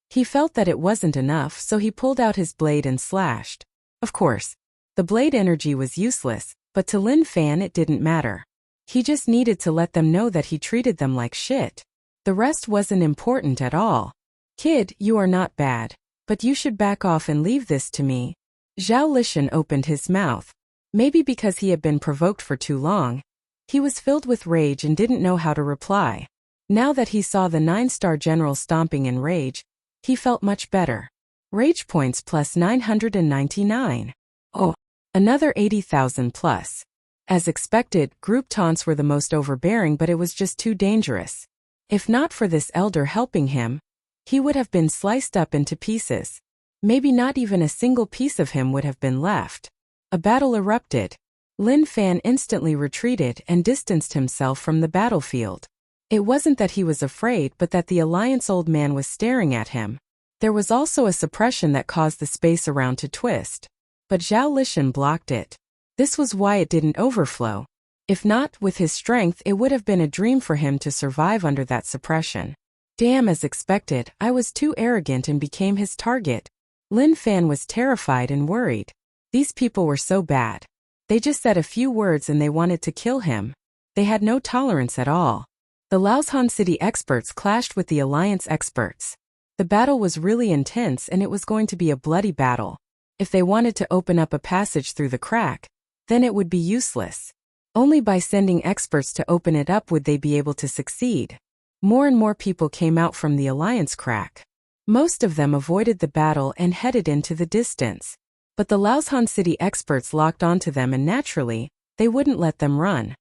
He felt that it wasn't enough, so he pulled out his blade and slashed. Of course, the blade energy was useless, but to Lin Fan it didn't matter. He just needed to let them know that he treated them like shit. The rest wasn't important at all. Kid, you are not bad, but you should back off and leave this to me. Zhao Lishan opened his mouth. Maybe because he had been provoked for too long, he was filled with rage and didn't know how to reply. Now that he saw the 9-star general stomping in rage, he felt much better. Rage points plus 999. Oh, another 80,000 plus. As expected, group taunts were the most overbearing, but it was just too dangerous. If not for this elder helping him, he would have been sliced up into pieces. Maybe not even a single piece of him would have been left. A battle erupted. Lin Fan instantly retreated and distanced himself from the battlefield. It wasn't that he was afraid, but that the Alliance old man was staring at him. There was also a suppression that caused the space around to twist. But Zhao Lishan blocked it. This was why it didn't overflow. If not, with his strength, it would have been a dream for him to survive under that suppression. Damn, as expected, I was too arrogant and became his target. Lin Fan was terrified and worried. These people were so bad. They just said a few words and they wanted to kill him. They had no tolerance at all. The Laoshan City experts clashed with the Alliance experts. The battle was really intense and it was going to be a bloody battle. If they wanted to open up a passage through the crack, then it would be useless. Only by sending experts to open it up would they be able to succeed. More and more people came out from the Alliance crack. Most of them avoided the battle and headed into the distance. But the Laoshan City experts locked onto them and naturally, they wouldn't let them run.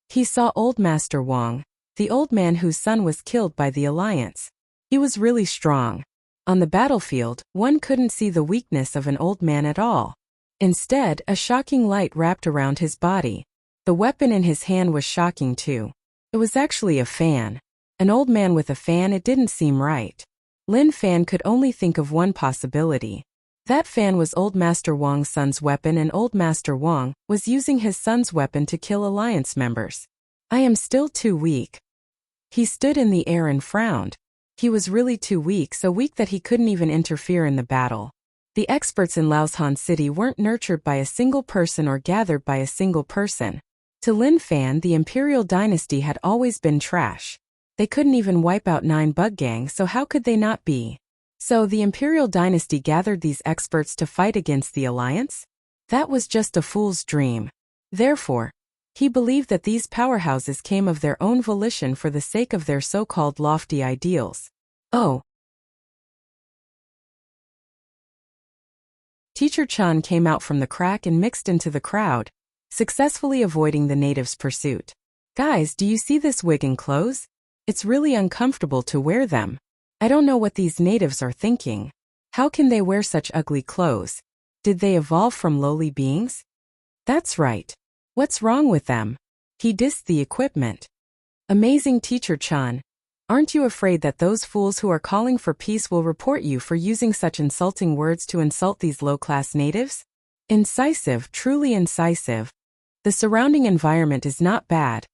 He saw Old Master Wang, the old man whose son was killed by the Alliance. He was really strong. On the battlefield, one couldn't see the weakness of an old man at all. Instead, a shocking light wrapped around his body. The weapon in his hand was shocking too. It was actually a fan. An old man with a fan, it didn't seem right. Lin Fan could only think of one possibility. That fan was Old Master Wang's son's weapon and Old Master Wang was using his son's weapon to kill Alliance members. I am still too weak. He stood in the air and frowned. He was really too weak, so weak that he couldn't even interfere in the battle. The experts in Laoshan City weren't nurtured by a single person or gathered by a single person. To Lin Fan, the Imperial Dynasty had always been trash. They couldn't even wipe out 9 bug gangs, so how could they not be? So the Imperial Dynasty gathered these experts to fight against the Alliance? That was just a fool's dream. Therefore, he believed that these powerhouses came of their own volition for the sake of their so-called lofty ideals. Oh. Teacher Chan came out from the crack and mixed into the crowd, successfully avoiding the natives' pursuit. Guys, do you see this wig and clothes? It's really uncomfortable to wear them. I don't know what these natives are thinking. How can they wear such ugly clothes? Did they evolve from lowly beings? That's right. What's wrong with them? He dissed the equipment. Amazing Teacher Chan. Aren't you afraid that those fools who are calling for peace will report you for using such insulting words to insult these low-class natives? Incisive, truly incisive. The surrounding environment is not bad.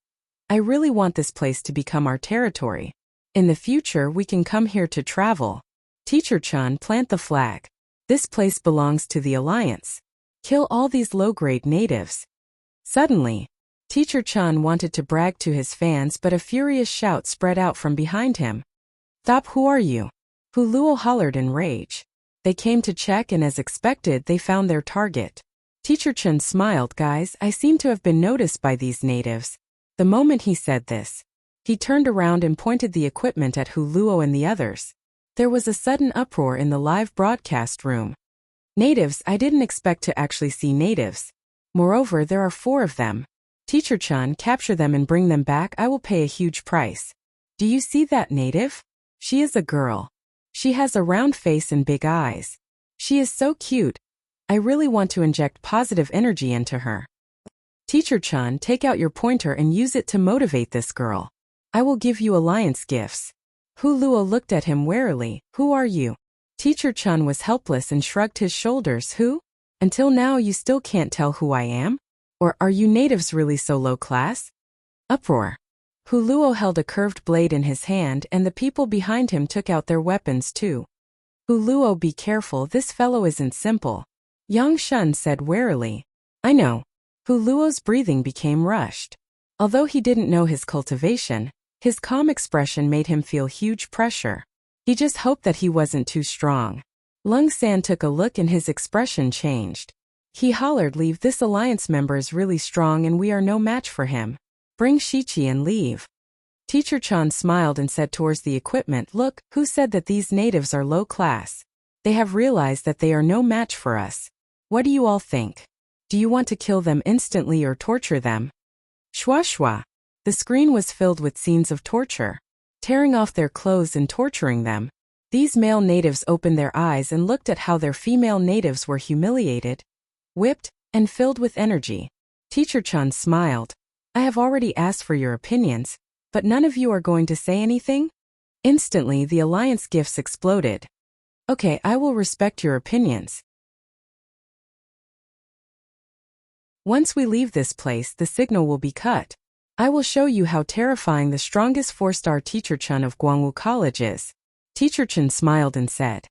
I really want this place to become our territory. In the future, we can come here to travel. Teacher Chan, plant the flag. This place belongs to the Alliance. Kill all these low-grade natives. Suddenly, Teacher Chan wanted to brag to his fans, but a furious shout spread out from behind him. Stop, who are you? Hu Luo hollered in rage. They came to check and as expected, they found their target. Teacher Chan smiled. Guys, I seem to have been noticed by these natives. The moment he said this, he turned around and pointed the equipment at Hu Luo and the others. There was a sudden uproar in the live broadcast room. Natives, I didn't expect to actually see natives. Moreover, there are 4 of them. Teacher Chan, capture them and bring them back. I will pay a huge price. Do you see that native? She is a girl. She has a round face and big eyes. She is so cute. I really want to inject positive energy into her. Teacher Chan, take out your pointer and use it to motivate this girl. I will give you alliance gifts. Hu Luo looked at him warily. Who are you? Teacher Chan was helpless and shrugged his shoulders. Who? Until now you still can't tell who I am? Or are you natives really so low class? Uproar. Hu Luo held a curved blade in his hand and the people behind him took out their weapons too. Hu Luo, be careful, this fellow isn't simple. Yang Shun said warily. I know. Hu Luo's breathing became rushed. Although he didn't know his cultivation, his calm expression made him feel huge pressure. He just hoped that he wasn't too strong. Lung San took a look and his expression changed. He hollered, leave, this alliance member is really strong and we are no match for him. Bring Shichi and leave. Teacher Chan smiled and said towards the equipment, look, who said that these natives are low class? They have realized that they are no match for us. What do you all think? Do you want to kill them instantly or torture them? Shwa shwa. The screen was filled with scenes of torture. Tearing off their clothes and torturing them. These male natives opened their eyes and looked at how their female natives were humiliated, whipped, and filled with energy. Teacher Chun smiled. I have already asked for your opinions, but none of you are going to say anything? Instantly, the alliance gifts exploded. Okay, I will respect your opinions. Once we leave this place, the signal will be cut. I will show you how terrifying the strongest 4-star Teacher Chun of Gwangwoo College is. Teacher Chun smiled and said.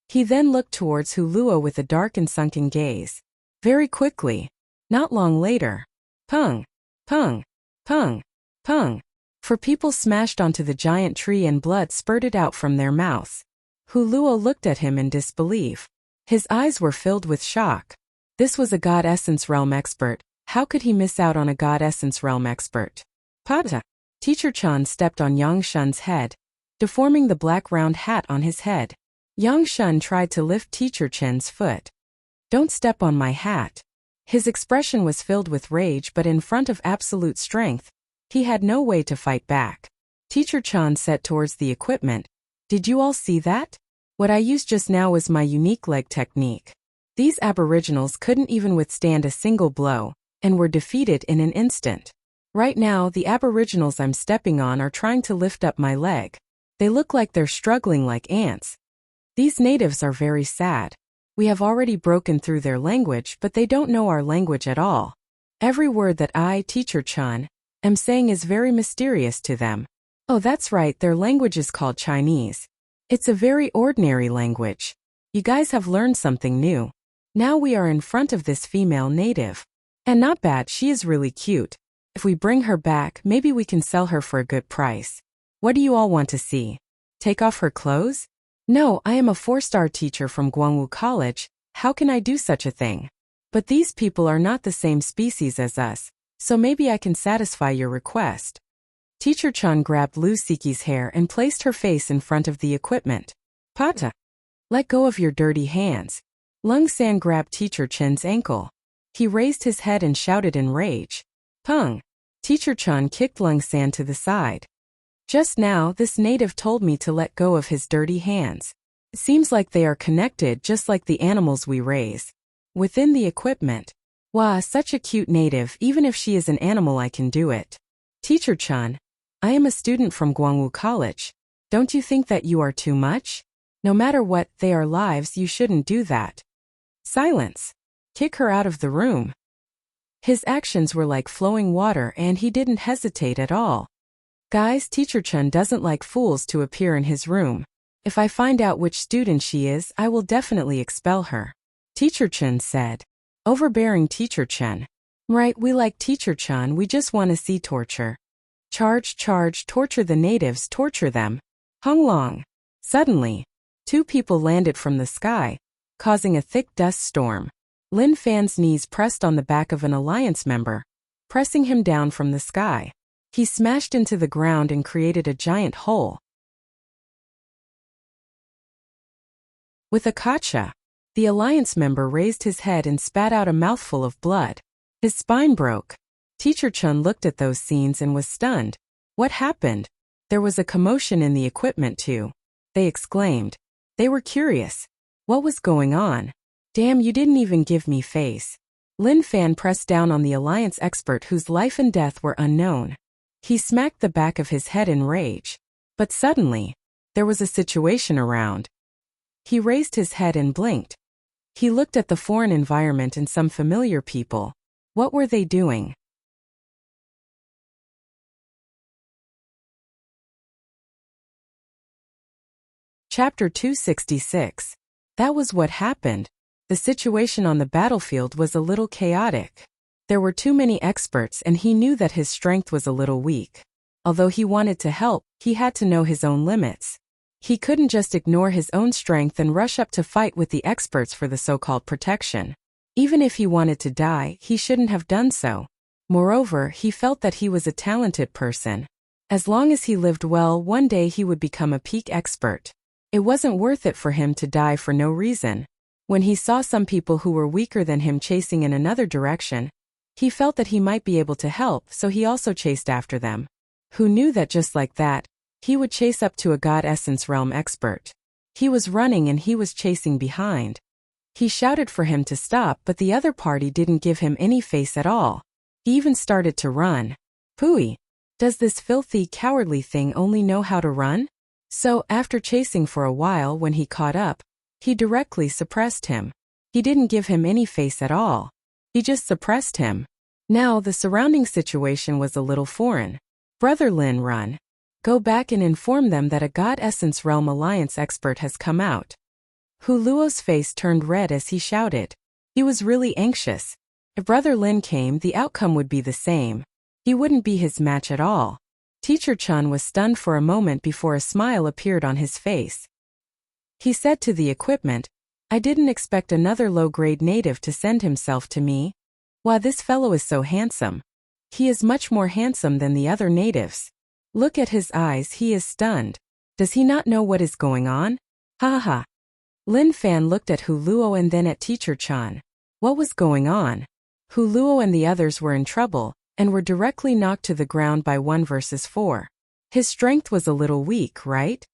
He then looked towards Huluo with a dark and sunken gaze. Very quickly. Not long later. Pung, pung, pung, pung. 4 people smashed onto the giant tree and blood spurted out from their mouths. Huluo looked at him in disbelief. His eyes were filled with shock. This was a God Essence Realm expert. How could he miss out on a God Essence Realm expert? Pata. Teacher Chan stepped on Yang Shun's head, deforming the black round hat on his head. Yang Shun tried to lift Teacher Chen's foot. Don't step on my hat. His expression was filled with rage, but in front of absolute strength, he had no way to fight back. Teacher Chan set towards the equipment. Did you all see that? What I used just now was my unique leg technique. These aboriginals couldn't even withstand a single blow, and were defeated in an instant. Right now, the aboriginals I'm stepping on are trying to lift up my leg. They look like they're struggling like ants. These natives are very sad. We have already broken through their language, but they don't know our language at all. Every word that I, Teacher Chan, am saying is very mysterious to them. Oh, that's right, their language is called Chinese. It's a very ordinary language. You guys have learned something new. Now we are in front of this female native. And not bad, she is really cute. If we bring her back, maybe we can sell her for a good price. What do you all want to see? Take off her clothes? No, I am a 4-star teacher from Gwangwoo College. How can I do such a thing? But these people are not the same species as us, so maybe I can satisfy your request. Teacher Chun grabbed Lu Siki's hair and placed her face in front of the equipment. Pata. Let go of your dirty hands. Lung San grabbed Teacher Chen's ankle. He raised his head and shouted in rage. Pung. Teacher Chun kicked Lung San to the side. Just now, this native told me to let go of his dirty hands. It seems like they are connected just like the animals we raise. Within the equipment. Wow, such a cute native, even if she is an animal I can do it. Teacher Chun. I am a student from Gwangwoo College. Don't you think that you are too much? No matter what, they are lives, you shouldn't do that. Silence. Kick her out of the room. His actions were like flowing water and he didn't hesitate at all. Guys, Teacher Chun doesn't like fools to appear in his room. If I find out which student she is, I will definitely expel her. Teacher Chun said. Overbearing Teacher Chun. Right, we like Teacher Chun, we just want to see torture. Charge, charge, torture the natives, torture them. Hung Long. Suddenly, 2 people landed from the sky, causing a thick dust storm. Lin Fan's knees pressed on the back of an alliance member, pressing him down from the sky. He smashed into the ground and created a giant hole. With a kacha, the alliance member raised his head and spat out a mouthful of blood. His spine broke. Teacher Chun looked at those scenes and was stunned. What happened? There was a commotion in the equipment too. They exclaimed. They were curious. What was going on? Damn, you didn't even give me face. Lin Fan pressed down on the alliance expert whose life and death were unknown. He smacked the back of his head in rage. But suddenly, there was a situation around. He raised his head and blinked. He looked at the foreign environment and some familiar people. What were they doing? Chapter 266. That was what happened. The situation on the battlefield was a little chaotic. There were too many experts and he knew that his strength was a little weak. Although he wanted to help, he had to know his own limits. He couldn't just ignore his own strength and rush up to fight with the experts for the so-called protection. Even if he wanted to die, he shouldn't have done so. Moreover, he felt that he was a talented person. As long as he lived well, one day he would become a peak expert. It wasn't worth it for him to die for no reason. When he saw some people who were weaker than him chasing in another direction, he felt that he might be able to help, so he also chased after them. Who knew that just like that, he would chase up to a God Essence Realm expert. He was running and he was chasing behind. He shouted for him to stop, but the other party didn't give him any face at all. He even started to run. Phooey! Does this filthy, cowardly thing only know how to run? So, after chasing for a while, when he caught up, he directly suppressed him. He didn't give him any face at all. He just suppressed him. Now, the surrounding situation was a little foreign. Brother Lin, run. Go back and inform them that a God Essence Realm Alliance expert has come out. Hu Luo's face turned red as he shouted. He was really anxious. If Brother Lin came, the outcome would be the same. He wouldn't be his match at all. Teacher Chun was stunned for a moment before a smile appeared on his face. He said to the equipment, I didn't expect another low-grade native to send himself to me. Wow, this fellow is so handsome. He is much more handsome than the other natives. Look at his eyes, he is stunned. Does he not know what is going on? Ha ha ha. Lin Fan looked at Hu Luo and then at Teacher Chan. What was going on? Hu Luo and the others were in trouble, and were directly knocked to the ground by 1 versus 4. His strength was a little weak, right?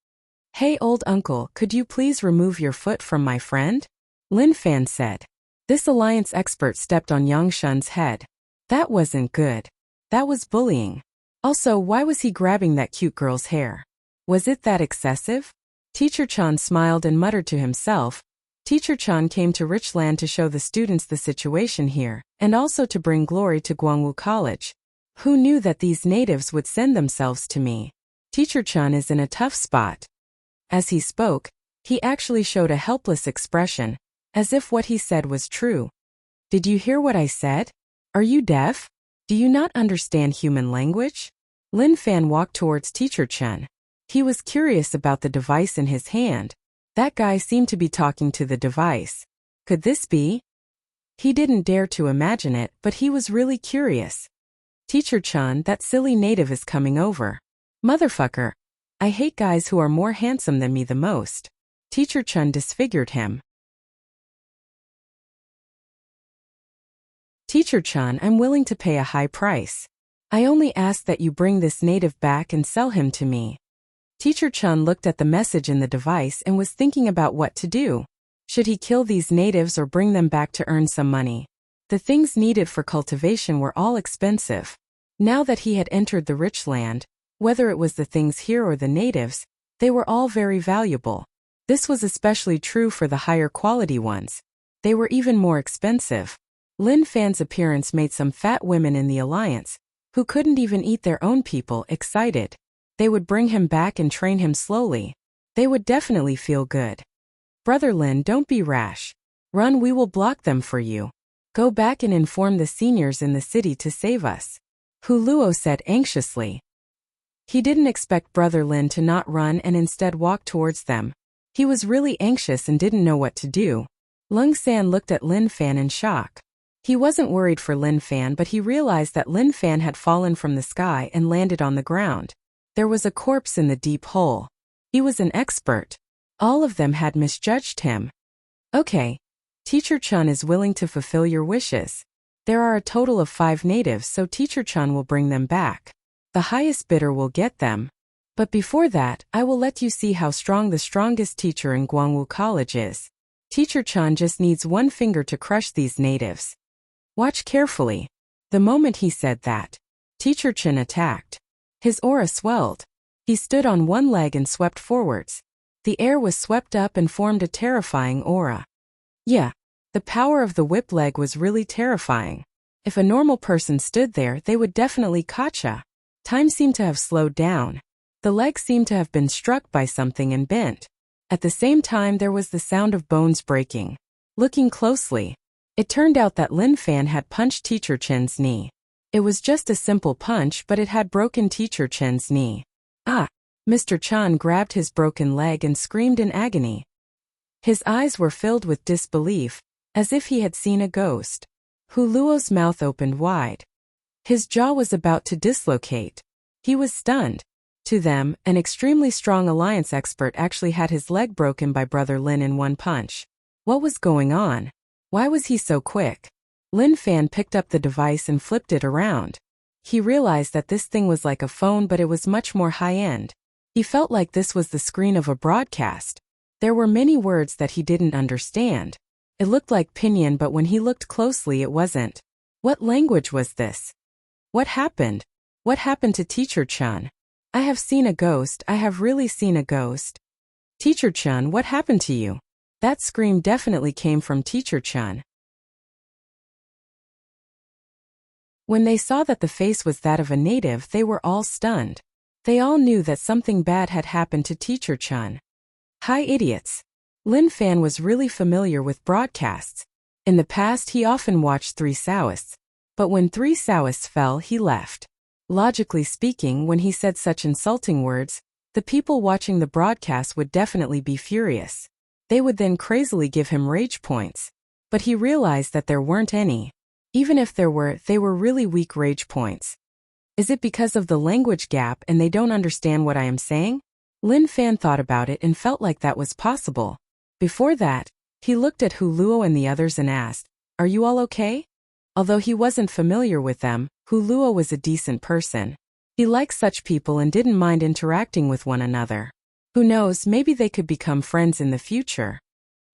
Hey old uncle, could you please remove your foot from my friend? Lin Fan said. This alliance expert stepped on Yang Shun's head. That wasn't good. That was bullying. Also, why was he grabbing that cute girl's hair? Was it that excessive? Teacher Chan smiled and muttered to himself. Teacher Chan came to Richland to show the students the situation here, and also to bring glory to Guangwu College. Who knew that these natives would send themselves to me? Teacher Chan is in a tough spot. As he spoke, he actually showed a helpless expression, as if what he said was true. Did you hear what I said? Are you deaf? Do you not understand human language? Lin Fan walked towards Teacher Chen. He was curious about the device in his hand. That guy seemed to be talking to the device. Could this be? He didn't dare to imagine it, but he was really curious. Teacher Chen, that silly native is coming over. Motherfucker. I hate guys who are more handsome than me the most. Teacher Chen disfigured him. Teacher Chen, I'm willing to pay a high price. I only ask that you bring this native back and sell him to me. Teacher Chen looked at the message in the device and was thinking about what to do. Should he kill these natives or bring them back to earn some money? The things needed for cultivation were all expensive. Now that he had entered the rich land, whether it was the things here or the natives, they were all very valuable. This was especially true for the higher quality ones. They were even more expensive. Lin Fan's appearance made some fat women in the alliance, who couldn't even eat their own people, excited. They would bring him back and train him slowly. They would definitely feel good. Brother Lin, don't be rash. Run, we will block them for you. Go back and inform the seniors in the city to save us. Hu Luo said anxiously. He didn't expect Brother Lin to not run and instead walk towards them. He was really anxious and didn't know what to do. Lung San looked at Lin Fan in shock. He wasn't worried for Lin Fan, but he realized that Lin Fan had fallen from the sky and landed on the ground. There was a corpse in the deep hole. He was an expert. All of them had misjudged him. Okay. Teacher Chun is willing to fulfill your wishes. There are a total of 5 natives, so Teacher Chun will bring them back. The highest bidder will get them. But before that, I will let you see how strong the strongest teacher in Guangwu College is. Teacher Chun just needs one finger to crush these natives. Watch carefully. The moment he said that, Teacher Chen attacked. His aura swelled. He stood on one leg and swept forwards. The air was swept up and formed a terrifying aura. Yeah, the power of the whip leg was really terrifying. If a normal person stood there, they would definitely catcha. Time seemed to have slowed down. The leg seemed to have been struck by something and bent. At the same time, there was the sound of bones breaking. Looking closely, it turned out that Lin Fan had punched Teacher Chen's knee. It was just a simple punch, but it had broken Teacher Chen's knee. Ah! Mr. Chan grabbed his broken leg and screamed in agony. His eyes were filled with disbelief, as if he had seen a ghost. Hu Luo's mouth opened wide. His jaw was about to dislocate. He was stunned. To them, an extremely strong alliance expert actually had his leg broken by Brother Lin in one punch. What was going on? Why was he so quick? Lin Fan picked up the device and flipped it around. He realized that this thing was like a phone, but it was much more high-end. He felt like this was the screen of a broadcast. There were many words that he didn't understand. It looked like Pinyin, but when he looked closely it wasn't. What language was this? What happened? What happened to Teacher Chun? I have seen a ghost. I have really seen a ghost. Teacher Chun, what happened to you? That scream definitely came from Teacher Chun. When they saw that the face was that of a native, they were all stunned. They all knew that something bad had happened to Teacher Chun. Hi, idiots. Lin Fan was really familiar with broadcasts. In the past he often watched Three Saoists. But when Three Saoists fell, he left. Logically speaking, when he said such insulting words, the people watching the broadcast would definitely be furious. They would then crazily give him rage points. But he realized that there weren't any. Even if there were, they were really weak rage points. Is it because of the language gap and they don't understand what I am saying? Lin Fan thought about it and felt like that was possible. Before that, he looked at Hu Luo and the others and asked, "Are you all okay?" Although he wasn't familiar with them, Hu Luo was a decent person. He liked such people and didn't mind interacting with one another. Who knows, maybe they could become friends in the future.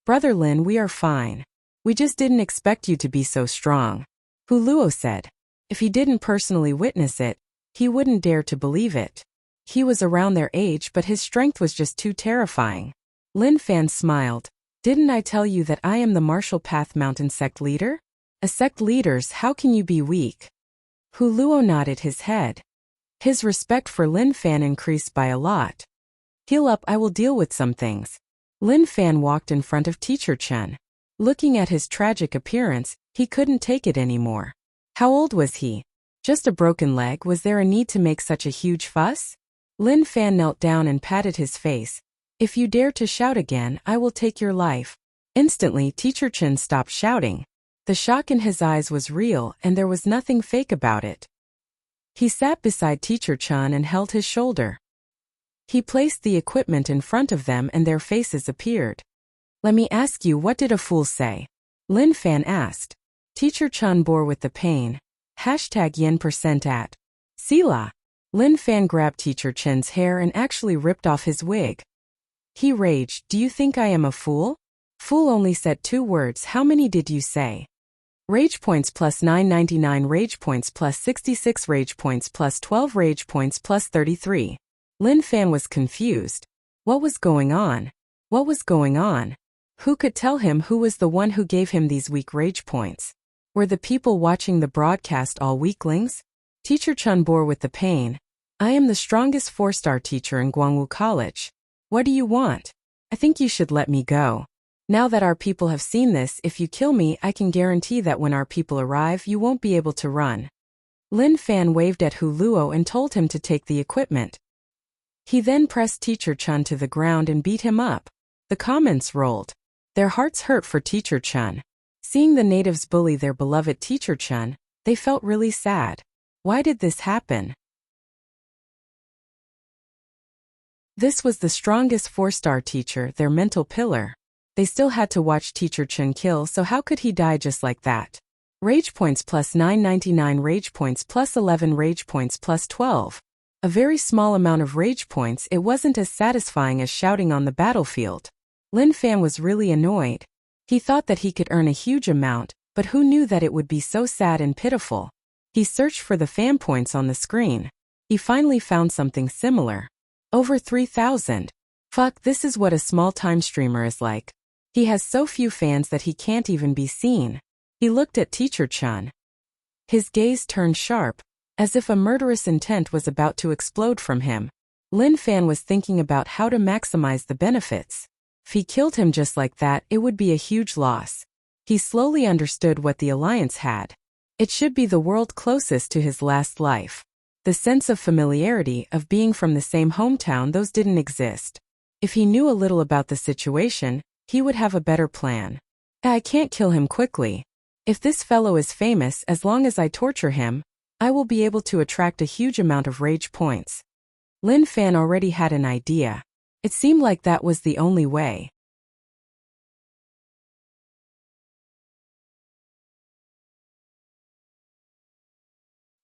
Brother Lin, we are fine. We just didn't expect you to be so strong. Hu Luo said. If he didn't personally witness it, he wouldn't dare to believe it. He was around their age, but his strength was just too terrifying. Lin Fan smiled. Didn't I tell you that I am the Martial Path Mountain sect leader? A sect leaders, how can you be weak? Hu Luo nodded his head. His respect for Lin Fan increased by a lot. Heal up, I will deal with some things. Lin Fan walked in front of Teacher Chun. Looking at his tragic appearance, he couldn't take it anymore. How old was he? Just a broken leg. Was there a need to make such a huge fuss? Lin Fan knelt down and patted his face. If you dare to shout again, I will take your life. Instantly, Teacher Chun stopped shouting. The shock in his eyes was real, and there was nothing fake about it. He sat beside Teacher Chun and held his shoulder. He placed the equipment in front of them and their faces appeared. Let me ask you, what did a fool say? Lin Fan asked. Teacher Chun bore with the pain. #yen% at. Sila. Lin Fan grabbed Teacher Chun's hair and actually ripped off his wig. He raged, do you think I am a fool? Fool only said 2 words, how many did you say? Rage points plus 999 rage points plus 66 rage points plus 12 rage points plus 33. Lin Fan was confused. What was going on? What was going on? Who could tell him who was the one who gave him these weak rage points? Were the people watching the broadcast all weaklings? Teacher Chun bore with the pain. I am the strongest 4-star teacher in Guangwu College. What do you want? I think you should let me go. Now that our people have seen this, if you kill me, I can guarantee that when our people arrive, you won't be able to run. Lin Fan waved at Hu Luo and told him to take the equipment. He then pressed Teacher Chun to the ground and beat him up. The comments rolled. Their hearts hurt for Teacher Chun. Seeing the natives bully their beloved Teacher Chun, they felt really sad. Why did this happen? This was the strongest 4-star teacher, their mental pillar. They still had to watch Teacher Chun kill, so how could he die just like that? Rage points plus 999 rage points plus 11 rage points plus 12. A very small amount of rage points, it wasn't as satisfying as shouting on the battlefield. Lin Fan was really annoyed. He thought that he could earn a huge amount, but who knew that it would be so sad and pitiful? He searched for the fan points on the screen. He finally found something similar. Over 3,000. Fuck, this is what a small-time streamer is like. He has so few fans that he can't even be seen. He looked at Teacher Chun. His gaze turned sharp, as if a murderous intent was about to explode from him. Lin Fan was thinking about how to maximize the benefits. If he killed him just like that, it would be a huge loss. He slowly understood what the Alliance had. It should be the world closest to his last life. The sense of familiarity, of being from the same hometown, those didn't exist. If he knew a little about the situation, he would have a better plan. I can't kill him quickly. If this fellow is famous, as long as I torture him, I will be able to attract a huge amount of rage points. Lin Fan already had an idea. It seemed like that was the only way.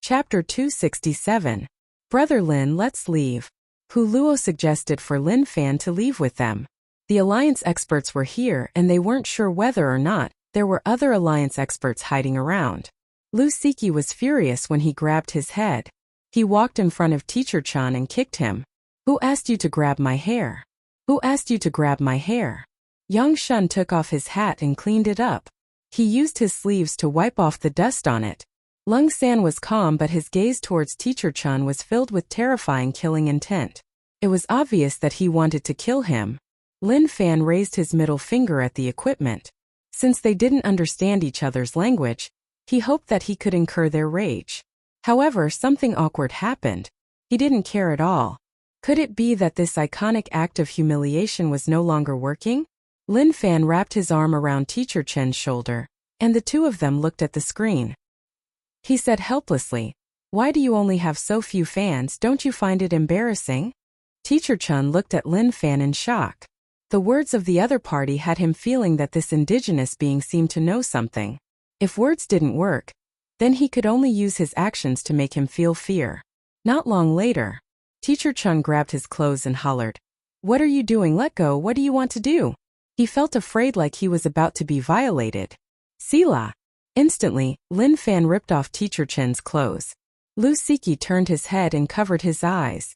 Chapter 267. Brother Lin, let's leave. Hu Luo suggested for Lin Fan to leave with them. The Alliance experts were here and they weren't sure whether or not there were other Alliance experts hiding around. Lu Siki was furious when he grabbed his head. He walked in front of Teacher Chan and kicked him. Who asked you to grab my hair? Who asked you to grab my hair? Yang Shun took off his hat and cleaned it up. He used his sleeves to wipe off the dust on it. Lung San was calm, but his gaze towards Teacher Chan was filled with terrifying killing intent. It was obvious that he wanted to kill him. Lin Fan raised his middle finger at the equipment. Since they didn't understand each other's language, he hoped that he could incur their rage. However, something awkward happened. He didn't care at all. Could it be that this iconic act of humiliation was no longer working? Lin Fan wrapped his arm around Teacher Chen's shoulder, and the two of them looked at the screen. He said helplessly, "Why do you only have so few fans? Don't you find it embarrassing?" Teacher Chen looked at Lin Fan in shock. The words of the other party had him feeling that this indigenous being seemed to know something. If words didn't work, then he could only use his actions to make him feel fear. Not long later, Teacher Chen grabbed his clothes and hollered, "What are you doing? Let go, what do you want to do?" He felt afraid, like he was about to be violated. Sila. Instantly, Lin Fan ripped off Teacher Chen's clothes. Lu Siki turned his head and covered his eyes.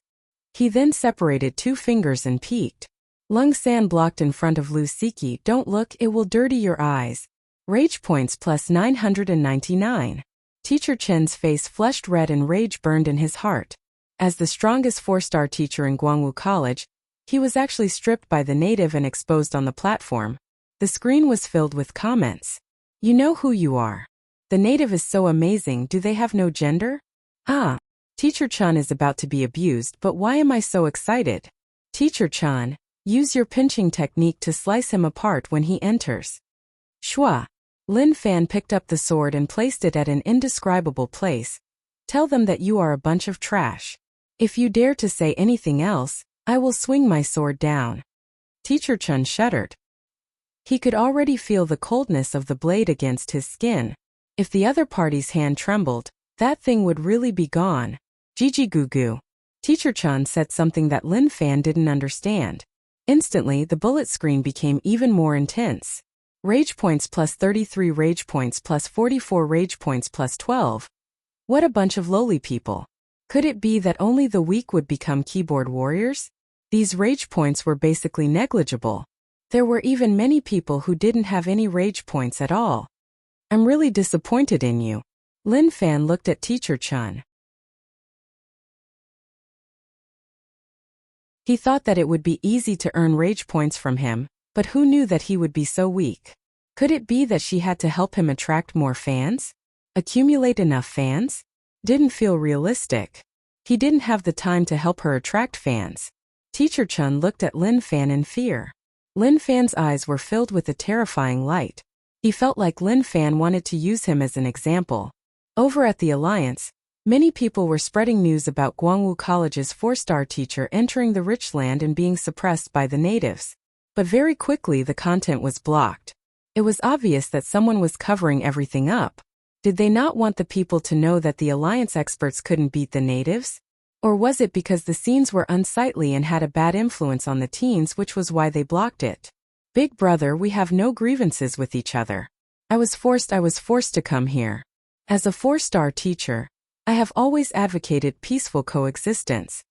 He then separated two fingers and peeked. Lung San blocked in front of Lu Siki. "Don't look, it will dirty your eyes." Rage points plus 999. Teacher Chen's face flushed red and rage burned in his heart. As the strongest 4-star teacher in Guangwu College, he was actually stripped by the native and exposed on the platform. The screen was filled with comments. "You know who you are. The native is so amazing. Do they have no gender? Ah. Teacher Chan is about to be abused, but why am I so excited? Teacher Chan, use your pinching technique to slice him apart when he enters." Shua. Lin Fan picked up the sword and placed it at an indescribable place. "Tell them that you are a bunch of trash. If you dare to say anything else, I will swing my sword down." Teacher Chun shuddered. He could already feel the coldness of the blade against his skin. If the other party's hand trembled, that thing would really be gone. "Gigi goo goo." Teacher Chun said something that Lin Fan didn't understand. Instantly, the bullet screen became even more intense. Rage points plus 33, rage points plus 44, rage points plus 12. What a bunch of lowly people. Could it be that only the weak would become keyboard warriors? These rage points were basically negligible. There were even many people who didn't have any rage points at all. "I'm really disappointed in you." Lin Fan looked at Teacher Chun. He thought that it would be easy to earn rage points from him, but who knew that he would be so weak? Could it be that she had to help him attract more fans? Accumulate enough fans? Didn't feel realistic. He didn't have the time to help her attract fans. Teacher Chun looked at Lin Fan in fear. Lin Fan's eyes were filled with a terrifying light. He felt like Lin Fan wanted to use him as an example. Over at the Alliance, many people were spreading news about Guangwu College's 4-star teacher entering the rich land and being suppressed by the natives. But very quickly the content was blocked. It was obvious that someone was covering everything up. Did they not want the people to know that the Alliance experts couldn't beat the natives? Or was it because the scenes were unsightly and had a bad influence on the teens, which was why they blocked it? "Big brother, we have no grievances with each other. I was forced to come here. As a 4-star teacher, I have always advocated peaceful coexistence."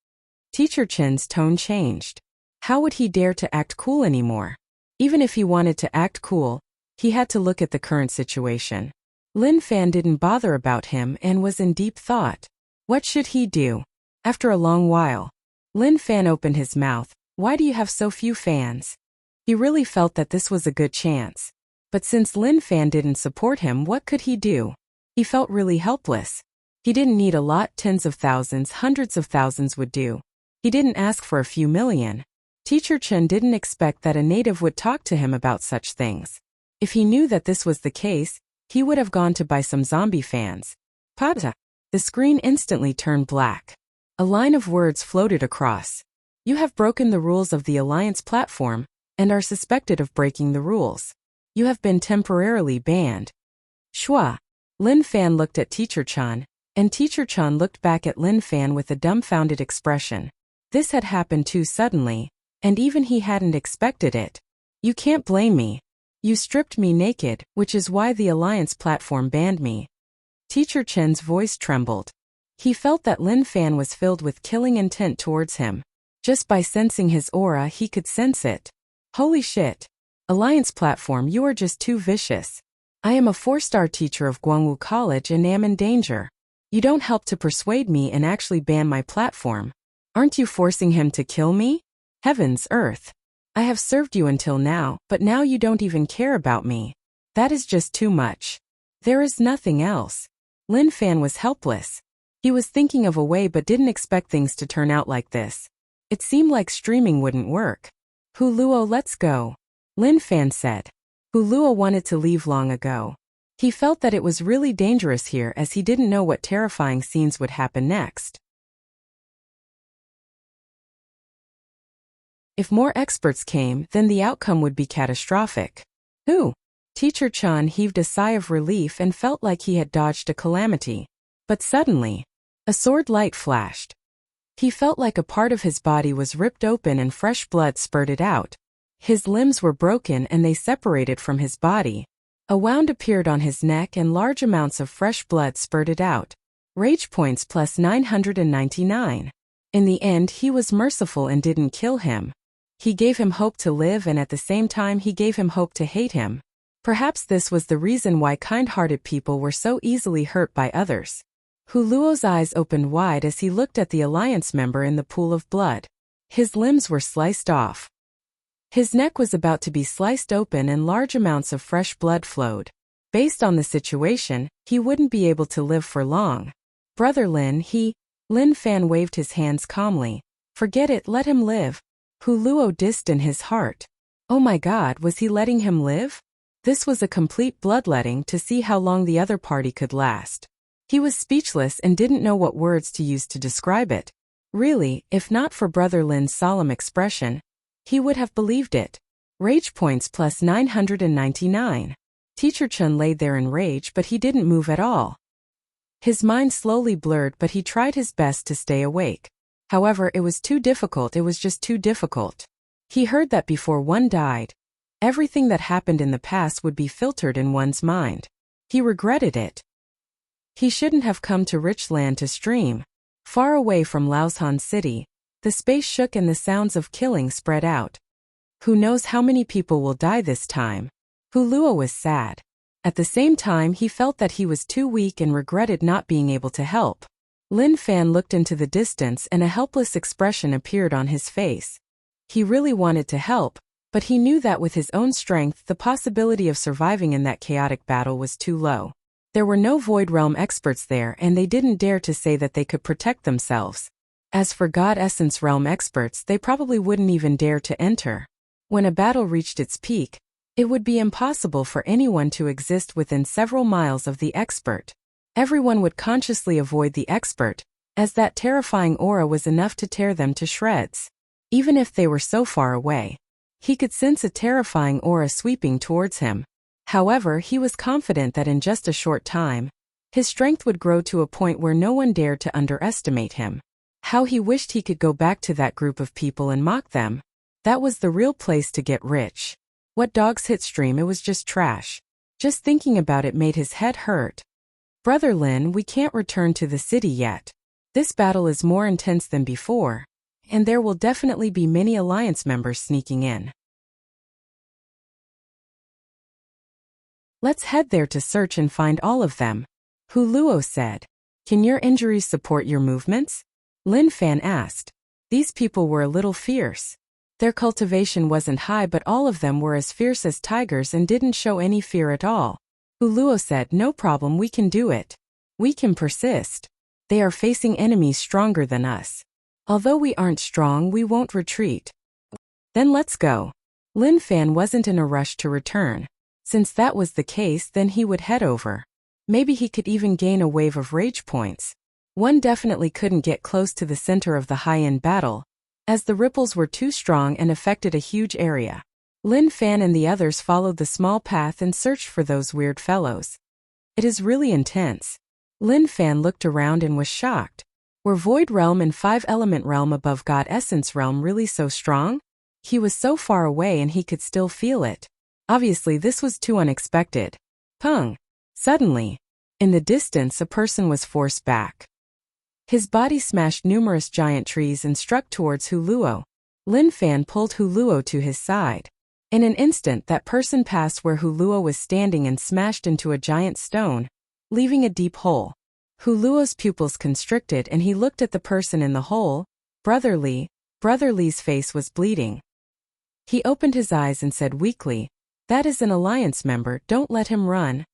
Teacher Chen's tone changed. How would he dare to act cool anymore? Even if he wanted to act cool, he had to look at the current situation. Lin Fan didn't bother about him and was in deep thought. What should he do? After a long while, Lin Fan opened his mouth. "Why do you have so few fans?" He really felt that this was a good chance. But since Lin Fan didn't support him, what could he do? He felt really helpless. He didn't need a lot, tens of thousands, hundreds of thousands would do. He didn't ask for a few million. Teacher Chen didn't expect that a native would talk to him about such things. If he knew that this was the case, he would have gone to buy some zombie fans. Pata. The screen instantly turned black. A line of words floated across. "You have broken the rules of the Alliance platform, and are suspected of breaking the rules. You have been temporarily banned." Shua. Lin Fan looked at Teacher Chan. And Teacher Chun looked back at Lin Fan with a dumbfounded expression. This had happened too suddenly, and even he hadn't expected it. You can't blame me. You stripped me naked, which is why the Alliance platform banned me. Teacher Chen's voice trembled. He felt that Lin Fan was filled with killing intent towards him. Just by sensing his aura he could sense it. Holy shit. Alliance platform, you are just too vicious. I am a 4-star teacher of Guangwu College and am in danger. You don't help to persuade me and actually ban my platform. Aren't you forcing him to kill me? Heavens, earth. I have served you until now, but now you don't even care about me. That is just too much. There is nothing else. Lin Fan was helpless. He was thinking of a way but didn't expect things to turn out like this. It seemed like streaming wouldn't work. Hu Luo, let's go. Lin Fan said. Hu Luo wanted to leave long ago. He felt that it was really dangerous here as he didn't know what terrifying scenes would happen next. If more experts came, then the outcome would be catastrophic. Who? Teacher Chun heaved a sigh of relief and felt like he had dodged a calamity. But suddenly, a sword light flashed. He felt like a part of his body was ripped open and fresh blood spurted out. His limbs were broken and they separated from his body. A wound appeared on his neck and large amounts of fresh blood spurted out. Rage points plus 999. In the end, he was merciful and didn't kill him. He gave him hope to live and at the same time he gave him hope to hate him. Perhaps this was the reason why kind-hearted people were so easily hurt by others. Hu Luo's eyes opened wide as he looked at the Alliance member in the pool of blood. His limbs were sliced off. His neck was about to be sliced open and large amounts of fresh blood flowed. Based on the situation, he wouldn't be able to live for long. Brother Lin, Lin Fan waved his hands calmly. Forget it, let him live. Hu Luo dissed in his heart. Oh my god, was he letting him live? This was a complete bloodletting to see how long the other party could last. He was speechless and didn't know what words to use to describe it. Really, if not for Brother Lin's solemn expression, he would have believed it. Rage points plus 999. Teacher Chun laid there in rage but he didn't move at all. His mind slowly blurred but he tried his best to stay awake. However, it was too difficult, it was just too difficult. He heard that before one died, everything that happened in the past would be filtered in one's mind. He regretted it. He shouldn't have come to Rich Land to stream. Far away from Laoshan City, the space shook and the sounds of killing spread out. Who knows how many people will die this time? Hu Luo was sad. At the same time he felt that he was too weak and regretted not being able to help. Lin Fan looked into the distance and a helpless expression appeared on his face. He really wanted to help, but he knew that with his own strength the possibility of surviving in that chaotic battle was too low. There were no Void Realm experts there and they didn't dare to say that they could protect themselves. As for God Essence Realm experts, they probably wouldn't even dare to enter. When a battle reached its peak, it would be impossible for anyone to exist within several miles of the expert. Everyone would consciously avoid the expert, as that terrifying aura was enough to tear them to shreds. Even if they were so far away, he could sense a terrifying aura sweeping towards him. However, he was confident that in just a short time, his strength would grow to a point where no one dared to underestimate him. How he wished he could go back to that group of people and mock them. That was the real place to get rich. What dogs hit stream, it was just trash. Just thinking about it made his head hurt. Brother Lin, we can't return to the city yet. This battle is more intense than before, and there will definitely be many Alliance members sneaking in. Let's head there to search and find all of them. Hu Luo said. Can your injuries support your movements? Lin Fan asked. These people were a little fierce. Their cultivation wasn't high but all of them were as fierce as tigers and didn't show any fear at all. Hu Luo said, no problem, we can do it. We can persist. They are facing enemies stronger than us. Although we aren't strong, we won't retreat. Then let's go. Lin Fan wasn't in a rush to return. Since that was the case, then he would head over. Maybe he could even gain a wave of rage points. One definitely couldn't get close to the center of the high-end battle, as the ripples were too strong and affected a huge area. Lin Fan and the others followed the small path and searched for those weird fellows. It is really intense. Lin Fan looked around and was shocked. Were Void Realm and 5-Element Realm above God Essence Realm really so strong? He was so far away and he could still feel it. Obviously this was too unexpected. Pung! Suddenly, in the distance a person was forced back. His body smashed numerous giant trees and struck towards Huluo. Lin Fan pulled Huluo to his side. In an instant that person passed where Huluo was standing and smashed into a giant stone, leaving a deep hole. Huluo's pupils constricted and he looked at the person in the hole. Brother Li. Brother Li's face was bleeding. He opened his eyes and said weakly, "That is an alliance member, don't let him run.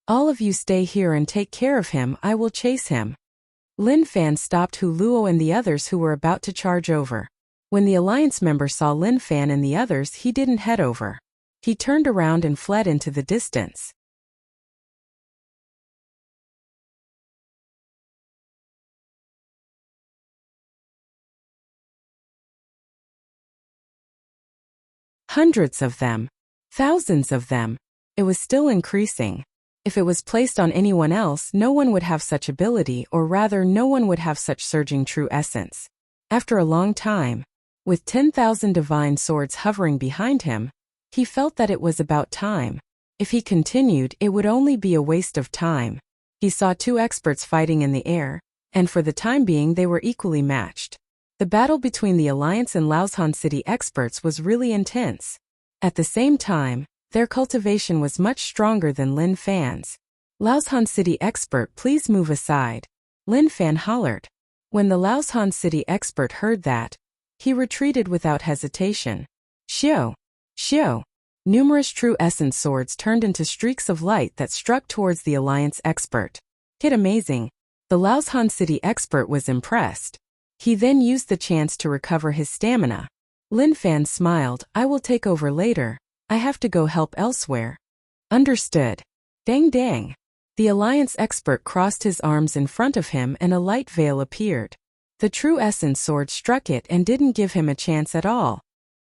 All of you stay here and take care of him, I will chase him." Lin Fan stopped Huluo and the others who were about to charge over. When the alliance member saw Lin Fan and the others, he didn't head over. He turned around and fled into the distance. Hundreds of them. Thousands of them. It was still increasing. If it was placed on anyone else, no one would have such ability, or rather no one would have such surging true essence. After a long time, with 10,000 divine swords hovering behind him, he felt that it was about time. If he continued, it would only be a waste of time. He saw two experts fighting in the air, and for the time being they were equally matched. The battle between the Alliance and Laoshan City experts was really intense. At the same time, their cultivation was much stronger than Lin Fan's. "Laoshan City expert, please move aside," Lin Fan hollered. When the Laoshan City expert heard that, he retreated without hesitation. Xiao! Xiao! Numerous true essence swords turned into streaks of light that struck towards the Alliance expert. Hit amazing. The Laoshan City expert was impressed. He then used the chance to recover his stamina. Lin Fan smiled, "I will take over later. I have to go help elsewhere." Understood. Dang dang. The Alliance expert crossed his arms in front of him and a light veil appeared. The true essence sword struck it and didn't give him a chance at all.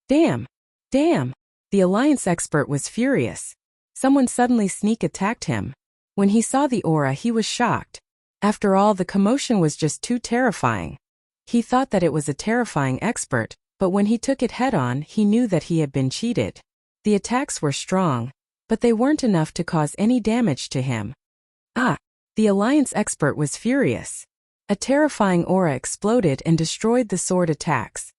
Damn. Damn. The Alliance expert was furious. Someone suddenly sneak attacked him. When he saw the aura, he was shocked. After all, the commotion was just too terrifying. He thought that it was a terrifying expert, but when he took it head-on, he knew that he had been cheated. The attacks were strong, but they weren't enough to cause any damage to him. Ah! The Alliance expert was furious. A terrifying aura exploded and destroyed the sword attacks.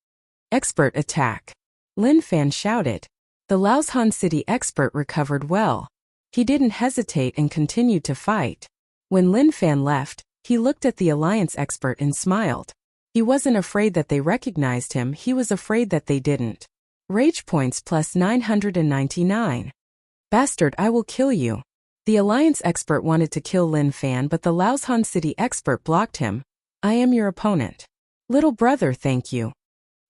Expert attack! Lin Fan shouted. The Laoshan City expert recovered well. He didn't hesitate and continued to fight. When Lin Fan left, he looked at the Alliance expert and smiled. He wasn't afraid that they recognized him, he was afraid that they didn't. Rage points plus 999. Bastard, I will kill you. The Alliance expert wanted to kill Lin Fan, but the Laoshan City expert blocked him. "I am your opponent. Little brother, thank you."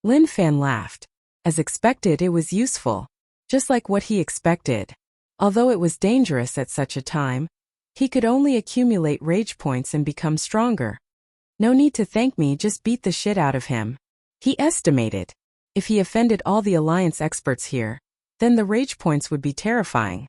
Lin Fan laughed. As expected, it was useful. Just like what he expected. Although it was dangerous at such a time, he could only accumulate rage points and become stronger. No need to thank me, just beat the shit out of him. He estimated. If he offended all the Alliance experts here, then the rage points would be terrifying.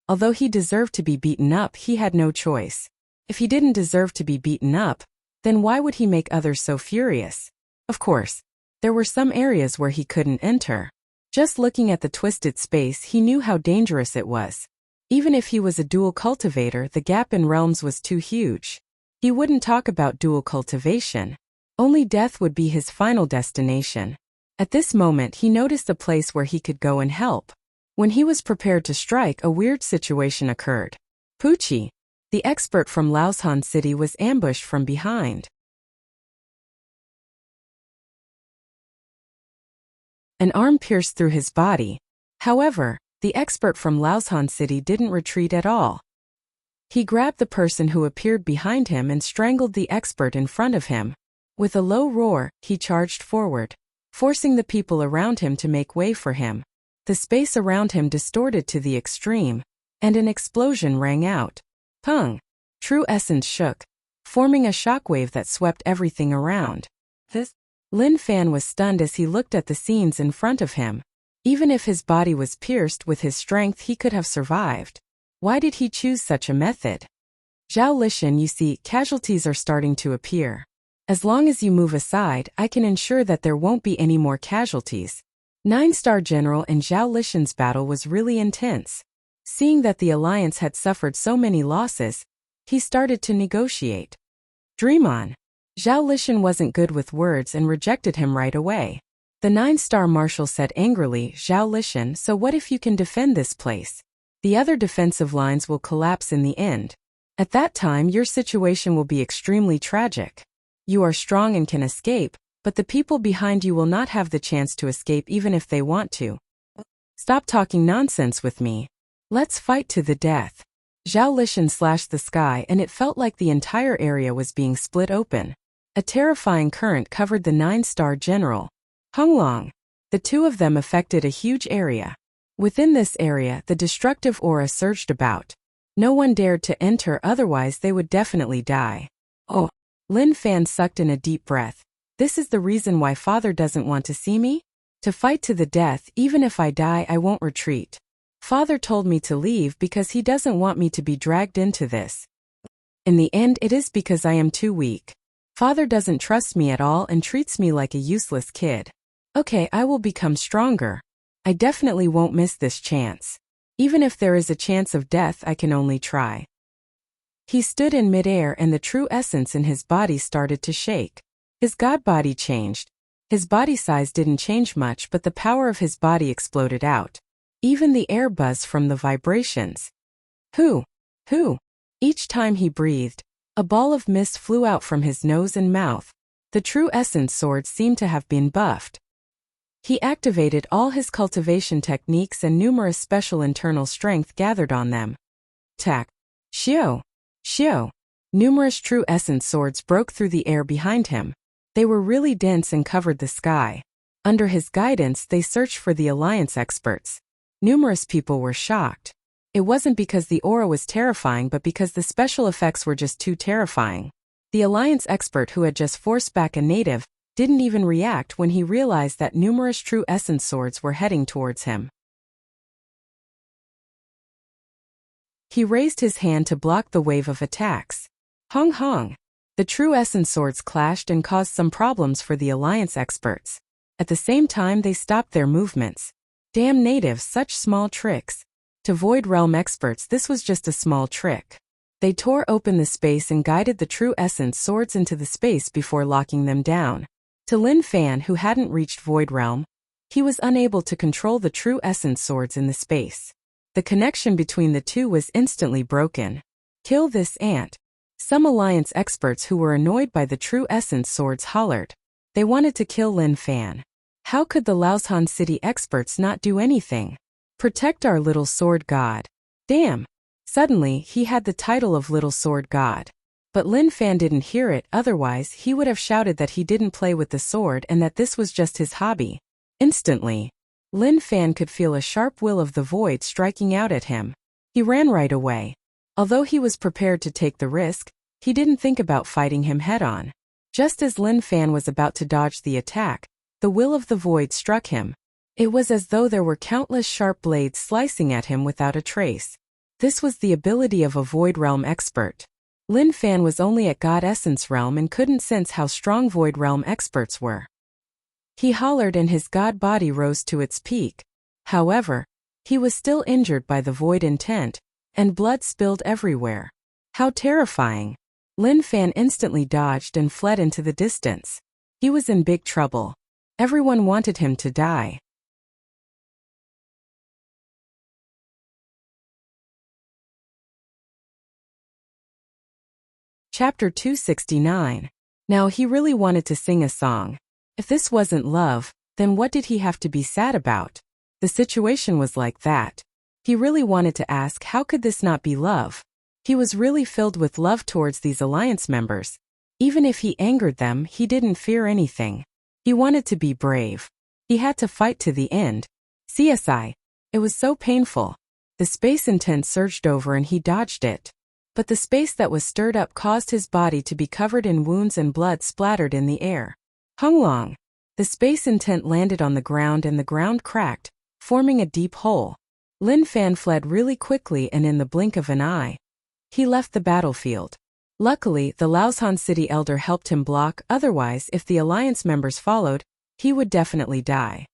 Although he deserved to be beaten up, he had no choice. If he didn't deserve to be beaten up, then why would he make others so furious? Of course, there were some areas where he couldn't enter. Just looking at the twisted space, he knew how dangerous it was. Even if he was a dual cultivator, the gap in realms was too huge. He wouldn't talk about dual cultivation. Only death would be his final destination. At this moment, he noticed a place where he could go and help. When he was prepared to strike, a weird situation occurred. Pucci, the expert from Laoshan City, was ambushed from behind. An arm pierced through his body. However, the expert from Laoshan City didn't retreat at all. He grabbed the person who appeared behind him and strangled the expert in front of him. With a low roar, he charged forward, forcing the people around him to make way for him. The space around him distorted to the extreme, and an explosion rang out. Pung! True essence shook, forming a shockwave that swept everything around. Lin Fan was stunned as he looked at the scenes in front of him. Even if his body was pierced, with his strength he could have survived. Why did he choose such a method? Zhao Lishan, you see, casualties are starting to appear. As long as you move aside, I can ensure that there won't be any more casualties. 9-star General and Zhao Lishan's battle was really intense. Seeing that the alliance had suffered so many losses, he started to negotiate. Dream on. Zhao Lishan wasn't good with words and rejected him right away. The 9-star marshal said angrily, Zhao Lishan, so what if you can defend this place? The other defensive lines will collapse in the end. At that time, your situation will be extremely tragic. You are strong and can escape, but the people behind you will not have the chance to escape even if they want to. Stop talking nonsense with me. Let's fight to the death. Zhao Lishan slashed the sky and it felt like the entire area was being split open. A terrifying current covered the 9-star general. Honglong. The two of them affected a huge area. Within this area, the destructive aura surged about. No one dared to enter, otherwise they would definitely die. Oh. Lin Fan sucked in a deep breath. This is the reason why father doesn't want to see me? To fight to the death, even if I die I won't retreat. Father told me to leave because he doesn't want me to be dragged into this. In the end it is because I am too weak. Father doesn't trust me at all and treats me like a useless kid. Okay, I will become stronger. I definitely won't miss this chance. Even if there is a chance of death, I can only try. He stood in midair and the true essence in his body started to shake. His god body changed. His body size didn't change much, but the power of his body exploded out. Even the air buzzed from the vibrations. Hoo! Each time he breathed, a ball of mist flew out from his nose and mouth. The true essence sword seemed to have been buffed. He activated all his cultivation techniques and numerous special internal strength gathered on them. Tak. Xiao. Numerous true essence swords broke through the air behind him. They were really dense and covered the sky. Under his guidance, they searched for the alliance experts. Numerous people were shocked. It wasn't because the aura was terrifying, but because the special effects were just too terrifying. The alliance expert who had just forced back a native didn't even react when he realized that numerous true essence swords were heading towards him. He raised his hand to block the wave of attacks. Hong. The true essence swords clashed and caused some problems for the alliance experts. At the same time, they stopped their movements. Damn natives, such small tricks. To Void Realm experts, this was just a small trick. They tore open the space and guided the true essence swords into the space before locking them down. To Lin Fan, who hadn't reached Void Realm, he was unable to control the true essence swords in the space. The connection between the two was instantly broken. Kill this ant. Some alliance experts who were annoyed by the true essence swords hollered. They wanted to kill Lin Fan. How could the Laoshan City experts not do anything? Protect our little sword god. Damn. Suddenly, he had the title of Little Sword God. But Lin Fan didn't hear it, otherwise he would have shouted that he didn't play with the sword and that this was just his hobby. Instantly, Lin Fan could feel a sharp will of the void striking out at him. He ran right away. Although he was prepared to take the risk, he didn't think about fighting him head-on. Just as Lin Fan was about to dodge the attack, the will of the void struck him. It was as though there were countless sharp blades slicing at him without a trace. This was the ability of a Void Realm expert. Lin Fan was only at God Essence Realm and couldn't sense how strong Void Realm experts were. He hollered and his god body rose to its peak. However, he was still injured by the void intent, and blood spilled everywhere. How terrifying! Lin Fan instantly dodged and fled into the distance. He was in big trouble. Everyone wanted him to die. Chapter 269. Now he really wanted to sing a song. If this wasn't love, then what did he have to be sad about? The situation was like that. He really wanted to ask, how could this not be love? He was really filled with love towards these alliance members. Even if he angered them, he didn't fear anything. He wanted to be brave. He had to fight to the end. CSI. It was so painful. The space intent surged over and he dodged it. But the space that was stirred up caused his body to be covered in wounds and blood splattered in the air. Honglong. The space intent landed on the ground and the ground cracked, forming a deep hole. Lin Fan fled really quickly and in the blink of an eye. He left the battlefield. Luckily, the Laoshan city elder helped him block, otherwise if the alliance members followed, he would definitely die.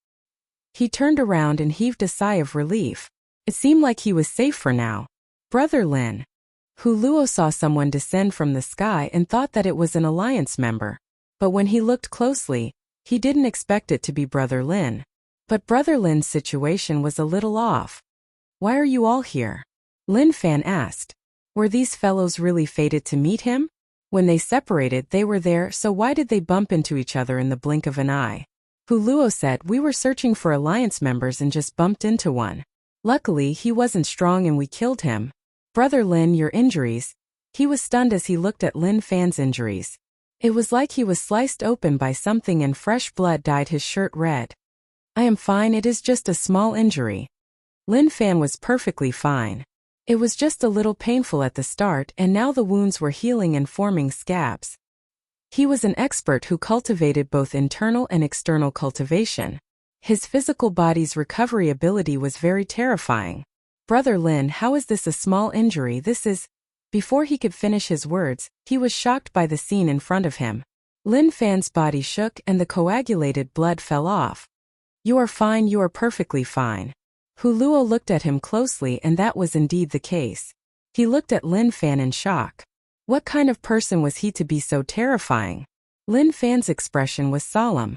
He turned around and heaved a sigh of relief. It seemed like he was safe for now. Brother Lin. Hu Luo saw someone descend from the sky and thought that it was an alliance member. But when he looked closely, he didn't expect it to be Brother Lin. But Brother Lin's situation was a little off. Why are you all here? Lin Fan asked. Were these fellows really fated to meet him? When they separated, they were there, so why did they bump into each other in the blink of an eye? Hu Luo said, we were searching for alliance members and just bumped into one. Luckily, he wasn't strong and we killed him. Brother Lin, your injuries. He was stunned as he looked at Lin Fan's injuries. It was like he was sliced open by something and fresh blood dyed his shirt red. I am fine, it is just a small injury. Lin Fan was perfectly fine. It was just a little painful at the start and now the wounds were healing and forming scabs. He was an expert who cultivated both internal and external cultivation. His physical body's recovery ability was very terrifying. Brother Lin, how is this a small injury? This is... Before he could finish his words, he was shocked by the scene in front of him. Lin Fan's body shook and the coagulated blood fell off. You are fine, you are perfectly fine. Hu Luo looked at him closely and that was indeed the case. He looked at Lin Fan in shock. What kind of person was he to be so terrifying? Lin Fan's expression was solemn.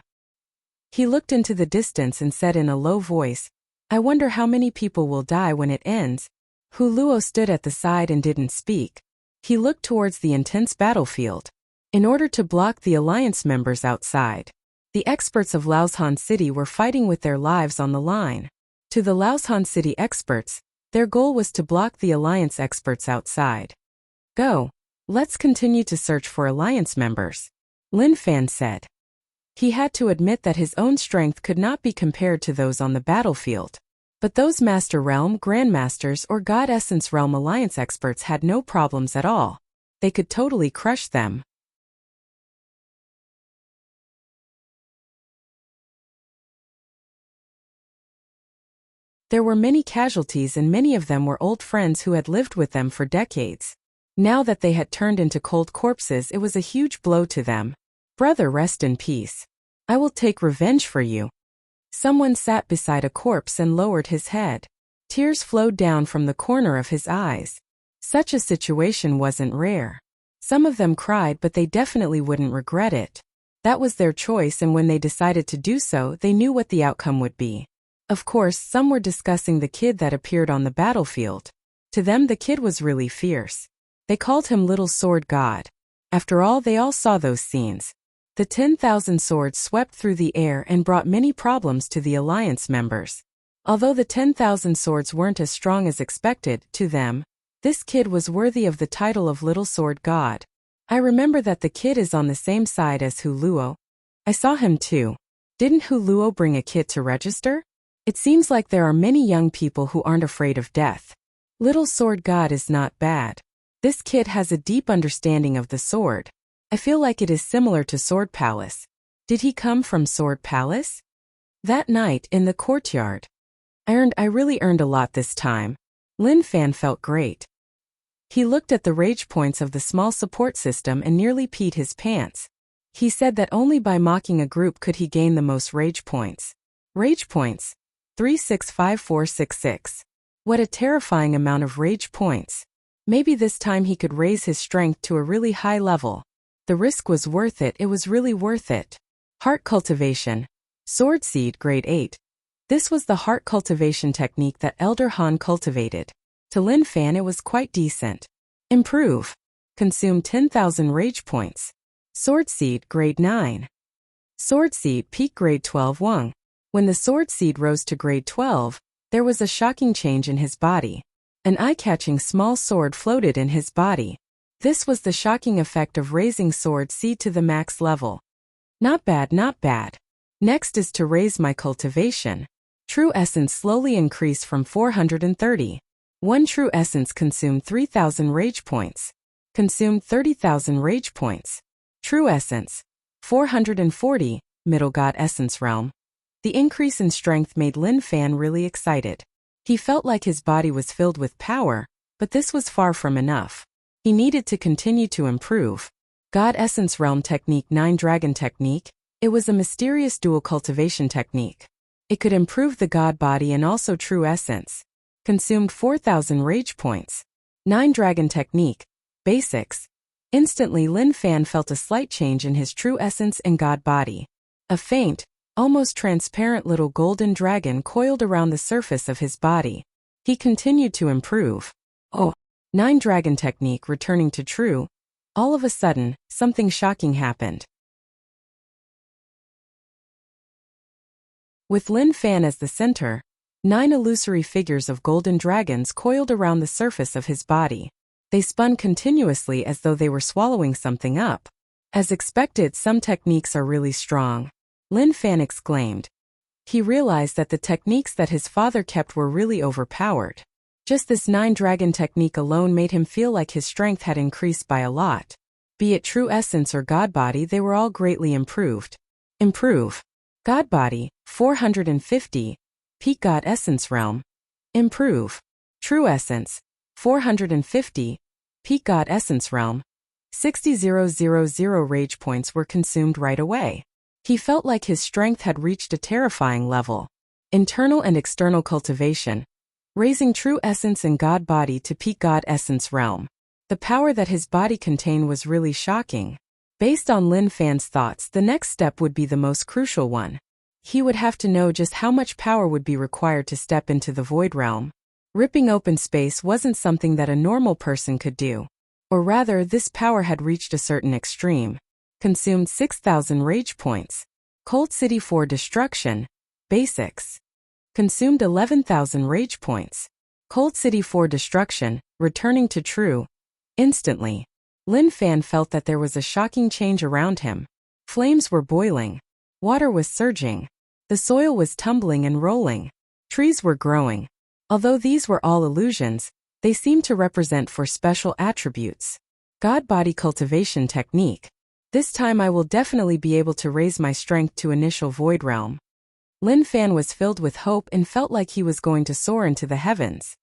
He looked into the distance and said in a low voice, I wonder how many people will die when it ends. Hu Luo stood at the side and didn't speak. He looked towards the intense battlefield. In order to block the alliance members outside, the experts of Laoshan City were fighting with their lives on the line. To the Laoshan City experts, their goal was to block the alliance experts outside. Go. Let's continue to search for alliance members, Lin Fan said. He had to admit that his own strength could not be compared to those on the battlefield. But those Master Realm, Grandmasters, or God Essence Realm Alliance experts had no problems at all. They could totally crush them. There were many casualties and many of them were old friends who had lived with them for decades. Now that they had turned into cold corpses, it was a huge blow to them. Brother, rest in peace. I will take revenge for you. Someone sat beside a corpse and lowered his head. Tears flowed down from the corner of his eyes. Such a situation wasn't rare. Some of them cried, but they definitely wouldn't regret it. That was their choice, and when they decided to do so, they knew what the outcome would be. Of course, some were discussing the kid that appeared on the battlefield. To them, the kid was really fierce. They called him Little Sword God. After all, they all saw those scenes. The 10,000 swords swept through the air and brought many problems to the alliance members. Although the 10,000 swords weren't as strong as expected, to them, this kid was worthy of the title of Little Sword God. I remember that the kid is on the same side as Hu Luo. I saw him too. Didn't Hu Luo bring a kit to register? It seems like there are many young people who aren't afraid of death. Little Sword God is not bad. This kid has a deep understanding of the sword. I feel like it is similar to Sword Palace. Did he come from Sword Palace? That night, in the courtyard. I really earned a lot this time. Lin Fan felt great. He looked at the rage points of the small support system and nearly peed his pants. He said that only by mocking a group could he gain the most rage points. Rage points. 365466. What a terrifying amount of rage points. Maybe this time he could raise his strength to a really high level. The risk was worth it, it was really worth it. Heart cultivation. Sword seed grade 8. This was the heart cultivation technique that Elder Han cultivated. To Lin Fan it was quite decent. Improve. Consume 10,000 rage points. Sword seed grade 9. Sword seed peak grade 12 Wang. When the sword seed rose to grade 12, there was a shocking change in his body. An eye-catching small sword floated in his body. This was the shocking effect of raising sword seed to the max level. Not bad, not bad. Next is to raise my cultivation. True essence slowly increased from 430. One true essence consumed 3,000 rage points. Consumed 30,000 rage points. True essence. 440, middle god essence realm. The increase in strength made Lin Fan really excited. He felt like his body was filled with power, but this was far from enough. He needed to continue to improve. God Essence Realm Technique 9 Dragon Technique. It was a mysterious dual cultivation technique. It could improve the God body and also true essence. Consumed 4,000 rage points. 9 Dragon Technique. Basics. Instantly Lin Fan felt a slight change in his true essence and God body. A faint, almost transparent little golden dragon coiled around the surface of his body. He continued to improve. 9 Dragon Technique returning to true. All of a sudden, something shocking happened. With Lin Fan as the center, 9 illusory figures of golden dragons coiled around the surface of his body. They spun continuously as though they were swallowing something up. As expected, some techniques are really strong. Lin Fan exclaimed. He realized that the techniques that his father kept were really overpowered. Just this 9 Dragon Technique alone made him feel like his strength had increased by a lot. Be it true essence or God body, they were all greatly improved. Improve. God body, 450. Peak God Essence Realm. Improve. True essence, 450. Peak God Essence Realm. 60,000 rage points were consumed right away. He felt like his strength had reached a terrifying level. Internal and external cultivation. Raising true essence and God body to peak God Essence Realm. The power that his body contained was really shocking. Based on Lin Fan's thoughts, the next step would be the most crucial one. He would have to know just how much power would be required to step into the Void Realm. Ripping open space wasn't something that a normal person could do. Or rather, this power had reached a certain extreme. Consumed 6,000 rage points. Cold City 4 Destruction. Basics. Consumed 11,000 rage points. Cold City 4 Destruction, returning to true. Instantly, Lin Fan felt that there was a shocking change around him. Flames were boiling. Water was surging. The soil was tumbling and rolling. Trees were growing. Although these were all illusions, they seemed to represent for special attributes. God Body Cultivation Technique. This time I will definitely be able to raise my strength to initial Void Realm. Lin Fan was filled with hope and felt like he was going to soar into the heavens.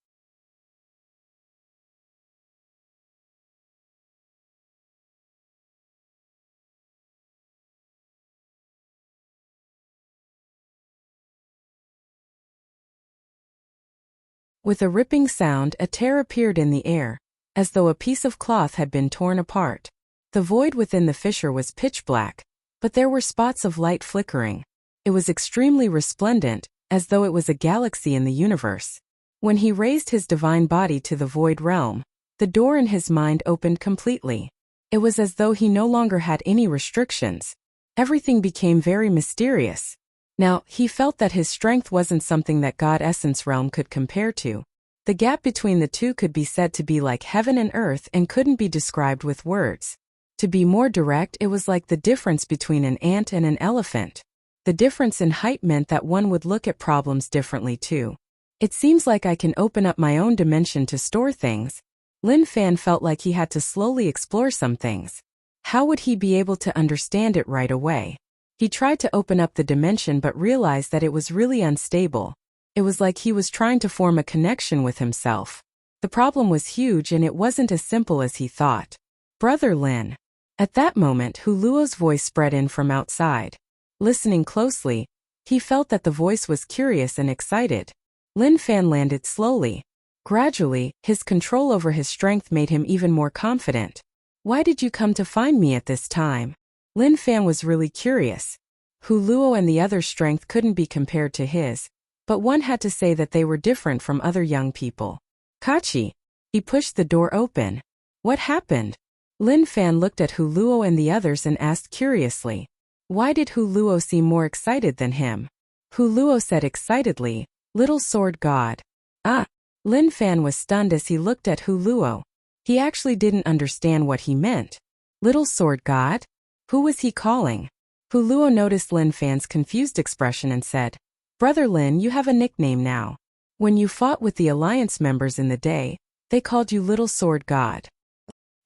With a ripping sound, a tear appeared in the air, as though a piece of cloth had been torn apart. The void within the fissure was pitch black, but there were spots of light flickering. It was extremely resplendent, as though it was a galaxy in the universe. When he raised his divine body to the void realm, the door in his mind opened completely. It was as though he no longer had any restrictions. Everything became very mysterious. Now, he felt that his strength wasn't something that God Essence Realm could compare to. The gap between the two could be said to be like heaven and earth and couldn't be described with words. To be more direct, it was like the difference between an ant and an elephant. The difference in height meant that one would look at problems differently too. It seems like I can open up my own dimension to store things. Lin Fan felt like he had to slowly explore some things. How would he be able to understand it right away? He tried to open up the dimension but realized that it was really unstable. It was like he was trying to form a connection with himself. The problem was huge and it wasn't as simple as he thought. Brother Lin. At that moment, Hu Luo's voice spread in from outside. Listening closely, he felt that the voice was curious and excited. Lin Fan landed slowly. Gradually, his control over his strength made him even more confident. Why did you come to find me at this time? Lin Fan was really curious. Hu Luo and the other's strength couldn't be compared to his, but one had to say that they were different from other young people. Kachi. He pushed the door open. What happened? Lin Fan looked at Hu Luo and the others and asked curiously. Why did Hu Luo seem more excited than him? Hu Luo said excitedly, Little Sword God. Ah! Lin Fan was stunned as he looked at Hu Luo. He actually didn't understand what he meant. Little Sword God? Who was he calling? Hu Luo noticed Lin Fan's confused expression and said, Brother Lin, you have a nickname now. When you fought with the Alliance members in the day, they called you Little Sword God.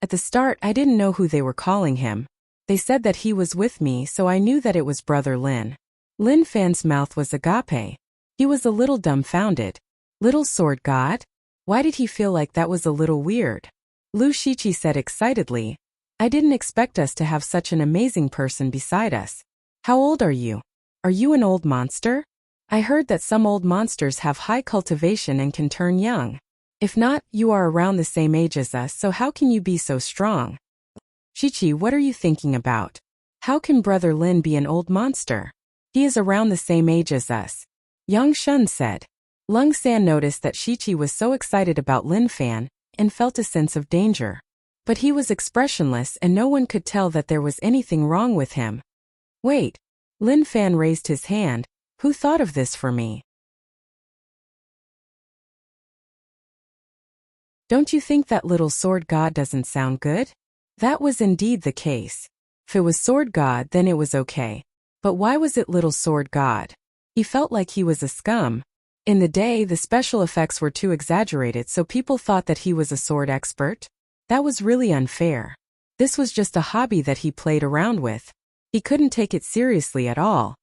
At the start, I didn't know who they were calling him. They said that he was with me, so I knew that it was Brother Lin. Lin Fan's mouth was agape. He was a little dumbfounded. Little Sword God? Why did he feel like that was a little weird? Lu Shiqi said excitedly. I didn't expect us to have such an amazing person beside us. How old are you? Are you an old monster? I heard that some old monsters have high cultivation and can turn young. If not, you are around the same age as us, so how can you be so strong? Shiqi, what are you thinking about? How can Brother Lin be an old monster? He is around the same age as us. Yang Shun said. Lung San noticed that Shiqi was so excited about Lin Fan and felt a sense of danger. But he was expressionless and no one could tell that there was anything wrong with him. Wait. Lin Fan raised his hand. Who thought of this for me? Don't you think that little sword god doesn't sound good? That was indeed the case. If it was sword god, then it was okay. But why was it little sword god? He felt like he was a scum. In the day, the special effects were too exaggerated, so people thought that he was a sword expert. That was really unfair. This was just a hobby that he played around with. He couldn't take it seriously at all.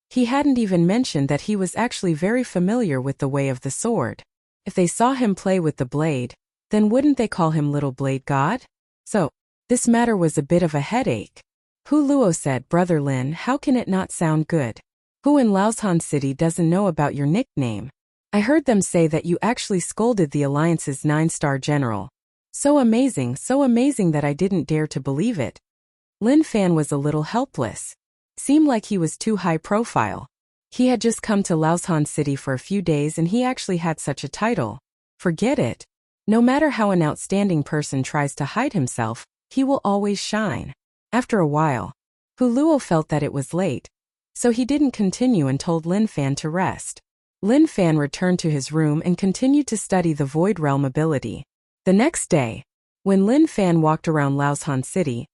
He hadn't even mentioned that he was actually very familiar with the way of the sword. If they saw him play with the blade, then wouldn't they call him Little Blade God? So, this matter was a bit of a headache. Hu Luo said, Brother Lin, how can it not sound good? Who in Laoshan City doesn't know about your nickname? I heard them say that you actually scolded the Alliance's 9-star general. So amazing that I didn't dare to believe it. Lin Fan was a little helpless. Seemed like he was too high profile. He had just come to Laoshan City for a few days and he actually had such a title. Forget it. No matter how an outstanding person tries to hide himself, he will always shine. After a while, Hu Luo felt that it was late, so he didn't continue and told Lin Fan to rest. Lin Fan returned to his room and continued to study the Void Realm ability. The next day, when Lin Fan walked around Laoshan City,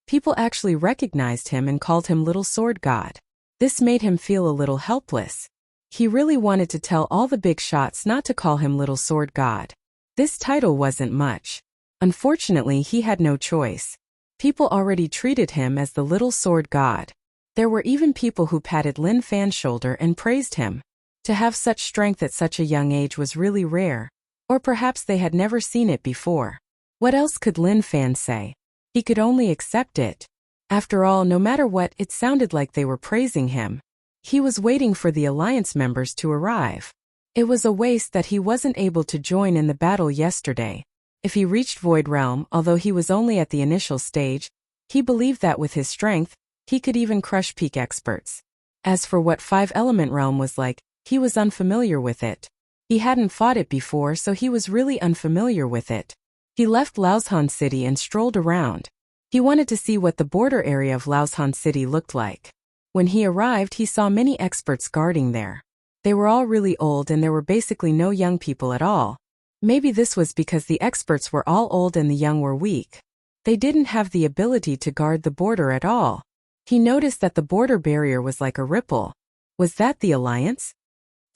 people actually recognized him and called him Little Sword God. This made him feel a little helpless. He really wanted to tell all the big shots not to call him Little Sword God. This title wasn't much. Unfortunately, he had no choice. People already treated him as the Little Sword God. There were even people who patted Lin Fan's shoulder and praised him. To have such strength at such a young age was really rare. Or perhaps they had never seen it before. What else could Lin Fan say? He could only accept it. After all, no matter what, it sounded like they were praising him. He was waiting for the Alliance members to arrive. It was a waste that he wasn't able to join in the battle yesterday. If he reached Void Realm, although he was only at the initial stage, he believed that with his strength, he could even crush peak experts. As for what 5-element realm was like, he was unfamiliar with it. He hadn't fought it before, so he was really unfamiliar with it. He left Laoshan City and strolled around. He wanted to see what the border area of Laoshan City looked like. When he arrived, he saw many experts guarding there. They were all really old and there were basically no young people at all. Maybe this was because the experts were all old and the young were weak. They didn't have the ability to guard the border at all. He noticed that the border barrier was like a ripple. Was that the Alliance?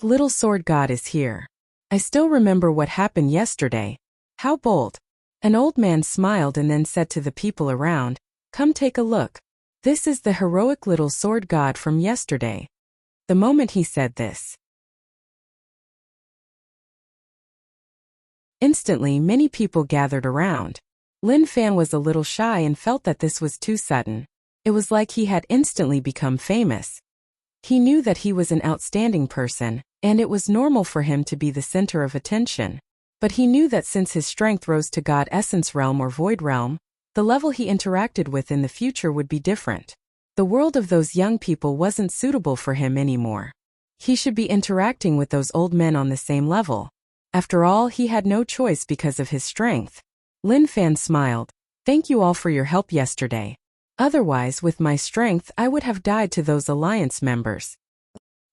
Little Sword God is here. I still remember what happened yesterday. How bold. An old man smiled and then said to the people around, come take a look. This is the heroic Little Sword God from yesterday. The moment he said this, instantly many people gathered around. Lin Fan was a little shy and felt that this was too sudden. It was like he had instantly become famous. He knew that he was an outstanding person, and it was normal for him to be the center of attention. But he knew that since his strength rose to God Essence Realm or Void Realm, the level he interacted with in the future would be different. The world of those young people wasn't suitable for him anymore. He should be interacting with those old men on the same level. After all, he had no choice because of his strength. Lin Fan smiled. Thank you all for your help yesterday. Otherwise, with my strength, I would have died to those Alliance members.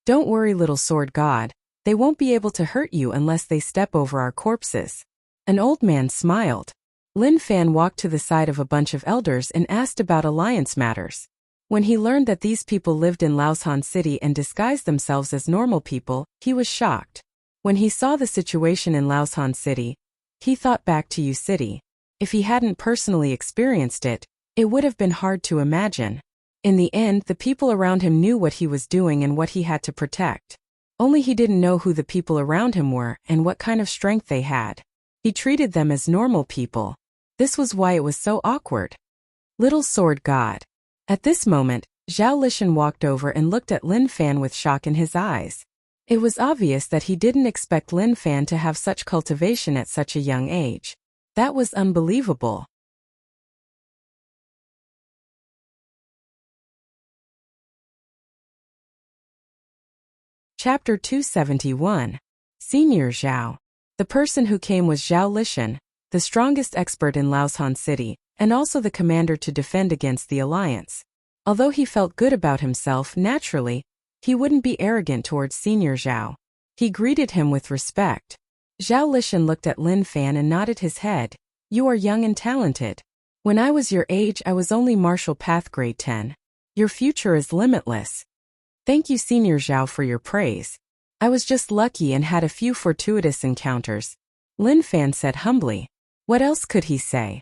Don't worry, Little Sword God. They won't be able to hurt you unless they step over our corpses. An old man smiled. Lin Fan walked to the side of a bunch of elders and asked about Alliance matters. When he learned that these people lived in Laoshan City and disguised themselves as normal people, he was shocked. When he saw the situation in Laoshan City, he thought back to Yu City. If he hadn't personally experienced it, it would have been hard to imagine. In the end, the people around him knew what he was doing and what he had to protect. Only he didn't know who the people around him were and what kind of strength they had. He treated them as normal people. This was why it was so awkward. Little sword god. At this moment, Zhao Lishan walked over and looked at Lin Fan with shock in his eyes. It was obvious that he didn't expect Lin Fan to have such cultivation at such a young age. That was unbelievable. Chapter 271. Senior Zhao. The person who came was Zhao Lishan, the strongest expert in Laoshan City, and also the commander to defend against the alliance. Although he felt good about himself naturally, he wouldn't be arrogant towards Senior Zhao. He greeted him with respect. Zhao Lishan looked at Lin Fan and nodded his head. You are young and talented. When I was your age, I was only Martial Path Grade 10. Your future is limitless. Thank you, Senior Zhao, for your praise. I was just lucky and had a few fortuitous encounters. Lin Fan said humbly. What else could he say?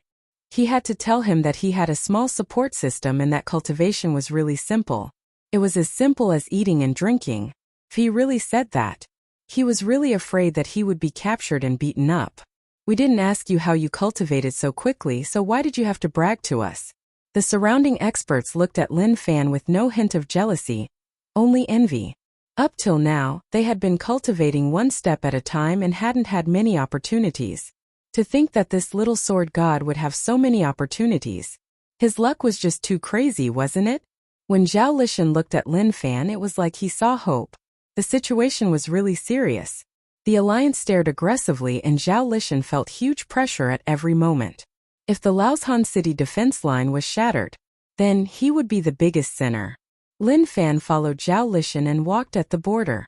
He had to tell him that he had a small support system and that cultivation was really simple. It was as simple as eating and drinking. If he really said that, he was really afraid that he would be captured and beaten up. We didn't ask you how you cultivated so quickly, so why did you have to brag to us? The surrounding experts looked at Lin Fan with no hint of jealousy, only envy. Up till now, they had been cultivating one step at a time and hadn't had many opportunities. To think that this little sword god would have so many opportunities. His luck was just too crazy, wasn't it? When Zhao Lishan looked at Lin Fan, it was like he saw hope. The situation was really serious. The alliance stared aggressively and Zhao Lishan felt huge pressure at every moment. If the Laoshan City defense line was shattered, then he would be the biggest sinner. Lin Fan followed Zhao Lishan and walked at the border.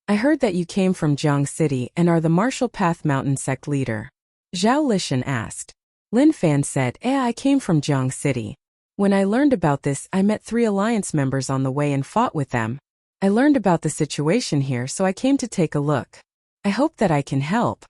I heard that you came from Jiang City and are the Martial Path Mountain sect leader. Zhao Lishan asked. Lin Fan said, I came from Jiang City. When I learned about this, I met 3 alliance members on the way and fought with them. I learned about the situation here, so I came to take a look. I hope that I can help.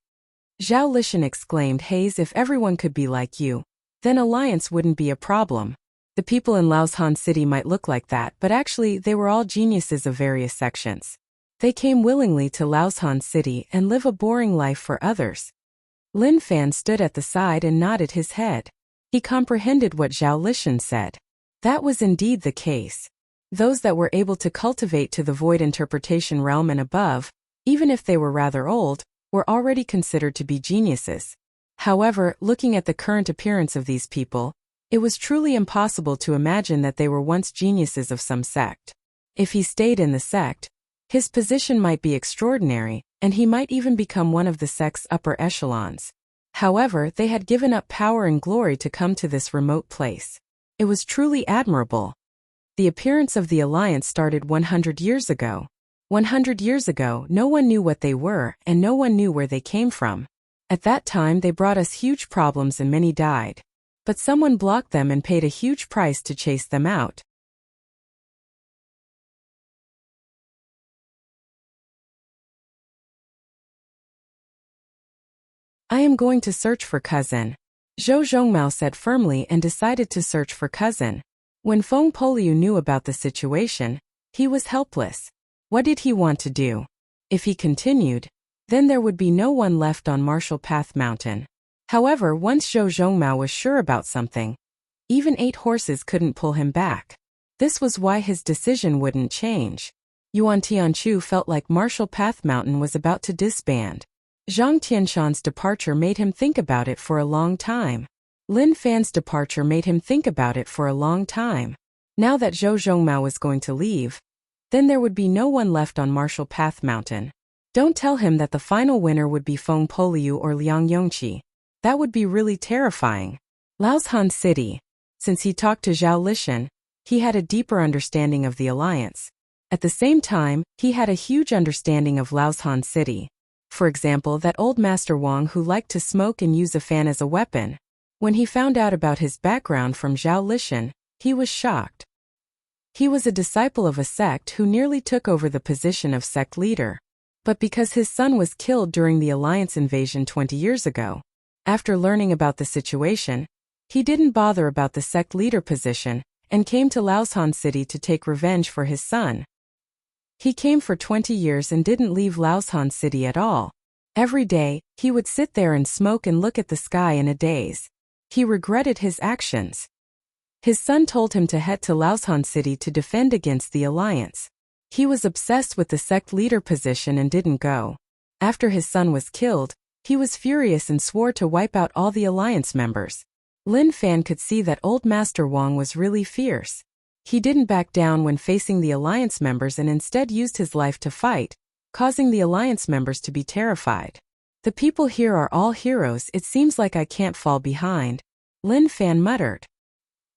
Zhao Lishan exclaimed, Hayes, if everyone could be like you, then alliance wouldn't be a problem. The people in Laoshan City might look like that, but actually they were all geniuses of various sections. They came willingly to Laoshan City and live a boring life for others. Lin Fan stood at the side and nodded his head. He comprehended what Zhao Lishan said. That was indeed the case. Those that were able to cultivate to the void interpretation realm and above, even if they were rather old, were already considered to be geniuses. However, looking at the current appearance of these people, it was truly impossible to imagine that they were once geniuses of some sect. If he stayed in the sect, his position might be extraordinary, and he might even become one of the sect's upper echelons. However, they had given up power and glory to come to this remote place. It was truly admirable. The appearance of the alliance started 100 years ago. 100 years ago, no one knew what they were, and no one knew where they came from. At that time, they brought us huge problems and many died. But someone blocked them and paid a huge price to chase them out. I am going to search for cousin. Zhou Zhongmao said firmly and decided to search for cousin. When Feng Poliu knew about the situation, he was helpless. What did he want to do? If he continued, then there would be no one left on Martial Path Mountain. However, once Zhou Zhongmao was sure about something, even 8 horses couldn't pull him back. This was why his decision wouldn't change. Yuan Tianchu felt like Martial Path Mountain was about to disband. Zhang Tianshan's departure made him think about it for a long time. Lin Fan's departure made him think about it for a long time. Now that Zhou Zhongmao was going to leave, then there would be no one left on Martial Path Mountain. Don't tell him that the final winner would be Feng Poliu or Liang Yongqi. That would be really terrifying. Laoshan City. Since he talked to Zhao Lishan, he had a deeper understanding of the alliance. At the same time, he had a huge understanding of Laoshan City. For example, that old Master Wang who liked to smoke and use a fan as a weapon. When he found out about his background from Zhao Lishan, he was shocked. He was a disciple of a sect who nearly took over the position of sect leader. But because his son was killed during the alliance invasion 20 years ago, after learning about the situation, he didn't bother about the sect leader position and came to Laoshan City to take revenge for his son. He came for 20 years and didn't leave Laoshan City at all. Every day, he would sit there and smoke and look at the sky in a daze. He regretted his actions. His son told him to head to Laoshan City to defend against the alliance. He was obsessed with the sect leader position and didn't go. After his son was killed, he was furious and swore to wipe out all the alliance members. Lin Fan could see that old Master Wang was really fierce. He didn't back down when facing the alliance members and instead used his life to fight, causing the alliance members to be terrified. The people here are all heroes, it seems like I can't fall behind, Lin Fan muttered.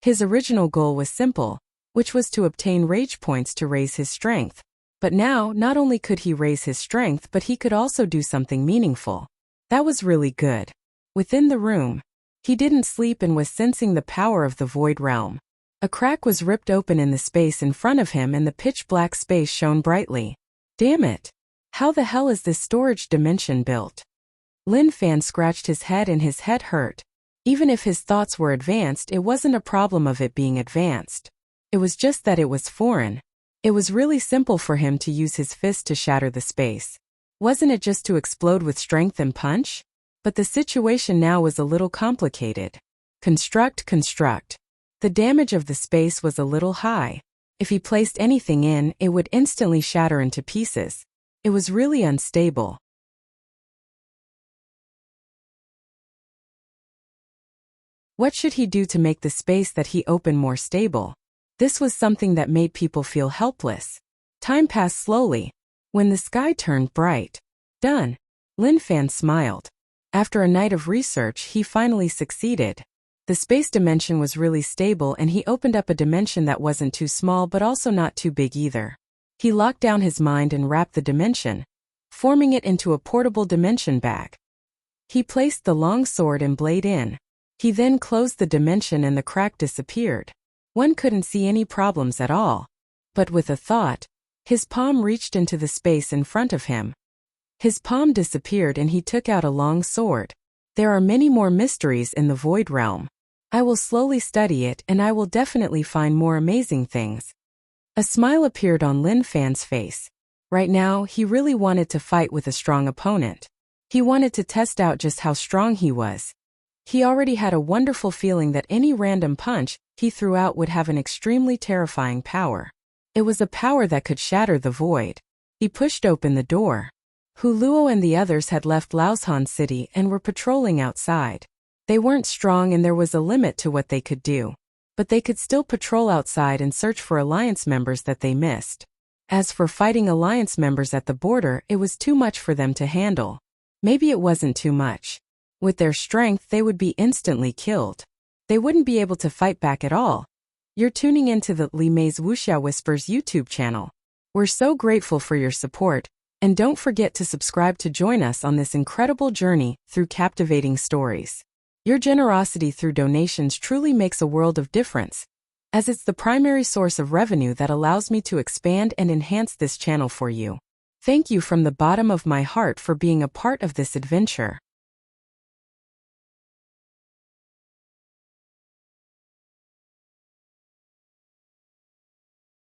His original goal was simple, which was to obtain rage points to raise his strength. But now, not only could he raise his strength, but he could also do something meaningful. That was really good. Within the room, he didn't sleep and was sensing the power of the void realm. A crack was ripped open in the space in front of him and the pitch-black space shone brightly. Damn it! How the hell is this storage dimension built? Lin Fan scratched his head and his head hurt. Even if his thoughts were advanced, it wasn't a problem of it being advanced. It was just that it was foreign. It was really simple for him to use his fist to shatter the space. Wasn't it just to explode with strength and punch? But the situation now was a little complicated. Construct. The damage of the space was a little high. If he placed anything in, it would instantly shatter into pieces. It was really unstable. What should he do to make the space that he opened more stable? This was something that made people feel helpless. Time passed slowly. When the sky turned bright. Done. Lin Fan smiled. After a night of research, he finally succeeded. The space dimension was really stable and he opened up a dimension that wasn't too small but also not too big either. He locked down his mind and wrapped the dimension, forming it into a portable dimension bag. He placed the long sword and blade in. He then closed the dimension and the crack disappeared. One couldn't see any problems at all. But with a thought, his palm reached into the space in front of him. His palm disappeared and he took out a long sword. There are many more mysteries in the void realm. I will slowly study it and I will definitely find more amazing things. A smile appeared on Lin Fan's face. Right now, he really wanted to fight with a strong opponent. He wanted to test out just how strong he was. He already had a wonderful feeling that any random punch he threw out would have an extremely terrifying power. It was a power that could shatter the void. He pushed open the door. Hu Luo and the others had left Laoshan City and were patrolling outside. They weren't strong and there was a limit to what they could do. But they could still patrol outside and search for alliance members that they missed. As for fighting alliance members at the border, it was too much for them to handle. Maybe it wasn't too much. With their strength, they would be instantly killed. They wouldn't be able to fight back at all. You're tuning into the Li Mei's Wuxia Whispers YouTube channel. We're so grateful for your support, and don't forget to subscribe to join us on this incredible journey through captivating stories. Your generosity through donations truly makes a world of difference, as it's the primary source of revenue that allows me to expand and enhance this channel for you. Thank you from the bottom of my heart for being a part of this adventure.